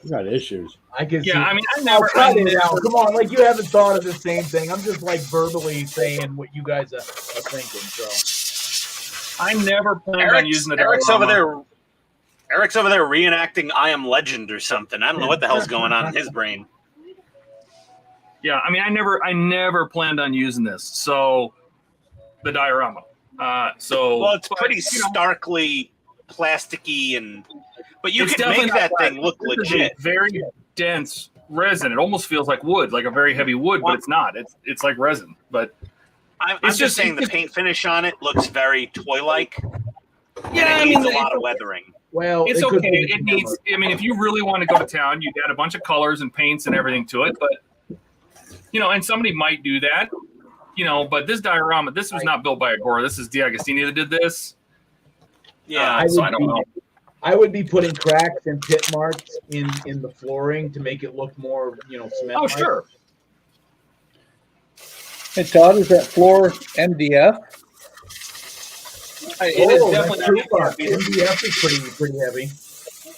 Speaker 6: You got issues.
Speaker 8: I can see.
Speaker 4: Yeah, I mean, I never.
Speaker 8: Cut it out. Come on, like you haven't thought of the same thing. I'm just like verbally saying what you guys are thinking. So
Speaker 4: I never planned on using the.
Speaker 3: Eric's over there. Eric's over there reenacting I Am Legend or something. I don't know what the hell's going on in his brain.
Speaker 4: Yeah, I mean, I never planned on using this. So the diorama.
Speaker 3: Well, it's pretty starkly plasticky, but you
Speaker 4: it's
Speaker 3: can make
Speaker 4: definitely
Speaker 3: that
Speaker 4: not
Speaker 3: thing look
Speaker 4: This is a
Speaker 3: legit.
Speaker 4: very dense resin. It almost feels like wood, like a very heavy wood, but it's not. It's like resin. But
Speaker 3: I'm
Speaker 4: it's
Speaker 3: just saying the paint finish on it looks very toy-like.
Speaker 4: Yeah,
Speaker 3: and it needs a lot of weathering.
Speaker 1: Well,
Speaker 4: it's
Speaker 1: it could
Speaker 4: okay.
Speaker 1: be
Speaker 4: It needs. I mean, if you really want to go to town, you add a bunch of colors and paints and everything to it. But and somebody might do that. But this diorama, this was not built by Agora. This is D'Agostini that did this.
Speaker 3: Yeah,
Speaker 4: so I don't know.
Speaker 1: I would be putting cracks and pit marks in the flooring to make it look more, cement.
Speaker 4: Oh, sure.
Speaker 9: Hey, Todd, is that floor MDF?
Speaker 4: It is definitely not
Speaker 1: MDF is pretty heavy.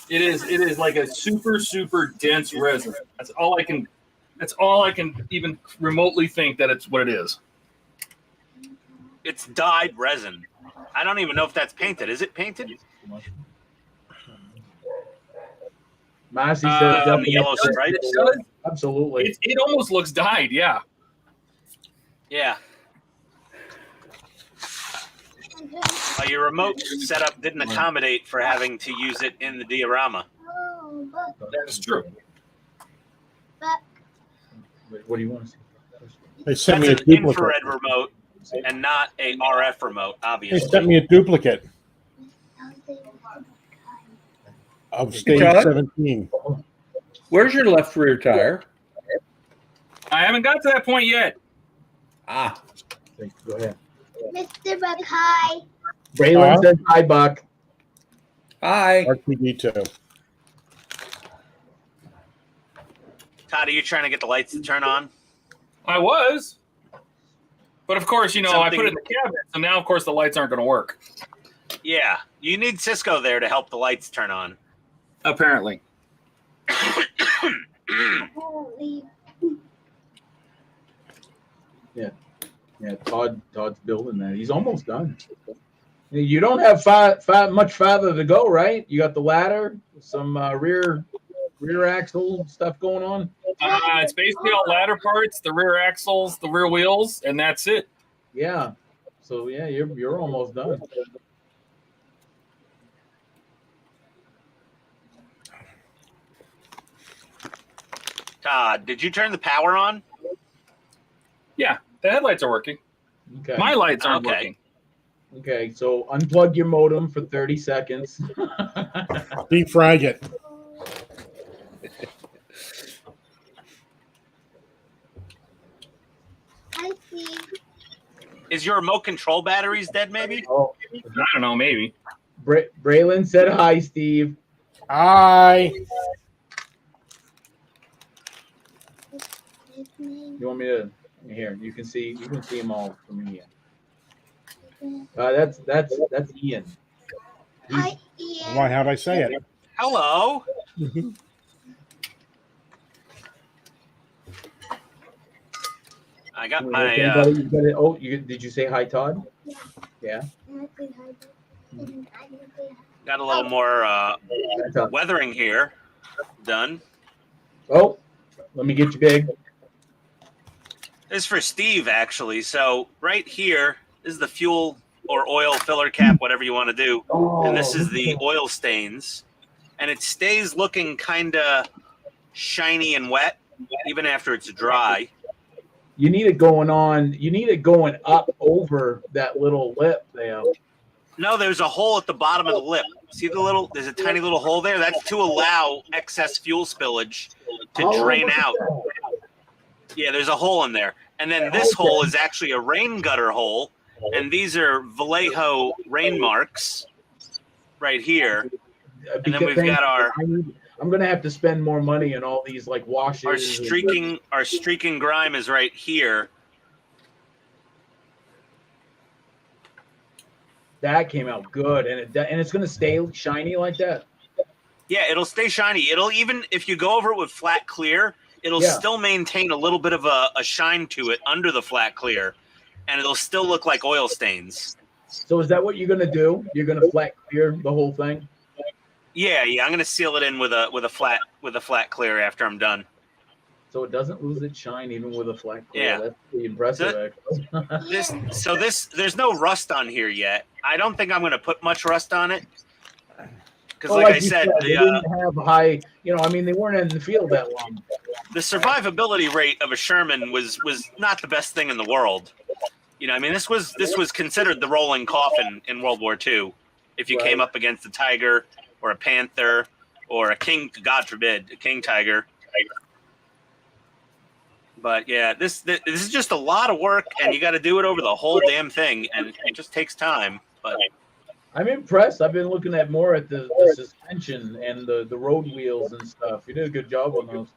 Speaker 4: It is like a super dense resin. That's all I can even remotely think that it's what it is.
Speaker 3: It's dyed resin. I don't even know if that's painted. Is it painted?
Speaker 1: Massey says
Speaker 3: on the yellow stripes.
Speaker 1: Absolutely.
Speaker 4: It almost looks dyed. Yeah.
Speaker 3: Yeah. Your remote setup didn't accommodate for having to use it in the diorama.
Speaker 4: That is true.
Speaker 1: What do you want to see?
Speaker 6: They sent
Speaker 3: That's
Speaker 6: me a
Speaker 3: an
Speaker 6: duplicate.
Speaker 3: infrared remote and not a RF remote,
Speaker 6: They
Speaker 3: obviously.
Speaker 6: sent me a duplicate of stage
Speaker 9: Todd?
Speaker 6: 17.
Speaker 9: Where's your left rear tire?
Speaker 4: I haven't got to that point yet.
Speaker 9: Ah,
Speaker 1: Go ahead.
Speaker 10: Mr. Buck, hi.
Speaker 1: Braylon says hi, Buck.
Speaker 9: hi.
Speaker 6: RPD2.
Speaker 3: Todd, are you trying to get the lights to turn on?
Speaker 4: I was, but of course, I
Speaker 3: Something-
Speaker 4: put it in the cabinet, so now of course the lights aren't going to work.
Speaker 3: Yeah, you need Cisco there to help the lights turn on.
Speaker 4: Apparently.
Speaker 1: Yeah, Todd's building that. He's almost done. You don't have much farther to go, right? You got the ladder, some rear axle stuff going on.
Speaker 4: It's basically all ladder parts, the rear axles, the rear wheels, and that's it.
Speaker 1: Yeah. So yeah, you're almost done.
Speaker 3: Todd, did you turn the power on?
Speaker 4: Yeah, the headlights are working.
Speaker 1: Okay.
Speaker 4: My lights aren't
Speaker 3: Okay.
Speaker 4: working.
Speaker 1: Okay, so unplug your modem for 30 seconds.
Speaker 6: Defrag it.
Speaker 10: I see.
Speaker 3: Is your remote control batteries dead, maybe?
Speaker 1: Oh,
Speaker 4: I don't know, maybe.
Speaker 1: Braylon said hi, Steve.
Speaker 6: Hi.
Speaker 1: You want me to? Here, you can see them all from here. That's Ian.
Speaker 10: Hi, Ian.
Speaker 6: Why? How'd I say it?
Speaker 3: Hello. I got my
Speaker 1: Anybody, you got it? Oh, did you say hi, Todd? Yeah.
Speaker 3: got a little more
Speaker 1: That's up.
Speaker 3: weathering here done.
Speaker 1: Oh, let me get you big.
Speaker 3: This is for Steve, actually. So right here is the fuel or oil filler cap, whatever you want to do. And this is the oil stains. And it stays looking kind of shiny and wet, even after it's dry.
Speaker 1: You need it going on. You need it going up over that little lip there.
Speaker 3: No, there's a hole at the bottom of the lip. See there's a tiny little hole there? That's to allow excess fuel spillage to drain out. Yeah, there's a hole in there. And then this hole is actually a rain gutter hole. And these are Vallejo rain marks right here. And then we've got
Speaker 1: I'm gonna have to spend more money on all these like washes.
Speaker 3: our streaking grime is right here.
Speaker 1: That came out good, and it's gonna stay shiny like that.
Speaker 3: Yeah, it'll stay shiny. It'll even if you go over it with flat clear, it'll still maintain a little bit of a shine to it under the flat clear, and it'll still look like oil stains.
Speaker 1: So is that what you're gonna do? You're gonna flat clear the whole thing?
Speaker 3: Yeah. I'm gonna seal it in with a flat clear after I'm done.
Speaker 8: so it doesn't lose its shine even with a flat clear.
Speaker 3: Yeah.
Speaker 8: That's pretty impressive. Actually.
Speaker 3: There's no rust on here yet. I don't think I'm going to put much rust on it because,
Speaker 8: Well,
Speaker 3: like I
Speaker 8: you
Speaker 3: said,
Speaker 8: they didn't have high. You know, I mean, they weren't in the field that long.
Speaker 3: the survivability rate of a Sherman was not the best thing in the world. You know, I mean, this was considered the rolling coffin in World War II. If you came up against a Tiger or a Panther or a King, God forbid, a King Tiger. But yeah, this is just a lot of work, and you got to do it over the whole damn thing, and it just takes time. But
Speaker 8: I'm impressed. I've been looking at more at the suspension and the road wheels and stuff. You did a good job on those.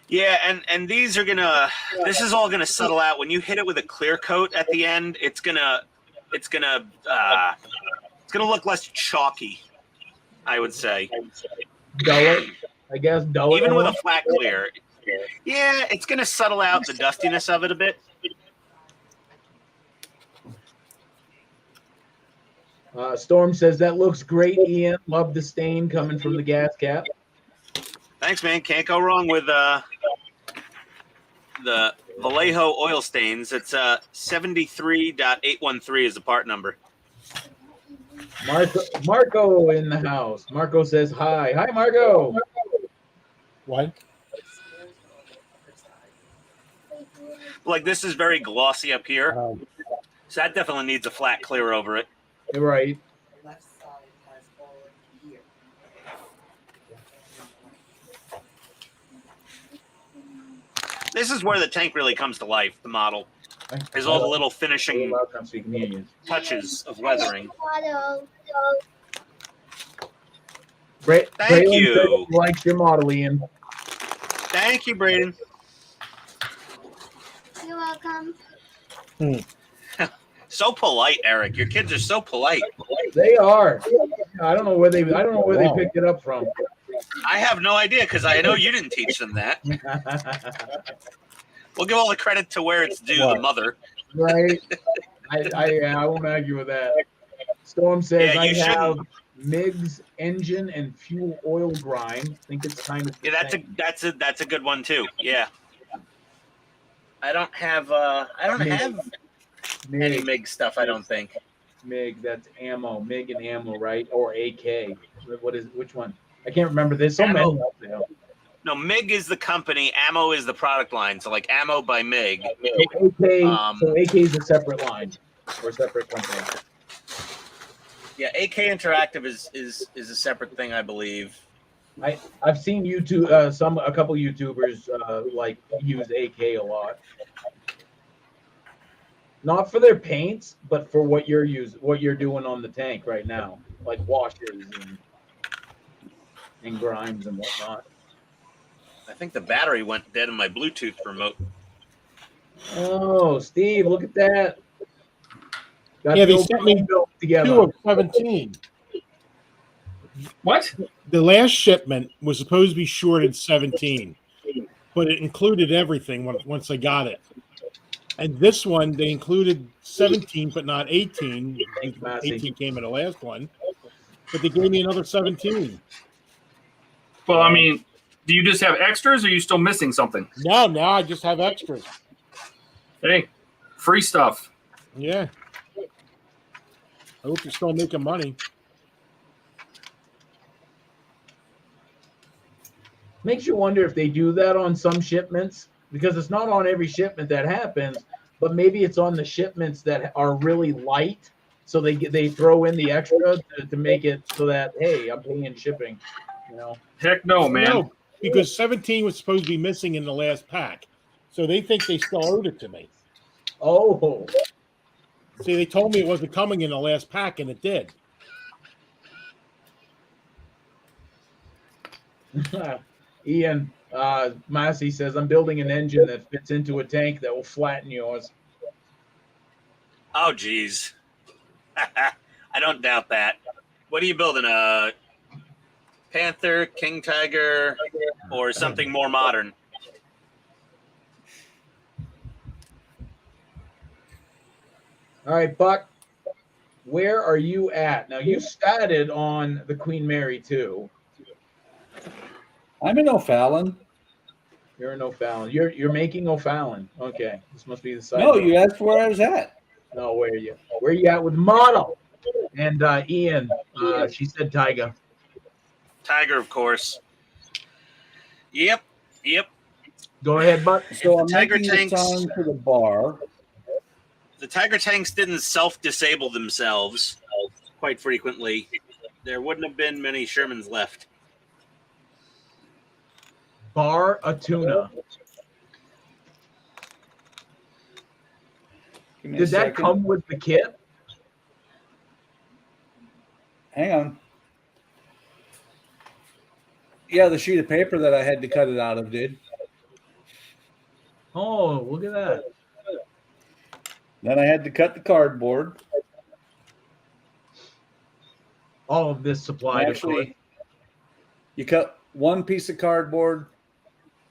Speaker 3: yeah, and these are gonna. This is all gonna settle out when you hit it with a clear coat at the end. It's gonna look less chalky, I would say.
Speaker 8: Dull it, I guess. Dull it
Speaker 3: Even with a
Speaker 8: more.
Speaker 3: flat clear. Yeah, it's gonna settle out the dustiness of it a bit.
Speaker 8: Storm says that looks great, Ian. Love the stain coming from the gas cap.
Speaker 3: Thanks, man. Can't go wrong with the Vallejo oil stains. It's 73.813 is the part number.
Speaker 8: Marco in the house. Marco says hi. Hi, Marco.
Speaker 6: What?
Speaker 3: Like, this is very glossy up here, so that definitely needs a flat clear over it.
Speaker 8: You're right.
Speaker 7: Left side has all of here.
Speaker 3: This is where the tank really comes to life, the model. There's all the little finishing touches of weathering.
Speaker 8: Thank
Speaker 3: Thank you.
Speaker 8: Likes your model, Ian.
Speaker 3: Thank you, Braden.
Speaker 10: You're welcome.
Speaker 3: So polite, Eric. Your kids are so polite.
Speaker 8: They are. I don't know where they picked it up from.
Speaker 3: I have no idea because I know you didn't teach them that. We'll give all the credit to where it's due, the mother.
Speaker 8: Right. I won't argue with that. Storm says
Speaker 3: Yeah,
Speaker 8: I
Speaker 3: you
Speaker 8: have MIG's engine and fuel oil grime. I think it's time to.
Speaker 3: Yeah, that's a good one too. Yeah. I don't have any MIG stuff, I don't think.
Speaker 8: MIG, that's ammo. MIG and ammo, right? Or AK. Which one? I can't remember. There's so many out there.
Speaker 3: No, MIG is the company, ammo is the product line. So like ammo by MIG.
Speaker 8: So AK is a separate line or a separate company.
Speaker 3: Yeah, AK Interactive is a separate thing, I believe.
Speaker 8: I've seen YouTube a couple YouTubers like use AK a lot. Not for their paints, but for what you're doing on the tank right now, like washes and grimes and whatnot.
Speaker 3: I think the battery went dead in my Bluetooth remote.
Speaker 8: Oh, Steve, look at that.
Speaker 6: Yeah, they sent me
Speaker 8: together.
Speaker 6: 2 of 17.
Speaker 9: What?
Speaker 6: The last shipment was supposed to be shorted 17, but it included everything once I got it. And this one, they included 17, but not 18. 18 came in the last one, but they gave me another 17.
Speaker 11: Well, I mean, do you just have extras, or are you still missing something?
Speaker 6: No, I just have extras.
Speaker 11: Hey, free stuff.
Speaker 6: Yeah. I hope you're still making money.
Speaker 8: Makes you wonder if they do that on some shipments, because it's not on every shipment that happens, but maybe it's on the shipments that are really light, so they throw in the extra to make it so that, hey, I'm paying shipping, you know.
Speaker 11: Heck no, man.
Speaker 6: No, because 17 was supposed to be missing in the last pack, so they think they still owed it to me.
Speaker 8: Oh.
Speaker 6: See, they told me it wasn't coming in the last pack, and it did.
Speaker 8: Ian Massey says, I'm building an engine that fits into a tank that will flatten yours.
Speaker 3: Oh, geez. I don't doubt that. What are you building? A Panther, King Tiger, or something more modern?
Speaker 8: All right, Buck, where are you at? Now, you started on the Queen Mary 2.
Speaker 9: I'm in O'Fallon.
Speaker 8: You're an O'Fallon. You're making O'Fallon. Okay, this must be the side.
Speaker 9: No, you asked where I was at.
Speaker 8: No, where are you? Where are you at with model? And Ian, she said Tiger.
Speaker 3: Tiger, of course. Yep.
Speaker 8: Go ahead, Buck.
Speaker 9: So I'm
Speaker 3: Tiger
Speaker 9: making the
Speaker 3: tanks-
Speaker 9: sign for the bar.
Speaker 3: The Tiger tanks didn't self-disable themselves quite frequently. There wouldn't have been many Shermans left.
Speaker 8: Bar a tuna.
Speaker 9: Give me a
Speaker 8: Did that
Speaker 9: second.
Speaker 8: come with the kit?
Speaker 9: Hang on. Yeah, the sheet of paper that I had to cut it out of did.
Speaker 8: Oh, look at that.
Speaker 9: Then I had to cut the cardboard.
Speaker 8: All of this supplied, of course.
Speaker 9: Actually, you cut one piece of cardboard,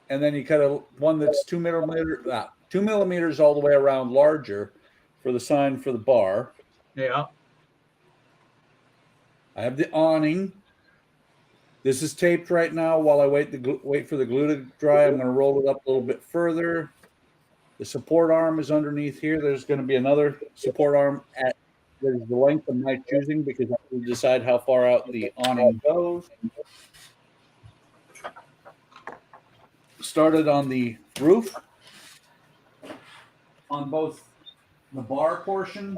Speaker 9: and then you cut one that's 2 millimeters all the way around larger for the sign for the bar.
Speaker 8: Yeah.
Speaker 9: I have the awning. This is taped right now while I wait for the glue to dry. I'm going to roll it up a little bit further. The support arm is underneath here. There's going to be another support arm that is the length of my choosing because I will decide how far out the awning goes. Started on the roof, on both the bar portion,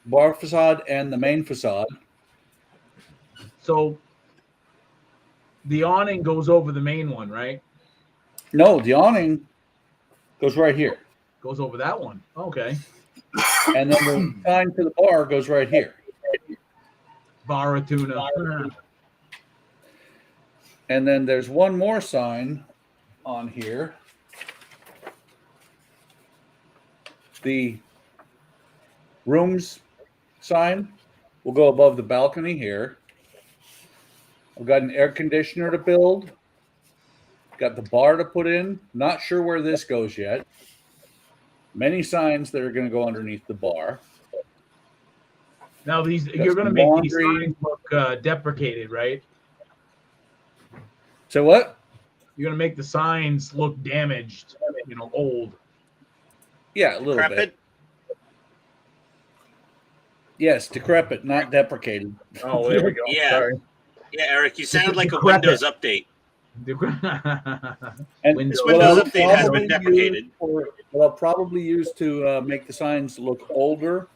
Speaker 9: bar facade, and the main facade.
Speaker 8: So the awning goes over the main one, right?
Speaker 9: No, the awning goes right here.
Speaker 8: Goes over that one. Okay.
Speaker 9: And then the sign for the bar goes right here.
Speaker 8: Bar a tuna.
Speaker 9: And then there's one more sign on here. The rooms sign will go above the balcony here. I've got an air conditioner to build. Got the bar to put in. Not sure where this goes yet. Many signs that are going to go underneath the bar.
Speaker 8: Now these
Speaker 9: Got
Speaker 8: you're going to
Speaker 9: some
Speaker 8: make
Speaker 9: laundry.
Speaker 8: these signs look deprecated, right?
Speaker 9: So what?
Speaker 8: You're going to make the signs look damaged, old.
Speaker 9: Yeah, a little bit.
Speaker 3: Decrepit?
Speaker 9: Yes, decrepit, not deprecated.
Speaker 8: Oh, there we go.
Speaker 3: Yeah.
Speaker 8: Sorry.
Speaker 3: Yeah, Eric, you sound like a
Speaker 8: Decrepit.
Speaker 3: Windows update.
Speaker 9: And
Speaker 8: Windows.
Speaker 3: This Windows
Speaker 9: what I'll
Speaker 3: update has
Speaker 9: probably
Speaker 3: been deprecated.
Speaker 9: what I'll probably use to make the signs look older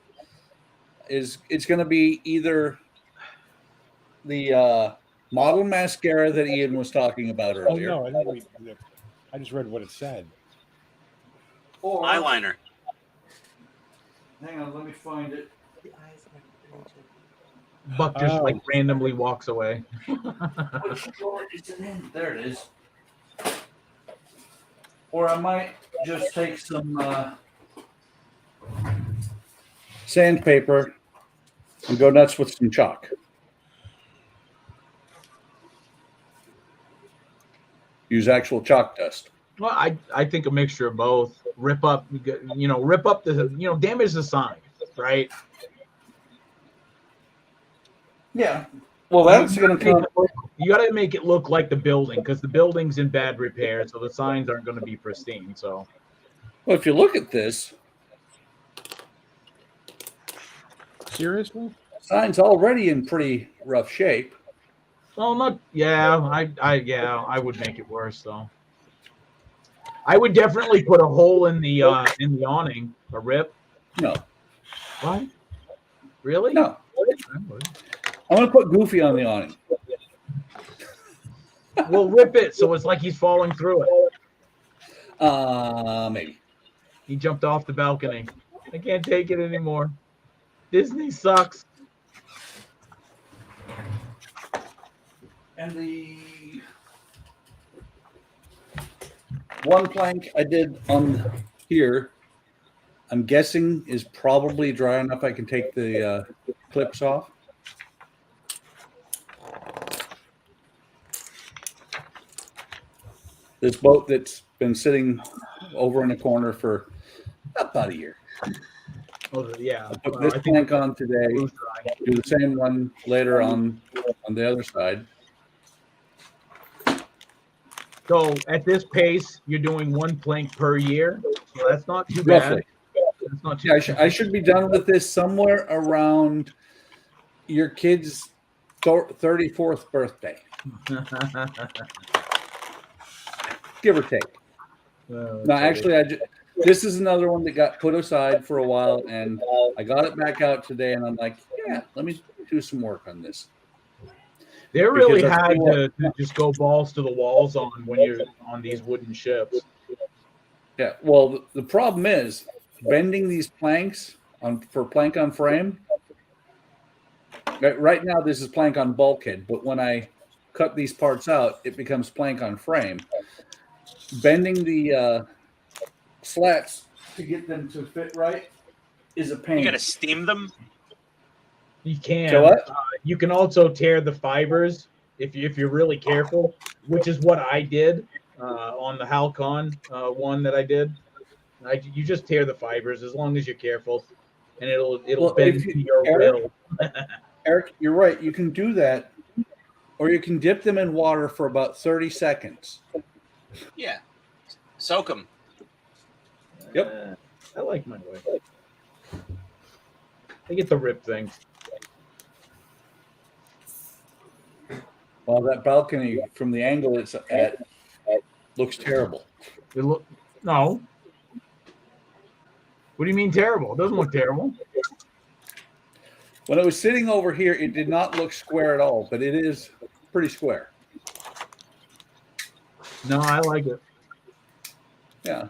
Speaker 9: is it's going to be either the model mascara that Ian was talking about
Speaker 6: Oh
Speaker 9: earlier,
Speaker 6: no, I didn't read that. I just read what it said.
Speaker 9: or
Speaker 3: Eyeliner.
Speaker 9: hang on, let me find it.
Speaker 8: Buck just like randomly walks away.
Speaker 9: Which drawer is it in? There it is. Or I might just take some sandpaper and go nuts with some chalk. Use actual chalk dust.
Speaker 8: Well, I think a mixture of both. Rip up the damage the sign, right?
Speaker 9: Yeah. Well, that's going to come.
Speaker 8: You got to make it look like the building because the building's in bad repair, so the signs aren't going to be pristine. So,
Speaker 9: Well, if you look at this,
Speaker 6: Seriously?
Speaker 9: sign's already in pretty rough shape.
Speaker 8: well, not I would make it worse though. I would definitely put a hole in the awning, a rip.
Speaker 9: No,
Speaker 8: What? Really?
Speaker 9: no. I'm going to put Goofy on the awning.
Speaker 8: We'll rip it so it's like he's falling through it.
Speaker 9: Maybe.
Speaker 8: He jumped off the balcony. I can't take it anymore. Disney sucks.
Speaker 9: And the one plank I did on here, I'm guessing is probably dry enough I can take the clips off. This boat that's been sitting over in a corner for about a year.
Speaker 8: Oh, yeah.
Speaker 9: I put
Speaker 8: Well,
Speaker 9: this
Speaker 8: I think
Speaker 9: plank on today,
Speaker 8: it's dry.
Speaker 9: do the same one later on the other side.
Speaker 8: So at this pace, you're doing 1 plank per year. So that's not too bad.
Speaker 9: Roughly.
Speaker 8: That's not too
Speaker 9: Yeah, I should be done with this somewhere around your kid's 34th birthday, give or take. No, actually, this is another one that got put aside for a while, and I got it back out today, and I'm like, yeah, let me do some work on this.
Speaker 8: They're really
Speaker 9: Because
Speaker 8: hard to just go balls to the walls on when you're on these wooden ships.
Speaker 9: Yeah, well, the problem is bending these planks for plank on frame. Right now, this is plank on bulkhead, but when I cut these parts out, it becomes plank on frame. Bending the slats to get them to fit right is a pain.
Speaker 3: You got to steam them.
Speaker 8: You can.
Speaker 9: So what?
Speaker 8: You can also tear the fibers if you're really careful, which is what I did on the Halcon one that I did. You just tear the fibers as long as you're careful, and it'll bend to your will.
Speaker 9: Eric, you're right. You can do that, or you can dip them in water for about 30 seconds.
Speaker 3: Yeah. Soak them.
Speaker 9: Yep.
Speaker 8: I like my way. I get the rip things.
Speaker 9: Well, that balcony from the angle it's at looks terrible.
Speaker 8: No. What do you mean terrible? It doesn't look terrible.
Speaker 9: When it was sitting over here, it did not look square at all, but it is pretty square.
Speaker 8: No, I like it.
Speaker 9: Yeah.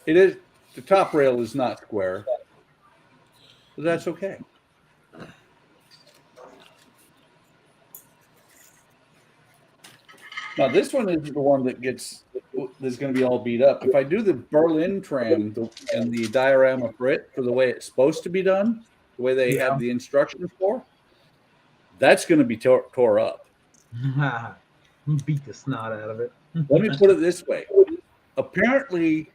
Speaker 9: It is. The top rail is not square, but that's okay. Now, this one is the one that's going to be all beat up. If I do the Berlin tram and the diorama for it for the way it's supposed to be done, the way they have the instructions for, that's going to be tore up.
Speaker 8: Beat the snot out of it.
Speaker 9: Let me put it this way. Apparently,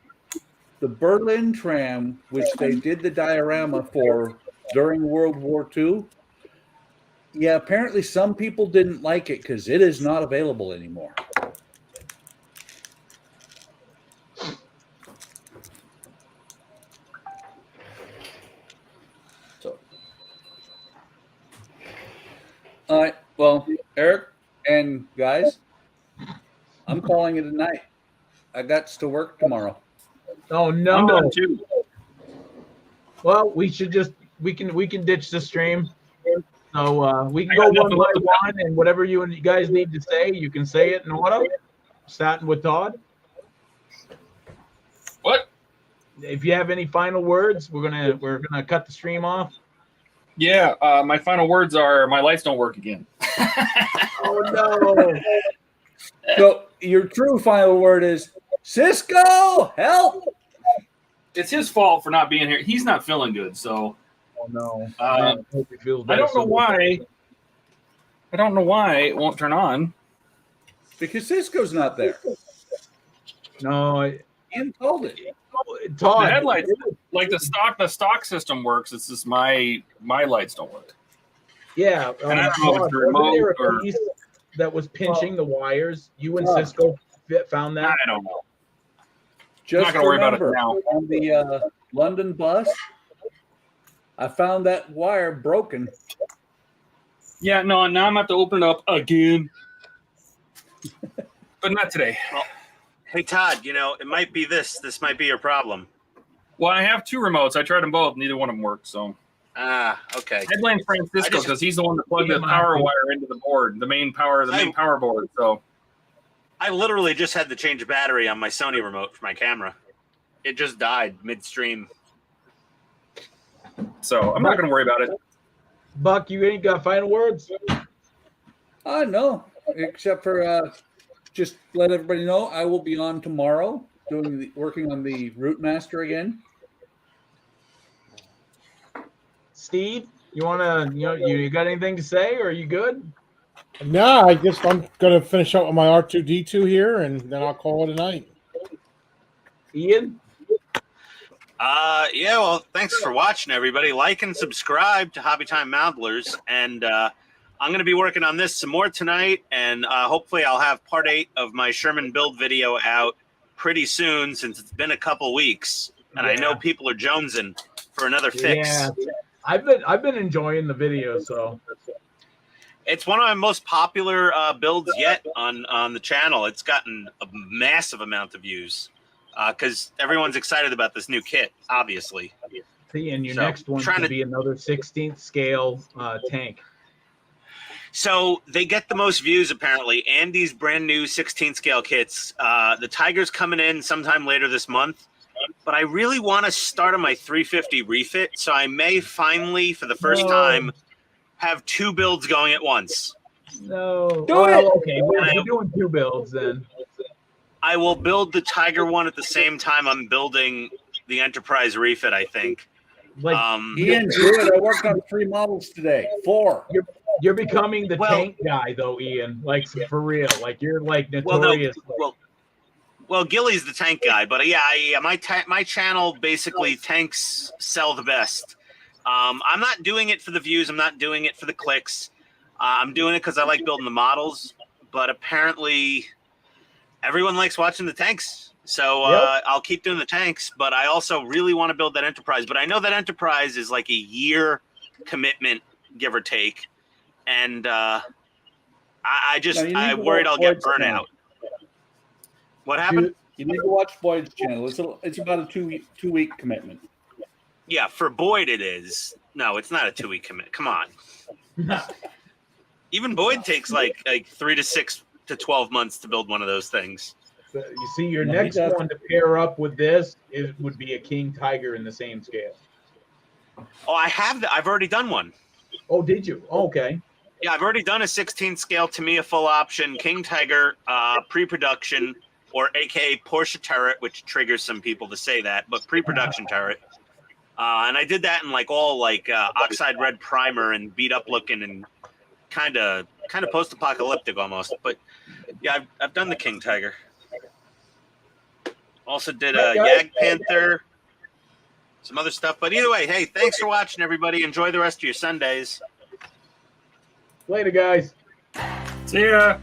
Speaker 9: the Berlin tram, which they did the diorama for during World War II, yeah, apparently some people didn't like it because it is not available anymore. So, all right. Well, Eric and guys, I'm calling it a night. I got to work tomorrow.
Speaker 8: Oh no!
Speaker 11: I'm done too.
Speaker 8: Well, we can ditch the stream. So we can go one by one, and whatever you guys need to say, you can say it in order. Starting with Todd.
Speaker 11: What?
Speaker 8: If you have any final words, we're gonna cut the stream off.
Speaker 11: Yeah, my final words are my lights don't work again.
Speaker 8: Oh no!
Speaker 9: So your true final word is Cisco, help!
Speaker 11: It's his fault for not being here. He's not feeling good, so.
Speaker 8: Oh no!
Speaker 11: I don't know why. I don't know why it won't turn on.
Speaker 9: Because Cisco's not there.
Speaker 8: No,
Speaker 9: Ian told it.
Speaker 8: Todd,
Speaker 11: The headlights, like the stock system works. It's just my lights don't work.
Speaker 8: Yeah,
Speaker 11: And I don't know if it's the
Speaker 8: wasn't
Speaker 11: remote
Speaker 8: there a
Speaker 11: or
Speaker 8: piece that was pinching the wires? You and Cisco found that?
Speaker 11: I don't know.
Speaker 9: Just
Speaker 11: not gonna worry about it
Speaker 9: remember,
Speaker 11: now.
Speaker 9: on the London bus, I found that wire broken.
Speaker 11: Yeah, no. Now I'm gonna have to open it up again, but not today.
Speaker 3: Well, hey Todd, it might be this. This might be your problem.
Speaker 11: Well, I have two remotes. I tried them both. Neither one of them worked. So.
Speaker 3: Okay.
Speaker 11: I blame Francisco because he's the one that plugged the power wire into the board, the main power board. So.
Speaker 3: I literally just had to change a battery on my Sony remote for my camera. It just died midstream.
Speaker 11: So I'm not going to worry about it.
Speaker 8: Buck, you ain't got final words?
Speaker 9: No, except for just let everybody know I will be on tomorrow working on the Route Master again.
Speaker 8: Steve, you got anything to say, or are you good?
Speaker 6: No, I'm gonna finish up with my R2D2 here, and then I'll call it a night.
Speaker 8: Ian?
Speaker 3: Well, thanks for watching, everybody. Like and subscribe to Hobby Time Moundlers, and I'm going to be working on this some more tonight, and hopefully I'll have part 8 of my Sherman build video out pretty soon, since it's been a couple weeks, and I know people are jonesing for another fix.
Speaker 8: Yeah, I've been enjoying the video, so
Speaker 3: it's one of my most popular builds yet on the channel. It's gotten a massive amount of views because everyone's excited about this new kit, obviously.
Speaker 8: See, and your
Speaker 3: So,
Speaker 8: next one
Speaker 3: trying
Speaker 8: could
Speaker 3: to-
Speaker 8: be another 16th scale tank.
Speaker 3: So they get the most views, apparently. Andy's brand new 16 scale kits. The Tiger's coming in sometime later this month, but I really want to start on my 350 refit, so I may finally, for the first time, have 2 builds going at once.
Speaker 8: No.
Speaker 2: Do it!
Speaker 8: Okay, well, if you're doing 2 builds, then
Speaker 3: I will build the Tiger one at the same time I'm building the Enterprise refit, I think.
Speaker 8: like
Speaker 9: Ian, do it. I worked on 3 models today. 4.
Speaker 8: you're becoming the
Speaker 3: Well-
Speaker 8: tank guy, though, Ian. Like for real. Like you're like
Speaker 3: Well, no,
Speaker 8: notorious.
Speaker 3: well, Gilly's the tank guy, but yeah, my channel basically tanks sell the best. I'm not doing it for the views. I'm not doing it for the clicks. I'm doing it because I like building the models. But apparently, everyone likes watching the tanks. So I'll keep doing the tanks. But I also really want to build that Enterprise. But I know that Enterprise is like a year commitment, give or take. And I worried I'll get burnout. What happened?
Speaker 9: You need to watch Boyd's channel. It's about a 2-week commitment.
Speaker 3: Yeah, for Boyd it is. No, it's not a 2-week commit. Come on. Even Boyd takes like 3 to 6 to 12 months to build one of those things.
Speaker 8: So you see, your
Speaker 9: No, he
Speaker 8: next
Speaker 9: doesn't.
Speaker 8: one to pair up with this would be a King Tiger in the same scale.
Speaker 3: Oh, I have that. I've already done one.
Speaker 8: Oh, did you? Okay.
Speaker 3: Yeah, I've already done a 16 scale Tamiya full option King Tiger pre-production, or AKA Porsche turret, which triggers some people to say that, but pre-production turret. And I did that in like all like oxide red primer and beat up looking and kind of post-apocalyptic almost. But yeah, I've done the King Tiger. Also did a Yag Panther, some other stuff. But either way, hey, thanks for watching, everybody. Enjoy the rest of your Sundays.
Speaker 8: Later, guys.
Speaker 11: See ya.